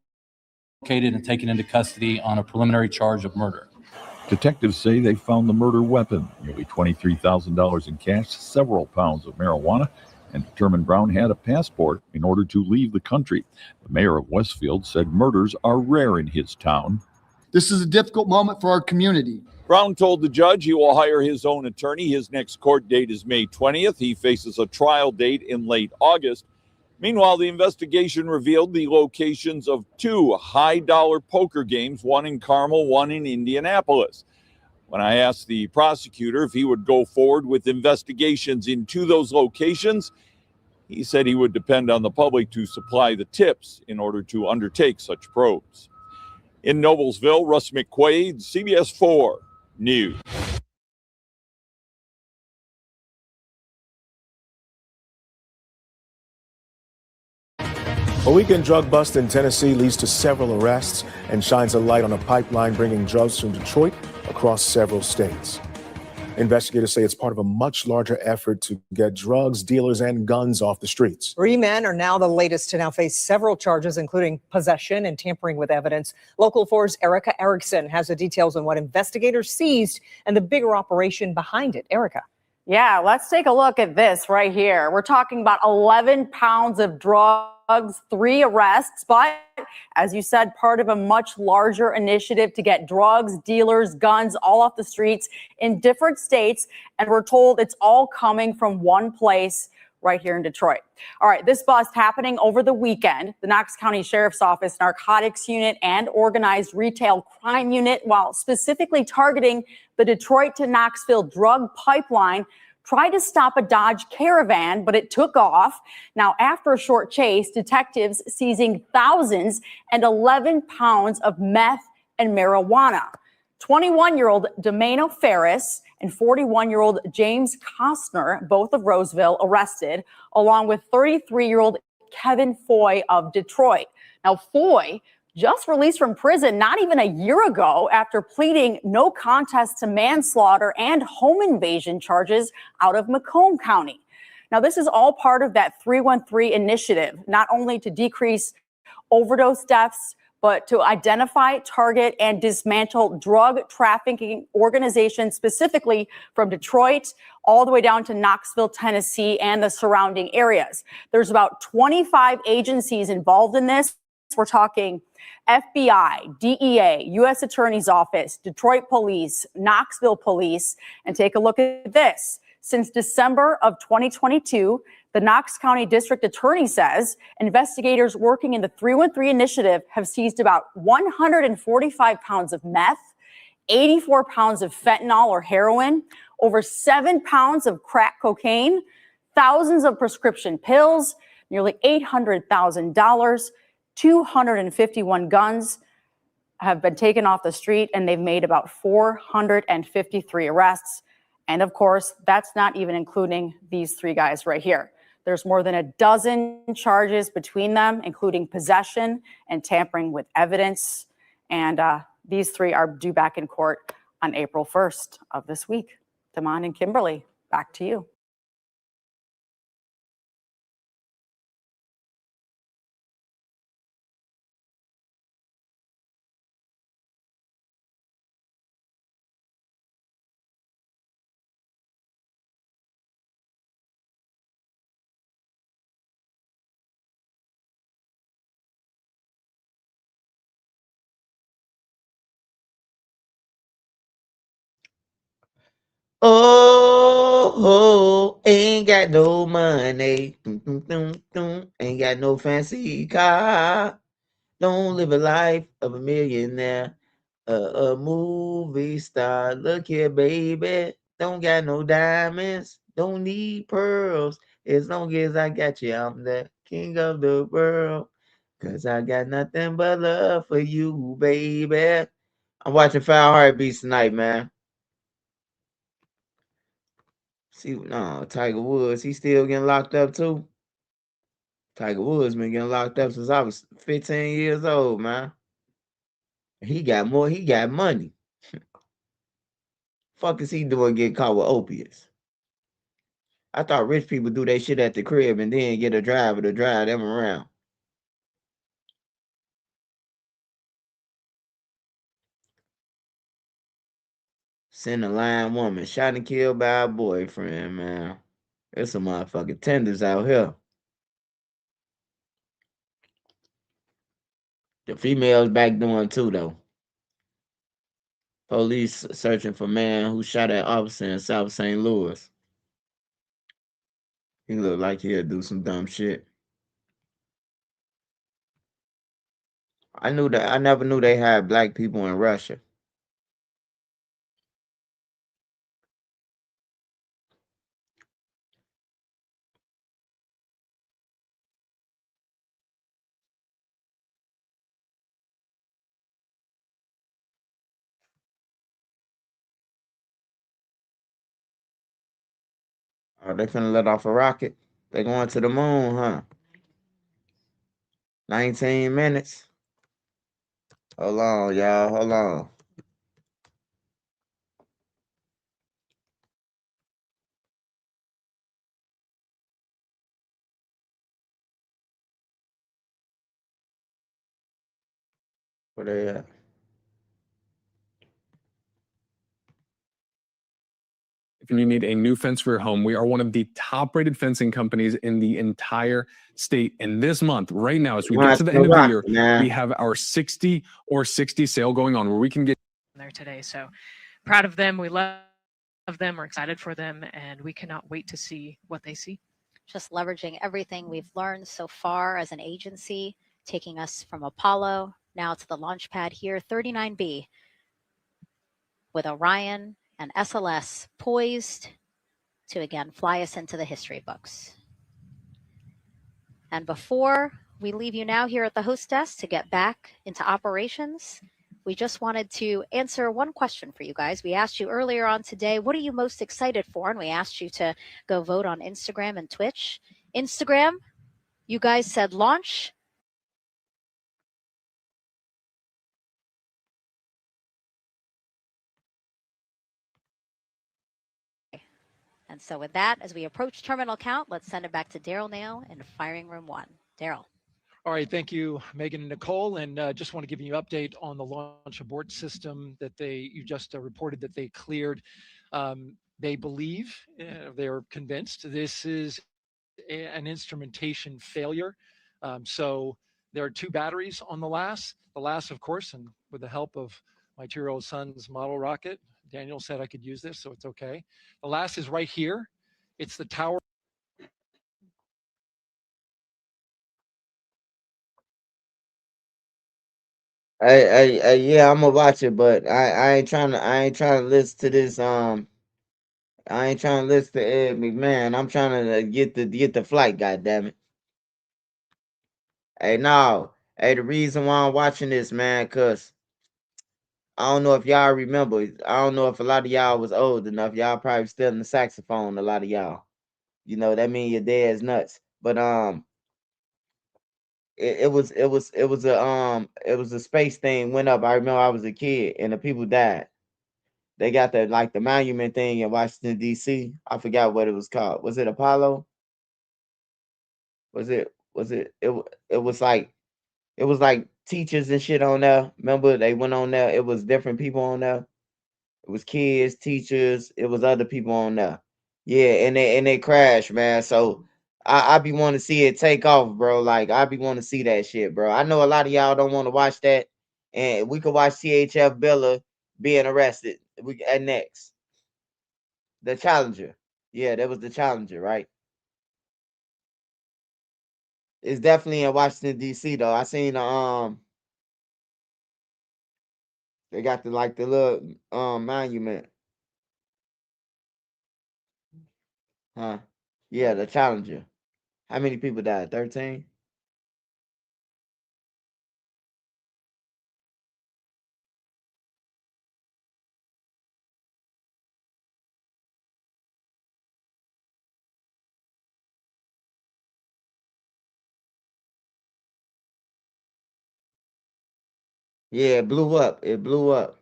and taken into custody on a preliminary charge of murder. Detectives say they found the murder weapon, nearly $23,000 in cash, several pounds of marijuana, and determined Brown had a passport in order to leave the country. The mayor of Westfield said murders are rare in his town. This is a difficult moment for our community. Brown told the judge he will hire his own attorney. His next court date is May 20th. He faces a trial date in late August. Meanwhile, the investigation revealed the locations of 2 high-dollar poker games, one in Carmel, one in Indianapolis. When I asked the prosecutor if he would go forward with investigations into those locations, he said he would depend on the public to supply the tips in order to undertake such probes. In Noblesville, Russ McQuaid, CBS 4 News. A weekend drug bust in Tennessee leads to several arrests and shines a light on a pipeline bringing drugs from Detroit across several states. Investigators say it's part of a much larger effort to get drugs, dealers, and guns off the streets. 3 men are now the latest to now face several charges, including possession and tampering with evidence. Local 4's Erica Erickson has the details on what investigators seized and the bigger operation behind it. Erica. Yeah, let's take a look at this right here. We're talking about 11 pounds of drugs, 3 arrests, but as you said, part of a much larger initiative to get drugs, dealers, guns all off the streets in different states. And we're told it's all coming from one place right here in Detroit. All right, this bust happening over the weekend. The Knox County Sheriff's Office Narcotics Unit and Organized Retail Crime Unit, while specifically targeting the Detroit to Knoxville drug pipeline, tried to stop a Dodge Caravan, but it took off. Now, after a short chase, detectives seizing thousands and 11 pounds of meth and marijuana. 21-year-old Domeno Ferris and 41-year-old James Costner, both of Roseville, arrested, along with 33-year-old Kevin Foy of Detroit. Now, Foy just released from prison not even a year ago after pleading no contest to manslaughter and home invasion charges out of Macomb County. Now, this is all part of that 313 initiative, not only to decrease overdose deaths, but to identify, target, and dismantle drug trafficking organizations, specifically from Detroit all the way down to Knoxville, Tennessee, and the surrounding areas. There's about 25 agencies involved in this. We're talking FBI, DEA, U.S. Attorney's Office, Detroit Police, Knoxville Police, and take a look at this. Since December of 2022, the Knox County District Attorney says investigators working in the 313 initiative have seized about 145 pounds of meth, 84 pounds of fentanyl or heroin, over 7 pounds of crack cocaine, thousands of prescription pills, nearly $800,000, 251 guns have been taken off the street, and they've made about 453 arrests. And of course, that's not even including these 3 guys right here. There's more than a dozen charges between them, including possession and tampering with evidence. And these 3 are due back in court on April 1st of this week. Damon and Kimberly, back to you. Oh, ain't got no money. Ain't got no fancy car. Don't live a life of a millionaire. A movie star. Look here, baby. Don't got no diamonds. Don't need pearls. As long as I got you, I'm the king of the world. 'Cause I got nothing but love for you, baby. I'm watching Foul Heartbeats tonight, man. See, no, Tiger Woods, he still getting locked up too. Tiger Woods been getting locked up since I was 15 years old, man. He got money. Fuck is he doing getting caught with opiates? I thought rich people do their shit at the crib and then get a driver to drive them around. Center line woman shot and killed by a boyfriend, man. There's some motherfucking tenders out here. The female's back doing too, though. Police searching for man who shot at officer in South St. Louis. He looked like he'll do some dumb shit. I knew that. I never knew they had black people in Russia. Oh, they finna let off a rocket. They going to the moon, huh? 19 minutes. Hold on, y'all. Hold on. Where they at? If you need a new fence for your home, we are one of the top-rated fencing companies in the entire state. And this month, right now, as we get to the end of the year, we have our 60 or 60 sale going on where we can get there today. So proud of them. We love them. We're excited for them, and we cannot wait to see what they see. Just leveraging everything we've learned so far as an agency, taking us from Apollo now to the launch pad here, 39B, with Orion and SLS poised to again fly us into the history books. And before we leave you now here at the host desk to get back into operations, we just wanted to answer one question for you guys. We asked you earlier on today, what are you most excited for? And we asked you to go vote on Instagram and Twitch. Instagram, you guys said launch. And so with that, as we approach terminal count, let's send it back to Daryl now in firing room 1. Daryl. All right, thank you, Megan and Nicole. And just want to give you an update on the launch abort system that you just reported that they cleared. They believe, they're convinced this is an instrumentation failure. So there are 2 batteries on the LAS. The LAS, of course, and with the help of my 2-year-old son's model rocket, Daniel said I could use this, so it's okay. The LAS is right here. It's the tower. Hey, yeah, I'm gonna watch it, but I ain't trying to listen to this. I ain't trying to listen to Ed McMahon. I'm trying to get the flight. God damn it. Hey, no. Hey, the reason why I'm watching this, man, cause I don't know if y'all remember. I don't know if a lot of y'all was old enough. Y'all probably still in the saxophone. A lot of y'all. You know that mean your dad's nuts. But it was a space thing went up. I remember I was a kid and the people died. They got the monument thing in Washington D.C. I forgot what it was called. Was it Apollo? It was like teachers and shit on there. Remember they went on there. It was different people on there. It was kids, teachers. It was other people on there. Yeah, and they crashed, man. So I be wanting to see it take off, bro. Like I be wanting to see that shit, bro. I know a lot of y'all don't want to watch that, and we could watch THF Billa being arrested. We at next the Challenger. Yeah, that was the Challenger, right? It's definitely in Washington D.C. though. I seen they got the little monument, huh? Yeah, the Challenger. How many people died? 13. Yeah, it blew up. It blew up.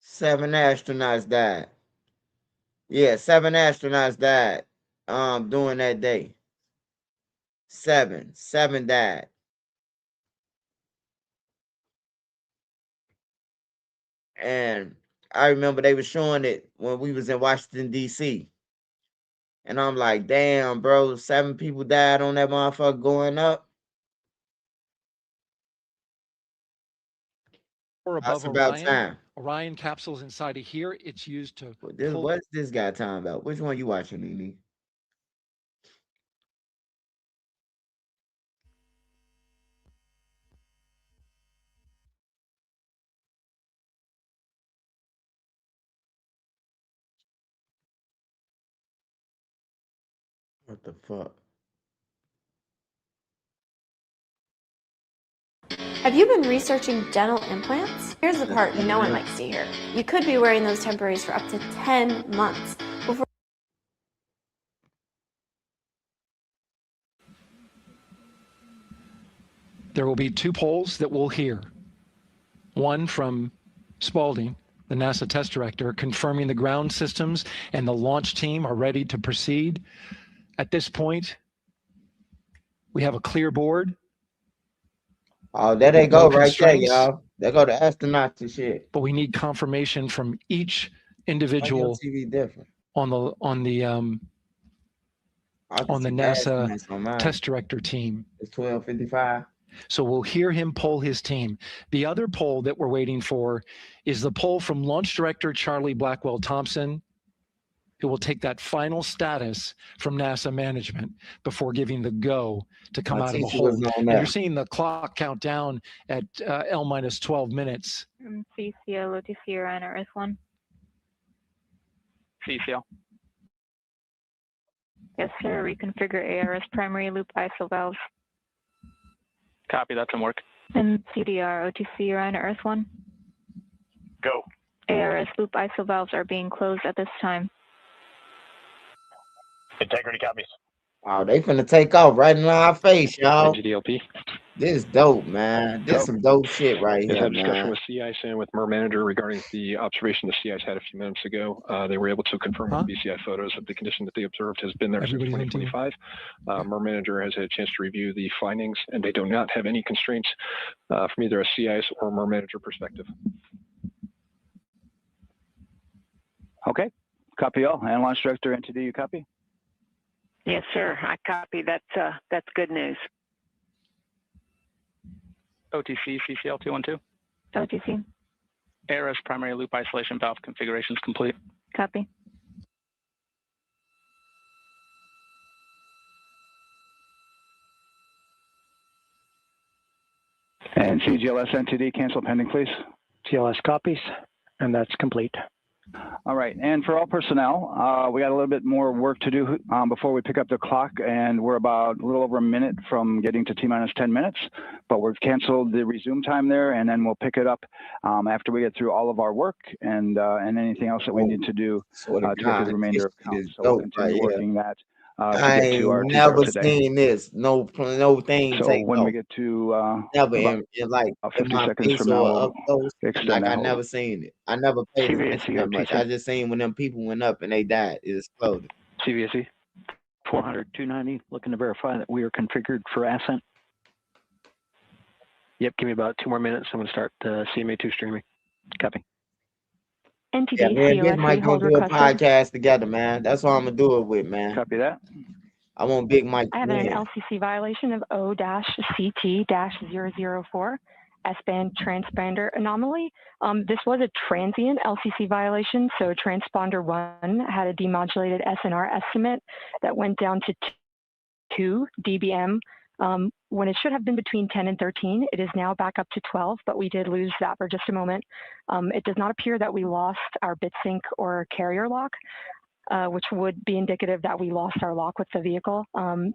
Seven astronauts died. Yeah, 7 astronauts died during that day. Seven died. And I remember they were showing it when we was in Washington D.C. And I'm like, damn, bro, 7 people died on that motherfucker going up. or That's above about Orion. time. Orion capsules inside of here. It's used to pull. What's this guy talking about? Which one you watching, Nene? What the fuck? Have you been researching dental implants? Here's the part no one likes to hear. You could be wearing those temporaries for up to 10 months before. There will be 2 polls that we'll hear. One from Spaulding, the NASA test director, confirming the ground systems and the launch team are ready to proceed. At this point, we have a clear board. Oh, there they go right there, y'all. There go the astronauts and shit. But we need confirmation from each individual TV different. on the NASA test director team. It's 12:55. So we'll hear him poll his team. The other poll that we're waiting for is the poll from launch director Charlie Blackwell Thompson, who will take that final status from NASA management before giving the go to come out of the hold. And you're seeing the clock count down at L minus 12 minutes. CCL, OTC, Orion, RS1. CCL. Yes, sir. Reconfigure ARS primary loop ISO valves. Copy, that's in work. And CDR, OTC, Orion, RS1. Go. ARS loop ISO valves are being closed at this time. Integrity copies. Oh, they finna take off right in our face, y'all. GDLP. This is dope, man. This some dope shit right Yes, I here, had a discussion man. with CIS and with MER manager regarding the observation the CIS had a few minutes ago. They were able to confirm with BCI photos that the condition that they observed has been there since 2025. MER manager has had a chance to review the findings, and they do not have any constraints from either a CIS or MER manager perspective. Okay, copy all. And launch director, NTD, you copy? Yes, sir. I copy. That's good news. OTC, CCL 212. OTC. ARS primary loop isolation valve configuration is complete. Copy. And CGLS NTD, cancel pending, please. GLS copies, and that's complete. All right, and for all personnel, we got a little bit more work to do before we pick up the clock, and we're about a little over a minute from getting to T-minus 10 minutes, but we've canceled the resume time there, and then we'll pick it up after we get through all of our work and anything else that we need to do to get to the remainder of count. So we'll continue working that to I get to our ain't 2 never hours today. seen this. No thing So take when off. we get to Never about in like 50 in my seconds face from now, or we'll up close. extend Like that I hold. never seen it. I never paid CVSE attention that much. OTC. I just seen when them people went up and they died. It exploded. CVSE 400, 290, looking to verify that we are configured for ascent. Yep, give me about 2 more minutes. I'm going to start CMA2 streaming. Copy. NTD, Yeah, me and Big COS Mike gonna hold do a requested. podcast together, man. That's what I'm gonna do it with, man. Copy that. I want Big Mike I to have an win. LCC violation of O-CT-004, S-band transponder anomaly. This was a transient LCC violation, so transponder 1 had a demodulated SNR estimate that went down to 2 dBm when it should have been between 10 and 13. It is now back up to 12, but we did lose that for just a moment. It does not appear that we lost our bit sync or carrier lock, which would be indicative that we lost our lock with the vehicle.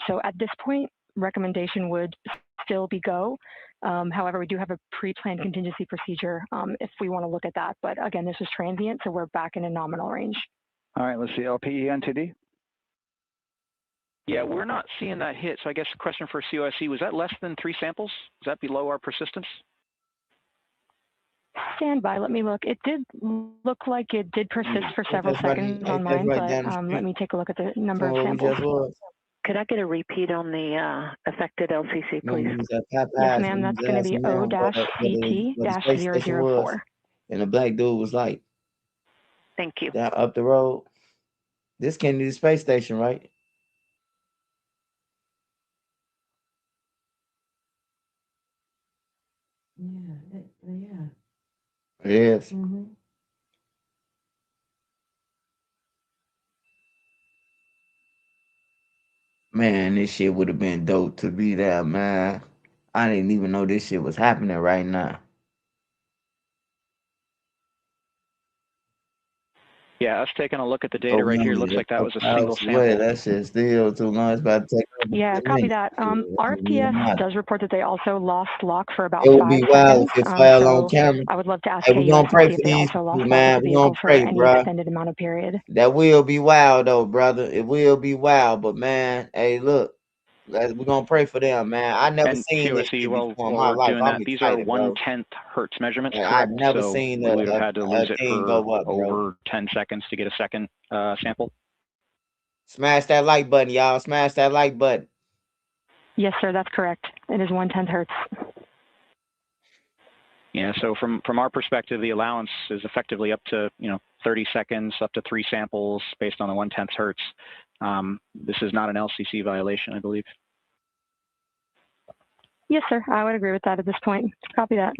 So at this point, recommendation would still be go. However, we do have a pre-planned contingency procedure if we want to look at that. But again, this is transient, so we're back in a nominal range. All right, let's see, LPE NTD. Yeah, we're not seeing that hit. So I guess the question for COSC, was that less than 3 samples? Is that below our persistence? Stand by, let me look. It did look like it did persist for several That's right- seconds that's on mine, right but down the let street me take a look at the number from of where we just samples. was. Could I get a repeat on the affected LCC, When please? we was at Popeyes, Yes, ma'am, we that's was going to be asking them where the space station was, O-CT-004. and the black dude was like, Thank you. down up the road. This Kennedy Space Station, right? Yeah. Yes. Man, this shit would have been dope to be there, man. I didn't even know this shit was happening right now. Yeah, us taking a look at the Oh, data right here looks like that was a single Swear, sample. that shit's still too long. It's about to take Yeah, 10 copy minutes. that. Yeah, RFPS does report that they also lost lock for about it would 5 be wild seconds. if it fell on So camera. I would love to ask Hey, we gonna KUS to pray see if for they these also people, lost lock man. of the We gonna vehicle for pray, any bruh. extended amount of period. That will be wild, though, brother. It will be wild, but man, hey, look, we gonna pray for them, man. I never And seen this COSE, shit while before in my we're life. doing I'm that, these are excited, bro. 1/10 hertz measurements, I've correct? never So seen we would have had to lose a it thing for go up, bro. over 10 seconds to get a second sample. Smash that like button, y'all. Smash that like button. Yes, sir, that's correct. It is 1/10 hertz. Yeah, so from our perspective, the allowance is effectively up to 30 seconds, up to 3 samples based on the 1/10 hertz. This is not an LCC violation, I believe. Yes, sir, I would agree with that at this point. Copy that.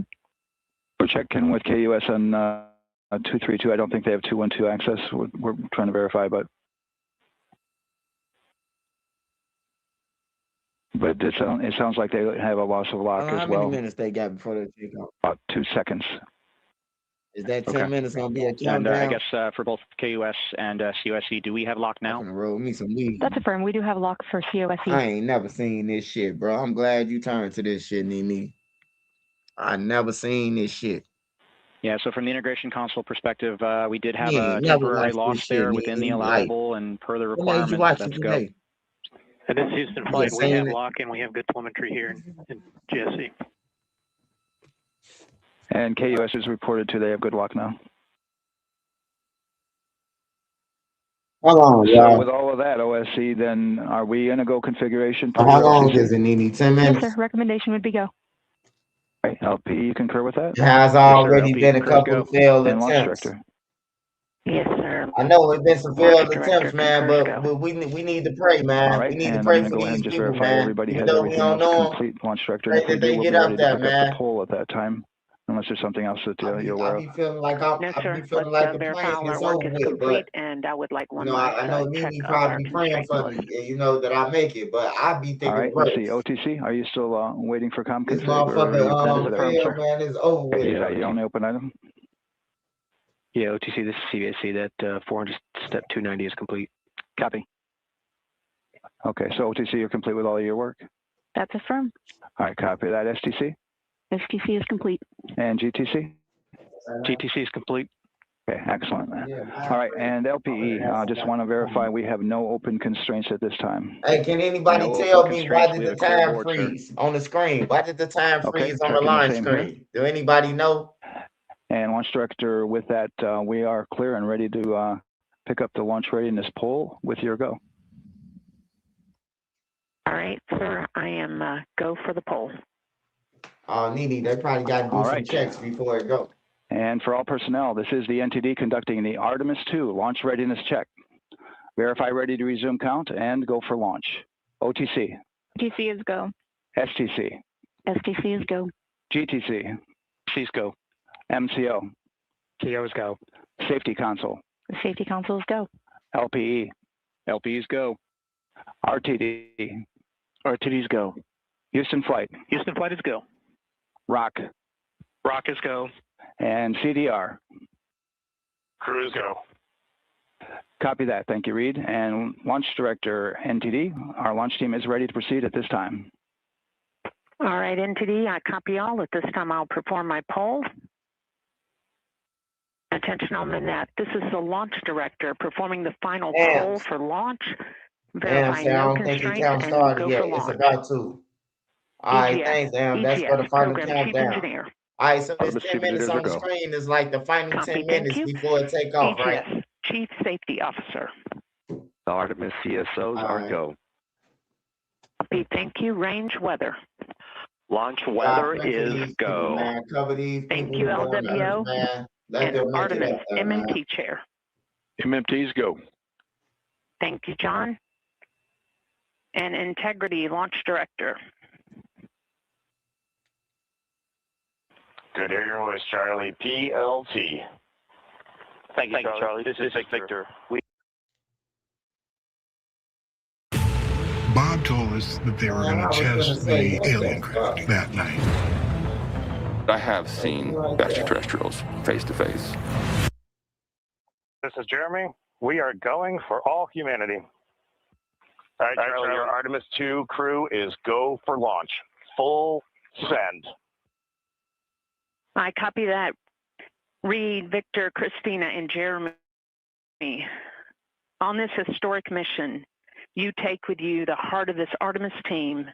We're checking with KUS on 232. I don't think they have 212 access. We're trying to verify, but it sounds like they have a loss of lock How as many well. minutes they got before they take off? About 2 seconds. Is that 10 minutes gonna be a And I countdown? guess for both KUS and COSE, do we have lock now? Roll me some weed. That's affirmed. We do have lock for COSE. I ain't never seen this shit, bro. I'm glad you turned to this shit, Nene. I never seen this shit. Yeah, so from the integration console perspective, we did have You a ain't never temporary watched loss this shit, there within the Nene. Like, allowable and per the what made you requirements. watch it Let's go. today? And this is Houston You flight. just We have seen it? lock and we have good telemetry here in GSC. And KUS is reported to they have good lock now. How long, So y'all? with all of that, OSC, then are we in a go configuration? How long LCC? is it, Nene? 10 Yes, minutes? sir. Recommendation would be go. Right, LP, you concur with that? It has already been a couple of failed And launch attempts. director. Yes, sir. I know it's been some Launch failed director attempts, man, concurs but go. we need to pray, man. All right, We need to and pray I'm going to for go ahead these and just people, verify man. everybody Even has though we everything don't else know them, complete, launch director. pray And if we that do, they we'll be get ready up to there, pick up the man. poll at that time, unless there's something else that you're aware I of. be feeling like I No, be sir. feeling Let's like the verify plan all our is work over is with, complete, but and I would like you one know, last I know check Nene of our probably be praying for constraint list. me, you know, that I make it, but I be All thinking right, let's worse. see. OTC, are you still waiting for com This config, or are you motherfucker close to that? failed, man. It's over with. Yeah, you only open item. Yeah, OTC, this is CVSC. That 400 step 290 is complete. Copy. Okay, so OTC, you're complete with all of your work? That's affirmed. All right, copy that. STC STC is complete. and GTC? GTC is complete. Okay, excellent, man. All right, and LPE, just want to verify we have no open constraints at this time. Hey, can anybody No tell open me why constraints. did We the have a clear time board, sir. freeze on the screen? Why did the time Okay, freeze on the checking the line same here. screen? Do anybody know? And launch director, with that, we are clear and ready to pick up the launch readiness poll with your go. All right, sir. I am go for the poll. Oh, Nene, they probably got to do All some right. checks before it go. And for all personnel, this is the NTD conducting the Artemis 2 launch readiness check. Verify ready to resume count and go for launch. OTC. GTC is go. STC. STC is go. GTC. C's go. MCO. CO's go. Safety console. The safety console is go. LPE. LP's go. RTD. RTD's go. Houston flight. Houston flight is go. ROC. Rock is go. And CDR. Cruise go. Copy that. Thank you, Reed. And launch director NTD, our launch team is ready to proceed at this time. All right, NTD, I copy all. At this time, I'll perform my poll. Attention on the net. This is the launch director performing the final poll for launch. Verifying Sam, I no don't think the constraints count and started go yet. for It's launch. about to. All right, thanks, Sam. That's for the EGS, final Program Chief countdown. Engineer. All right, so this Artemis 10 Chief minutes Engineers on are the go. screen is like the final Copy, 10 thank minutes you. before it take off, right? EGS, Chief Safety Officer. The Artemis CSOs are go. Copy, thank you. Range weather. Launch God, weather pray for is these people, go. man. Cover these Thank people you, who go on the earth, LWO. man. Let And them make it Artemis up there, man. MMT Chair. MMT's go. Thank you, John. And Integrity Launch Director. Good Airways, Charlie, PLT. Thank you, Charlie. This is Victor. Bob told us that they were going to test the alien craft that night. I have seen extraterrestrials face to face. This is Jeremy. We are going for all humanity. All right, Charlie, your Artemis 2 crew is go for launch. Full send. I copy that. Reed, Victor, Christina, and Jeremy. On this historic mission, you take with you the heart of this Artemis team,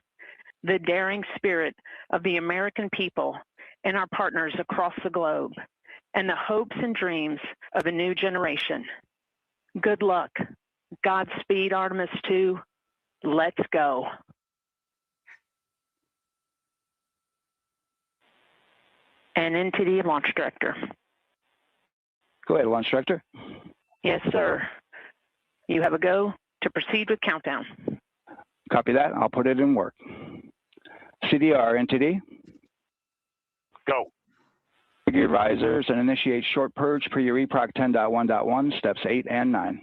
the daring spirit of the American people and our partners across the globe, and the hopes and dreams of a new generation. Good luck. Godspeed, Artemis 2. Let's go. And NTD Launch Director. Go ahead, Launch Director. Yes, sir. You have a go to proceed with countdown. Copy that. I'll put it in work. CDR, NTD. Go. Your risers and initiate short purge per your EPROC 10.1.1, steps 8 and 9.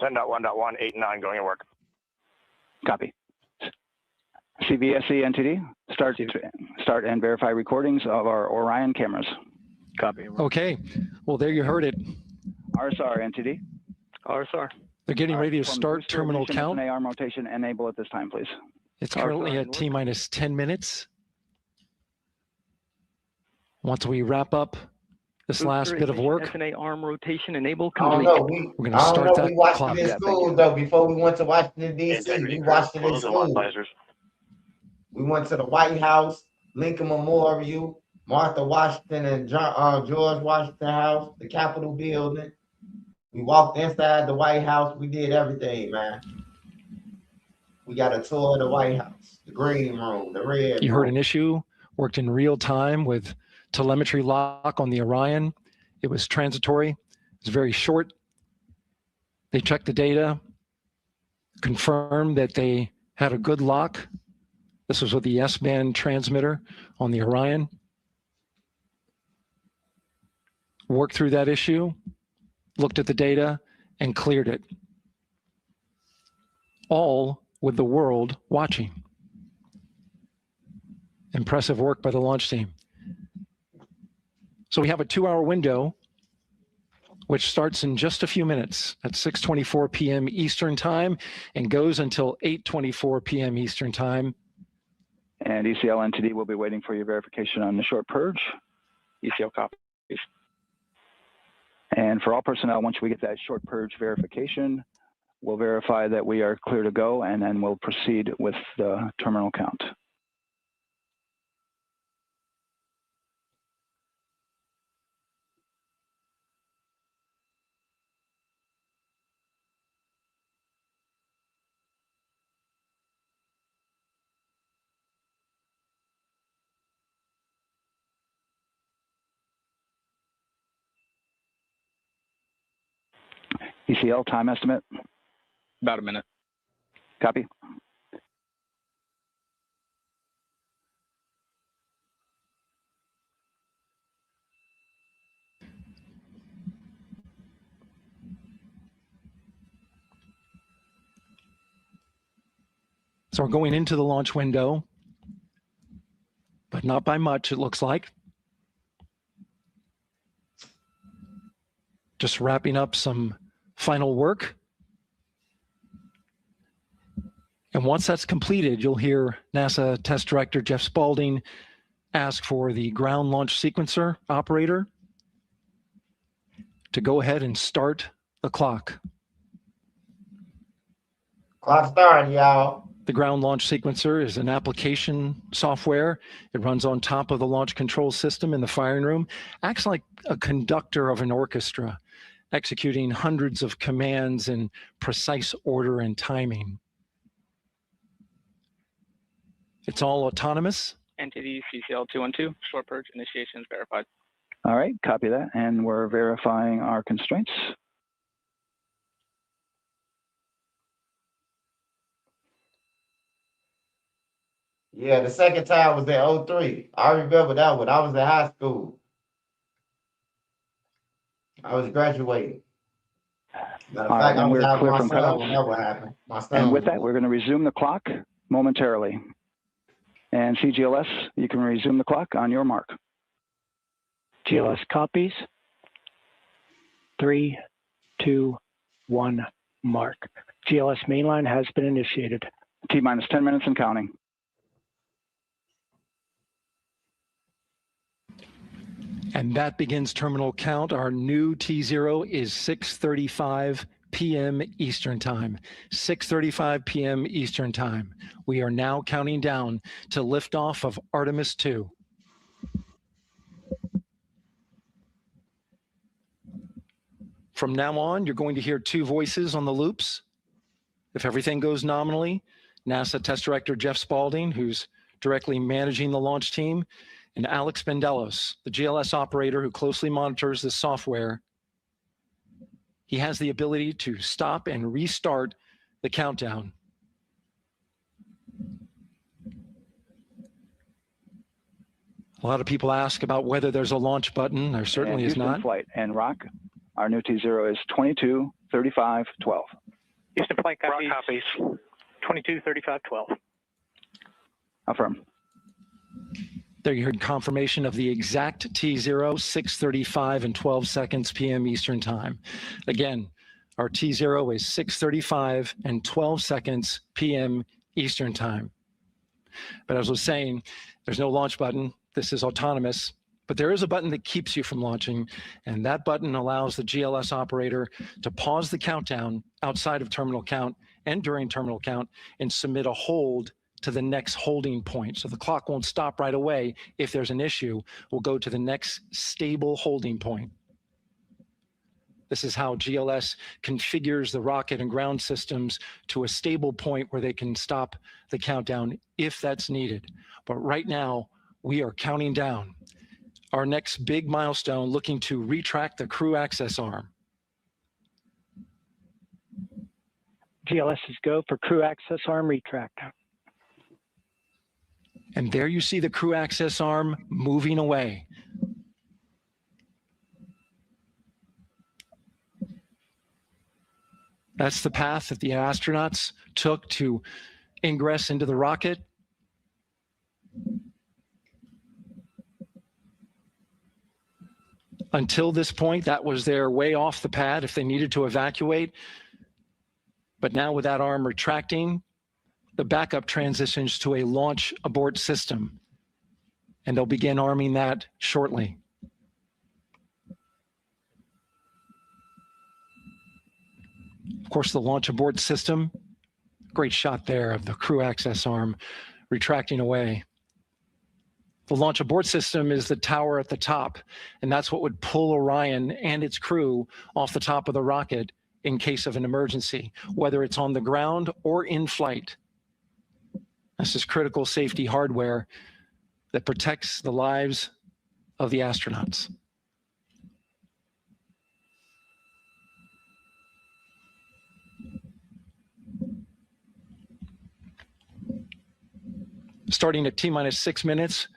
10.1.1, 8 and 9 going to work. Copy. CVSE NTD, start and verify recordings of our Orion cameras. Copy. Okay. Well, there you heard it. RSR NTD. RSR. They're getting ready to start terminal count. ARM rotation enable at this time, please. It's currently at T-minus 10 minutes. Once we wrap up this last bit of work, SNA arm rotation enable I don't complete. know. we're going to start that We watched clock. it in school, though, before we went to Washington, D.C. We watched it in school. We went to the White House, Lincoln Memorial, Martha Washington and George Washington House, the Capitol building. We walked inside the White House. We did everything, man. We got a tour of the White House, the green room, the red You room. heard an issue, worked in real time with telemetry lock on the Orion. It was transitory. It was very short. They checked the data, confirmed that they had a good lock. This was with the S-band transmitter on the Orion. Worked through that issue, looked at the data, and cleared it. All with the world watching. Impressive work by the launch team. So we have a 2-hour window, which starts in just a few minutes at 6:24 p.m. Eastern Time and goes until 8:24 p.m. Eastern Time. And ECL NTD will be waiting for your verification on the short purge. ECL copies. And for all personnel, once we get that short purge verification, we'll verify that we are clear to go, and then we'll proceed with the terminal count. ECL time estimate? About a minute. Copy. So we're going into the launch window, but not by much, it looks like. Just wrapping up some final work. And once that's completed, you'll hear NASA Test Director Jeff Spaulding ask for the ground launch sequencer operator to go ahead and start the clock. Clock started, y'all. The ground launch sequencer is an application software. It runs on top of the launch control system in the firing room, acts like a conductor of an orchestra, executing hundreds of commands in precise order and timing. It's all autonomous. NTD CCL 212, short purge initiations verified. All right, copy that. And we're verifying our constraints. Yeah, the second time was in 03. I remember that one. I was in high school. I was graduating. Matter of All right, fact, I then was we're having clear my from son cutouts. when that would happen. My son And with was that, born. we're going to resume the clock momentarily. And CGLS, you can resume the clock on your mark. GLS copies. 3, 2, 1, mark. GLS mainline has been initiated. T-minus 10 minutes and counting. And that begins terminal count. Our new T0 is 6:35 p.m. Eastern Time. 6:35 p.m. Eastern Time. We are now counting down to liftoff of Artemis 2. From now on, you're going to hear two voices on the loops. If everything goes nominally, NASA Test Director Jeff Spaulding, who's directly managing the launch team, and Alex Bendelos, the GLS operator who closely monitors the software. He has the ability to stop and restart the countdown. A lot of people ask about whether there's a launch button. There certainly is Houston not. flight and Rock, our new T0 is 22:35:12. Houston flight copies. Rock copies. 22:35:12. Affirm. There you heard confirmation of the exact T0, 6:35 and 12 seconds p.m. Eastern Time. Again, our T0 is 6:35 and 12 seconds p.m. Eastern Time. But as I was saying, there's no launch button. This is autonomous. But there is a button that keeps you from launching, and that button allows the GLS operator to pause the countdown outside of terminal count and during terminal count and submit a hold to the next holding point. So the clock won't stop right away. If there's an issue, we'll go to the next stable holding point. This is how GLS configures the rocket and ground systems to a stable point where they can stop the countdown if that's needed. But right now, we are counting down. Our next big milestone, looking to retract the crew access arm. GLS is go for crew access arm retract. And there you see the crew access arm moving away. That's the path that the astronauts took to ingress into the rocket. Until this point, that was their way off the pad if they needed to evacuate. But now with that arm retracting, the backup transitions to a launch abort system, and they'll begin arming that shortly. Of course, the launch abort system, great shot there of the crew access arm retracting away. The launch abort system is the tower at the top, and that's what would pull Orion and its crew off the top of the rocket in case of an emergency, whether it's on the ground or in flight. This is critical safety hardware that protects the lives of the astronauts. Starting at T-minus 6 minutes,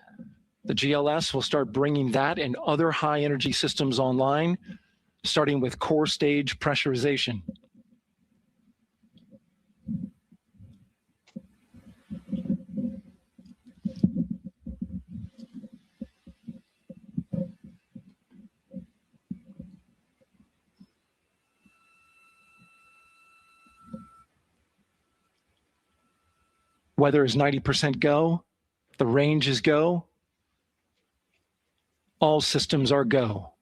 the GLS will start bringing that and other high energy systems online, starting with core stage pressurization. Weather is 90% go. The range is go. All systems are go.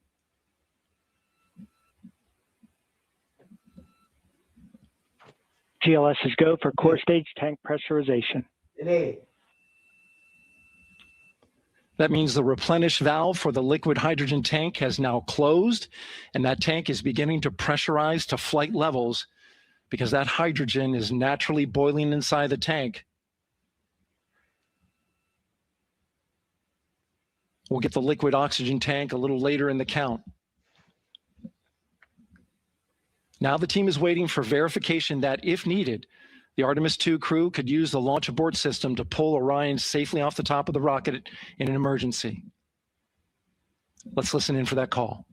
GLS is go for core stage tank pressurization. That means the replenish valve for the liquid hydrogen tank has now closed, and that tank is beginning to pressurize to flight levels because that hydrogen is naturally boiling inside the tank. We'll get the liquid oxygen tank a little later in the count. Now the team is waiting for verification that, if needed, The Artemis II crew could use the launch abort system to pull Orion safely off the top of the rocket in an emergency. Let's listen in for that call.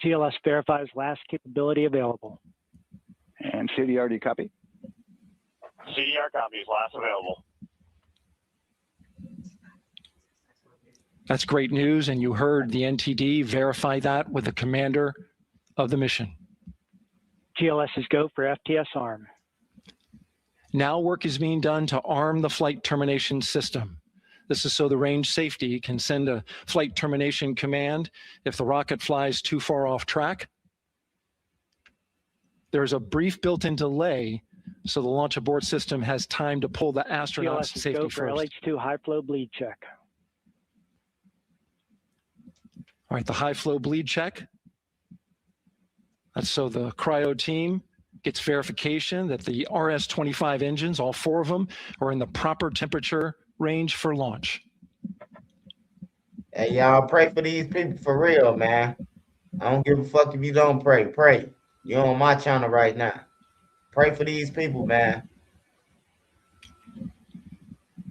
GLS verifies last capability available. And CDR, copy? CDR copies, last available. That's great news, and you heard the NTD verify that with the commander of the mission. GLS is go for FTS arm. Now work is being done to arm the flight termination system. This is so the range safety can send a flight termination command if the rocket flies too far off track. There's a brief built-in delay, so the launch abort system has time to pull the astronauts to safety go for first. LH2 high flow bleed check. All right, the high flow bleed check. That's so the cryo team gets verification that the RS-25 engines, all 4 of them, are in the proper temperature range for launch. Hey, y'all, pray for these people for real, man. I don't give a fuck if you don't pray. Pray. You're on my channel right now. Pray for these people, man.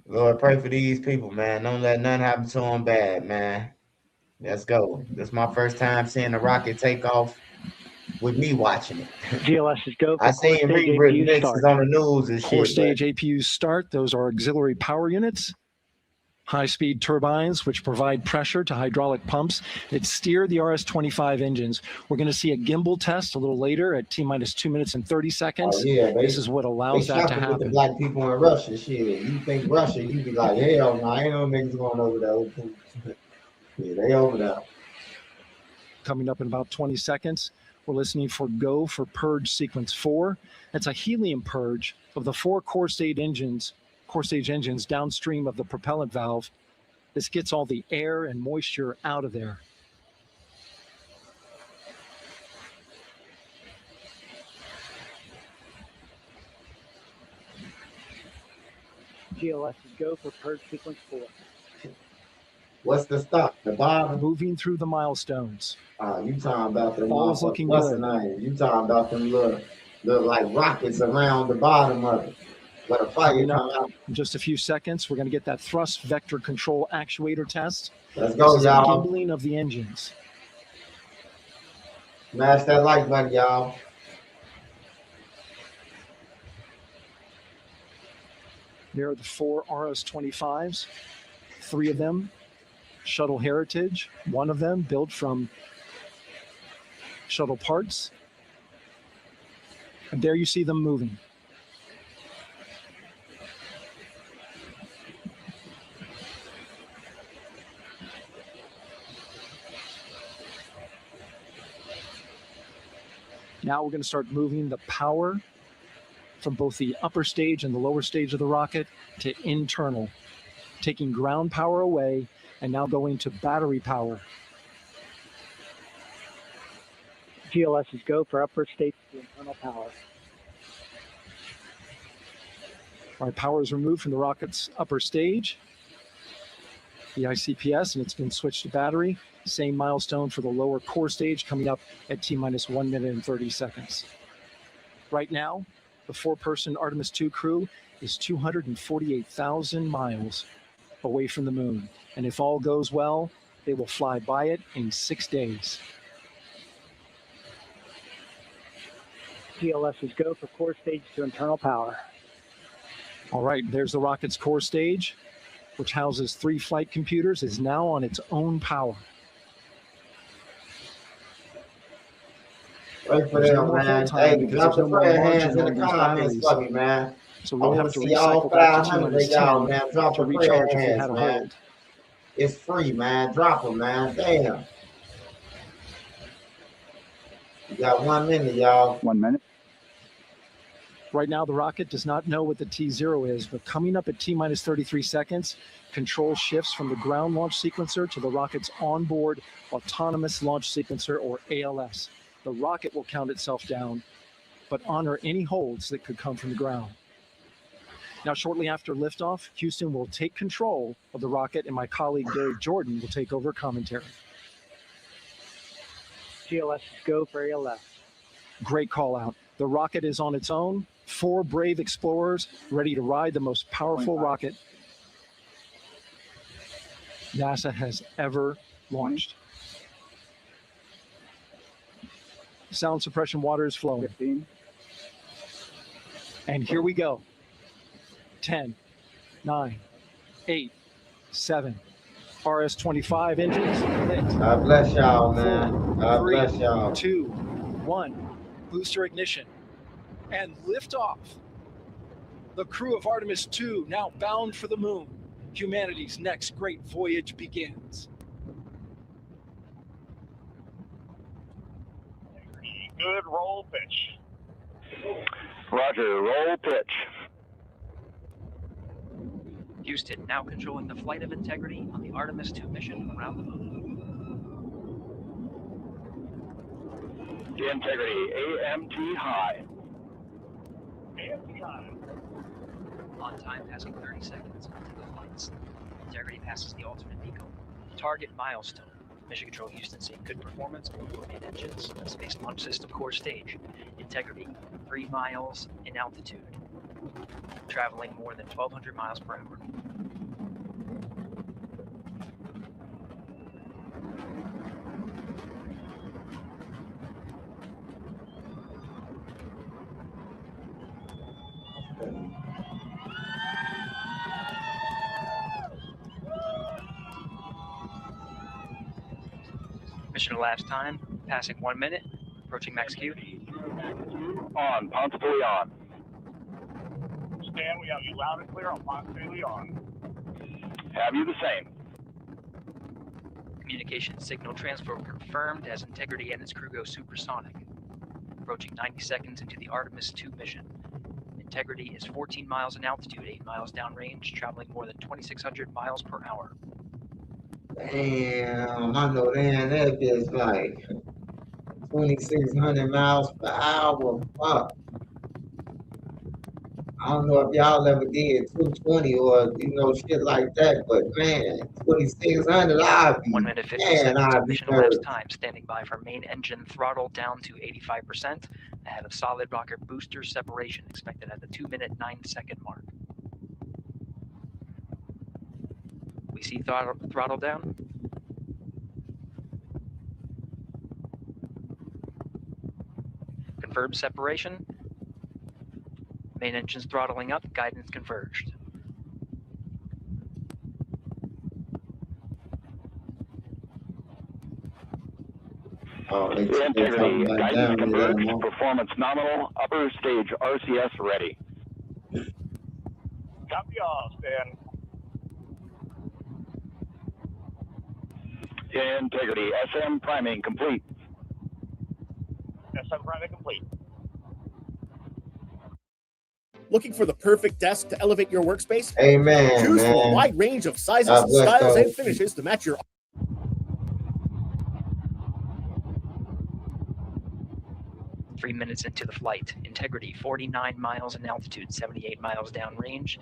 Lord, pray for these people, man. Don't let nothing happen to them bad, man. Let's go. This is my first time seeing the rocket take off with me watching it. GLS is go for I seen rewritten mixes on the news and Core shit. stage APUs start. Those are auxiliary power units. High-speed turbines, which provide pressure to hydraulic pumps that steer the RS-25 engines. We're going to see a gimbal test a little later at T-minus 2 minutes and 30 seconds. Oh, yeah, this is what allows that to with the happen. black people in Russia, shit. You think Russia, you be like, hell no, ain't no niggas going over there. Yeah, they over there. Coming up in about 20 seconds, we're listening for go for purge sequence 4. That's a helium purge of the 4 core stage engines downstream of the propellant valve. This gets all the air and moisture out of there. GLS is go for purge sequence 4. What's the stop? The bottom? Moving through the milestones. You talking about them All is looking what's good. the name? You talking about them little like rockets around the bottom of it. Let a fire come out. In just a few seconds, we're going to get that thrust vector control actuator test. Let's go, This is a y'all. gimbling of the engines. Smash that like button, y'all. There are the 4 RS-25s, 3 of them shuttle heritage, 1 of them built from shuttle parts. And there you see them moving. Now we're going to start moving the power from both the upper stage and the lower stage of the rocket to internal, taking ground power away and now going to battery power. GLS is go for upper stage to internal power. Our power is removed from the rocket's upper stage, the ICPS, and it's been switched to battery. Same milestone for the lower core stage coming up at T-minus 1 minute and 30 seconds. Right now, the 4-person Artemis II crew is 248,000 miles away from the moon. And if all goes well, they will fly by it in 6 days. GLS is go for core stage to internal power. All right, there's the rocket's core stage, which houses 3 flight computers, is now on its own power. Wait for them, man. Hey, drop the prayer hands in the comments for me, man. So I we'll want have to to see all recycle back to 500 of y'all, man. Drop to the prayer recharge if we hands, had a man. hold. It's free, man. Drop them, man. Damn. You got 1 minute, y'all. 1 minute. Right now, the rocket does not know what the T0 is, but coming up at T-minus 33 seconds, control shifts from the ground launch sequencer to the rocket's onboard autonomous launch sequencer, or ALS. The rocket will count itself down, but honor any holds that could come from the ground. Now, shortly after liftoff, Houston will take control of the rocket, and my colleague Dave Jordan will take over commentary. GLS is go for ALS. Great call out. The rocket is on its own. 4 brave explorers ready to ride the most powerful rocket NASA has ever launched. Sound suppression water is flowing. 15. And here we go. 10, 9, 8, 7. RS-25 engines lit. God bless y'all, man. 4, God 3, bless y'all. 2, 1. Booster ignition. And liftoff. The crew of Artemis II now bound for the moon. Humanity's next great voyage begins. Good roll pitch. Roger, roll pitch. Houston now controlling the flight of Integrity on the Artemis II mission around the moon. Integrity, AMT high. AMT high. On time, passing 30 seconds into the flights. Integrity passes the alternate beacon. Target milestone. Mission Control Houston seeing good performance on the main engines. Space Launch System core stage. Integrity, 3 miles in altitude. Traveling more than 1,200 miles per hour. Mission elapsed time, passing 1 minute, approaching max Q. On, Ponce de Leon. Stan, we have you loud and clear on Ponce de Leon. Have you the same? Communication signal transfer confirmed as Integrity and its crew go supersonic. Approaching 90 seconds into the Artemis II mission. Integrity is 14 miles in altitude, 8 miles downrange, traveling more than 2,600 miles per hour. Damn, I know that is like 2,600 miles per hour. Fuck. I don't know if y'all ever did 220 or shit like that, but man, 2,600, I'd be 1 minute 50 man, seconds I'd of be mission elapsed nervous. time, standing by for main engine throttle down to 85%, ahead of solid rocket booster separation expected at the 2 minute 9 second mark. We see throttle down. Confirmed separation. Main engines throttling up, guidance converged. Oh, Integrity, guidance converged, performance nominal, upper stage RCS ready. Copy all, Stan. Integrity, SM priming complete. SM priming complete. Looking for the perfect desk to elevate your workspace? Amen, Choose from a man. wide range of sizes, God bless styles, y'all. and finishes to match your. 3 minutes into the flight. Integrity, 49 miles in altitude, 78 miles downrange,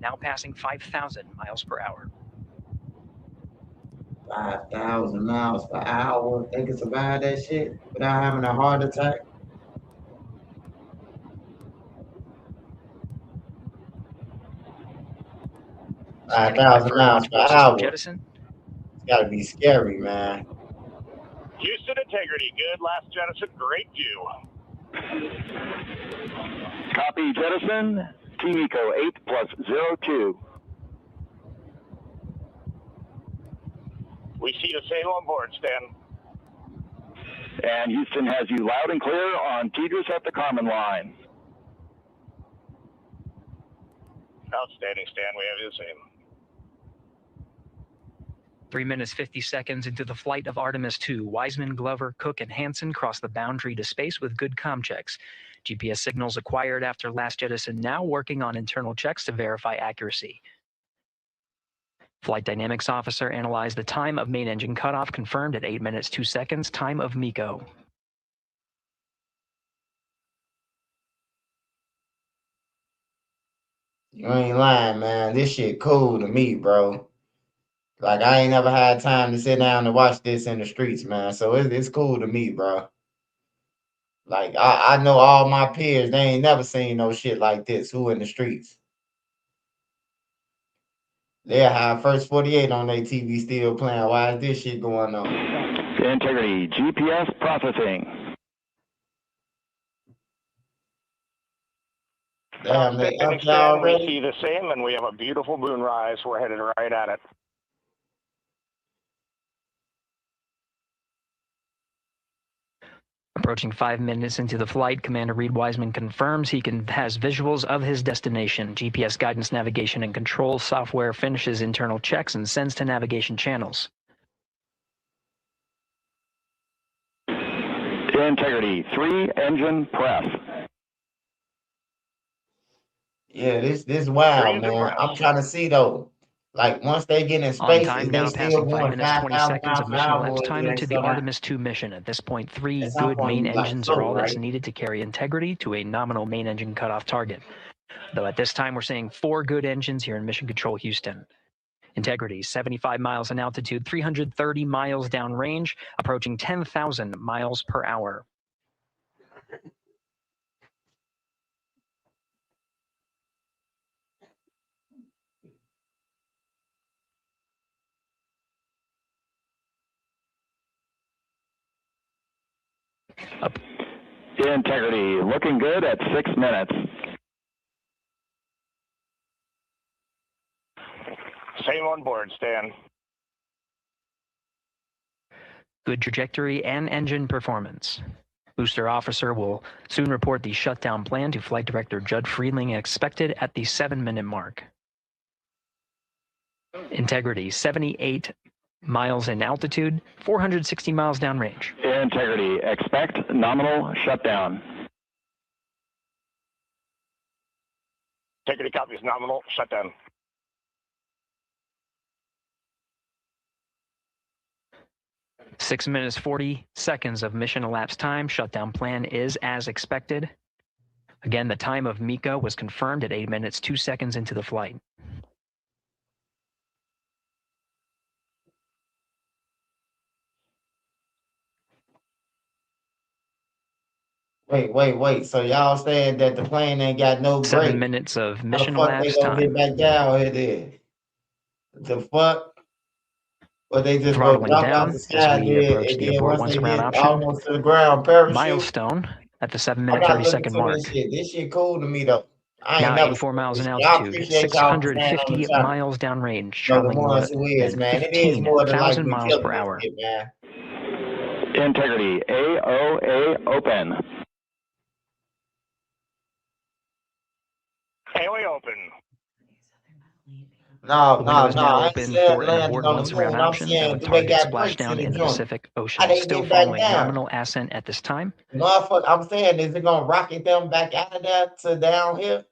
now passing 5,000 miles per hour. 5,000 miles per hour. Think it's about that shit without having a heart attack. Standing by 5,000 for miles launch per abort system hour. jettison. It's gotta be scary, man. Houston Integrity, good last jettison, great view. Copy jettison, Team Eco 8+02. We see the same on board, Stan. And Houston has you loud and clear on Tidris at the Carmen line. Outstanding, Stan, we have you the same. 3 minutes 50 seconds into the flight of Artemis II, Wiseman, Glover, Cook, and Hansen cross the boundary to space with good comm checks. GPS signals acquired after last jettison now working on internal checks to verify accuracy. Flight Dynamics Officer analyzed the time of main engine cutoff, confirmed at 8 minutes 2 seconds, time of MECO. You ain't lying, man. This shit cool to me, bro. Like, I ain't never had time to sit down and watch this in the streets, man. So it's cool to me, bro. Like I know all my peers, they ain't never seen no shit like this. Who in the streets? They'll have first 48 on their TV still playing. Why is this shit going on? Integrity, GPS processing. Damn, they Station up there extend, we already? see the same, and we have a beautiful moonrise. We're headed right at it. Approaching 5 minutes into the flight, Commander Reed Wiseman confirms he has visuals of his destination. GPS guidance, navigation, and control software finishes internal checks and sends to navigation channels. Integrity, 3 engine press. Yeah, this wild, man. I'm trying to see though. Like once they get in On space, time is they now, still passing 5 going minutes, 20 5,000 seconds miles of per mission hour, elapsed or do time they into the slow down? Artemis II mission. At this point, 3 At some good point, main you like engines are float, all that's right? needed to carry Integrity to a nominal main engine cutoff target. Though at this time, we're seeing 4 good engines here in Mission Control Houston. Integrity, 75 miles in altitude, 330 miles downrange, approaching 10,000 miles per hour. Integrity, looking good at 6 minutes. Same on board, Stan. Good trajectory and engine performance. Booster officer will soon report the shutdown plan to Flight Director Judd Friedling, expected at the 7-minute mark. Integrity, 78 miles in altitude, 460 miles downrange. Integrity, expect nominal shutdown. Integrity copies nominal shutdown. Six minutes, 40 seconds of mission elapsed time. Shutdown plan is as expected. Again, the time of MECO was confirmed at 8 minutes, 2 seconds into the flight. Wait. So y'all saying that the plane ain't got no 7 brake? minutes of How the mission fuck they elapsed gonna get time. back down here then? The fuck? Or they just go Throttling jump out down the as sky we then, approach and the then abort once once they around get option. almost to the ground, parachute? Milestone at the 7 I'm minute, not 30 looking second to mark. this shit. This shit cool to me though. I ain't Now never 84 seen miles this in shit. I altitude, appreciate y'all for staying on the 650 channel. miles downrange, You know, the traveling ones who is, than man. It is more than like 15,000 we miles killing per this hour. shit, man. Integrity, AOA open. AOA open. No. Window is now I ain't open saying for an landing abort on once the around moon. I'm option. saying, Valid do they target got brakes splashdown in in the the joint? Pacific How Ocean. they Still get back following down? nominal ascent at this time. Motherfucker, I'm saying, is it gonna rocket them back out of there to down here?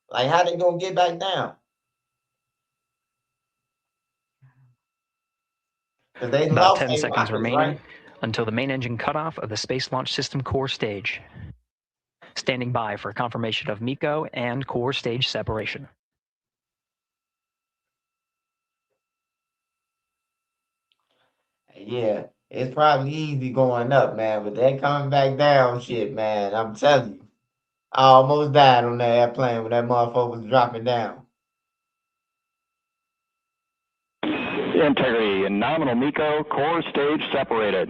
Like, how they gonna get back down? Because they About lost 10 their seconds rockets, remaining right? until the main engine cutoff of the Space Launch System core stage. Standing by for confirmation of MECO and core stage separation. Yeah, it's probably easy going up, man, but they coming back down, shit, man. I'm telling you. I almost died on that airplane when that motherfucker was dropping down. Integrity and nominal MECO, core stage separated.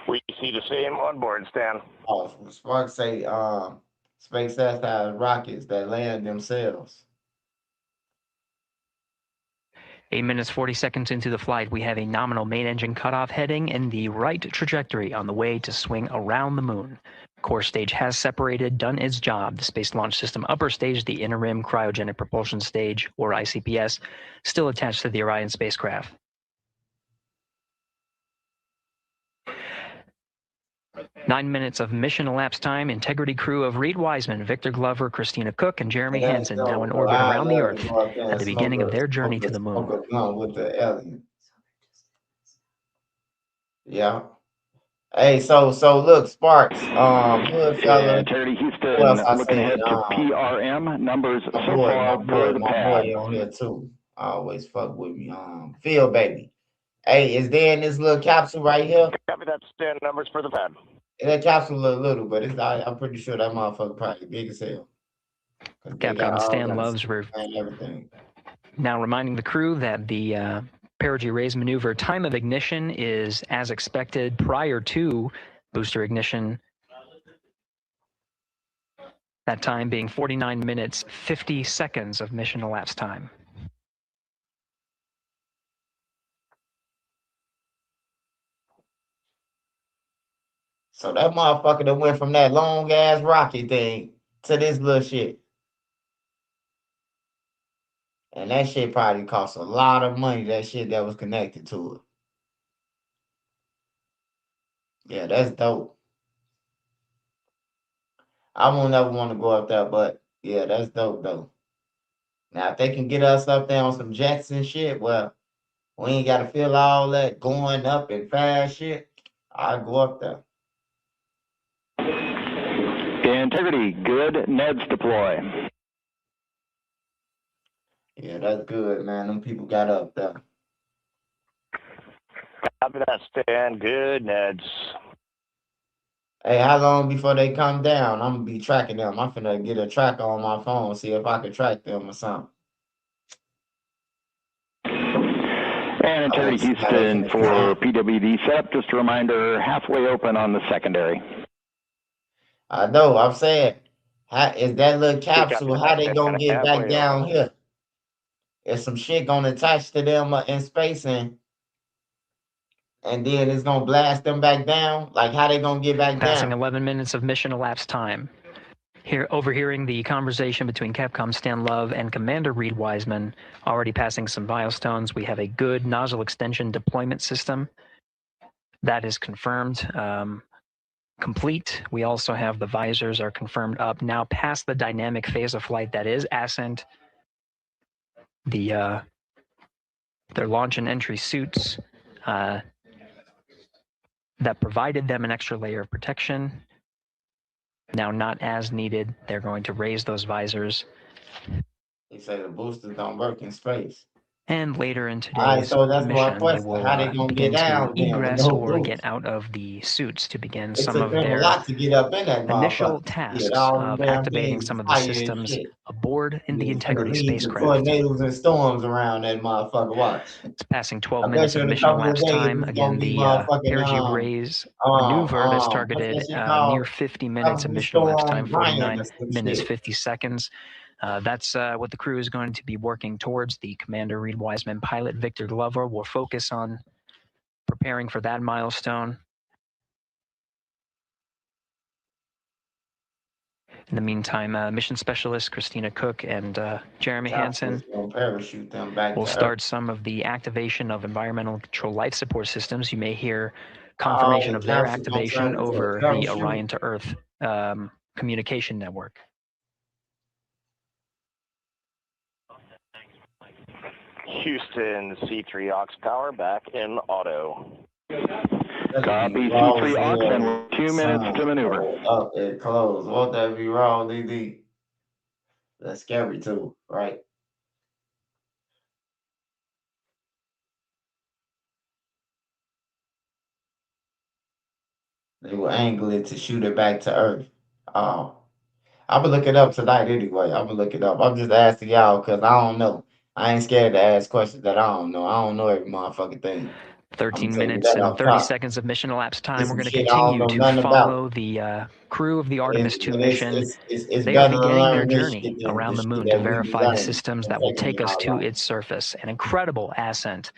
We see the same on board, Stan. Oh, Sparks say, SpaceX has rockets that land themselves. 8 minutes, 40 seconds into the flight, we have a nominal main engine cutoff heading in the right trajectory on the way to swing around the moon. Core stage has separated, done its job. The Space Launch System upper stage, the interim cryogenic propulsion stage, or ICPS, still attached to the Orion spacecraft. Nine minutes of mission elapsed time. Integrity crew of Reed Wiseman, Victor Glover, Christina Cook, and Jeremy Hansen now in orbit around the Earth at the beginning of their journey to the moon. Smoke a blunt with the alien. Yeah. Hey, so look, Sparks, good fella. Integrity Houston, Who else I looking seen? ahead to PRM numbers so my far boy per the pad. on here too. Always fuck with me. Phil baby. Hey, is there in this little capsule right here? Copy that. Stand numbers for the pad. That capsule look little, but I'm pretty sure that motherfucker probably big as hell. Capcom Stan Loves everything. Now reminding the crew that the perigee raise maneuver time of ignition is as expected prior to booster ignition. That time being 49 minutes, 50 seconds of mission elapsed time. So that motherfucker that went from that long ass rocket thing to this little shit. And that shit probably cost a lot of money, that shit that was connected to it. Yeah, that's dope. I won't ever want to go up there, but yeah, that's dope though. Now if they can get us up there on some jets and shit, well, we ain't gotta feel all that going up and fast shit. I'll go up there. Integrity, good. Neds deploy. Yeah, that's good, man. Them people got up there. Copy that. Stand good, Neds. Hey, how long before they come down? I'm gonna be tracking them. I'm finna get a tracker on my phone, see if I can track them or something. And Integrity Houston for PWD setup. Just a reminder, halfway open on the secondary. I know. I'm saying, how is that little capsule? How they gonna get back down here? Is some shit gonna attach to them in space and then it's gonna blast them back down? Like how they gonna get back Passing down? 11 minutes of mission elapsed time. Here, overhearing the conversation between Capcom Stan Love and Commander Reed Wiseman, already passing some milestones. We have a good nozzle extension deployment system. That is confirmed. Complete. We also have the visors are confirmed up. Now past the dynamic phase of flight, that is ascent. Their launch and entry suits that provided them an extra layer of protection. Now not as needed. They're going to raise those visors. They say the boosters don't work in space. And later in All right, today's so that's my mission, they question. will How they gonna begin get down to then with egress no or boost? get out of the suits to begin It some took of them a their lot to get up in that initial motherfucker. tasks all them of damn activating things some of the fire and systems shit. aboard in the It's gonna Integrity leave the spacecraft. tornadoes and storms around that motherfucker. Watch. It's passing 12 I bet minutes you of in a mission couple of elapsed days time. it's Again, gonna be the motherfucking perigee raise maneuver that's what's that targeted shit near called? 50 minutes of Tropical mission elapsed storm time, Ryan 49 or some minutes, shit. 50 seconds. That's what the crew is going to be working towards. The Commander Reed Wiseman pilot Victor Glover will focus on preparing for that milestone. In the meantime, mission specialist Christina Cook and Jeremy Hansen Parachute them back will to start Earth. some of the activation of environmental control life support systems. You may hear confirmation of their activation over the Orion to Earth communication network. Houston, C3 aux power back in auto. Copy, C3 aux and 2 minutes to maneuver. Up and close. Won't that be wrong, DD? That's scary too, right? They will angle it to shoot it back to Earth. I'm gonna look it up tonight anyway. I'm gonna look it up. I'm just asking y'all because I don't know. I ain't scared to ask questions that I don't know. I don't know every motherfucking thing. 13 minutes and 30 seconds of mission elapsed time. We're going to continue to follow the crew of the Artemis 2 mission. They are beginning their journey around the moon to verify the systems that will take us to its surface. An incredible ascent.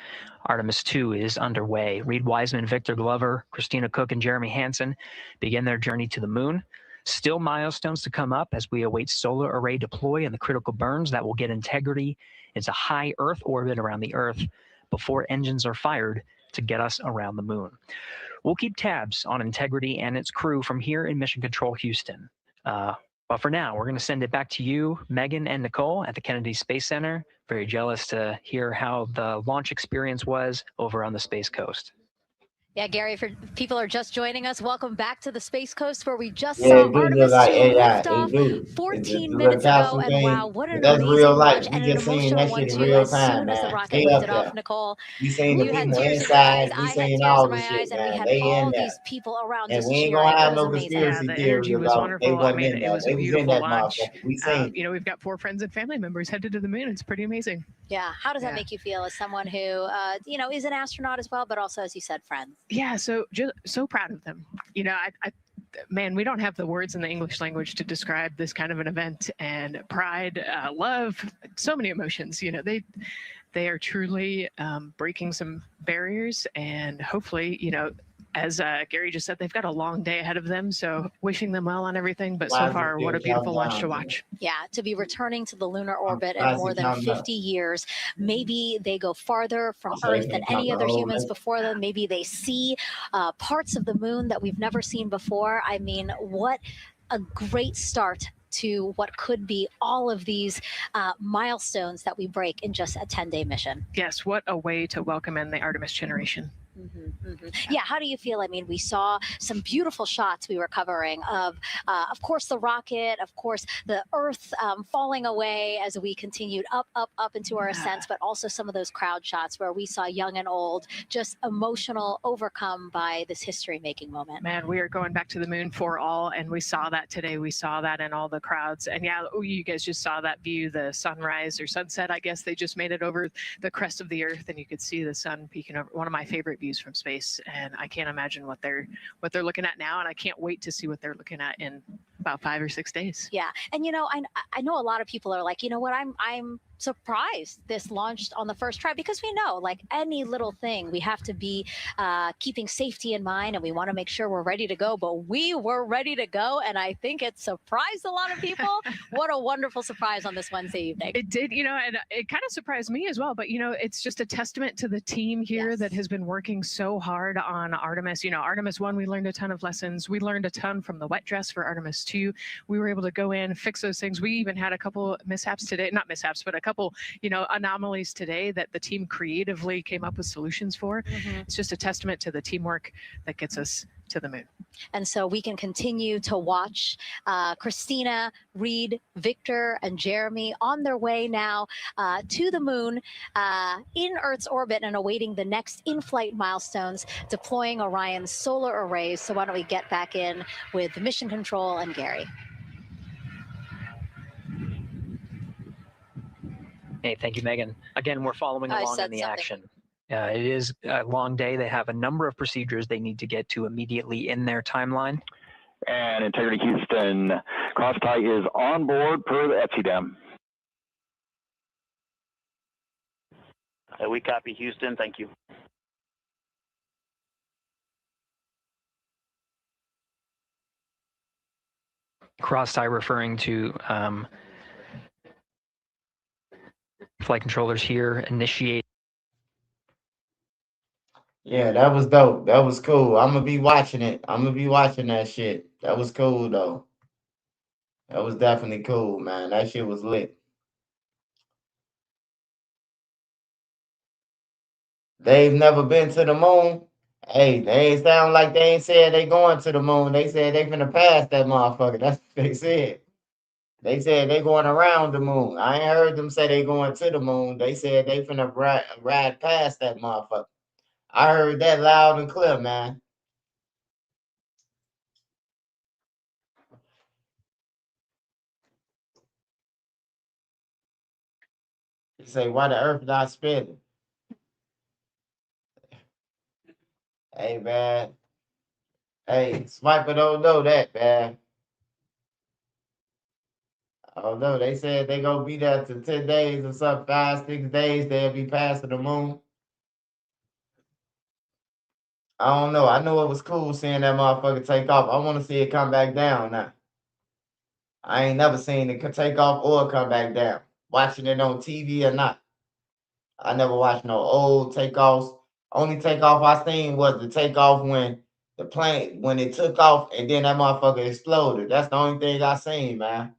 Artemis 2 is underway. Reed Wiseman, Victor Glover, Christina Cook, and Jeremy Hansen begin their journey to the moon. Still milestones to come up as we await solar array deploy and the critical burns that will get Integrity into high Earth orbit around the Earth before engines are fired to get us around the moon. We'll keep tabs on Integrity and its crew from here in Mission Control Houston. But for now, we're going to send it back to you, Megan and Nicole at the Kennedy Space Center. Very jealous to hear how the launch experience was over on the Space Coast. Yeah, Gary, for people are just joining us, welcome back to the Space Coast where we just Yeah, saw it do look Artemis like 2 AI. lift It off do. The 14 little minutes ago. capsule And wow, thing. what an That's real amazing life. launch We and an just seen emotional that one shit in too. real As time, soon as the man. rocket They up lifted off, there. Nicole, We seen the you had people tears in your eyes. inside. We I had seen tears in all the my eyes, shit, and we man. had They all in there. these people around And us we ain't cheering. gonna It have was no amazing. Yeah, conspiracy the energy theories was about they wonderful. I wasn't mean, in it there. was a They was in beautiful that launch. motherfucker. We seen. You know, we've got 4 friends and family members headed to the moon. It's pretty amazing. Yeah. How does that make you feel as someone who, is an astronaut as well, but also, as you said, friends? Yeah, so just so proud of them. You know, man, we don't have the words in the English language to describe this kind of an event, and pride, love, so many emotions. You know, they are truly breaking some barriers, and hopefully, you know, as Gary just said, they've got a long day ahead of them. So wishing them well on everything. But so far, what a beautiful launch to watch. Yeah, to be returning to the lunar orbit in more than 50 years. Maybe they go farther from Earth than any other humans before them. Maybe they see parts of the moon that we've never seen before. I mean, what a great start to what could be all of these milestones that we break in just a 10-day mission. Yes, what a way to welcome in the Artemis generation. Yeah, how do you feel? I mean, we saw some beautiful shots we were covering of course, the rocket, of course, the Earth falling away as we continued up into our ascents, but also some of those crowd shots where we saw young and old just emotional, overcome by this history-making moment. Man, we are going back to the moon for all, and we saw that today. We saw that in all the crowds. And yeah, you guys just saw that view, the sunrise or sunset, I guess. They just made it over the crest of the Earth, and you could see the sun peeking over. One of my favorite views from space, and I can't imagine what they're looking at now, and I can't wait to see what they're looking at in about 5 or 6 days. Yeah, and I know a lot of people are like, you know what, I'm surprised this launched on the first try, because we know, like any little thing, we have to be keeping safety in mind, and we want to make sure we're ready to go. But we were ready to go, and I think it surprised a lot of people. What a wonderful surprise on this Wednesday evening. It did, and it kind of surprised me as well. But it's just a testament to the team here that has been working so hard on Artemis. Artemis 1, we learned a ton of lessons. We learned a ton from the wet dress for Artemis 2. We were able to go in, fix those things. We even had a couple mishaps today, not mishaps, but a couple, anomalies today that the team creatively came up with solutions for. It's just a testament to the teamwork that gets us to the moon. And so we can continue to watch Christina, Reed, Victor, and Jeremy on their way now to the moon in Earth's orbit and awaiting the next in-flight milestones, deploying Orion's solar arrays. So why don't we get back in with Mission Control and Gary. Hey, thank you, Megan. Again, we're following along in the action. It is a long day. They have a number of procedures they need to get to immediately in their timeline. And Integrity Houston, cross-tie is on board per the FTDM. We copy Houston. Thank you. Cross-tie referring to flight controllers here initiate. Yeah, that was dope. That was cool. I'm gonna be watching it. I'm gonna be watching that shit. That was cool though. That was definitely cool, man. That shit was lit. They've never been to the moon. Hey, they ain't sound like they ain't said they going to the moon. They said they finna pass that motherfucker. That's what they said. They said they going around the moon. I ain't heard them say they going to the moon. They said they finna ride past that motherfucker. I heard that loud and clear, man. They say, why the earth not spinning? Hey, man. Hey, Swiper don't know that, man. I don't know. They said they gonna be there to 10 days or something, 5, 6 days. They'll be passing the moon. I don't know. I knew it was cool seeing that motherfucker take off. I want to see it come back down now. I ain't never seen it take off or come back down. Watching it on TV or not. I never watched no old takeoffs. Only takeoff I seen was the takeoff when the plane, when it took off and then that motherfucker exploded. That's the only thing I seen, man.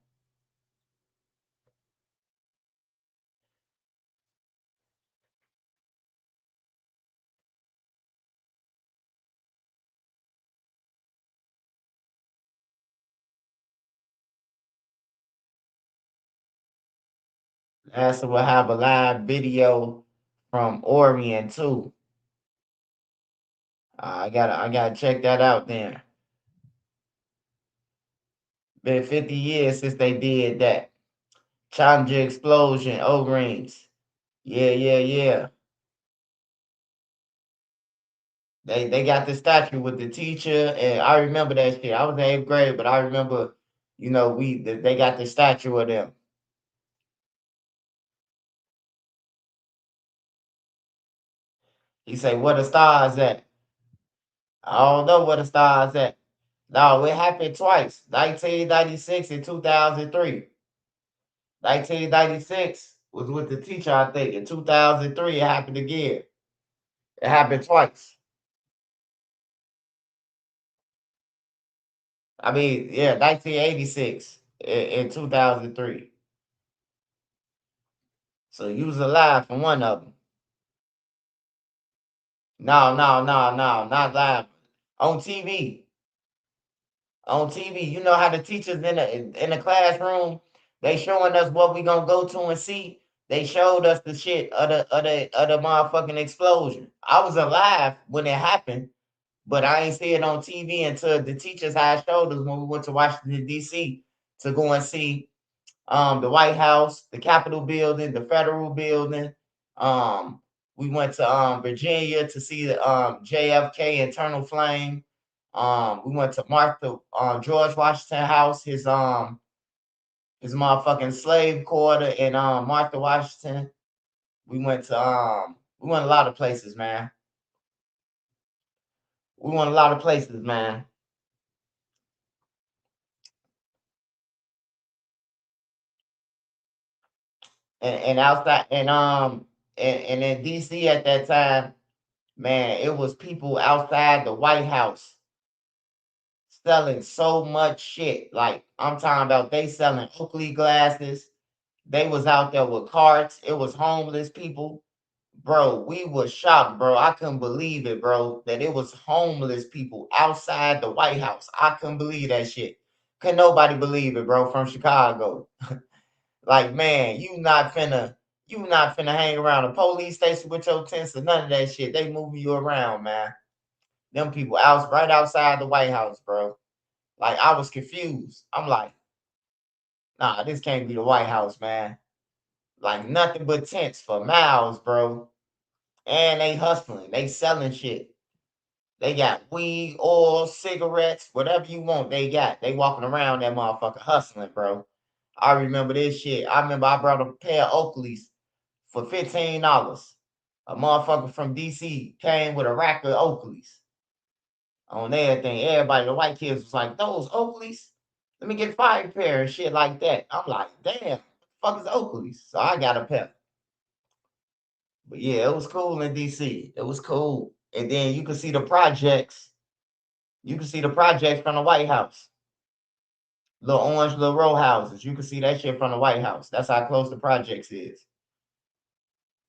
NASA will have a live video from Orient too. I gotta check that out then. Been 50 years since they did that. Challenger explosion, O-rings. Yeah. They got the statue with the teacher, and I remember that shit. I was in 8th grade, but I remember, they got the statue of them. He say, "Where the stars at?" I don't know where the stars at. No, it happened twice. 1996 and 2003. 1996 was with the teacher, I think. In 2003, it happened again. It happened twice. I mean, yeah, 1986 and 2003. So you was alive for one of them. No, not live. On TV. On TV. You know how the teachers in the classroom, they showing us what we gonna go to and see. They showed us the shit of the motherfucking explosion. I was alive when it happened, but I ain't see it on TV until the teachers had showed us when we went to Washington, D.C. to go and see the White House, the Capitol building, the Federal building. We went to Virginia to see the JFK internal flame. We went to George Washington House, his motherfucking slave quarter in Martha, Washington. We went a lot of places, man. We went a lot of places, man. And outside and in DC at that time, man, it was people outside the White House selling so much shit. Like I'm talking about, they selling Oakley glasses. They was out there with carts. It was homeless people. Bro, we was shocked, bro. I couldn't believe it, bro, that it was homeless people outside the White House. I couldn't believe that shit. Couldn't nobody believe it, bro, from Chicago. Like, man, you not finna hang around a police station with your tents or none of that shit. They moving you around, man. Them people right outside the White House, bro. Like, I was confused. I'm like, nah, this can't be the White House, man. Like, nothing but tents for miles, bro. And they hustling. They selling shit. They got weed, oil, cigarettes, whatever you want, they got. They walking around that motherfucker hustling, bro. I remember this shit. I remember I brought a pair of Oakleys for $15. A motherfucker from DC came with a rack of Oakleys on everything. Everybody, the white kids was like, "Those Oakleys? Let me get 5 pair and shit like that." I'm like, "Damn, what the fuck is Oakleys?" So I got a pair. But yeah, it was cool in DC. It was cool. And then you could see the projects. You can see the projects from the White House. Little orange, little row houses. You can see that shit from the White House. That's how close the projects is.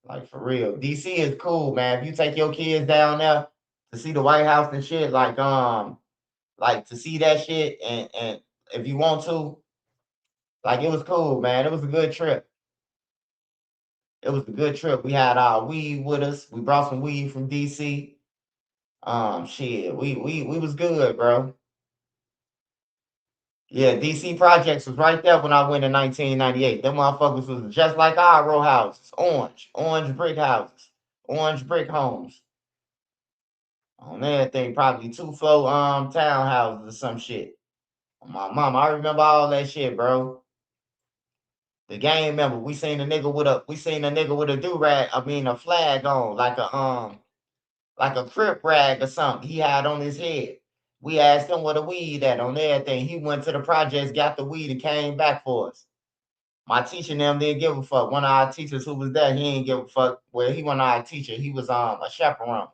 Like, for real. DC is cool, man. If you take your kids down there to see the White House and shit, like to see that shit, and if you want to, like, it was cool, man. It was a good trip. It was a good trip. We had our weed with us. We brought some weed from DC. Shit, we was good, bro. Yeah, DC Projects was right there when I went in 1998. Them motherfuckers was just like our row houses. Orange brick houses. Orange brick homes. On everything, probably 2-floor townhouses or some shit. My mom, I remember all that shit, bro. The gang member, we seen a nigga with a do-rag, a flag on, like a crip rag or something he had on his head. We asked him where the weed at on everything. He went to the projects, got the weed, and came back for us. My teacher and them didn't give a fuck. One of our teachers who was there, he didn't give a fuck. Well, he wasn't our teacher. He was a chaperone.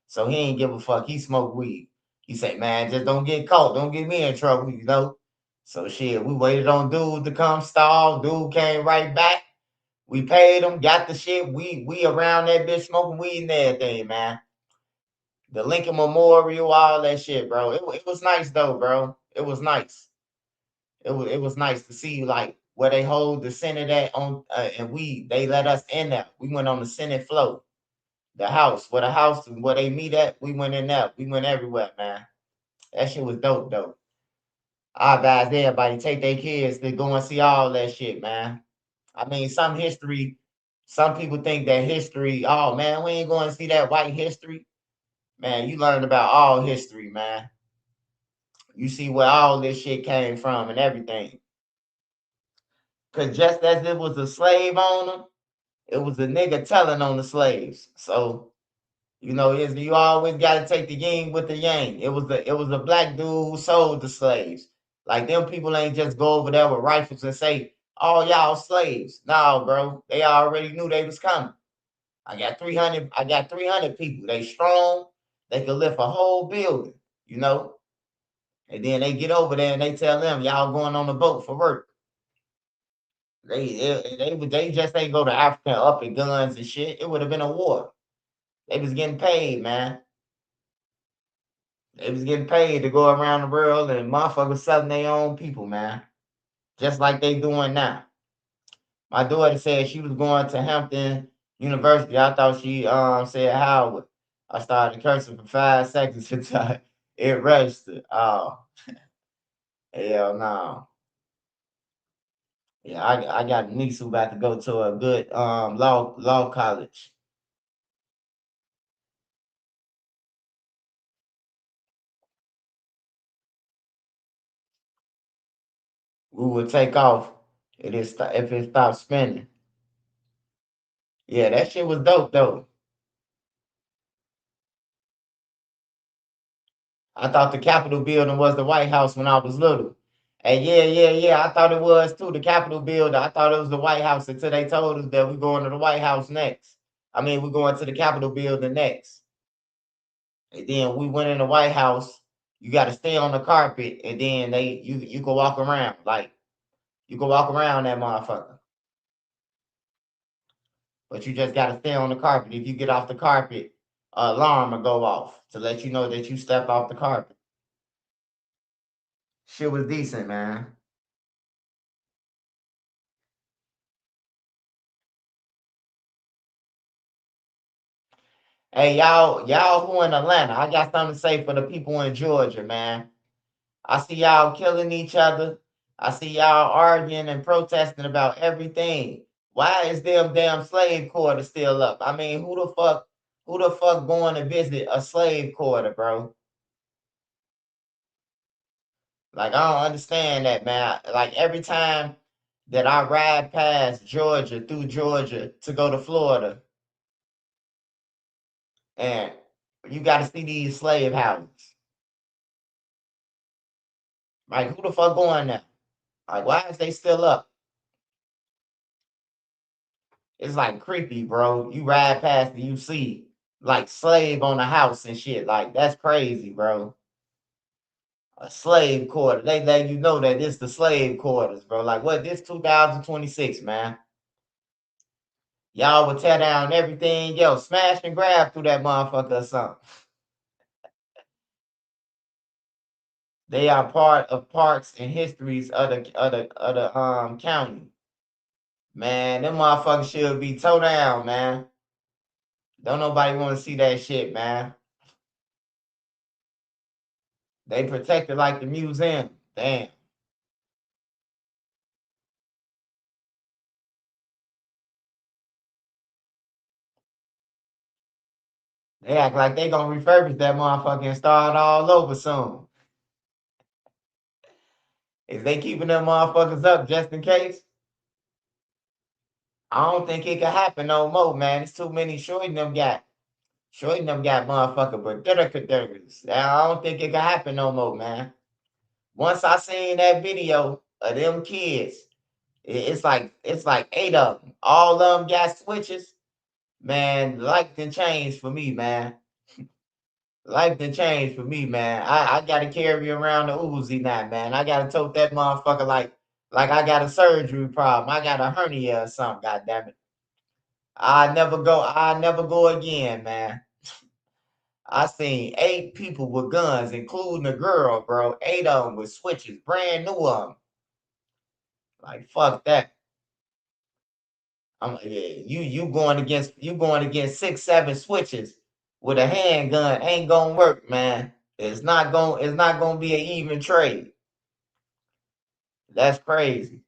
So he ain't give a fuck. He smoked weed. He said, "Man, just don't get caught. Don't get me in trouble, you know." So shit, we waited on dude to come stall. Dude came right back. We paid him, got the shit. We around that bitch smoking weed and everything, man. The Lincoln Memorial, all that shit, bro. It was nice though, bro. It was nice. It was nice to see, like, where they hold the Senate at on, and they let us in there. We went on the Senate floor, the house where they meet at. We went in there. We went everywhere, man. That shit was dope, though. I advise everybody take their kids to go and see all that shit, man. I mean, some people think that history, oh man, we ain't going to see that white history. Man, you learn about all history, man. You see where all this shit came from and everything. Because just as it was a slave owner, it was a nigga telling on the slaves. So, you always got to take the yin with the yang. It was a black dude who sold the slaves. Like, them people ain't just go over there with rifles and say, oh, y'all slaves. No, bro. They already knew they was coming. I got 300 people. They strong. They could lift a whole building, And then they get over there and they tell them, y'all going on the boat for work. They just ain't go to Africa up in guns and shit. It would have been a war. They was getting paid, man. They was getting paid to go around the world and motherfuckers selling their own people, man. Just like they doing now. My daughter said she was going to Hampton University. I thought she said Howard. I started cursing for 5 seconds until it registered. Oh, hell no. Yeah, I got a niece who about to go to a good law college. We would take off if it stopped spinning. Yeah, that shit was dope though. I thought the Capitol building was the White House when I was little. And yeah. I thought it was too, the Capitol building. I thought it was the White House until they told us that we're going to the White House next. I mean, we're going to the Capitol building next. And then we went in the White House. You got to stay on the carpet, and then you can walk around. Like, you can walk around that motherfucker. But you just got to stay on the carpet. If you get off the carpet, an alarm will go off to let you know that you stepped off the carpet. Shit was decent, man. Hey, y'all who in Atlanta, I got something to say for the people in Georgia, man. I see y'all killing each other. I see y'all arguing and protesting about everything. Why is them damn slave quarter still up? I mean, who the fuck going to visit a slave quarter, bro? Like, I don't understand that, man. Like, every time that I ride past Georgia, through Georgia to go to Florida, and you got to see these slave houses. Like, who the fuck going there? Like, why is they still up? It's like creepy, bro. You ride past and you see like slave on the house and shit. Like, that's crazy, bro. A slave quarter. They let you know that it's the slave quarters, bro. Like, what? This 2026, man. Y'all would tear down everything, smash and grab through that motherfucker or something. They are part of parks and histories of the county. Man, them motherfuckers should be towed down, man. Don't nobody want to see that shit, man. They protect it like the museum. Damn. They act like they gonna refurbish that motherfucker and start all over soon. Is they keeping them motherfuckers up just in case? I don't think it can happen no more, man. It's too many Shorty them got motherfucker, but I don't think it can happen no more, man. Once I seen that video of them kids, it's like 8 of them. All of them got switches. Man, life done changed for me, man. Life done changed for me, man. I gotta carry around the Uzi now, man. I gotta tote that motherfucker like I got a surgery problem. I got a hernia or something, goddamn it. I never go again, man. I seen 8 people with guns, including a girl, bro. 8 of them with switches, brand new of them. Like fuck that. You going against 6-7 switches with a handgun ain't gonna work, man. It's not gonna be an even trade. That's crazy.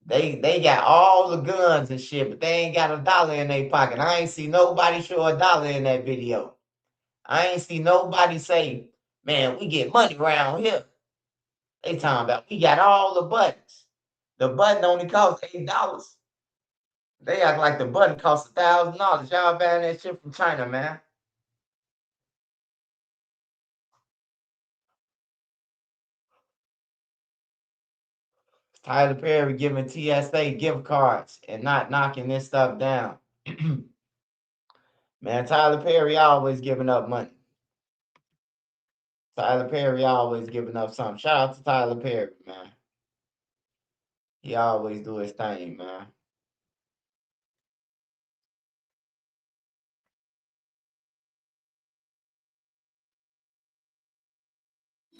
They got all the guns and shit, but they ain't got a dollar in their pocket. I ain't see nobody show a dollar in that video. I ain't see nobody say, man, we get money around here. They talking about we got all the buttons. The button only costs $8. They act like the button costs $1,000. Y'all buying that shit from China, man. Tyler Perry giving TSA gift cards and not knocking this stuff down. Man, Tyler Perry always giving up money. Tyler Perry always giving up something. Shout out to Tyler Perry, man. He always do his thing, man.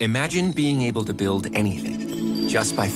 Imagine being able to build anything just by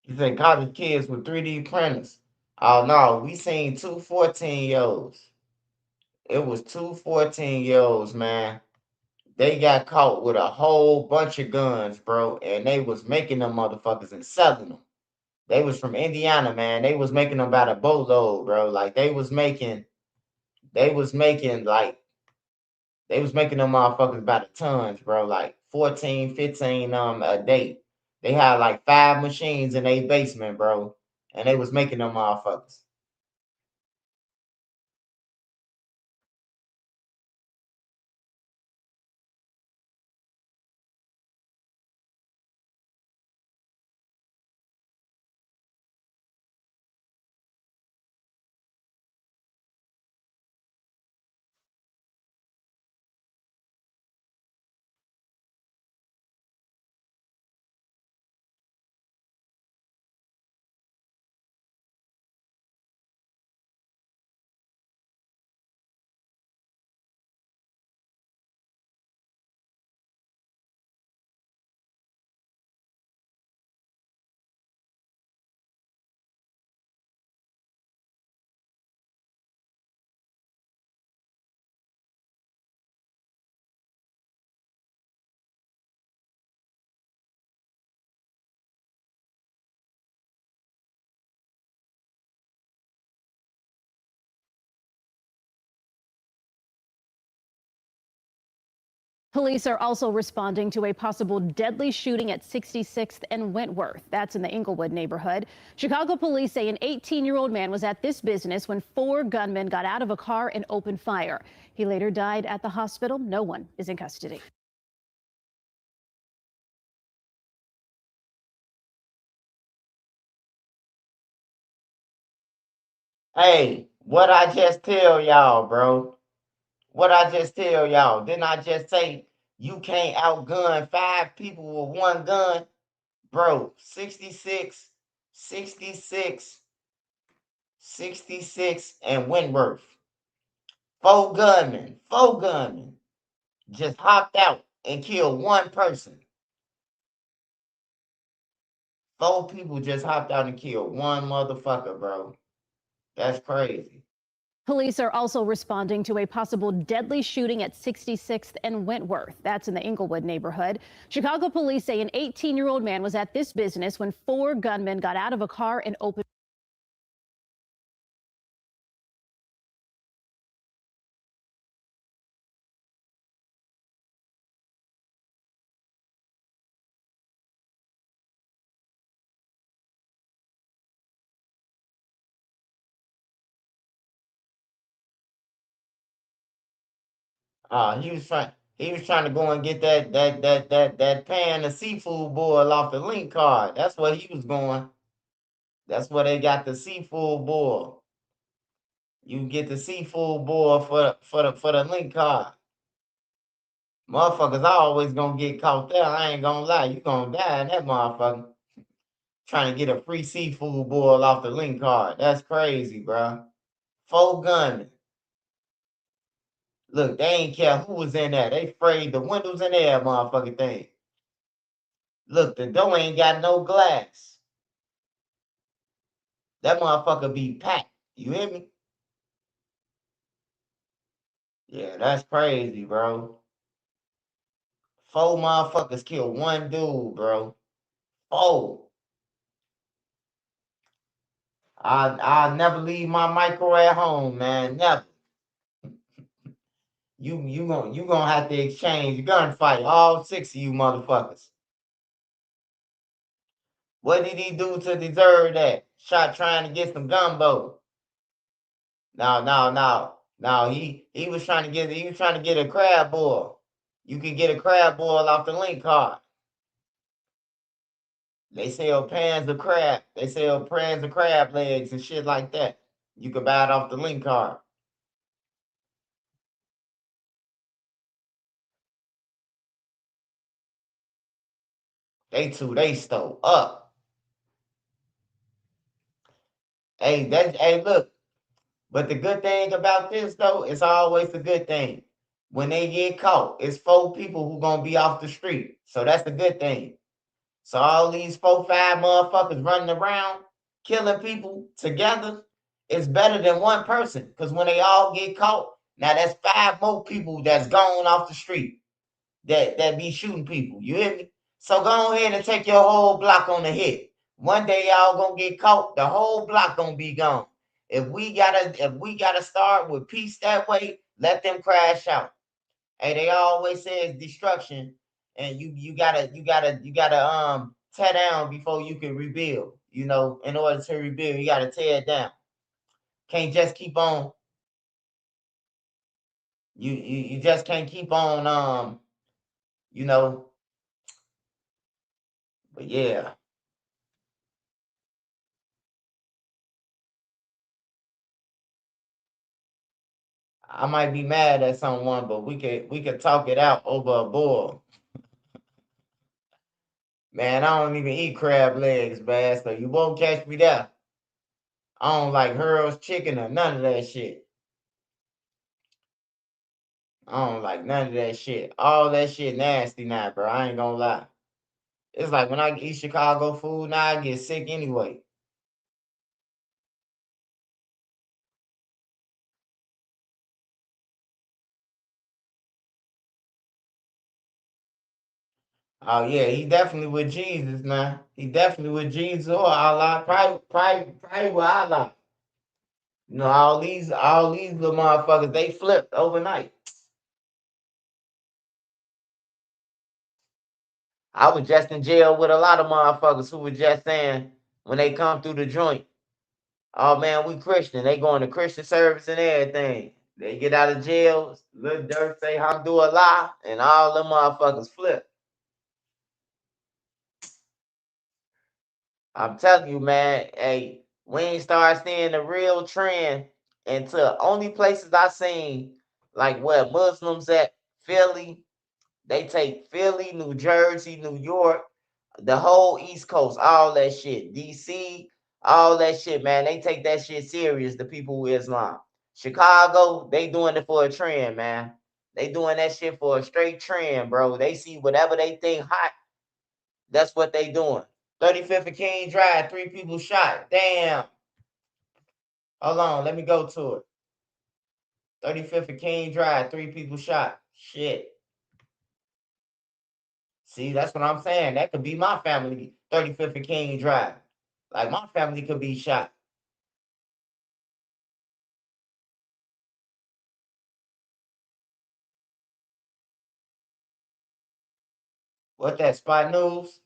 He said college kids with 3D printers. Oh no, we seen two 14-year-olds. It was two 14-year-olds, man. They got caught with a whole bunch of guns, bro, and they was making them motherfuckers and selling them. They was from Indiana, man. They was making them about a boatload, bro. Like they was making them motherfuckers about a tons, bro. Like 14, 15 a day. They had like 5 machines in their basement, bro. And they was making them motherfuckers. Police are also responding to a possible deadly shooting at 66th and Wentworth. That's in the Inglewood neighborhood. Chicago police say an 18-year-old man was at this business when 4 gunmen got out of a car and opened fire. He later died at the hospital. No one is in custody. Hey, what I just tell y'all, bro? What I just tell y'all? Didn't I just say you can't outgun 5 people with 1 gun? Bro, 66, 66, 66, and Wentworth. 4 gunmen just hopped out and killed 1 person. 4 people just hopped out and killed 1 motherfucker, bro. That's crazy. Police are also responding to a possible deadly shooting at 66th and Wentworth. That's in the Inglewood neighborhood. Chicago police say an 18-year-old man was at this business when 4 gunmen got out of a car and opened He was trying to go and get that pan of seafood boil off the link card. That's where he was going. That's where they got the seafood boil. You can get the seafood boil for the link card. Motherfuckers always gonna get caught there. I ain't gonna lie. You gonna die in that motherfucker. Trying to get a free seafood boil off the link card. That's crazy, bro. 4 gunmen. Look, they ain't care who was in there. They sprayed the windows in there, motherfucking thing. Look, the door ain't got no glass. That motherfucker be packed. You hear me? Yeah, that's crazy, bro. 4 motherfuckers killed 1 dude, bro. 4. I'll never leave my micro at home, man. Never. You gonna have to exchange gunfight, all 6 of you motherfuckers. What did he do to deserve that? Shot trying to get some gumbo. No. He was trying to get a crab boil. You can get a crab boil off the link card. They sell pans of crab. They sell pans of crab legs and shit like that. You can buy it off the link card. They stole up. Hey, look. But the good thing about this though, it's always a good thing. When they get caught, it's 4 people who gonna be off the street. So that's the good thing. So all these 4, 5 motherfuckers running around killing people together is better than 1 person. Because when they all get caught, now that's 5 more people that's gone off the street that be shooting people. You hear me? So go ahead and take your whole block on the hit. One day y'all gonna get caught, the whole block gonna be gone. If we gotta start with peace that way, let them crash out. Hey, they always say it's destruction, and you gotta tear down before you can rebuild. You know, in order to rebuild, you gotta tear it down. Can't just keep on. You just can't keep on you know. But yeah. I might be mad at someone, but we could talk it out over a boil. Man, I don't even eat crab legs, man, so you won't catch me there. I don't like Hurl's chicken or none of that shit. I don't like none of that shit. All that shit nasty now, bro. I ain't gonna lie. It's like when I eat Chicago food now, I get sick anyway. Oh yeah, he definitely with Jesus now. He definitely with Jesus or Allah. Probably with Allah. You know, all these little motherfuckers, they flipped overnight. I was just in jail with a lot of motherfuckers who were just saying when they come through the joint, oh man, we Christian. They going to Christian service and everything. They get out of jail, Lil Durk say Hamdulillah, and all them motherfuckers flip. I'm telling you, man, hey, we ain't start seeing the real trend until only places I seen, like where Muslims at, Philly, they take Philly, New Jersey, New York, the whole East Coast, all that shit, DC, all that shit, man. They take that shit serious, the people with Islam. Chicago, they doing it for a trend, man. They doing that shit for a straight trend, bro. They see whatever they think hot, that's what they doing. 35th and King Drive, 3 people shot. Damn. Hold on, let me go to it. 35th and King Drive, 3 people shot. Shit. See, that's what I'm saying. That could be my family, 35th and King Drive. Like, my family could be shot. What that, Spot News?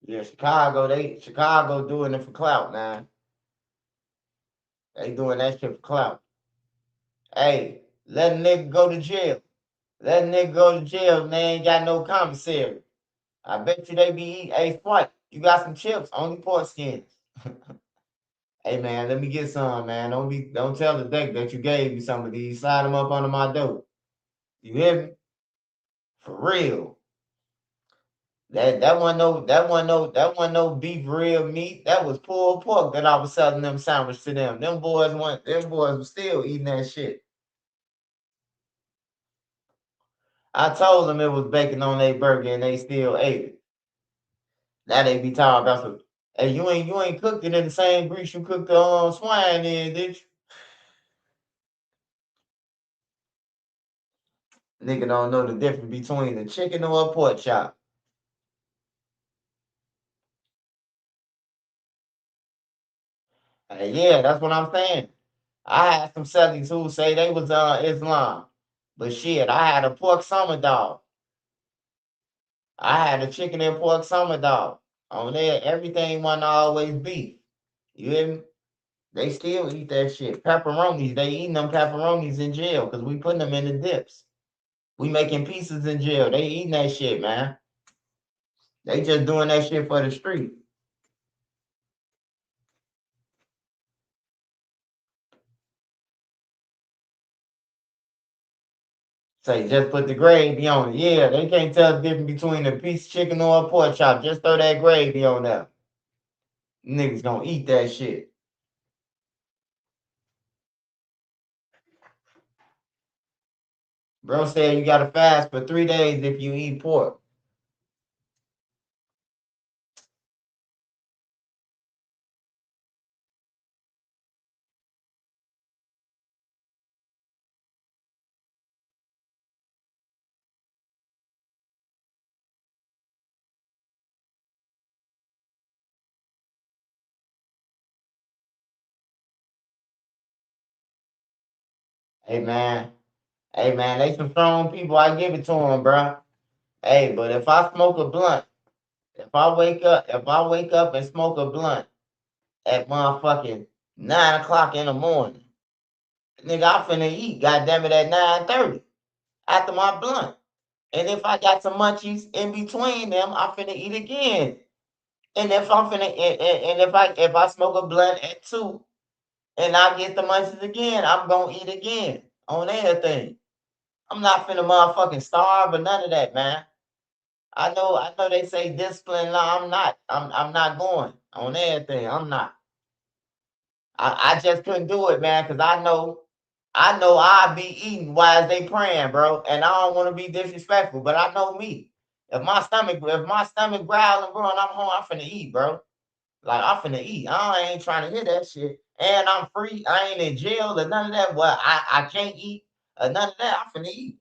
Yeah, Chicago doing it for clout, man. They doing that shit for clout. Hey, let a nigga go to jail. Let a nigga go to jail and they ain't got no commissary. I bet you they be eating. Hey, Sprite, you got some chips, only pork skins. Hey man, let me get some, man. Don't tell the deck that you gave me some of these. Slide them up under my door. You hear me? For real. That wasn't no beef real meat. That was pulled pork that I was selling them sandwich to them. Them boys were still eating that shit. I told them it was bacon on their burger and they still ate it. Now they be talking about some, hey, you ain't cooked it in the same grease you cooked the swine in, did you? Nigga don't know the difference between a chicken or a pork chop. Yeah, that's what I'm saying. I had some Celtics who say they was Islam. But shit, I had a pork summer dog. I had a chicken and pork summer dog. On there, everything wasn't always beef. You hear me? They still eat that shit. Pepperonis, they eating them pepperonis in jail because we putting them in the dips. We making pieces in jail. They eating that shit, man. They just doing that shit for the street. Say, just put the gravy on it. Yeah, they can't tell the difference between a piece of chicken or a pork chop. Just throw that gravy on there. Niggas gonna eat that shit. Bro said you gotta fast for 3 days if you eat pork. Hey man, they some strong people. I give it to them, bro. Hey, but if I smoke a blunt, if I wake up and smoke a blunt at motherfucking 9 o'clock in the morning, nigga, I finna eat, goddamn it, at 9:30 after my blunt. And if I got some munchies in between them, I finna eat again. And if I'm finna, and if I smoke a blunt at 2 and I get the munchies again, I'm gonna eat again on everything. I'm not finna motherfucking starve or none of that, man. I know they say discipline. No, I'm not. I'm not going on everything. I'm not. I just couldn't do it, man, because I know I be eating while they praying, bro. And I don't want to be disrespectful, but I know me. If my stomach growling, bro, and I'm home, I'm finna eat, bro. Like I'm finna eat. I ain't trying to hear that shit. And I'm free. I ain't in jail or none of that. Well, I can't eat or none of that. I'm finna eat.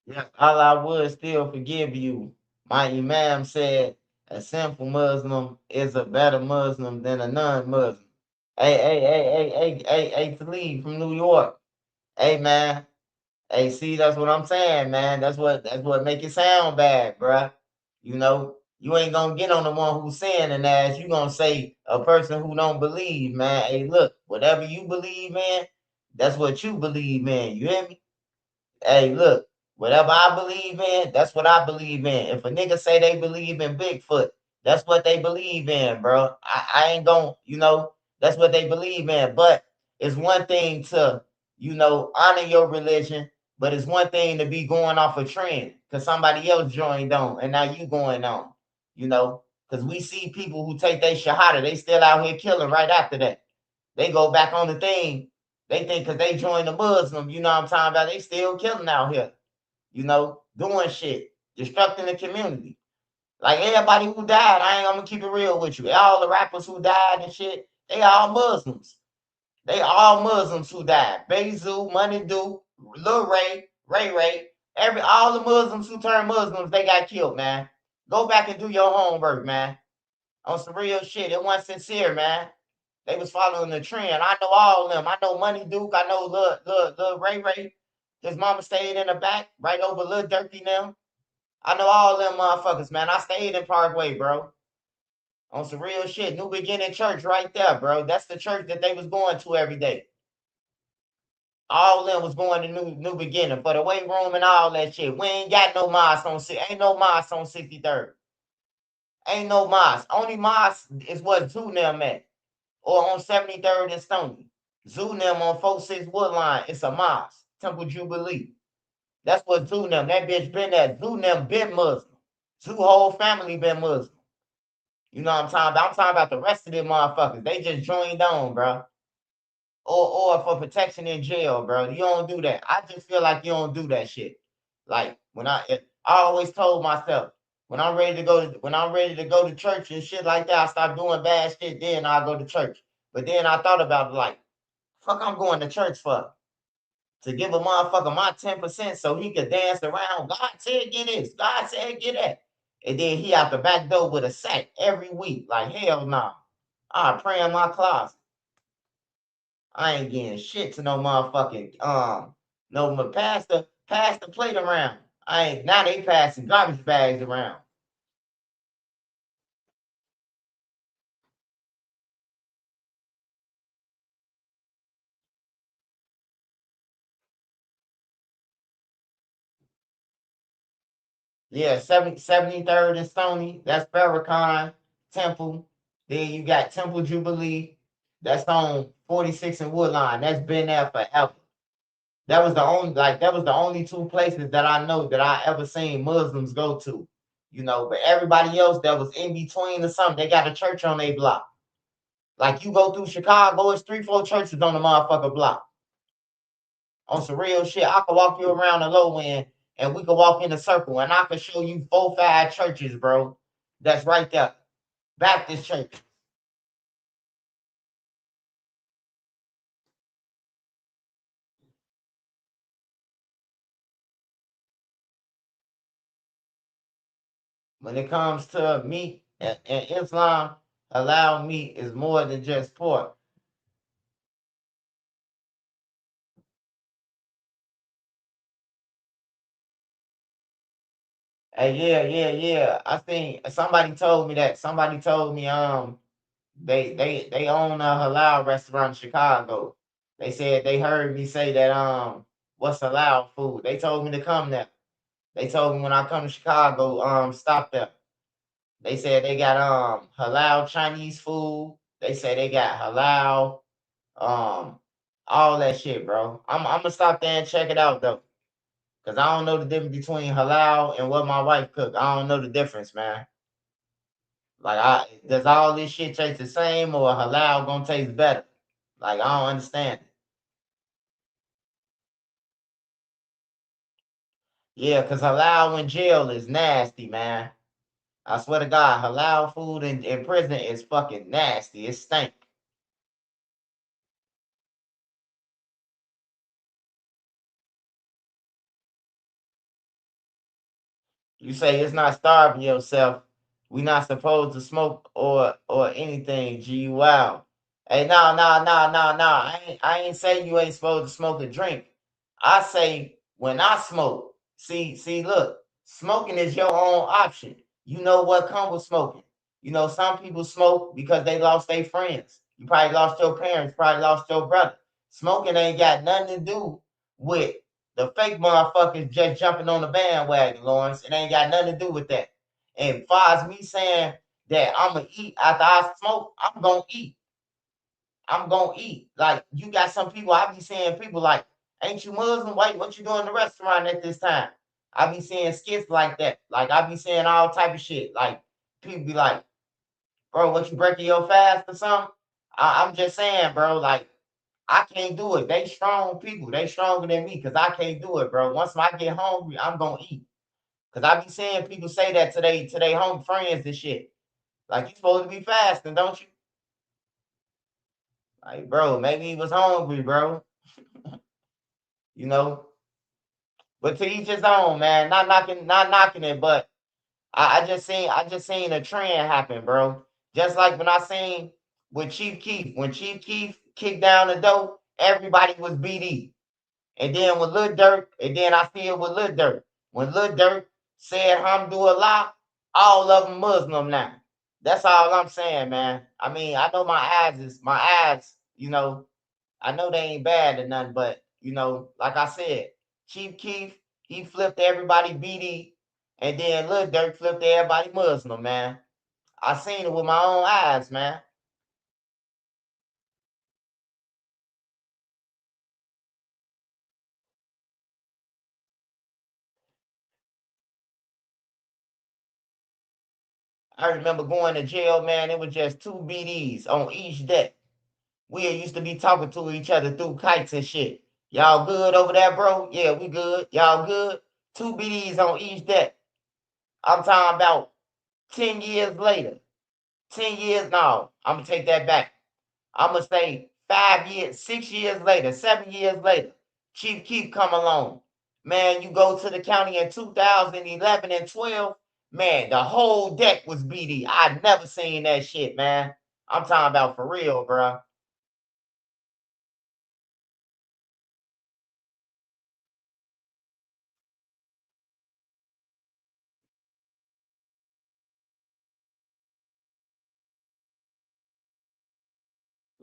Yes, Allah would still forgive you. My Imam said a sinful Muslim is a better Muslim than a non-Muslim. Hey, Plea from New York. Hey, man. Hey, see, that's what I'm saying, man. That's what make it sound bad, bruh. You know, you ain't gonna get on the one who's saying and ass. You gonna say a person who don't believe, man. Hey, look, whatever you believe in, that's what you believe in. You hear me? Hey, look, whatever I believe in, that's what I believe in. If a nigga say they believe in Bigfoot, that's what they believe in, bro. I ain't gonna, that's what they believe in. But it's one thing to, honor your religion, but it's one thing to be going off a trend because somebody else joined on and now you going on, because we see people who take their shahada, they still out here killing right after that. They go back on the thing. They think because they joined the Muslim, you know what I'm talking about? They still killing out here, doing shit, destructing the community. Like everybody who died, I'm gonna keep it real with you. All the rappers who died and shit, they all Muslims. They all Muslims who died. Bezu, Money Do, Lil Ray, Ray, all the Muslims who turned Muslims, they got killed, man. Go back and do your homework, man. On some real shit. It wasn't sincere, man. They was following the trend. I know all of them. I know Money Duke. I know Lil Ray. His mama stayed in the back, right over Lil Durky now. I know all them motherfuckers, man. I stayed in Parkway, bro. On some real shit. New Beginning Church right there, bro. That's the church that they was going to every day. All of them was going to New Beginning for the weight room and all that shit. We ain't got no mosque on ain't no mosque on 63rd. Ain't no mosque. Only mosque is what Zoo them at. Or on 73rd and Stony. Zoo them on 46 Woodline. It's a mosque. Temple Jubilee. That's what Zoo them. That bitch been at. Zoo them been Muslim. Zoo whole family been Muslim. You know what I'm talking about? I'm talking about the rest of them motherfuckers. They just joined on, bro. Or for protection in jail, bro. You don't do that. I just feel like you don't do that shit. Like when I always told myself, when I'm ready to go to church and shit like that, I stop doing bad shit, then I'll go to church. But then I thought about it like, fuck I'm going to church for. To give a motherfucker my 10% so he could dance around. God said get this. God said get that. And then he out the back door with a sack every week. Like, hell no. I pray in my closet. I ain't getting shit to no motherfucking no pastor plate around. I ain't now they passing garbage bags around. Yeah, 73rd and Stony. That's Farrakhan Temple. Then you got Temple Jubilee. That's on 46 and Woodline. That's been there forever. That was the only two places that I know that I ever seen Muslims go to. You know, but everybody else that was in between or something, they got a church on their block. Like you go through Chicago, it's 3-4 churches on the motherfucker block. On some real shit. I could walk you around the low end and we could walk in a circle and I could show you 4-5 churches, bro. That's right there. Baptist church. When it comes to meat and Islam, halal meat is more than just pork. Hey, yeah. I think somebody told me that. Somebody told me they own a halal restaurant in Chicago. They said they heard me say that what's halal food. They told me to come there. They told me when I come to Chicago, stop there. They said they got halal Chinese food. They said they got halal all that shit, bro. I'm gonna stop there and check it out though. Cause I don't know the difference between halal and what my wife cook. I don't know the difference, man. Like, does all this shit taste the same, or halal gonna taste better? Like, I don't understand it. Yeah, cause halal in jail is nasty, man. I swear to God, halal food in prison is fucking nasty. It stink. You say it's not starving yourself. We not supposed to smoke or anything. Gee, wow. Hey, no. I ain't say you ain't supposed to smoke or drink. I say when I smoke. See, look, smoking is your own option. You know what comes with smoking. You know, some people smoke because they lost their friends. You probably lost your parents, probably lost your brother. Smoking ain't got nothing to do with the fake motherfuckers just jumping on the bandwagon, Lawrence. It ain't got nothing to do with that. And as far as me saying that I'm going to eat after I smoke, I'm going to eat. I'm going to eat. Like, you got some people, I be seeing people like, ain't you Muslim? Wait, what you doing in the restaurant at this time? I be seeing skits like that. Like, I be seeing all type of shit. Like, people be like, bro, what you breaking your fast or something? I'm just saying, bro, like, I can't do it. They strong people. They stronger than me because I can't do it, bro. Once I get hungry, I'm gonna eat. Cause I be seeing people say that to they home friends and shit. Like you supposed to be fasting, don't you? Like, bro, maybe he was hungry, bro. You know, but to each his own, man. Not knocking it, but I just seen a trend happen, bro. Just like when I seen with Chief Keef, when Chief Keef kicked down the door, everybody was BD. And then with Lil Durk, and then I see it with Lil Durk. When Lil Durk said Hamdulillah, all of them Muslim now. That's all I'm saying, man. I mean, I know my eyes, you know, I know they ain't bad or nothing, but you know, like I said, Chief Keef, he flipped everybody BD, and then Lil Durk flipped everybody Muslim, man. I seen it with my own eyes, man. I remember going to jail, man. It was just 2 BDs on each deck. We used to be talking to each other through kites and shit. Y'all good over there, bro? Yeah, we good. Y'all good? 2 BDs on each deck. I'm talking about 10 years later. 10 years, no, I'm going to take that back. I'm going to say 5 years, 6 years later, 7 years later, Chief Keef come along. Man, you go to the county in 2011 and 12, man, the whole deck was BD. I never seen that shit, man. I'm talking about for real, bro.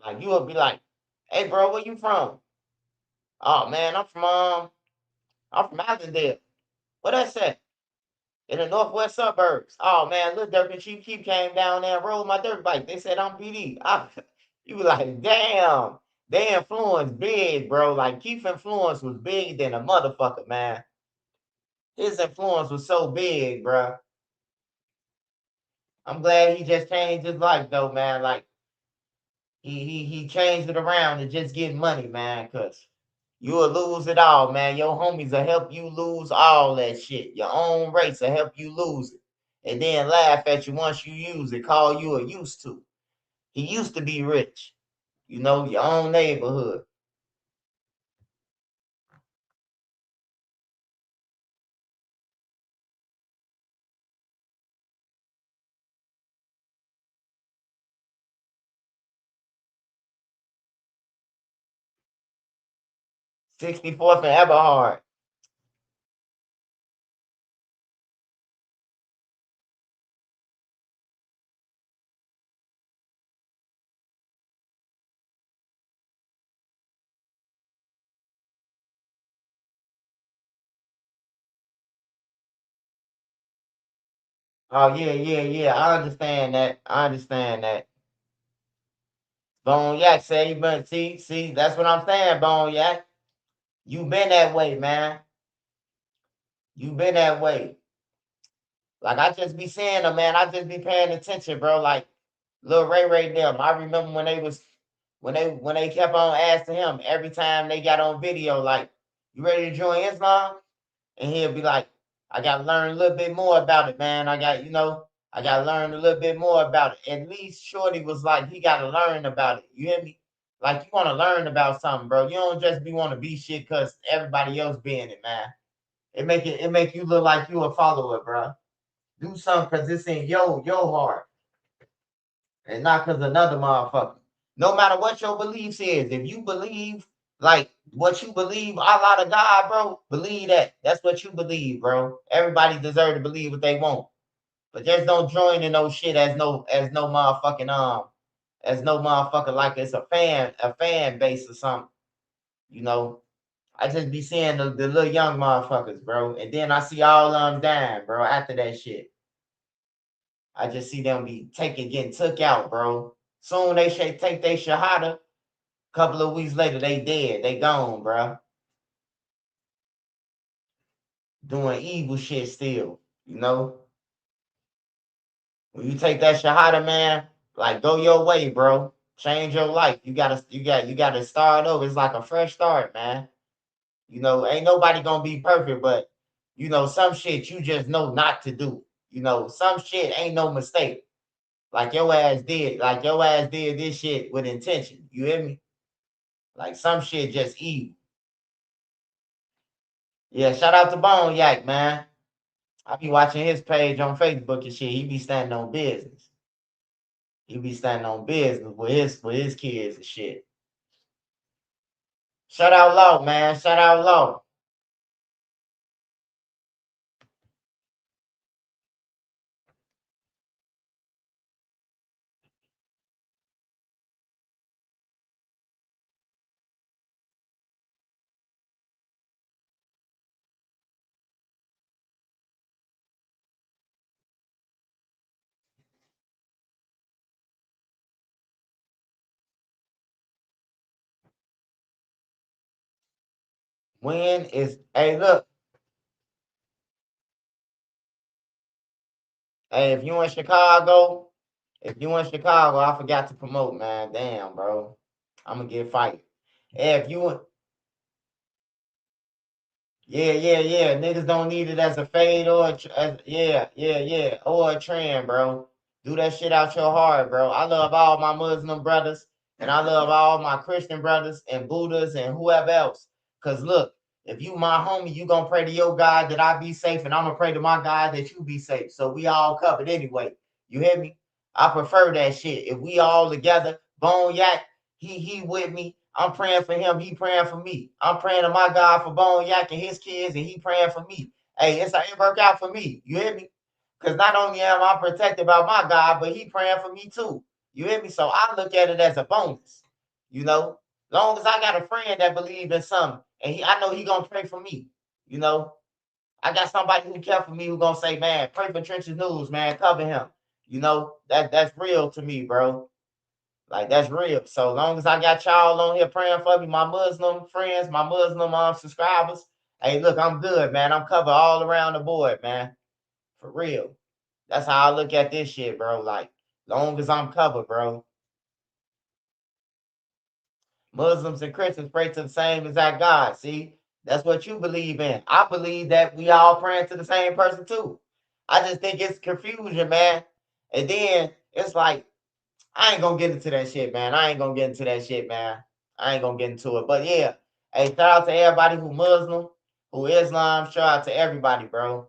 Like, you would be like, hey, bro, where you from? Oh, man, I'm from Allendale. What that say? In the northwest suburbs. Oh, man, Lil Durk and Chief Keef came down there and rode my dirt bike. They said I'm PD. You be like, damn, they influence big, bro. Like, Keith influence was big than a motherfucker, man. His influence was so big, bro. I'm glad he just changed his life, though, man. Like, he changed it around to just get money, man, because you'll lose it all, man. Your homies will help you lose all that shit. Your own race will help you lose it. And then laugh at you once you use it, call you a used to. He used to be rich. You know, your own neighborhood. '64th and Eberhard. Oh yeah. I understand that. I understand that. Bone Yak say, but see, that's what I'm saying, Bone Yak. You been that way, man. You been that way. Like I just be saying them, man. I just be paying attention, bro. Like Lil Ray them. I remember when they was when they kept on asking him every time they got on video, like, you ready to join Islam? And he'll be like, I gotta learn a little bit more about it, man. I gotta learn a little bit more about it. At least Shorty was like, he gotta learn about it. You hear me? Like you wanna learn about something, bro. You don't just be wanna be shit because everybody else being it, man. It make you look like you a follower, bro. Do something because it's in your heart. And not because another motherfucker. No matter what your beliefs is, if you believe like what you believe, Allah to God, bro, believe that. That's what you believe, bro. Everybody deserve to believe what they want. But just don't join in no shit as no motherfucking as no motherfucker like it's a fan base or something. You know. I just be seeing the little young motherfuckers, bro. And then I see all of them dying, bro, after that shit. I just see them be getting took out, bro. Soon they should take their shahada. Couple of weeks later, they dead. They gone, bro. Doing evil shit still, you know. When you take that shahada, man, like go your way, bro. Change your life. You gotta start over. It's like a fresh start, man. You know, ain't nobody gonna be perfect, but you know, some shit you just know not to do. You know, some shit ain't no mistake. Like your ass did this shit with intention. You hear me? Like some shit just evil. Yeah, shout out to Bone Yak, man. I be watching his page on Facebook and shit. He be standing on business. He be standing on business with his kids and shit. Shout out Law, man. Shout out Law. When is hey look. Hey, if you in Chicago, I forgot to promote, man. Damn, bro. I'm gonna get fired. Hey, if you yeah. Niggas don't need it as a fade or or a trend, bro. Do that shit out your heart, bro. I love all my Muslim brothers, and I love all my Christian brothers and Buddhas and whoever else. Cause look, if you my homie, you gonna pray to your God that I be safe, and I'm gonna pray to my God that you be safe. So we all covered anyway. You hear me? I prefer that shit. If we all together, Bone Yak, he with me. I'm praying for him. He praying for me. I'm praying to my God for Bone Yak and his kids, and he praying for me. Hey, it work out for me. You hear me? Because not only am I protected by my God, but he praying for me too. You hear me? So I look at it as a bonus. You know, long as I got a friend that believes in something, and I know he gonna pray for me. You know, I got somebody who care for me who gonna say, man, pray for Trenches News, man, cover him. You know, that's real to me, bro. Like that's real. So long as I got y'all on here praying for me, my Muslim friends, my Muslim subscribers. Hey, look, I'm good, man. I'm covered all around the board, man. For real. That's how I look at this shit, bro. Like, long as I'm covered, bro. Muslims and Christians pray to the same exact God. See, that's what you believe in. I believe that we all praying to the same person too. I just think it's confusion, man. And then it's like I ain't gonna get into that shit, man. I ain't gonna get into that shit, man. I ain't gonna get into it. But yeah, hey, shout out to everybody who Muslim, who Islam. Shout out to everybody, bro.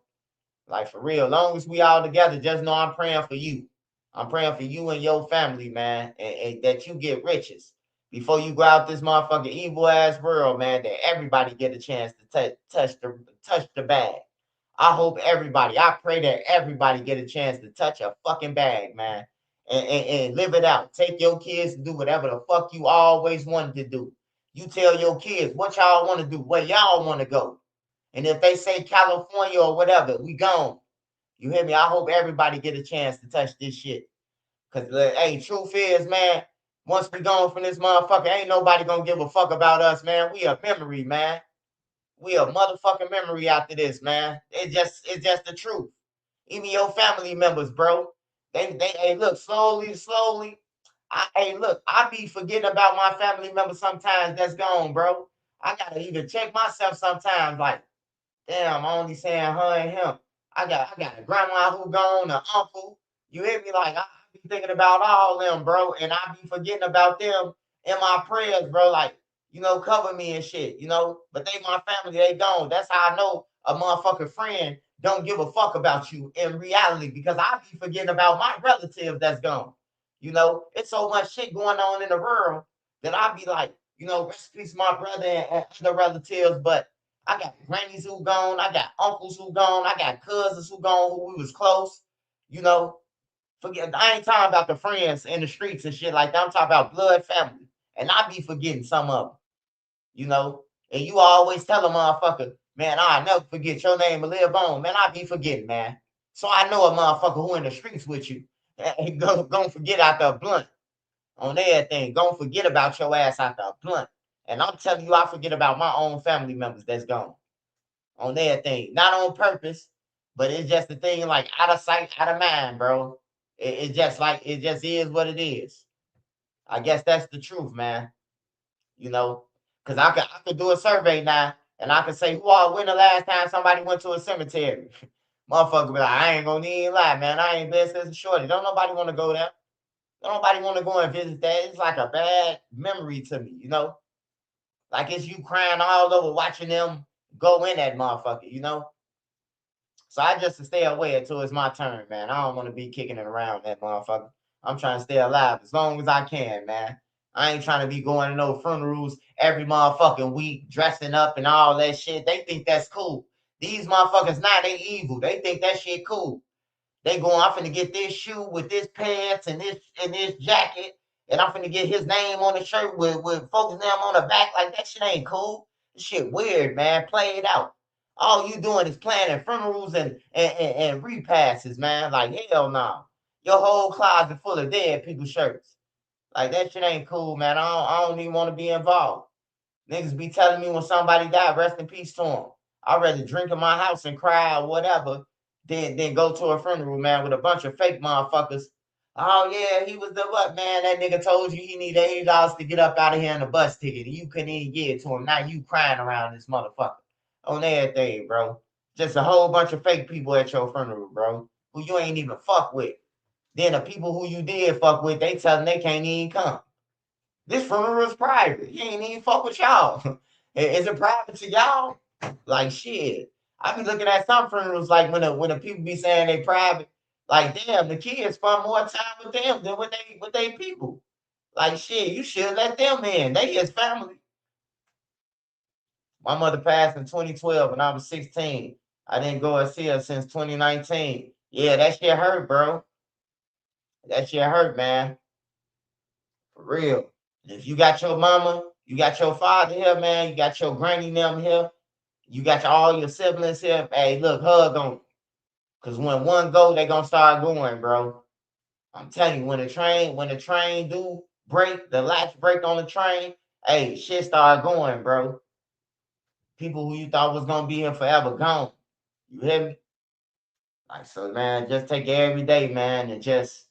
Like for real. Long as we all together, just know I'm praying for you. I'm praying for you and your family, man, and that you get riches before you go out this motherfucking evil ass world, man. That everybody get a chance to touch the bag. I hope I pray that everybody get a chance to touch a fucking bag, man. And live it out. Take your kids to do whatever the fuck you always wanted to do. You tell your kids what y'all want to do, where y'all want to go. And if they say California or whatever, we gone. You hear me? I hope everybody get a chance to touch this shit. Cause hey, truth is, man, once we gone from this motherfucker, ain't nobody gonna give a fuck about us, man. We a memory, man. We a motherfucking memory after this, man. It's just the truth. Even your family members, bro. They hey, look, slowly. I be forgetting about my family members sometimes that's gone, bro. I gotta even check myself sometimes, like, damn, I'm only saying her and him. I got a grandma who gone, an uncle. You hear me? Like I be thinking about all them, bro, and I be forgetting about them in my prayers, bro. Like, cover me and shit, But they my family, they gone. That's how I know a motherfucking friend don't give a fuck about you in reality because I be forgetting about my relative that's gone. It's so much shit going on in the world that I be like, rest in peace, my brother and other relatives, but I got grannies who gone. I got uncles who gone. I got cousins who gone who we was close. You know, Forget. I ain't talking about the friends in the streets and shit like that. I'm talking about blood family. And I be forgetting some of them. You know, and you always tell a motherfucker, man, I never forget your name and live on. Man, I be forgetting, man. So I know a motherfucker who in the streets with you. Gonna forget out the blunt on everything. Don't forget about your ass out the blunt. And I'm telling you, I forget about my own family members that's gone on their thing. Not on purpose, but it's just the thing like out of sight, out of mind, bro. It's just like it just is what it is. I guess that's the truth, man. Because I could do a survey now and I could say when the last time somebody went to a cemetery. Motherfucker be like, I ain't gonna even lie, man. I ain't been since a shorty. Don't nobody want to go there. Don't nobody want to go and visit that. It's like a bad memory to me, you know? Like it's you crying all over watching them go in that motherfucker, you know? So I just to stay away until it's my turn, man. I don't want to be kicking it around that motherfucker. I'm trying to stay alive as long as I can, man. I ain't trying to be going to no funerals every motherfucking week, dressing up and all that shit. They think that's cool. These motherfuckers now, they evil. They think that shit cool. They going, I'm finna get this shoe with this pants and this jacket, and I'm finna get his name on the shirt with folks' name on the back. Like that shit ain't cool. This shit weird, man. Play it out. All you doing is planning funerals and repasses, man. Like hell no. Your whole closet full of dead people's shirts. Like that shit ain't cool, man. I don't even want to be involved. Niggas be telling me when somebody died, rest in peace to him. I'd rather drink in my house and cry or whatever than go to a funeral, man, with a bunch of fake motherfuckers. Oh yeah, he was the what, man? That nigga told you he needed $80 to get up out of here in a bus ticket, and you couldn't even give it to him. Now you crying around this motherfucker on everything, bro. Just a whole bunch of fake people at your funeral, bro, who you ain't even fuck with. Then the people who you did fuck with, they tell them they can't even come. This funeral is private. He ain't even fuck with y'all. Is it private to y'all? Like shit. I be looking at some funerals like when the people be saying they private. Like damn, the kids spend more time with them than with they people. Like shit, you should let them in. They his family. My mother passed in 2012 when I was 16. I didn't go and see her since 2019. Yeah, that shit hurt, bro. That shit hurt, man. For real. If you got your mama, you got your father here, man, you got your granny them here, you got all your siblings here. Hey, look, hug on them. Cause when one go, they gonna start going, bro. I'm telling you, when the train do break, the latch break on the train, hey, shit start going, bro. People who you thought was gonna be here forever gone. You hear me? Like so, man, just take it every day, man, and just,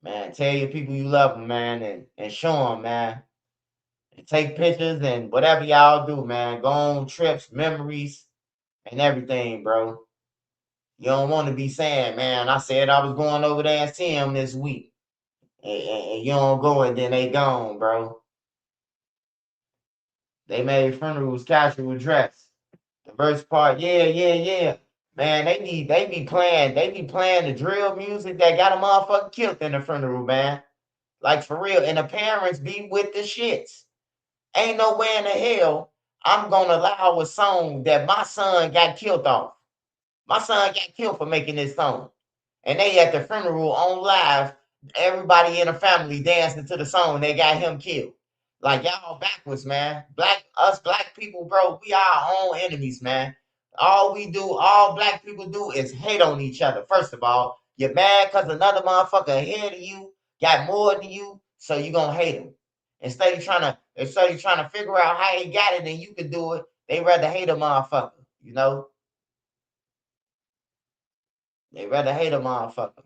man, tell your people you love them, man, and show them, man. And take pictures and whatever y'all do, man. Go on trips, memories, and everything, bro. You don't want to be saying, man, I said I was going over there and see him this week. And you don't go and then they gone, bro. They made funerals casual dress. The verse part, yeah. Man, they be playing the drill music that got a motherfucker killed in the funeral, man. Like for real. And the parents be with the shits. Ain't no way in the hell I'm gonna allow a song that my son got killed off. My son got killed for making this song. And they at the funeral on live, everybody in the family dancing to the song, they got him killed. Like y'all backwards, man. Us black people, bro, we are our own enemies, man. All black people do is hate on each other. First of all, you're mad because another motherfucker ahead of you got more than you, so you gonna hate him. Instead of trying to figure out how he got it and you can do it, they rather hate a motherfucker, you know? They rather hate a motherfucker.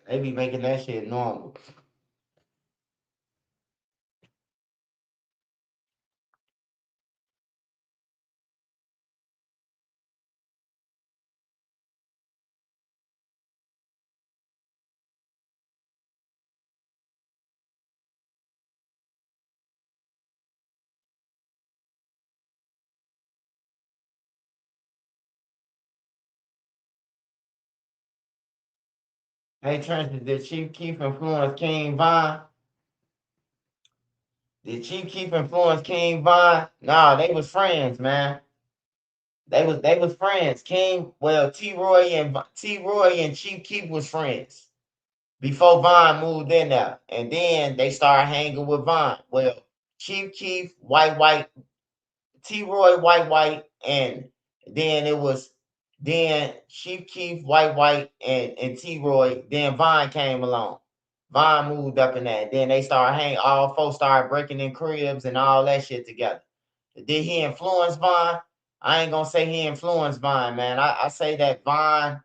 They be making that shit normal. Hey, Trenton, did Chief Keef influence King Von? Did Chief Keef influence King Von? Nah, they was friends, man. They was friends. T. Roy and Chief Keef was friends before Von moved in there, and then they started hanging with Von. Well, Chief Keef, white T-Roy White, and then it was Chief Keef White, and T-Roy. Then Vine came along. Vine moved up in that. Then they started hanging. All folks started breaking in cribs and all that shit together. Did he influence Vine? I ain't gonna say he influenced Vine, man. I say that Vine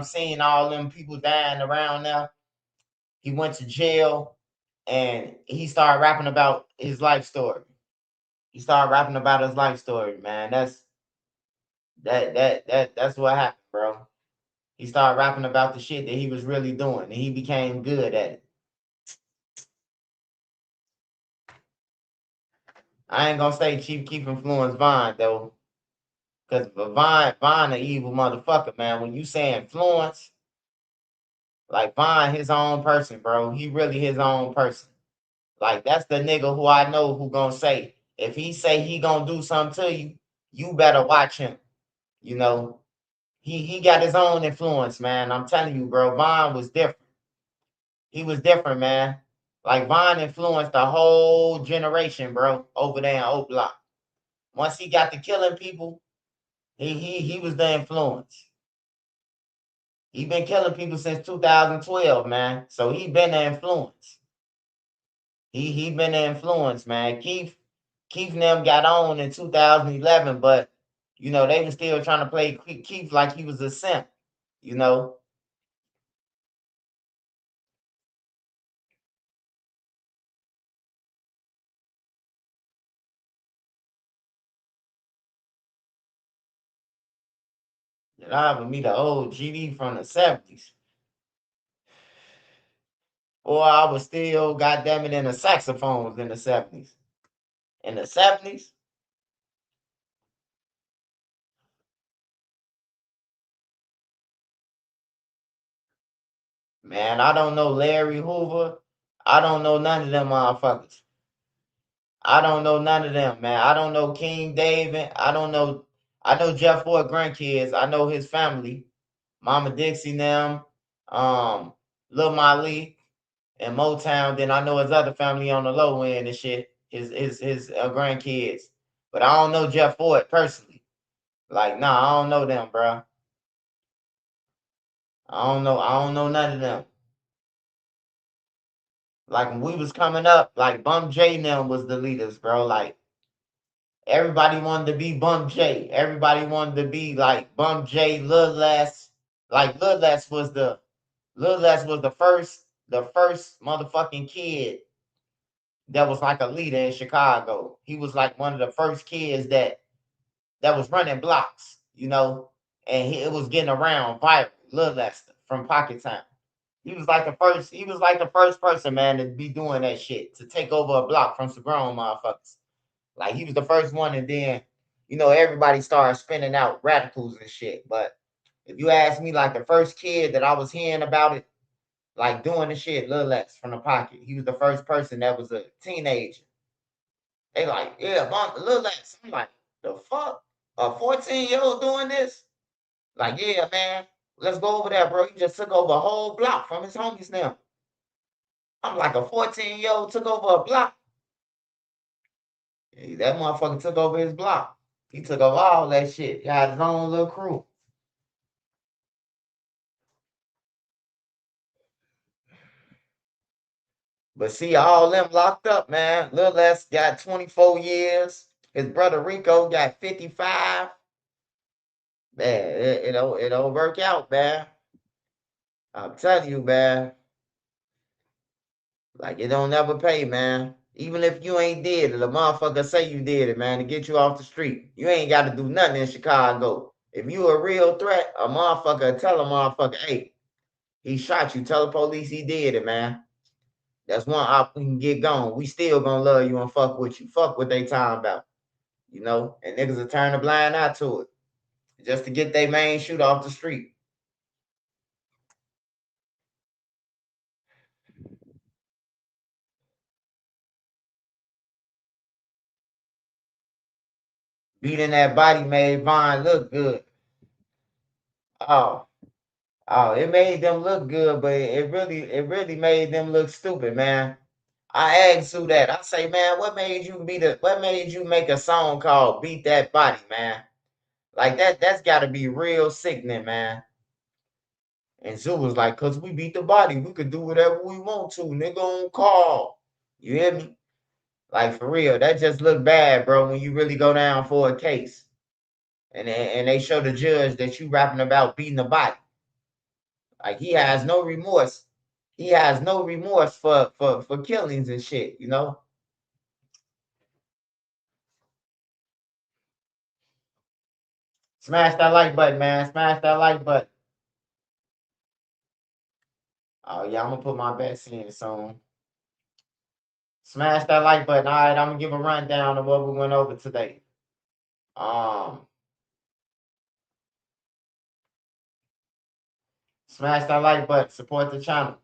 seeing all them people dying around there. He went to jail and he started rapping about his life story. He started rapping about his life story, man. That's what happened, bro. He started rapping about the shit that he was really doing, and he became good at it. I ain't gonna say Chief Keef influenced Vine though, because Vine an evil motherfucker, man. When you say influence, like Vine his own person, bro. He really his own person. Like that's the nigga who I know who gonna say, if he say he gonna do something to you, you better watch him. You know, he got his own influence, man. I'm telling you, bro. Vine was different. He was different, man. Like Vine influenced the whole generation, bro, over there in O Block. Once he got to killing people, he was the influence. He been killing people since 2012, man. So he been the influence. He been the influence, man. Keith and them got on in 2011, but you know, they was still trying to play Keith like he was a simp, you know. And I would meet an old GD from the 70s. Or I was still, goddamn it, in the saxophones in the 70s. In the 70s, man, I don't know Larry Hoover. I don't know none of them motherfuckers. I don't know none of them, man. I don't know King David. I know Jeff Ford grandkids. I know his family. Mama Dixie them, Lil Mali and Motown. Then I know his other family on the low end and shit. His grandkids. But I don't know Jeff Ford personally. Like, nah, I don't know them, bro. I don't know none of them. Like when we was coming up, like Bum J and them was the leaders, bro. Like everybody wanted to be Bum J. Everybody wanted to be like Bum J, Lil Les. Like Lil Les was the first motherfucking kid that was like a leader in Chicago. He was like one of the first kids that was running blocks, you know, and it was getting around viral. Lil Lester from Pocket Town. He was like the first person, man, to be doing that shit, to take over a block from some grown motherfuckers. Like he was the first one, and then, you know, everybody started spinning out radicals and shit. But if you ask me, like the first kid that I was hearing about it, like doing the shit, Lil Lex from the Pocket. He was the first person that was a teenager. They like, yeah, Lil Lex. I'm like, the fuck? A 14-year-old doing this? Like, yeah, man. Let's go over there, bro. He just took over a whole block from his homies now. I'm like, a 14-year-old took over a block. Hey, that motherfucker took over his block. He took over all that shit. He had his own little crew. But see, all them locked up, man. Lil Les got 24 years. His brother Rico got 55. Man, it don't work out, man. I'm telling you, man. Like, it don't never pay, man. Even if you ain't did it, a motherfucker say you did it, man, to get you off the street. You ain't got to do nothing in Chicago. If you a real threat, a motherfucker tell a motherfucker, hey, he shot you. Tell the police he did it, man. That's one op we can get gone. We still gonna love you and fuck with you. Fuck what they talking about. You know? And niggas will turn a blind eye to it. Just to get their main shooter off the street. Beating that body made Vine look good. Oh, it made them look good, but it really made them look stupid, man. I asked who that. I say, man, what made you make a song called Beat That Body, man? Like that's gotta be real sickening, man. And Zoo was like, cause we beat the body. We could do whatever we want to. Nigga on call. You hear me? Like for real. That just look bad, bro, when you really go down for a case. And they show the judge that you rapping about beating the body. Like he has no remorse. He has no remorse for killings and shit, you know? Smash that like button, man. Smash that like button. Oh yeah, I'm gonna put my best in soon. Smash that like button. All right, I'm gonna give a rundown of what we went over today. Smash that like button. Support the channel.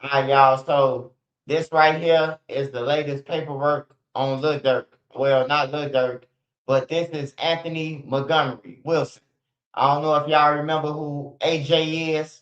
All right, y'all. So this right here is the latest paperwork on Lil Durk. Well, not Lil Durk, but this is Anthony Montgomery Wilson. I don't know if y'all remember who AJ is.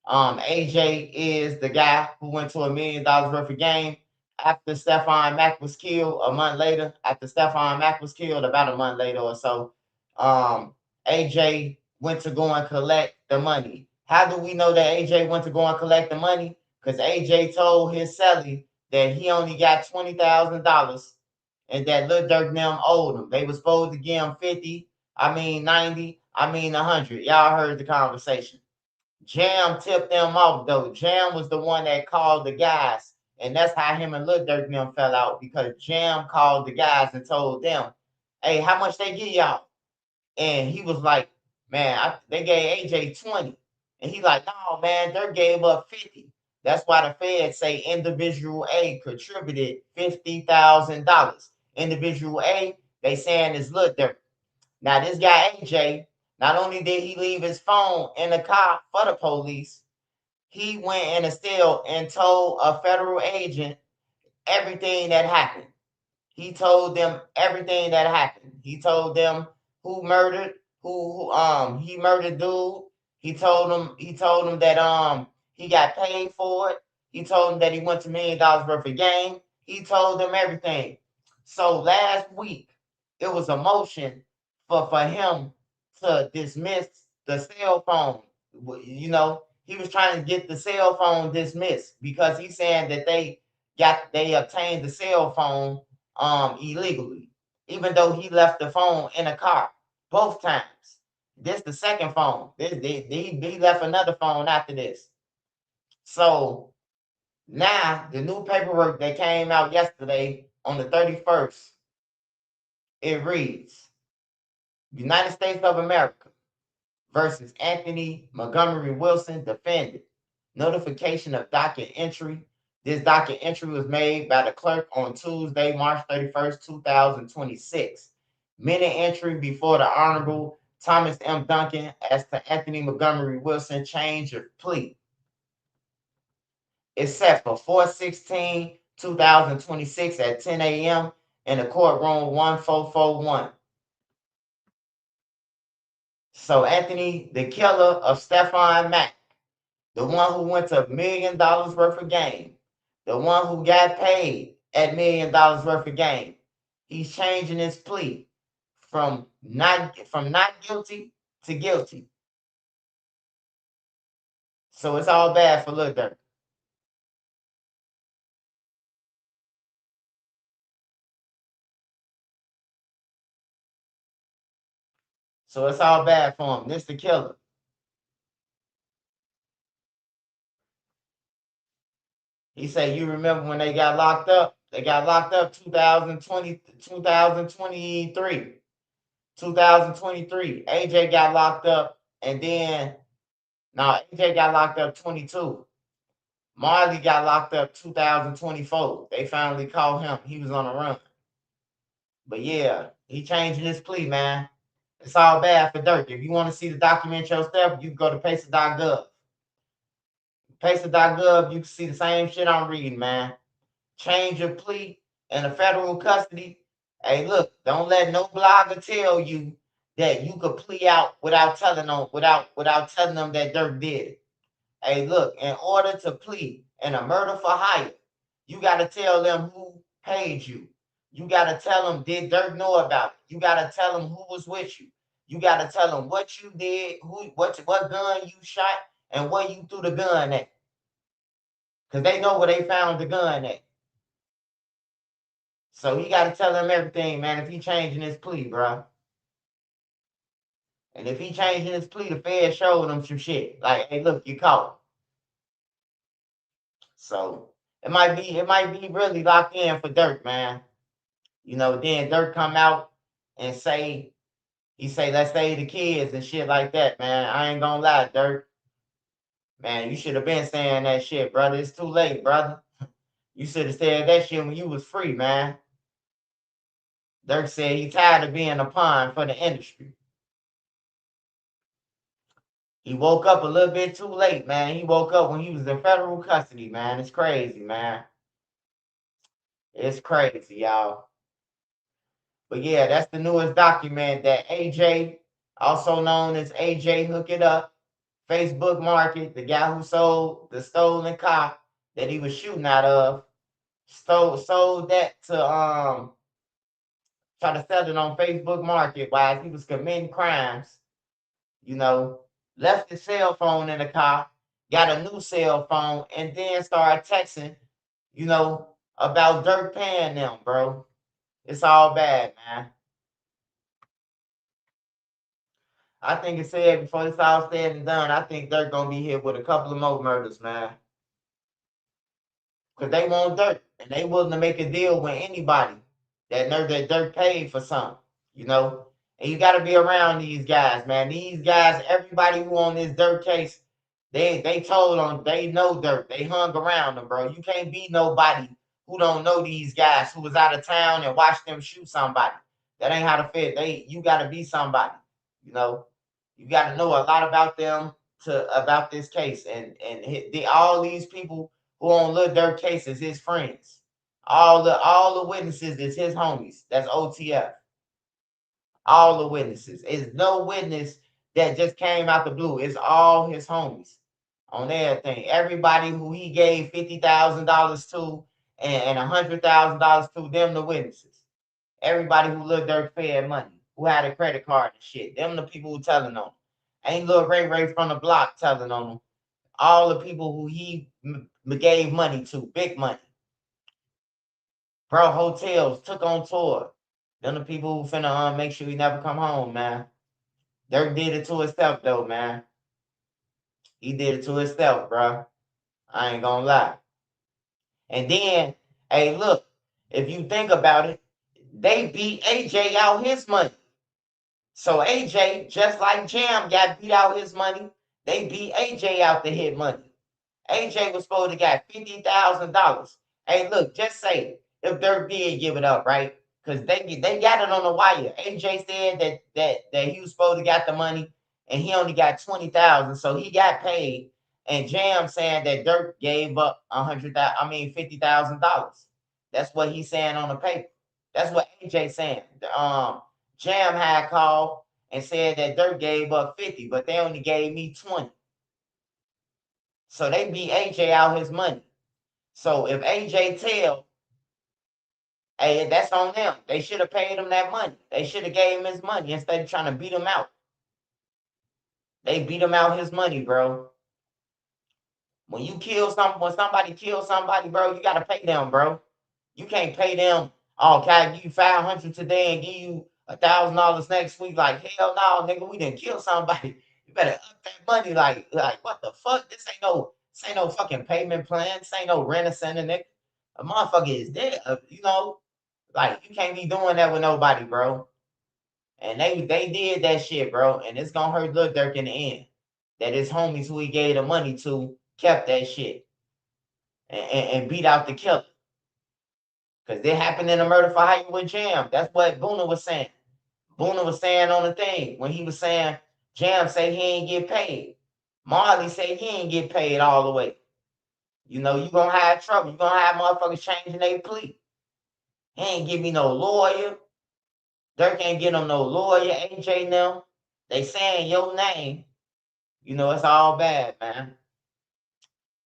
AJ is the guy who went to $1 million worth of game after Stephon Mack was killed a month later. After Stephon Mack was killed, about a month later or so, AJ went to go and collect the money. How do we know that AJ went to go and collect the money? Because AJ told his celly that he only got $20,000 and that Lil Durk and them owed him. They was supposed to give him 50, 90, 100. Y'all heard the conversation. Jam tipped them off though. Jam was the one that called the guys, and that's how him and Lil Durk and them fell out because Jam called the guys and told them, "Hey, how much they give y'all?" And he was like, "Man, they gave AJ 20," and he like, "No, man, Durk gave up 50." That's why the feds say individual A contributed $50,000. Individual A, they saying is Lil Durk. Now this guy AJ, not only did he leave his phone in the car for the police, he went in a cell and told a federal agent everything that happened. He told them everything that happened. He told them who murdered, who he murdered dude. He told them that he got paid for it. He told them that he went to $1 million worth of game. He told them everything. So last week it was a motion for him to dismiss the cell phone. You know, he was trying to get the cell phone dismissed because he's saying that they obtained the cell phone illegally, even though he left the phone in a car both times. This the second phone. He left another phone after this. So now the new paperwork that came out yesterday on the 31st, it reads United States of America versus Anthony Montgomery Wilson defendant. Notification of docket entry. This docket entry was made by the clerk on Tuesday, March 31st, 2026. Minute entry before the Honorable Thomas M. Duncan as to Anthony Montgomery Wilson change of plea. It's set for 4/16/2026 at 10 a.m. in the courtroom 1441. So Anthony, the killer of Stephon Mack, the one who went to $1 million worth of game, the one who got paid at $1 million worth of game, he's changing his plea from not guilty to guilty. So it's all bad for Lil Durk. So it's all bad for him. This the killer. He said, "You remember when they got locked up? They got locked up 2020, 2023. 2023. AJ got locked up, and then AJ got locked up 22. Marley got locked up 2024. They finally caught him. He was on the run. But yeah, he changing his plea, man. It's all bad for Durk. If you want to see the document yourself, you can go to pacer.gov. Pacer.gov, you can see the same shit I'm reading, man. Change your plea in the federal custody. Hey, look, don't let no blogger tell you that you could plea out without telling them that Durk did it. Hey, look, in order to plea in a murder for hire, you got to tell them who paid you. You got to tell them, did Durk know about it? You got to tell them who was with you. You got to tell them what you did, what gun you shot, and where you threw the gun at. Because they know where they found the gun at. So he got to tell them everything, man, if he changing his plea, bro. And if he changing his plea, the Fed showed him some shit. Like, hey, look, you caught. So it might be really locked in for Durk, man. You know, then Durk come out and say, let's save the kids and shit like that, man. I ain't gonna lie, Durk. Man, you should have been saying that shit, brother. It's too late, brother. You should have said that shit when you was free, man. Durk said he tired of being a pawn for the industry. He woke up a little bit too late, man. He woke up when he was in federal custody, man. It's crazy, man. It's crazy, y'all. But yeah, that's the newest document that AJ, also known as AJ Hook It Up, Facebook Market, the guy who sold the stolen car that he was shooting out of, sold that to try to sell it on Facebook Market while he was committing crimes. You know, left his cell phone in the car, got a new cell phone, and then started texting, you know, about Durk paying them, bro. It's all bad, man. I think it said before it's all said and done, I think Durk gonna be hit with a couple of more murders, man. Because they want Durk, and they willing to make a deal with anybody that know that Durk paid for something, you know. And you got to be around these guys, man. These guys, everybody who on this Durk case, they told on, they know Durk. They hung around them, bro. You can't be nobody who don't know these guys who was out of town and watched them shoot somebody. That ain't how to fit. You got to be somebody, you know. You got to know a lot about them about this case, and all these people who on Lil Durk case is his friends. All the witnesses is his homies. That's OTF. All the witnesses. It's no witness that just came out the blue. It's all his homies on everything. Everybody who he gave $50,000 to and $100,000 to, them the witnesses. Everybody who Lil Durk paid money, who had a credit card and shit. Them the people who telling on him. Ain't Lil Ray from the block telling on him. All the people who he gave money to, big money. Bro, hotels, took on tour. Them the people who finna make sure he never come home, man. Durk did it to himself, though, man. He did it to himself, bro. I ain't gonna lie. And then, hey, look, if you think about it, they beat AJ out his money. So AJ, just like Jam got beat out his money, they beat AJ out the hit money. AJ was supposed to get $50,000. Hey, look, just say if Durk did give it up, right? Because they got it on the wire. AJ said that he was supposed to get the money, and he only got $20,000, so he got paid. And Jam saying that Durk gave up $50,000. That's what he's saying on the paper. That's what AJ saying. Jam had called and said that Durk gave up 50, but they only gave me 20. So they beat AJ out his money. So if AJ tell, hey, that's on them. They should have paid him that money. They should have gave him his money instead of trying to beat him out. They beat him out his money, bro. When somebody kills somebody, bro, you gotta pay them, bro. You can't pay them, oh, can I give you $500 today and give you $1,000 next week? Like, hell no, nigga, we didn't kill somebody. You better up that money. Like what the fuck? This ain't no fucking payment plan. This ain't no rent a center, nigga. A motherfucker is dead. You know, like you can't be doing that with nobody, bro. And they did that shit, bro. And it's gonna hurt Lil Durk in the end. That his homies who he gave the money to kept that shit and beat out the killer. Because it happened in the murder for Hollywood Jam. That's what Boona was saying. Boona was saying on the thing when he was saying Jam say he ain't get paid. Marley said he ain't get paid all the way. You know, you gonna have trouble. You gonna have motherfuckers changing their plea. He ain't give me no lawyer. Durk ain't get him no lawyer. AJ now. They saying your name. You know, it's all bad, man.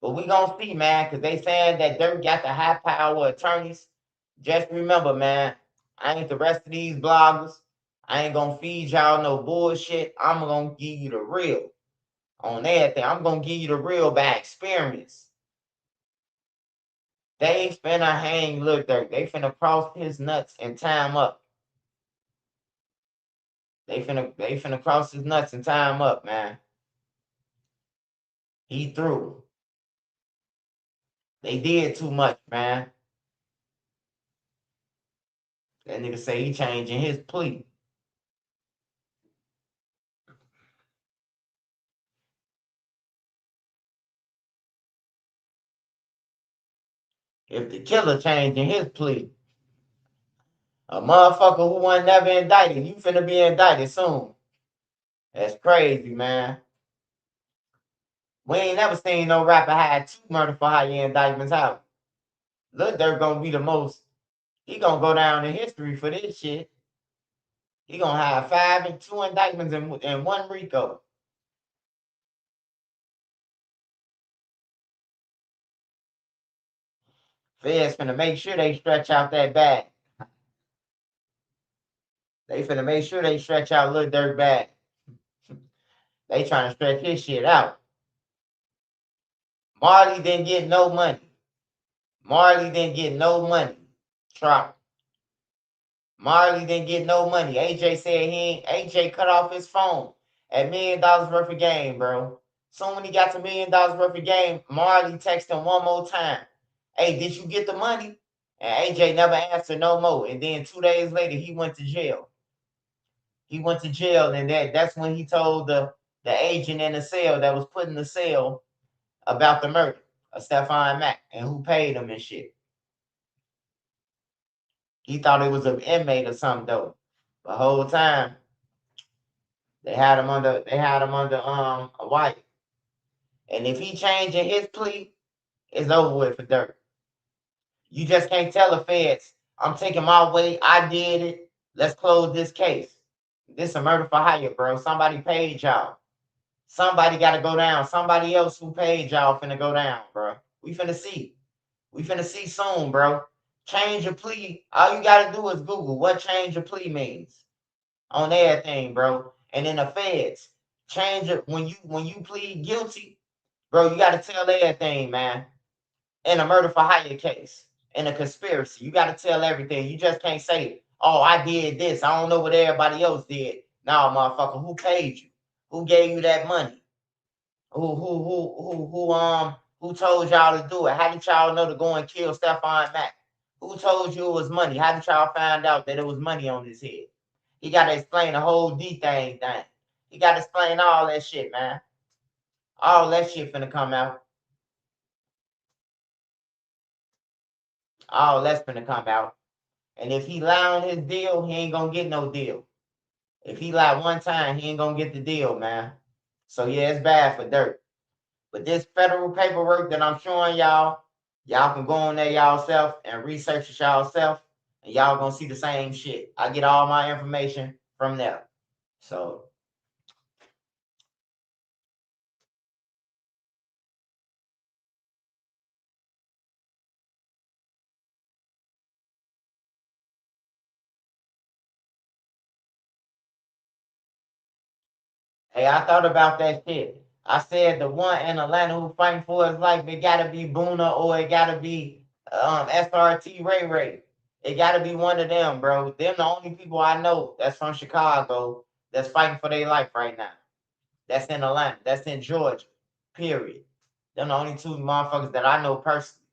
But we gonna see, man, because they saying that Durk got the high power attorneys. Just remember, man, I ain't the rest of these bloggers. I ain't gonna feed y'all no bullshit. I'm gonna give you the real on everything. I'm gonna give you the real by experience. They ain't finna hang Lil Durk. They finna cross his nuts and tie him up. They finna cross his nuts and tie him up, man. He through. They did too much, man. That nigga say he changing his plea. If the killer changing his plea, a motherfucker who wasn't never indicted, you finna be indicted soon. That's crazy, man. We ain't never seen no rapper had 2 murder for hire indictments out. Lil Durk gonna be the most. He gonna go down in history for this shit. He gonna have 5 and 2 indictments and 1 RICO. Feds finna make sure they stretch out that bag. They finna make sure they stretch out Lil Durk bag. They trying to stretch his shit out. Marley didn't get no money. Marley didn't get no money. Trop. Marley didn't get no money. AJ said AJ cut off his phone at $1 million worth of game, bro. So when he got to $1 million worth of game, Marley texted him one more time. Hey, did you get the money? And AJ never answered no more. And then 2 days later, he went to jail. He went to jail, and that's when he told the agent in the cell that was put in the cell about the murder of Stephon Mack and who paid him and shit. He thought it was an inmate or something though. The whole time they had him under a wife. And if he changing his plea, it's over with for Durk. You just can't tell the feds, I'm taking my way, I did it. Let's close this case. This a murder for hire, bro. Somebody paid y'all. Somebody gotta go down. Somebody else who paid y'all finna go down, bro. We finna see. We finna see soon, bro. Change your plea. All you gotta do is Google what change your plea means on everything, bro. And in the feds, change it when you plead guilty, bro. You gotta tell everything, man. In a murder for hire case, in a conspiracy, you gotta tell everything. You just can't say, "Oh, I did this. I don't know what everybody else did." Nah, motherfucker, who paid you? Who gave you that money? Who told y'all to do it? How did y'all know to go and kill Stephon Mack? Who told you it was money? How did y'all find out that it was money on his head? He got to explain the whole thing. He got to explain all that shit, man. All that shit finna come out. All that's finna come out. And if he lie on his deal, he ain't gonna get no deal. If he lie one time, he ain't gonna get the deal, man. So yeah, it's bad for Durk. But this federal paperwork that I'm showing y'all, y'all can go on there y'allself and research it y'allself, and y'all gonna see the same shit. I get all my information from there. So hey, I thought about that shit. I said the one in Atlanta who fighting for his life, it gotta be Boona or it gotta be SRT Ray Ray. It gotta be one of them, bro. Them the only people I know that's from Chicago that's fighting for their life right now. That's in Atlanta. That's in Georgia. Period. Them the only 2 motherfuckers that I know personally.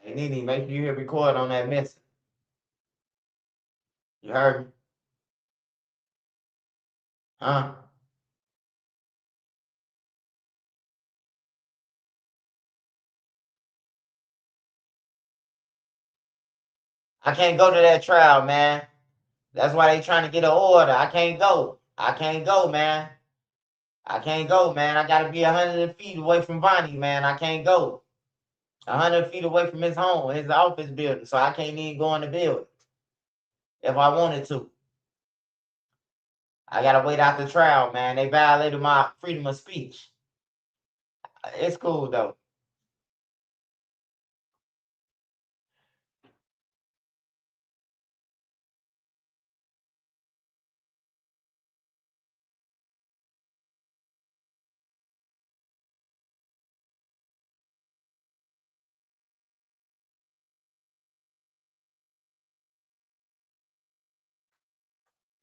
Hey, Nene, make sure you hit record on that message. You heard me? Huh? I can't go to that trial, man. That's why they trying to get an order. I can't go. I can't go, man. I can't go, man. I gotta be 100 feet away from Bonnie, man. I can't go. 100 feet away from his home, his office building. So I can't even go in the building if I wanted to. I gotta wait out the trial, man. They violated my freedom of speech. It's cool though.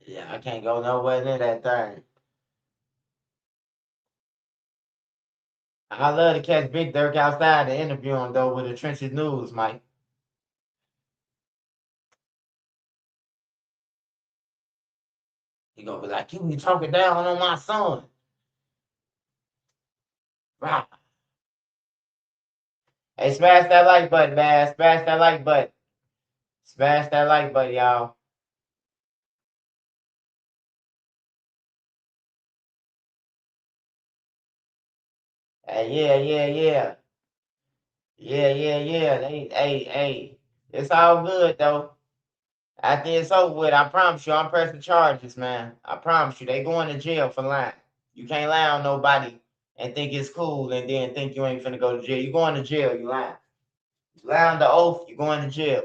Yeah, I can't go nowhere near that thing. I love to catch Big Durk outside to interview him though with the trenches news, Mike. He gonna be like, you talking down on my son. Wow. Hey, smash that like button, man. Smash that like button. Smash that like button, y'all. Hey, yeah. Yeah. Hey. It's all good though. After it's over with, I promise you, I'm pressing charges, man. I promise you, they going to jail for lying. You can't lie on nobody and think it's cool and then think you ain't finna go to jail. You going to jail, you lying. You lie on the oath, you going to jail.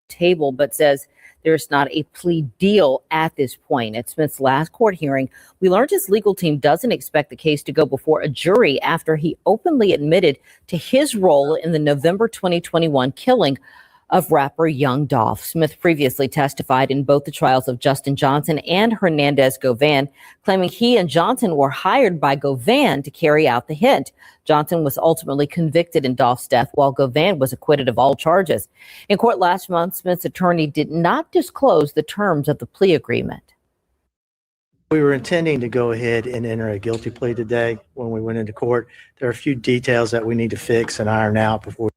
Table, but says there's not a plea deal at this point. At Smith's last court hearing, we learned his legal team doesn't expect the case to go before a jury after he openly admitted to his role in the November 2021 killing of rapper Young Dolph. Smith previously testified in both the trials of Justin Johnson and Hernandez Govan, claiming he and Johnson were hired by Govan to carry out the hit. Johnson was ultimately convicted in Dolph's death, while Govan was acquitted of all charges. In court last month, Smith's attorney did not disclose the terms of the plea agreement. We were intending to go ahead and enter a guilty plea today when we went into court. There are a few details that we need to fix and iron out before.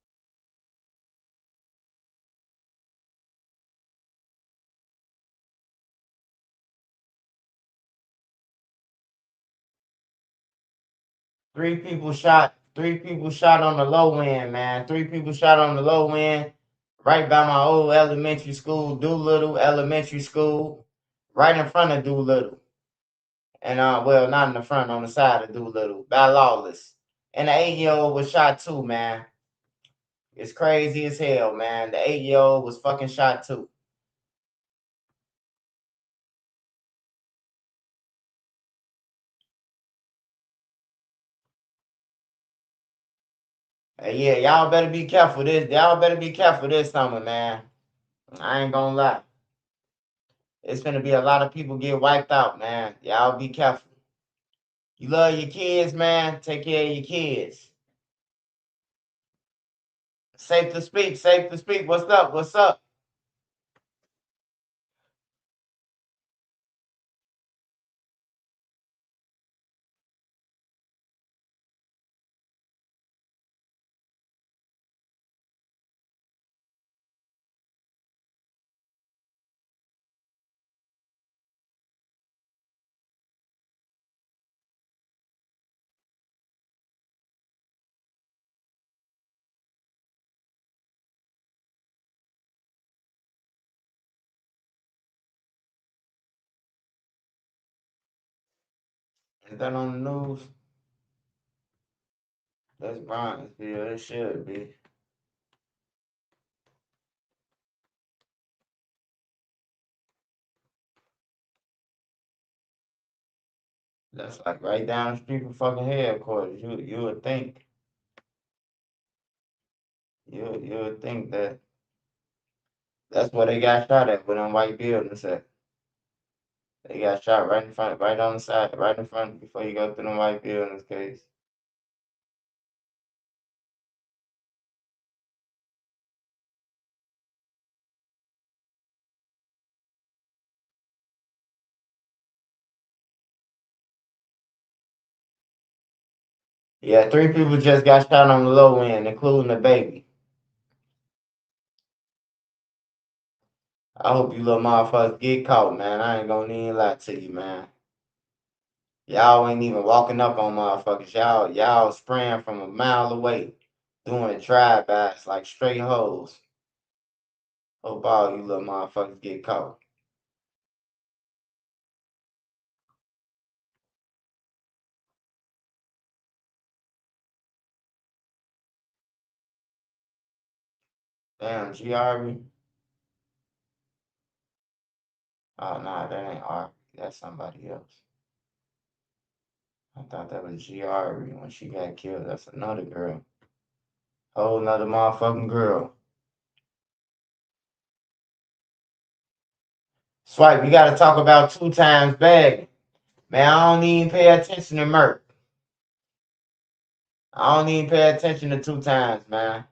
Three people shot on the low end, man. 3 people shot on the low end, right by my old elementary school, Doolittle Elementary School, right in front of Doolittle. And well, not in the front, on the side of Doolittle, by Lawless. And the 8-year-old was shot too, man. It's crazy as hell, man. The 8-year-old was fucking shot too. Hey, yeah, y'all better be careful this. Y'all better be careful this summer, man. I ain't gonna lie. It's gonna be a lot of people get wiped out, man. Y'all be careful. You love your kids, man. Take care of your kids. Safe to speak. Safe to speak. What's up? What's up? Is that on the news? That's Bronxville. It should be. That's like right down the street from fucking headquarters. You would think. You would think that that's where they got shot at with them white buildings at. They got shot right in front, right on the side, right in front before you go through the white buildings, case. Yeah, 3 people just got shot on the low end, including the baby. I hope you little motherfuckers get caught, man. I ain't gonna even lie to you, man. Y'all ain't even walking up on motherfuckers. Y'all spraying from a mile away, doing drive-bys like straight hoes. Hope all you little motherfuckers get caught. Damn, G.R.B. Oh, nah, that ain't R. That's somebody else. I thought that was G.R.B. when she got killed. That's another girl. Whole nother motherfucking girl. Swipe, you gotta talk about 2 times bagging. Man, I don't even pay attention to Merc. I don't even pay attention to 2 times, man.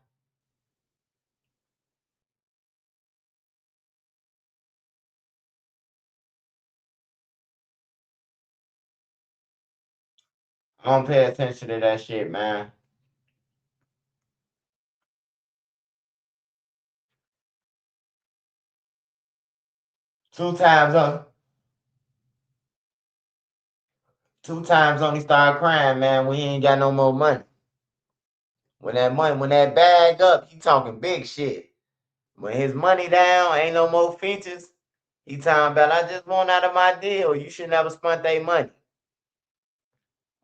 I don't pay attention to that shit, man. Two times only start crying, man, when he ain't got no more money. When that bag up, he talking big shit. When his money down, ain't no more features. He talking about, I just want out of my deal. You should never spent their money.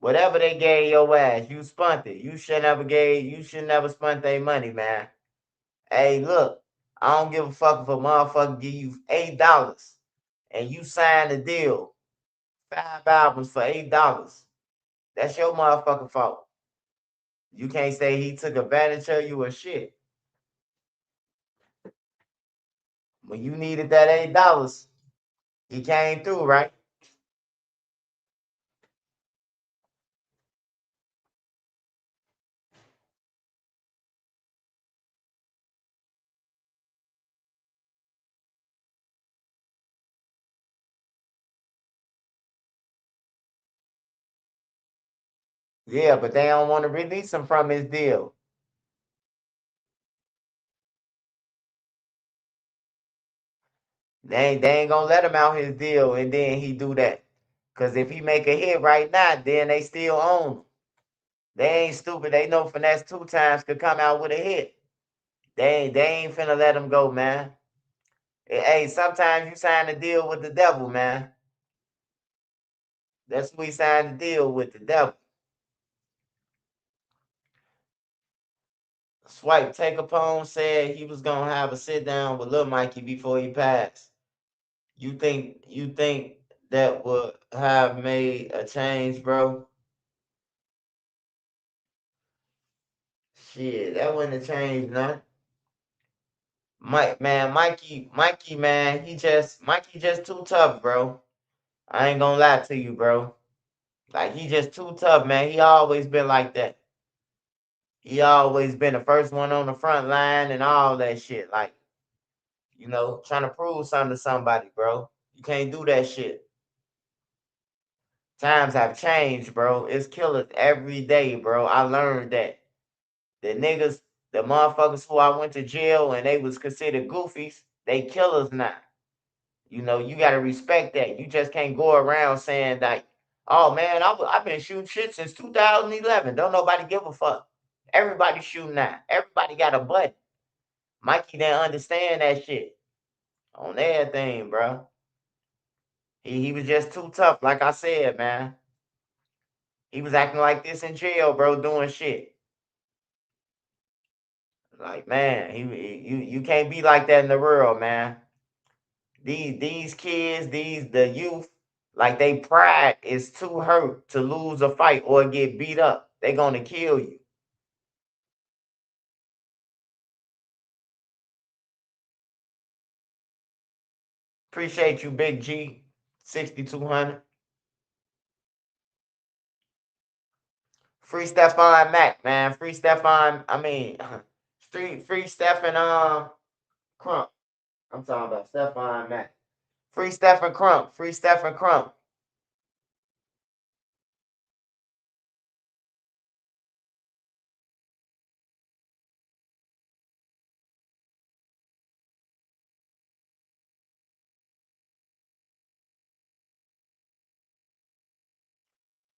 Whatever they gave your ass, you spent it. You should never spent their money, man. Hey, look, I don't give a fuck if a motherfucker give you $8 and you sign the deal. 5 albums for $8. That's your motherfucking fault. You can't say he took advantage of you or shit. When you needed that $8, he came through, right? Yeah, but they don't want to release him from his deal. They ain't gonna let him out his deal and then he do that. Cause if he make a hit right now, then they still own him. They ain't stupid. They know Finesse 2 times could come out with a hit. They ain't finna let him go, man. Hey, sometimes you sign a deal with the devil, man. That's who he signed the deal with, the devil. Swipe Take Upon said he was gonna have a sit down with Lil Mikey before he passed. You think that would have made a change, bro? Shit, that wouldn't have changed nothing. Mikey, man, Mikey just too tough, bro. I ain't gonna lie to you, bro. Like, he just too tough, man. He always been like that. He always been the first one on the front line and all that shit. Like, trying to prove something to somebody, bro. You can't do that shit. Times have changed, bro. It's killers every day, bro. I learned that. The niggas, the motherfuckers who I went to jail and they was considered goofies, they killers now. You gotta respect that. You just can't go around saying like, "Oh man, I've been shooting shit since 2011. Don't nobody give a fuck." Everybody shooting now. Everybody got a button. Mikey didn't understand that shit on everything, bro. He was just too tough, like I said, man. He was acting like this in jail, bro, doing shit. Like, man, you can't be like that in the world, man. These kids, the youth, like they pride is too hurt to lose a fight or get beat up. They gonna kill you. Appreciate you, Big G, 6200. Free Stephon Mac, man. Free Stephon. I mean, free Stephen Crump. I'm talking about Stephon Mac. Free Stephen Crump. Free Stephen Crump.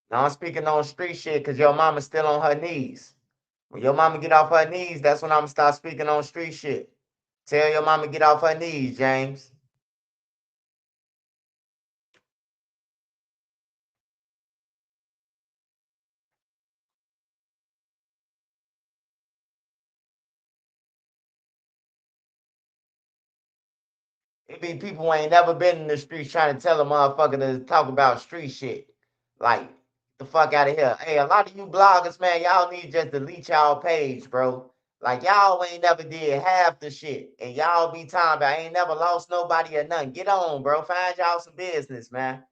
Now I'm speaking on street shit because your mama's still on her knees. When your mama get off her knees, that's when I'm gonna start speaking on street shit. Tell your mama get off her knees, James. It be people who ain't never been in the streets trying to tell a motherfucker to talk about street shit. Like, the fuck out of here. Hey, a lot of you bloggers, man, y'all need just delete y'all page, bro. Like, y'all ain't never did half the shit. And y'all be talking about ain't never lost nobody or nothing. Get on, bro. Find y'all some business, man.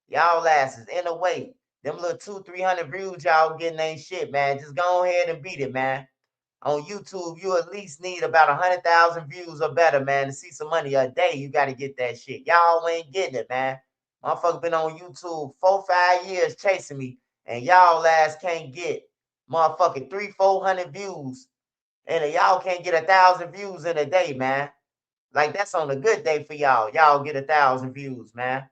Y'all asses in the way. Them little 200-300 views y'all getting ain't shit, man. Just go ahead and beat it, man. On YouTube, you at least need about 100,000 views or better, man, to see some money a day. You got to get that shit. Y'all ain't getting it, man. Motherfucker been on YouTube 4-5 years chasing me, and y'all ass can't get motherfucking 300-400 views, and y'all can't get 1,000 views in a day, man. Like, that's on a good day for y'all. Y'all get 1,000 views, man.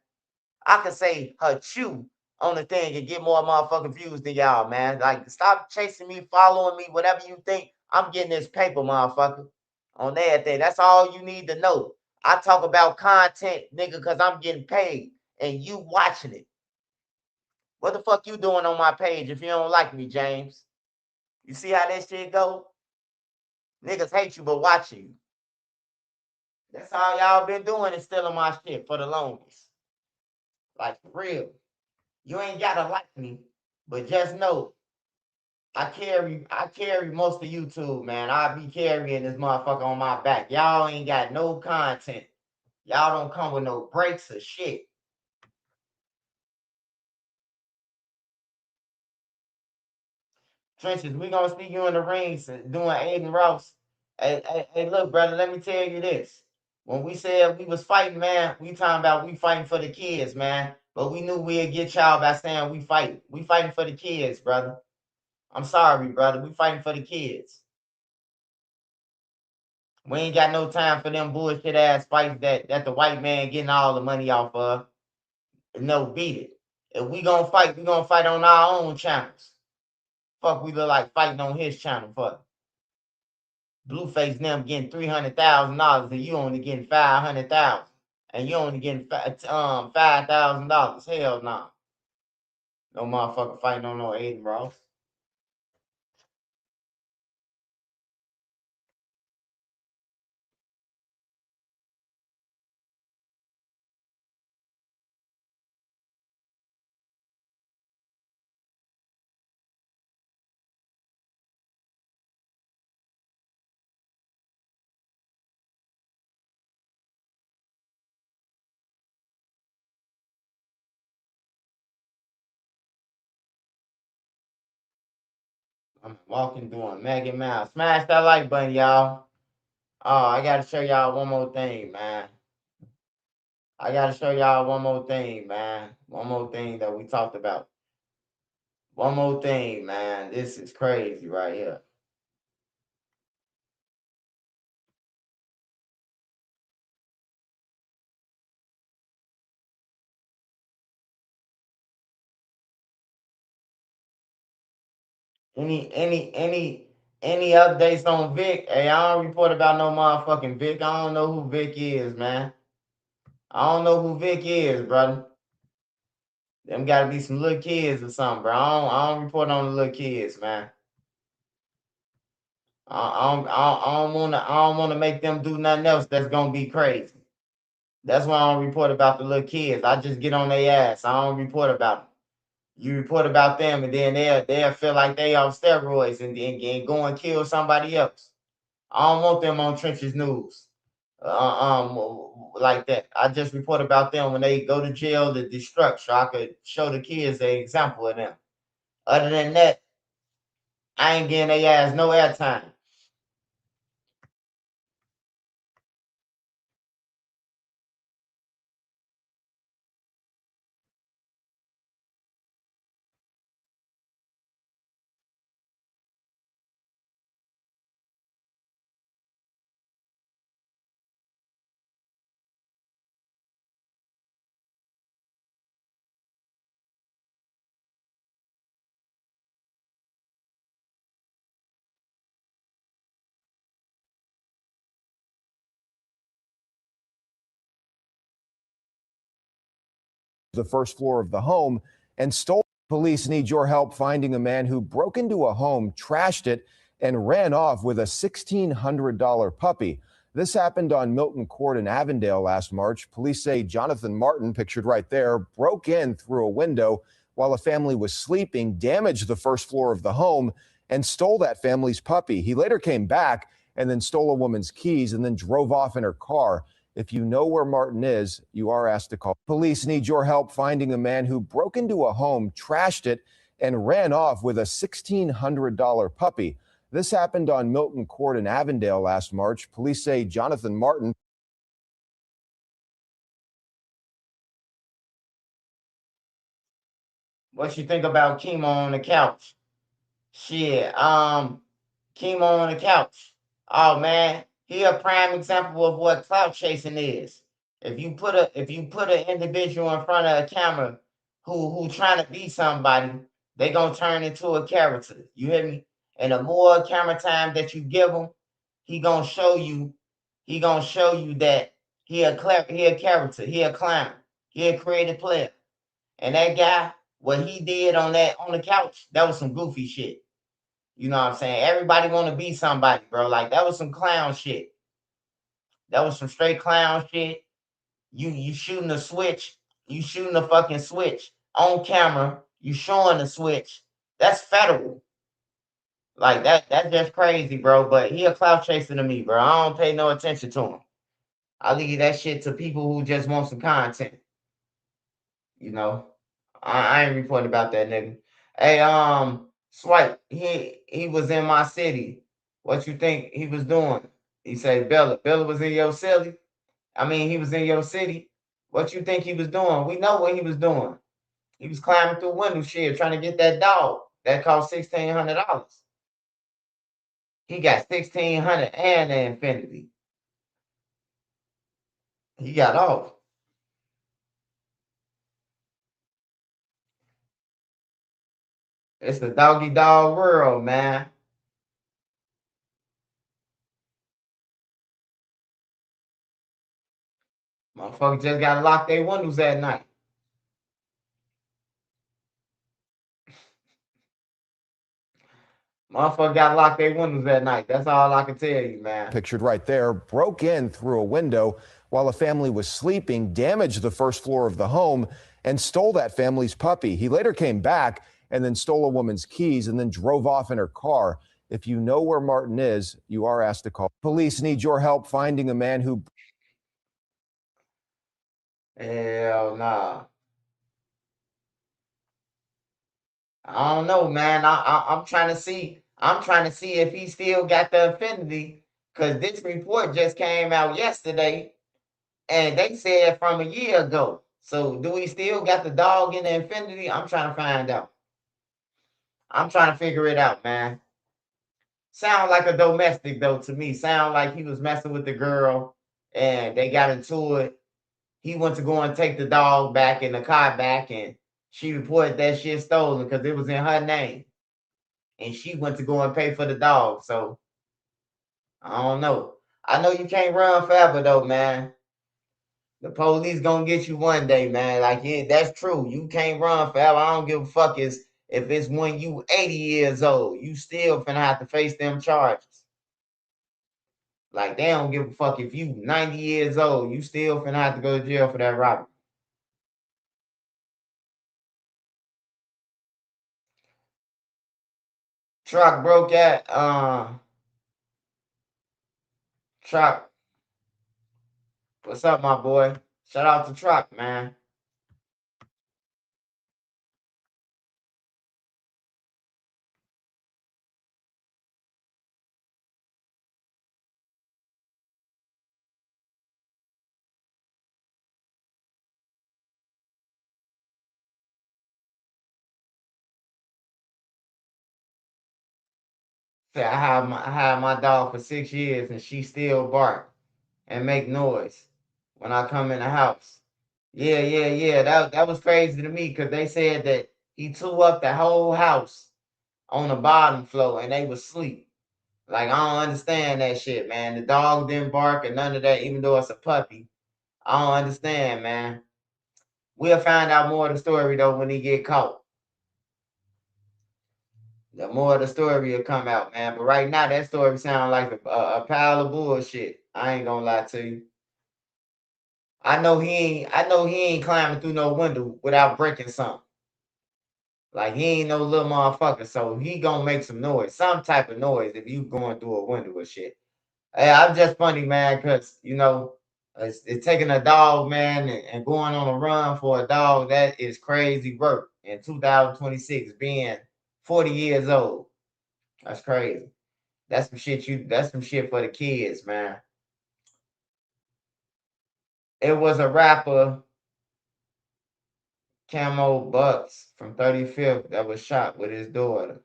I could say her chew on the thing and get more motherfucking views than y'all, man. Like, stop chasing me, following me, whatever you think. I'm getting this paper, motherfucker. On everything. That's all you need to know. I talk about content, nigga, because I'm getting paid and you watching it. What the fuck you doing on my page if you don't like me, James? You see how that shit go? Niggas hate you but watching you. That's all y'all been doing is stealing my shit for the longest. Like, for real. You ain't gotta like me, but just know I carry most of YouTube, man. I be carrying this motherfucker on my back. Y'all ain't got no content. Y'all don't come with no breaks or shit. Trenches, we gonna see you in the rings doing Aiden Ross. Hey, look, brother, let me tell you this. When we said we was fighting, man, we talking about we fighting for the kids, man. But we knew we'd get y'all by saying we fight. We fighting for the kids, brother. I'm sorry, brother. We fighting for the kids. We ain't got no time for them bullshit ass fights that the white man getting all the money off of. No, beat it. If we gonna fight on our own channels. Fuck, we look like fighting on his channel. Fuck. Blueface and them getting $300,000 and you only getting 500,000, and you only getting $5,000. Hell no. Nah. No motherfucker fighting on no Aiden Ross. I'm walking doing Mega Mouse. Smash that like button, y'all. Oh, I gotta show y'all one more thing, man. I gotta show y'all one more thing, man. One more thing that we talked about. One more thing, man. This is crazy right here. Any updates on Vic? Hey, I don't report about no motherfucking Vic. I don't know who Vic is, man. I don't know who Vic is, brother. Them gotta be some little kids or something, bro. I don't report on the little kids, man. I don't wanna make them do nothing else that's gonna be crazy. That's why I don't report about the little kids. I just get on their ass. I don't report about them. You report about them, and then they'll feel like they off steroids and go and kill somebody else. I don't want them on Trenches News. Like that. I just report about them when they go to jail to destruct, so I could show the kids an example of them. Other than that, I ain't getting their ass no airtime. The first floor of the home and stole. Police need your help finding a man who broke into a home, trashed it, and ran off with a $1,600 puppy. This happened on Milton Court in Avondale last March. Police say Jonathan Martin, pictured right there, broke in through a window while a family was sleeping, damaged the first floor of the home, and stole that family's puppy. He later came back and then stole a woman's keys and then drove off in her car. If you know where Martin is, you are asked to call. Police need your help finding a man who broke into a home, trashed it, and ran off with a $1,600 puppy. This happened on Milton Court in Avondale last March. Police say Jonathan Martin. What you think about chemo on the couch? Shit, chemo on the couch. Oh man, he a prime example of what clout chasing is. If you put an individual in front of a camera who trying to be somebody, they gonna turn into a character. You hear me? And the more camera time that you give him, he gonna show you. He gonna show you that he a character. He a clown. He a creative player. And that guy, what he did on the couch, that was some goofy shit. You know what I'm saying? Everybody want to be somebody, bro. Like that was some clown shit. That was some straight clown shit. You shooting a switch. You shooting a fucking switch on camera. You showing the switch. That's federal. Like that's just crazy, bro. But he a clout chaser to me, bro. I don't pay no attention to him. I leave that shit to people who just want some content. You know, I ain't reporting about that nigga. Hey, Swipe, he was in my city. What you think he was doing? He said, Billa was in your city. I mean, he was in your city. What you think he was doing? We know what he was doing. He was climbing through window shit trying to get that dog that cost $1,600. He got 1,600 and the Infinity. He got off. It's the doggy dog world, man. Motherfuckers just gotta lock their windows at night. Motherfuckers gotta lock their windows at night. That's all I can tell you, man. Pictured right there, broke in through a window while a family was sleeping, damaged the first floor of the home, and stole that family's puppy. He later came back and then stole a woman's keys and then drove off in her car. If you know where Martin is, you are asked to call. Police need your help finding a man who. Hell nah. I don't know, man. I'm trying to see I'm trying to see if he still got the affinity, because this report just came out yesterday, and they said from a year ago. So do he still got the dog in the infinity? I'm trying to find out. I'm trying to figure it out, man. Sound like a domestic though to me. Sound like he was messing with the girl and they got into it. He went to go and take the dog back and the car back, and she reported that shit stolen because it was in her name. And she went to go and pay for the dog. So I don't know. I know you can't run forever though, man. The police gonna get you one day, man. Like, yeah, that's true. You can't run forever. I don't give a fuck if it's when you 80 years old. You still finna have to face them charges. Like, they don't give a fuck if you 90 years old. You still finna have to go to jail for that robbery. Truck broke at Truck. What's up, my boy? Shout out to Truck, man. Say I had my dog for 6 years and she still bark and make noise when I come in the house. Yeah. That was crazy to me because they said that he tore up the whole house on the bottom floor and they was asleep. Like, I don't understand that shit, man. The dog didn't bark or none of that, even though it's a puppy. I don't understand, man. We'll find out more of the story though when he get caught. The more of the story will come out, man. But right now, that story sounds like a pile of bullshit. I ain't gonna lie to you. I know he ain't climbing through no window without breaking something. Like, he ain't no little motherfucker, so he gonna make some noise, some type of noise if you going through a window or shit. Hey, I'm just funny, man, because it's taking a dog, man, and going on a run for a dog. That is crazy work in 2026, being 40 years old. That's crazy. That's some shit. That's some shit for the kids, man. It was a rapper, Camo Bucks from 35th, that was shot with his daughter.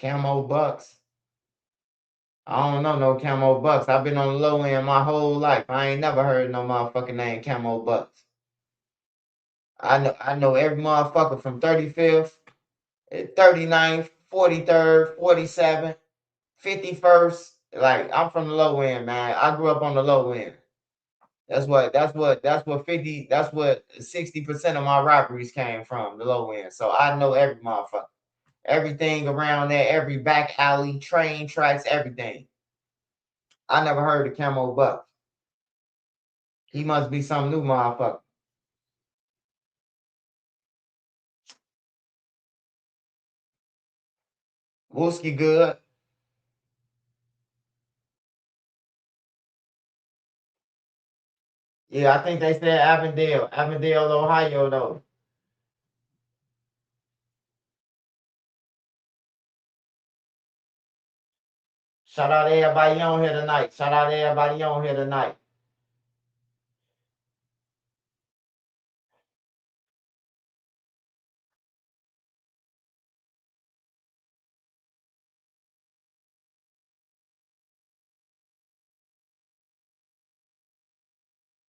Camo Bucks. I don't know no Camo Bucks. I've been on the low end my whole life. I ain't never heard no motherfucking name Camo Bucks. I know every motherfucker from 35th, 39th, 43rd, 47th, 51st. Like, I'm from the low end, man. I grew up on the low end. That's what 60% of my robberies came from, the low end. So I know every motherfucker. Everything around there, every back alley, train tracks, everything. I never heard of Camo Buck. He must be some new motherfucker. Wooski good. Yeah, I think they said Avondale, Ohio, though. Shout out to everybody on here tonight. Shout out to everybody on here tonight.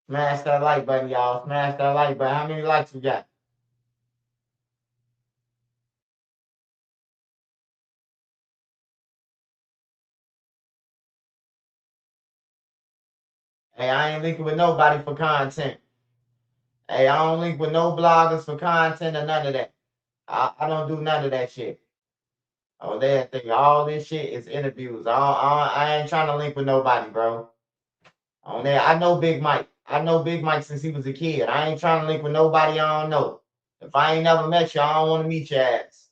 Smash that like button, y'all. Smash that like button. How many likes we got? Hey, I ain't linking with nobody for content. Hey, I don't link with no bloggers for content or none of that. I don't do none of that shit. Oh, that thing. All this shit is interviews. I ain't trying to link with nobody, bro. On there, I know Big Mike. I know Big Mike since he was a kid. I ain't trying to link with nobody I don't know. If I ain't never met you, I don't want to meet your ass.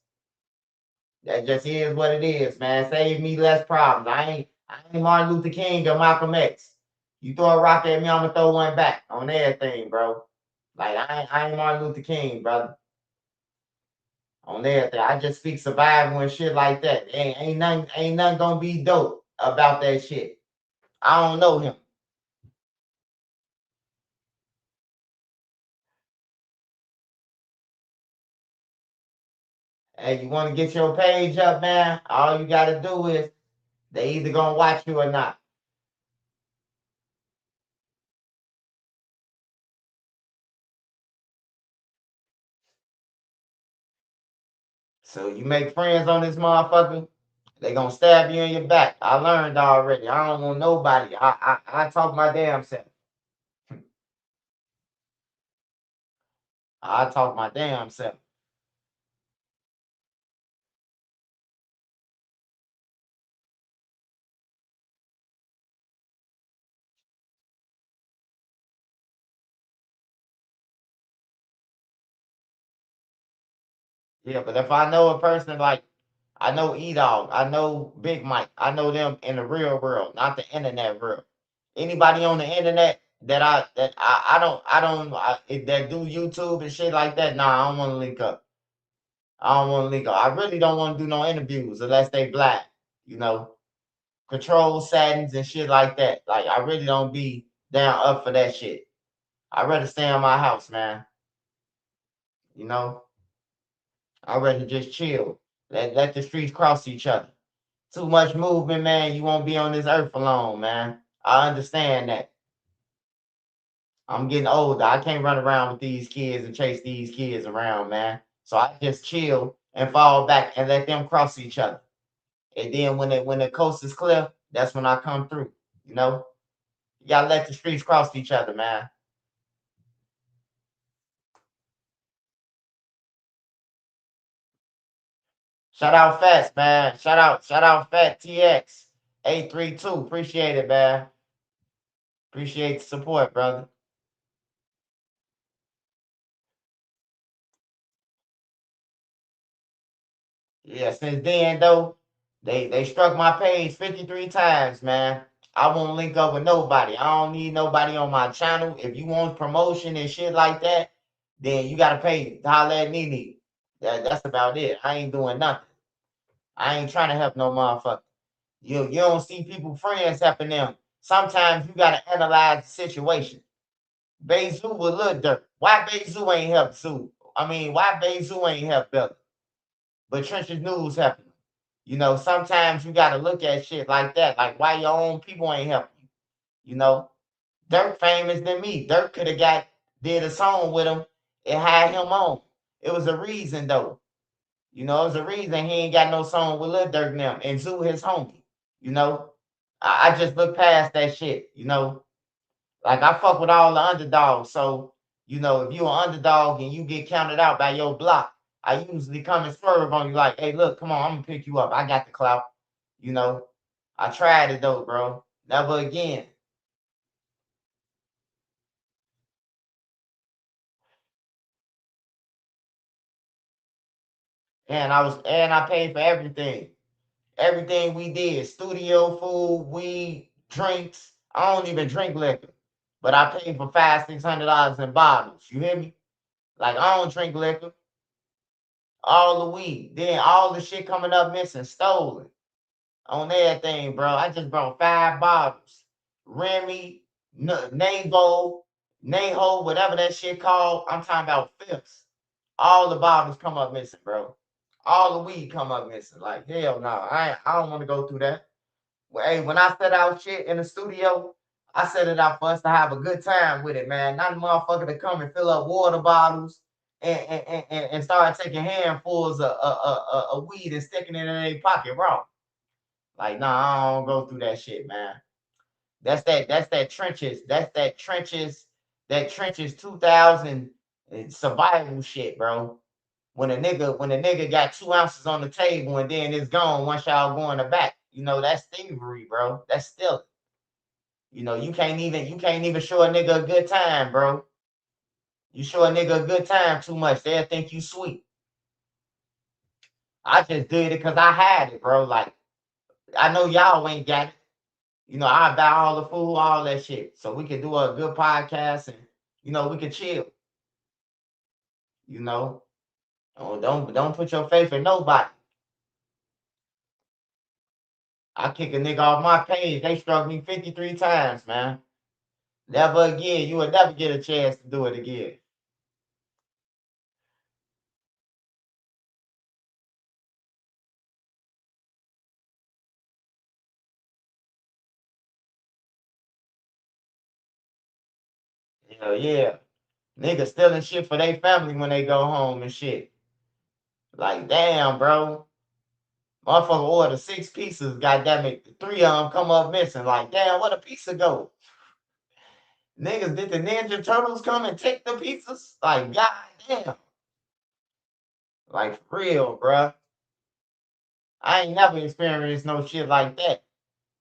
That just is what it is, man. Save me less problems. I ain't Martin Luther King or Malcolm X. You throw a rock at me, I'm gonna throw one back on everything, bro. Like, I ain't Martin Luther King, brother. 'Cause I ain't never met you. I don't want to meet your ass. That just is what it is, man. Save me less problems. I ain't Martin Luther King or Malcolm X. You throw a rock at me, I'm gonna throw one back on everything, bro. Like, I ain't Martin Luther King, brother. On everything. I just speak survival and shit like that. Ain't nothing gonna be dope about that shit. I don't know him. Hey, you want to get your page up, man? All you got to do is they either gonna watch you or not. So you make friends on this motherfucker, they gonna stab you in your back. I learned already. I don't want nobody. I talk my damn self. I talk my damn self. Yeah, but if I know a person like I know E-Dog, I know Big Mike, I know them in the real world, not the internet world. Anybody on the internet that do YouTube and shit like that, nah, I don't want to link up. I don't want to link up. I really don't want to do no interviews unless they black, you know, control settings and shit like that. Like I really don't be down up for that shit. I'd rather stay in my house, man. You know, I'd rather just chill. Let the streets cross each other. Too much movement, man. You won't be on this earth alone, man. I understand that. I'm getting older. I can't run around with these kids and chase these kids around, man. So I just chill and fall back and let them cross each other. And then when the coast is clear, that's when I come through. You know, you gotta let the streets cross each other, man. Shout out Fats, man. Shout out Fat TX 832. Appreciate it, man. Appreciate the support, brother. Yeah, since then though, they struck my page 53 times, man. I won't link up with nobody. I don't need nobody on my channel. If you want promotion and shit like that, then you gotta pay to holler at Nene. That's about it. I ain't doing nothing. I ain't trying to help no motherfucker. You don't see people friends helping them. Sometimes you gotta analyze the situation. Bezu with Lil Durk. Why Bezu ain't help Zoo? I mean, why Bezu ain't help Billa? But Trenches News helping them. You know, sometimes you gotta look at shit like that. Like why your own people ain't helping you. You know, Dirk famous than me. Dirk could have did a song with him and had him on. It was a reason though. You know, it was a reason he ain't got no song with Lil Durk now and Zoo his homie. You know, I just look past that shit. You know, like I fuck with all the underdogs. So, you know, if you an underdog and you get counted out by your block, I usually come and swerve on you like, hey, look, come on, I'm gonna pick you up. I got the clout. You know, I tried it though, bro. Never again. And I paid for everything. Everything we did. Studio food, weed, drinks. I don't even drink liquor. But I paid for $500-600 in bottles. You hear me? Like I don't drink liquor. All the weed. Then all the shit coming up missing, stolen. On everything, bro. I just brought 5 bottles. Remy, Nabo, Naho, whatever that shit called. I'm talking about fifths. All the bottles come up missing, bro. All the weed come up missing. Like, hell no. I don't want to go through that. Well, hey, when I set out shit in the studio, I set it out for us to have a good time with it, man. Not a motherfucker to come and fill up water bottles and start taking handfuls of weed and sticking it in their pocket raw. Like, nah, I don't go through that shit, man. That's that trenches. That trenches 2000 survival shit, bro. When a nigga got 2 ounces on the table and then it's gone once y'all go in the back. You know, that's thievery, bro. That's still, you know, you can't even show a nigga a good time, bro. You show a nigga a good time too much, they'll think you sweet. I just did it because I had it, bro. Like, I know y'all ain't got it. You know, I buy all the food, all that shit. So we can do a good podcast and, you know, we can chill, you know. Oh, don't put your faith in nobody. I kick a nigga off my page. They struck me 53 times, man. Never again. You will never get a chance to do it again. Hell yeah. Niggas stealing shit for their family when they go home and shit. Like, damn, bro. Motherfucker order 6 pieces, goddamn it. 3 of them come up missing. Like, damn, where the pizza go? Niggas, did the Ninja Turtles come and take the pizzas? Like, goddamn. Like, for real, bruh. I ain't never experienced no shit like that.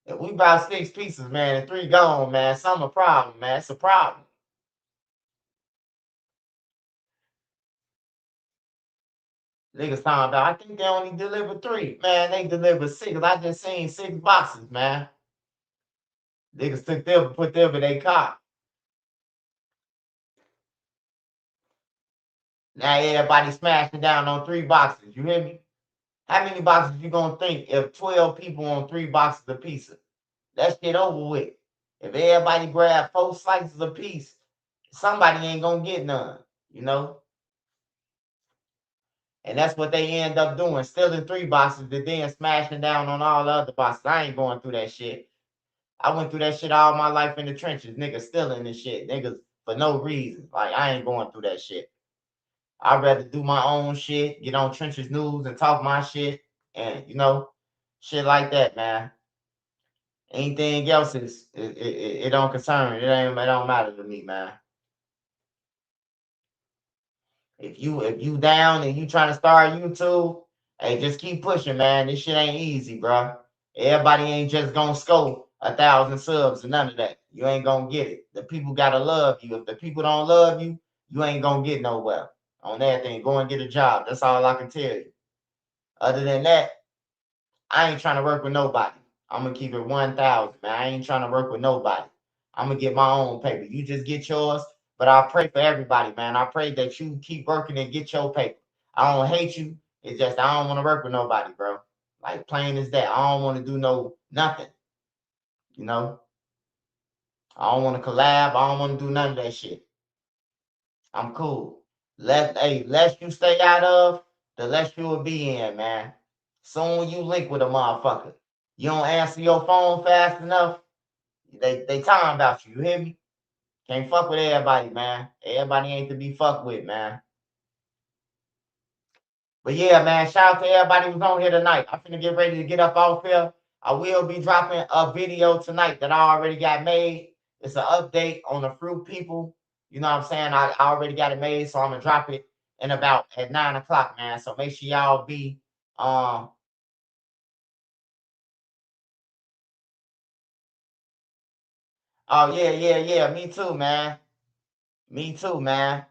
If we buy 6 pieces, man, and 3 gone, man, some a problem, man. It's a problem. Niggas talking about, I think they only delivered 3. Man, they delivered 6. I just seen 6 boxes, man. Niggas took them and put them in their car. Now everybody smashing down on 3 boxes. You hear me? How many boxes you gonna think if 12 people on 3 boxes of pizza? That shit over with. If everybody grab 4 slices of piece, somebody ain't gonna get none, you know? And that's what they end up doing, stealing 3 boxes and then smashing down on all the other boxes. I ain't going through that shit. I went through that shit all my life in the trenches. Niggas stealing this shit. Niggas for no reason. Like, I ain't going through that shit. I'd rather do my own shit, get on Trenches News and talk my shit, and, you know, shit like that, man. Anything else it don't concern. It don't matter to me, man. If you down and you trying to start YouTube, hey, just keep pushing, man. This shit ain't easy, bro. Everybody ain't just gonna score 1,000 subs and none of that. You ain't gonna get it. The people gotta love you. If the people don't love you, you ain't gonna get nowhere. On that thing, go and get a job. That's all I can tell you. Other than that, I ain't trying to work with nobody. I'm gonna keep it 1,000, man. I ain't trying to work with nobody. I'm gonna get my own paper. You just get yours. But I pray for everybody, man. I pray that you keep working and get your paper. I don't hate you. It's just I don't want to work with nobody, bro. Like plain as that. I don't want to do nothing. You know? I don't want to collab. I don't want to do none of that shit. I'm cool. Less you stay out of, the less you will be in, man. Soon you link with a motherfucker. You don't answer your phone fast enough, they talking about you. You hear me? Can't fuck with everybody, man. Everybody ain't to be fucked with, man. But yeah, man, shout out to everybody who's on here tonight. I'm finna get ready to get up off here. I will be dropping a video tonight that I already got made. It's an update on the fruit people. You know what I'm saying? I already got it made, so I'm gonna drop it at 9 o'clock, man. So make sure y'all be oh yeah. Me too, man. Me too, man.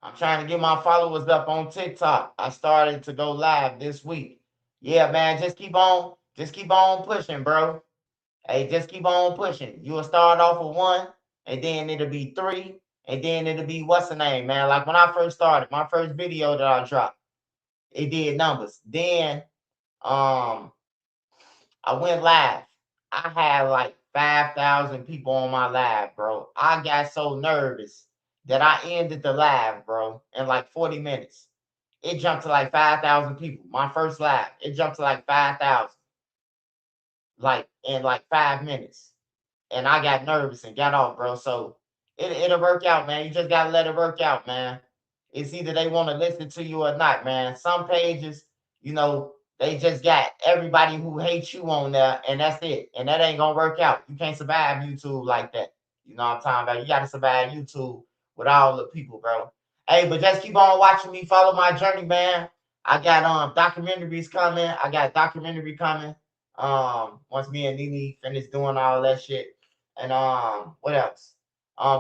I'm trying to get my followers up on TikTok. I started to go live this week. Yeah, man, just keep on pushing, bro. Hey, just keep on pushing. You'll start off with 1, and then it'll be 3, and then it'll be what's the name, man? Like when I first started, my first video that I dropped, it did numbers. Then I went live. I had like 5,000 people on my live, bro. I got so nervous that I ended the live, bro, in like 40 minutes. It jumped to like 5,000 people. My first live, it jumped to like 5,000, like in like 5 minutes. And I got nervous and got off, bro. So it'll work out, man. You just gotta let it work out, man. It's either they want to listen to you or not, man. Some pages, you know, they just got everybody who hates you on there, and that's it. And that ain't gonna work out. You can't survive YouTube like that. You know what I'm talking about? You gotta survive YouTube with all the people, bro. Hey, but just keep on watching me, follow my journey, man. I got documentaries coming. I got documentary coming. Once me and Nene finish doing all that shit. And what else?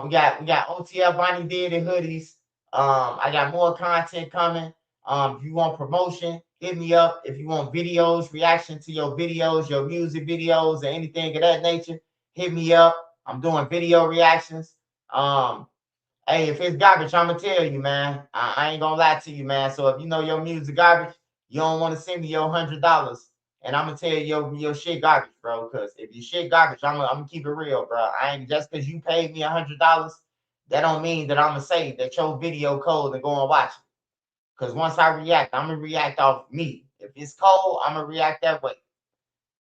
We got OTF Bonnie did and hoodies. I got more content coming. If you want promotion, hit me up. If you want videos, reaction to your videos, your music videos, or anything of that nature, hit me up. I'm doing video reactions. Hey, if it's garbage, I'm gonna tell you, man. I ain't gonna lie to you, man. So if you know your music garbage, you don't want to send me your $100, and I'm gonna tell you your shit garbage, bro. Because if your shit garbage, I'm gonna keep it real, bro. I ain't just because you paid me $100, that don't mean that I'm gonna say that your video cold and go and watch it. Because once I react, I'm gonna react off me. If it's cold, I'm gonna react that way.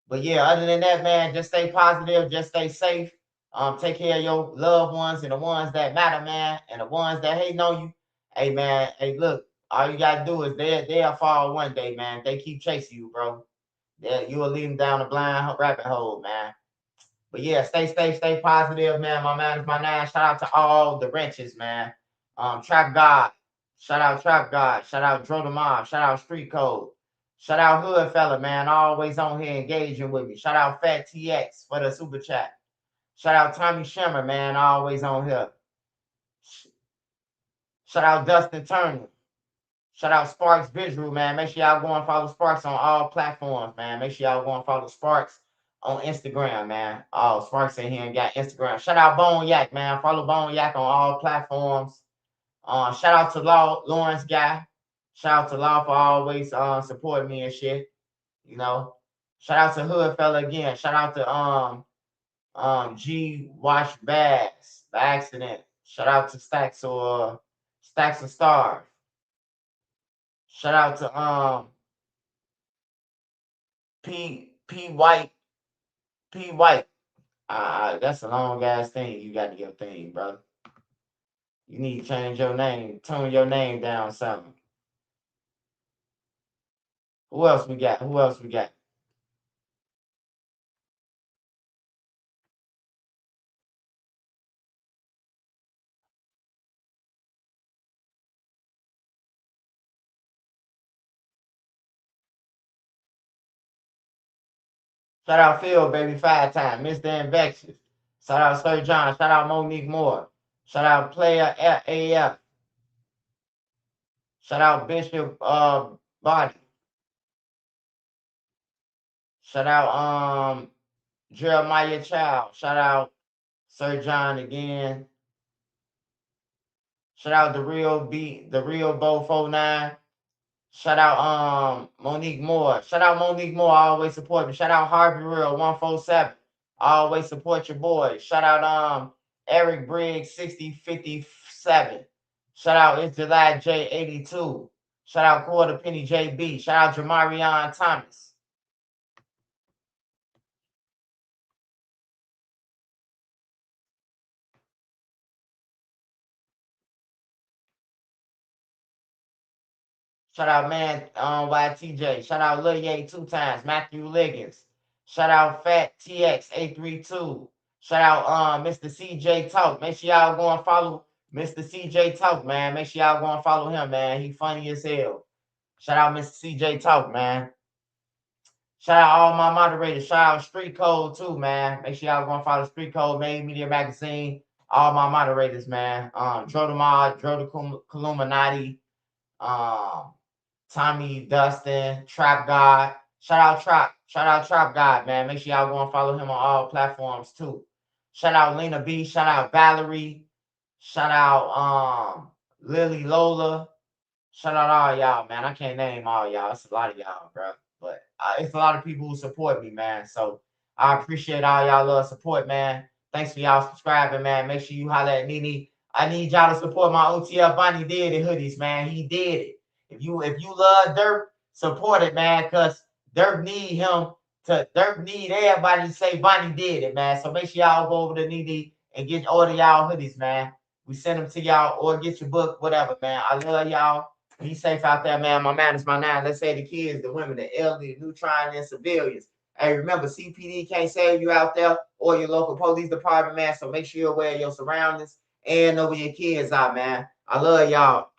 But yeah, other than that, man, just stay positive, just stay safe. Take care of your loved ones and the ones that matter, man, and the ones that hate on you. Hey, man, hey, look, all you gotta do is they'll fall one day, man. They keep chasing you, bro. You will lead them down a blind rabbit hole, man. But yeah, stay positive, man. My man is my nine. Shout out to all the wrenches, man. Trap God. Shout out Trap God. Shout out Dro the Mob. Shout out Street Code. Shout out Hood Fella, man. Always on here engaging with me. Shout out Fat TX for the super chat. Shout out Tommy Shimmer, man. Always on here. Shout out Dustin Turner. Shout out Sparks Visual, man. Make sure y'all go and follow Sparks on all platforms, man. Make sure y'all go and follow Sparks on Instagram, man. Oh, Sparks in here and got Instagram. Shout out Bone Yak, man. Follow Bone Yak on all platforms. Shout out to Lawrence Guy. Shout out to Law for always supporting me and shit. You know. Shout out to Hood Fella again. Shout out to G Wash Bags by accident. Shout out to Stacks of Stars. Shout out to P White. That's a long ass thing. You got to your thing, brother. You need to change your name, tone your name down something. Who else we got? Shout out Phil, baby, 5 time. Mr. Infectious. Shout out Sir John. Shout out Monique Moore. Shout out Player AF. Shout out Bishop Body. Shout out Jeremiah Child. Shout out Sir John again. Shout out the real Bo 49. Shout out Monique Moore. Shout out Monique Moore. Always support me. Shout out Harvey Real 147. Always support your boy. Shout out Eric Briggs 6057. Shout out It's July J82. Shout out Quarter Penny JB. Shout out Jamarion Thomas. Shout out man YTJ. Shout out Lil Ye 2 times. Matthew Liggins. Shout out Fat TX 832. Shout out Mr. CJ Talk. Make sure y'all go and follow Mr. CJ Talk, man. Make sure y'all go and follow him, man. He funny as hell. Shout out Mr. CJ Talk, man. Shout out all my moderators. Shout out Street Code too, man. Make sure y'all go and follow Street Code, Main Media Magazine. All my moderators, man. Dro the Mod, Dro the Columinati, Tommy Dustin, Trap God. Shout out Trap God, man. Make sure y'all go and follow him on all platforms too. Shout out Lena B. Shout out Valerie. Shout out Lily Lola. Shout out all y'all, man. I can't name all y'all. It's a lot of y'all, bro. But it's a lot of people who support me, man. So I appreciate all y'all love support, man. Thanks for y'all subscribing, man. Make sure you holler at Nene. I need y'all to support my OTF Bonnie did it hoodies, man. He did it. If you love Durk, support it, man, because Durk need everybody to say Bonnie did it, man. So make sure y'all go over to Nene and order y'all hoodies, man. We send them to y'all or get your book, whatever, man. I love y'all. Be safe out there, man. My man is my nine. Let's say the kids, the women, the elderly, the neutron, and civilians. Hey, remember, CPD can't save you out there or your local police department, man. So make sure you're aware of your surroundings and know where your kids are, man. I love y'all.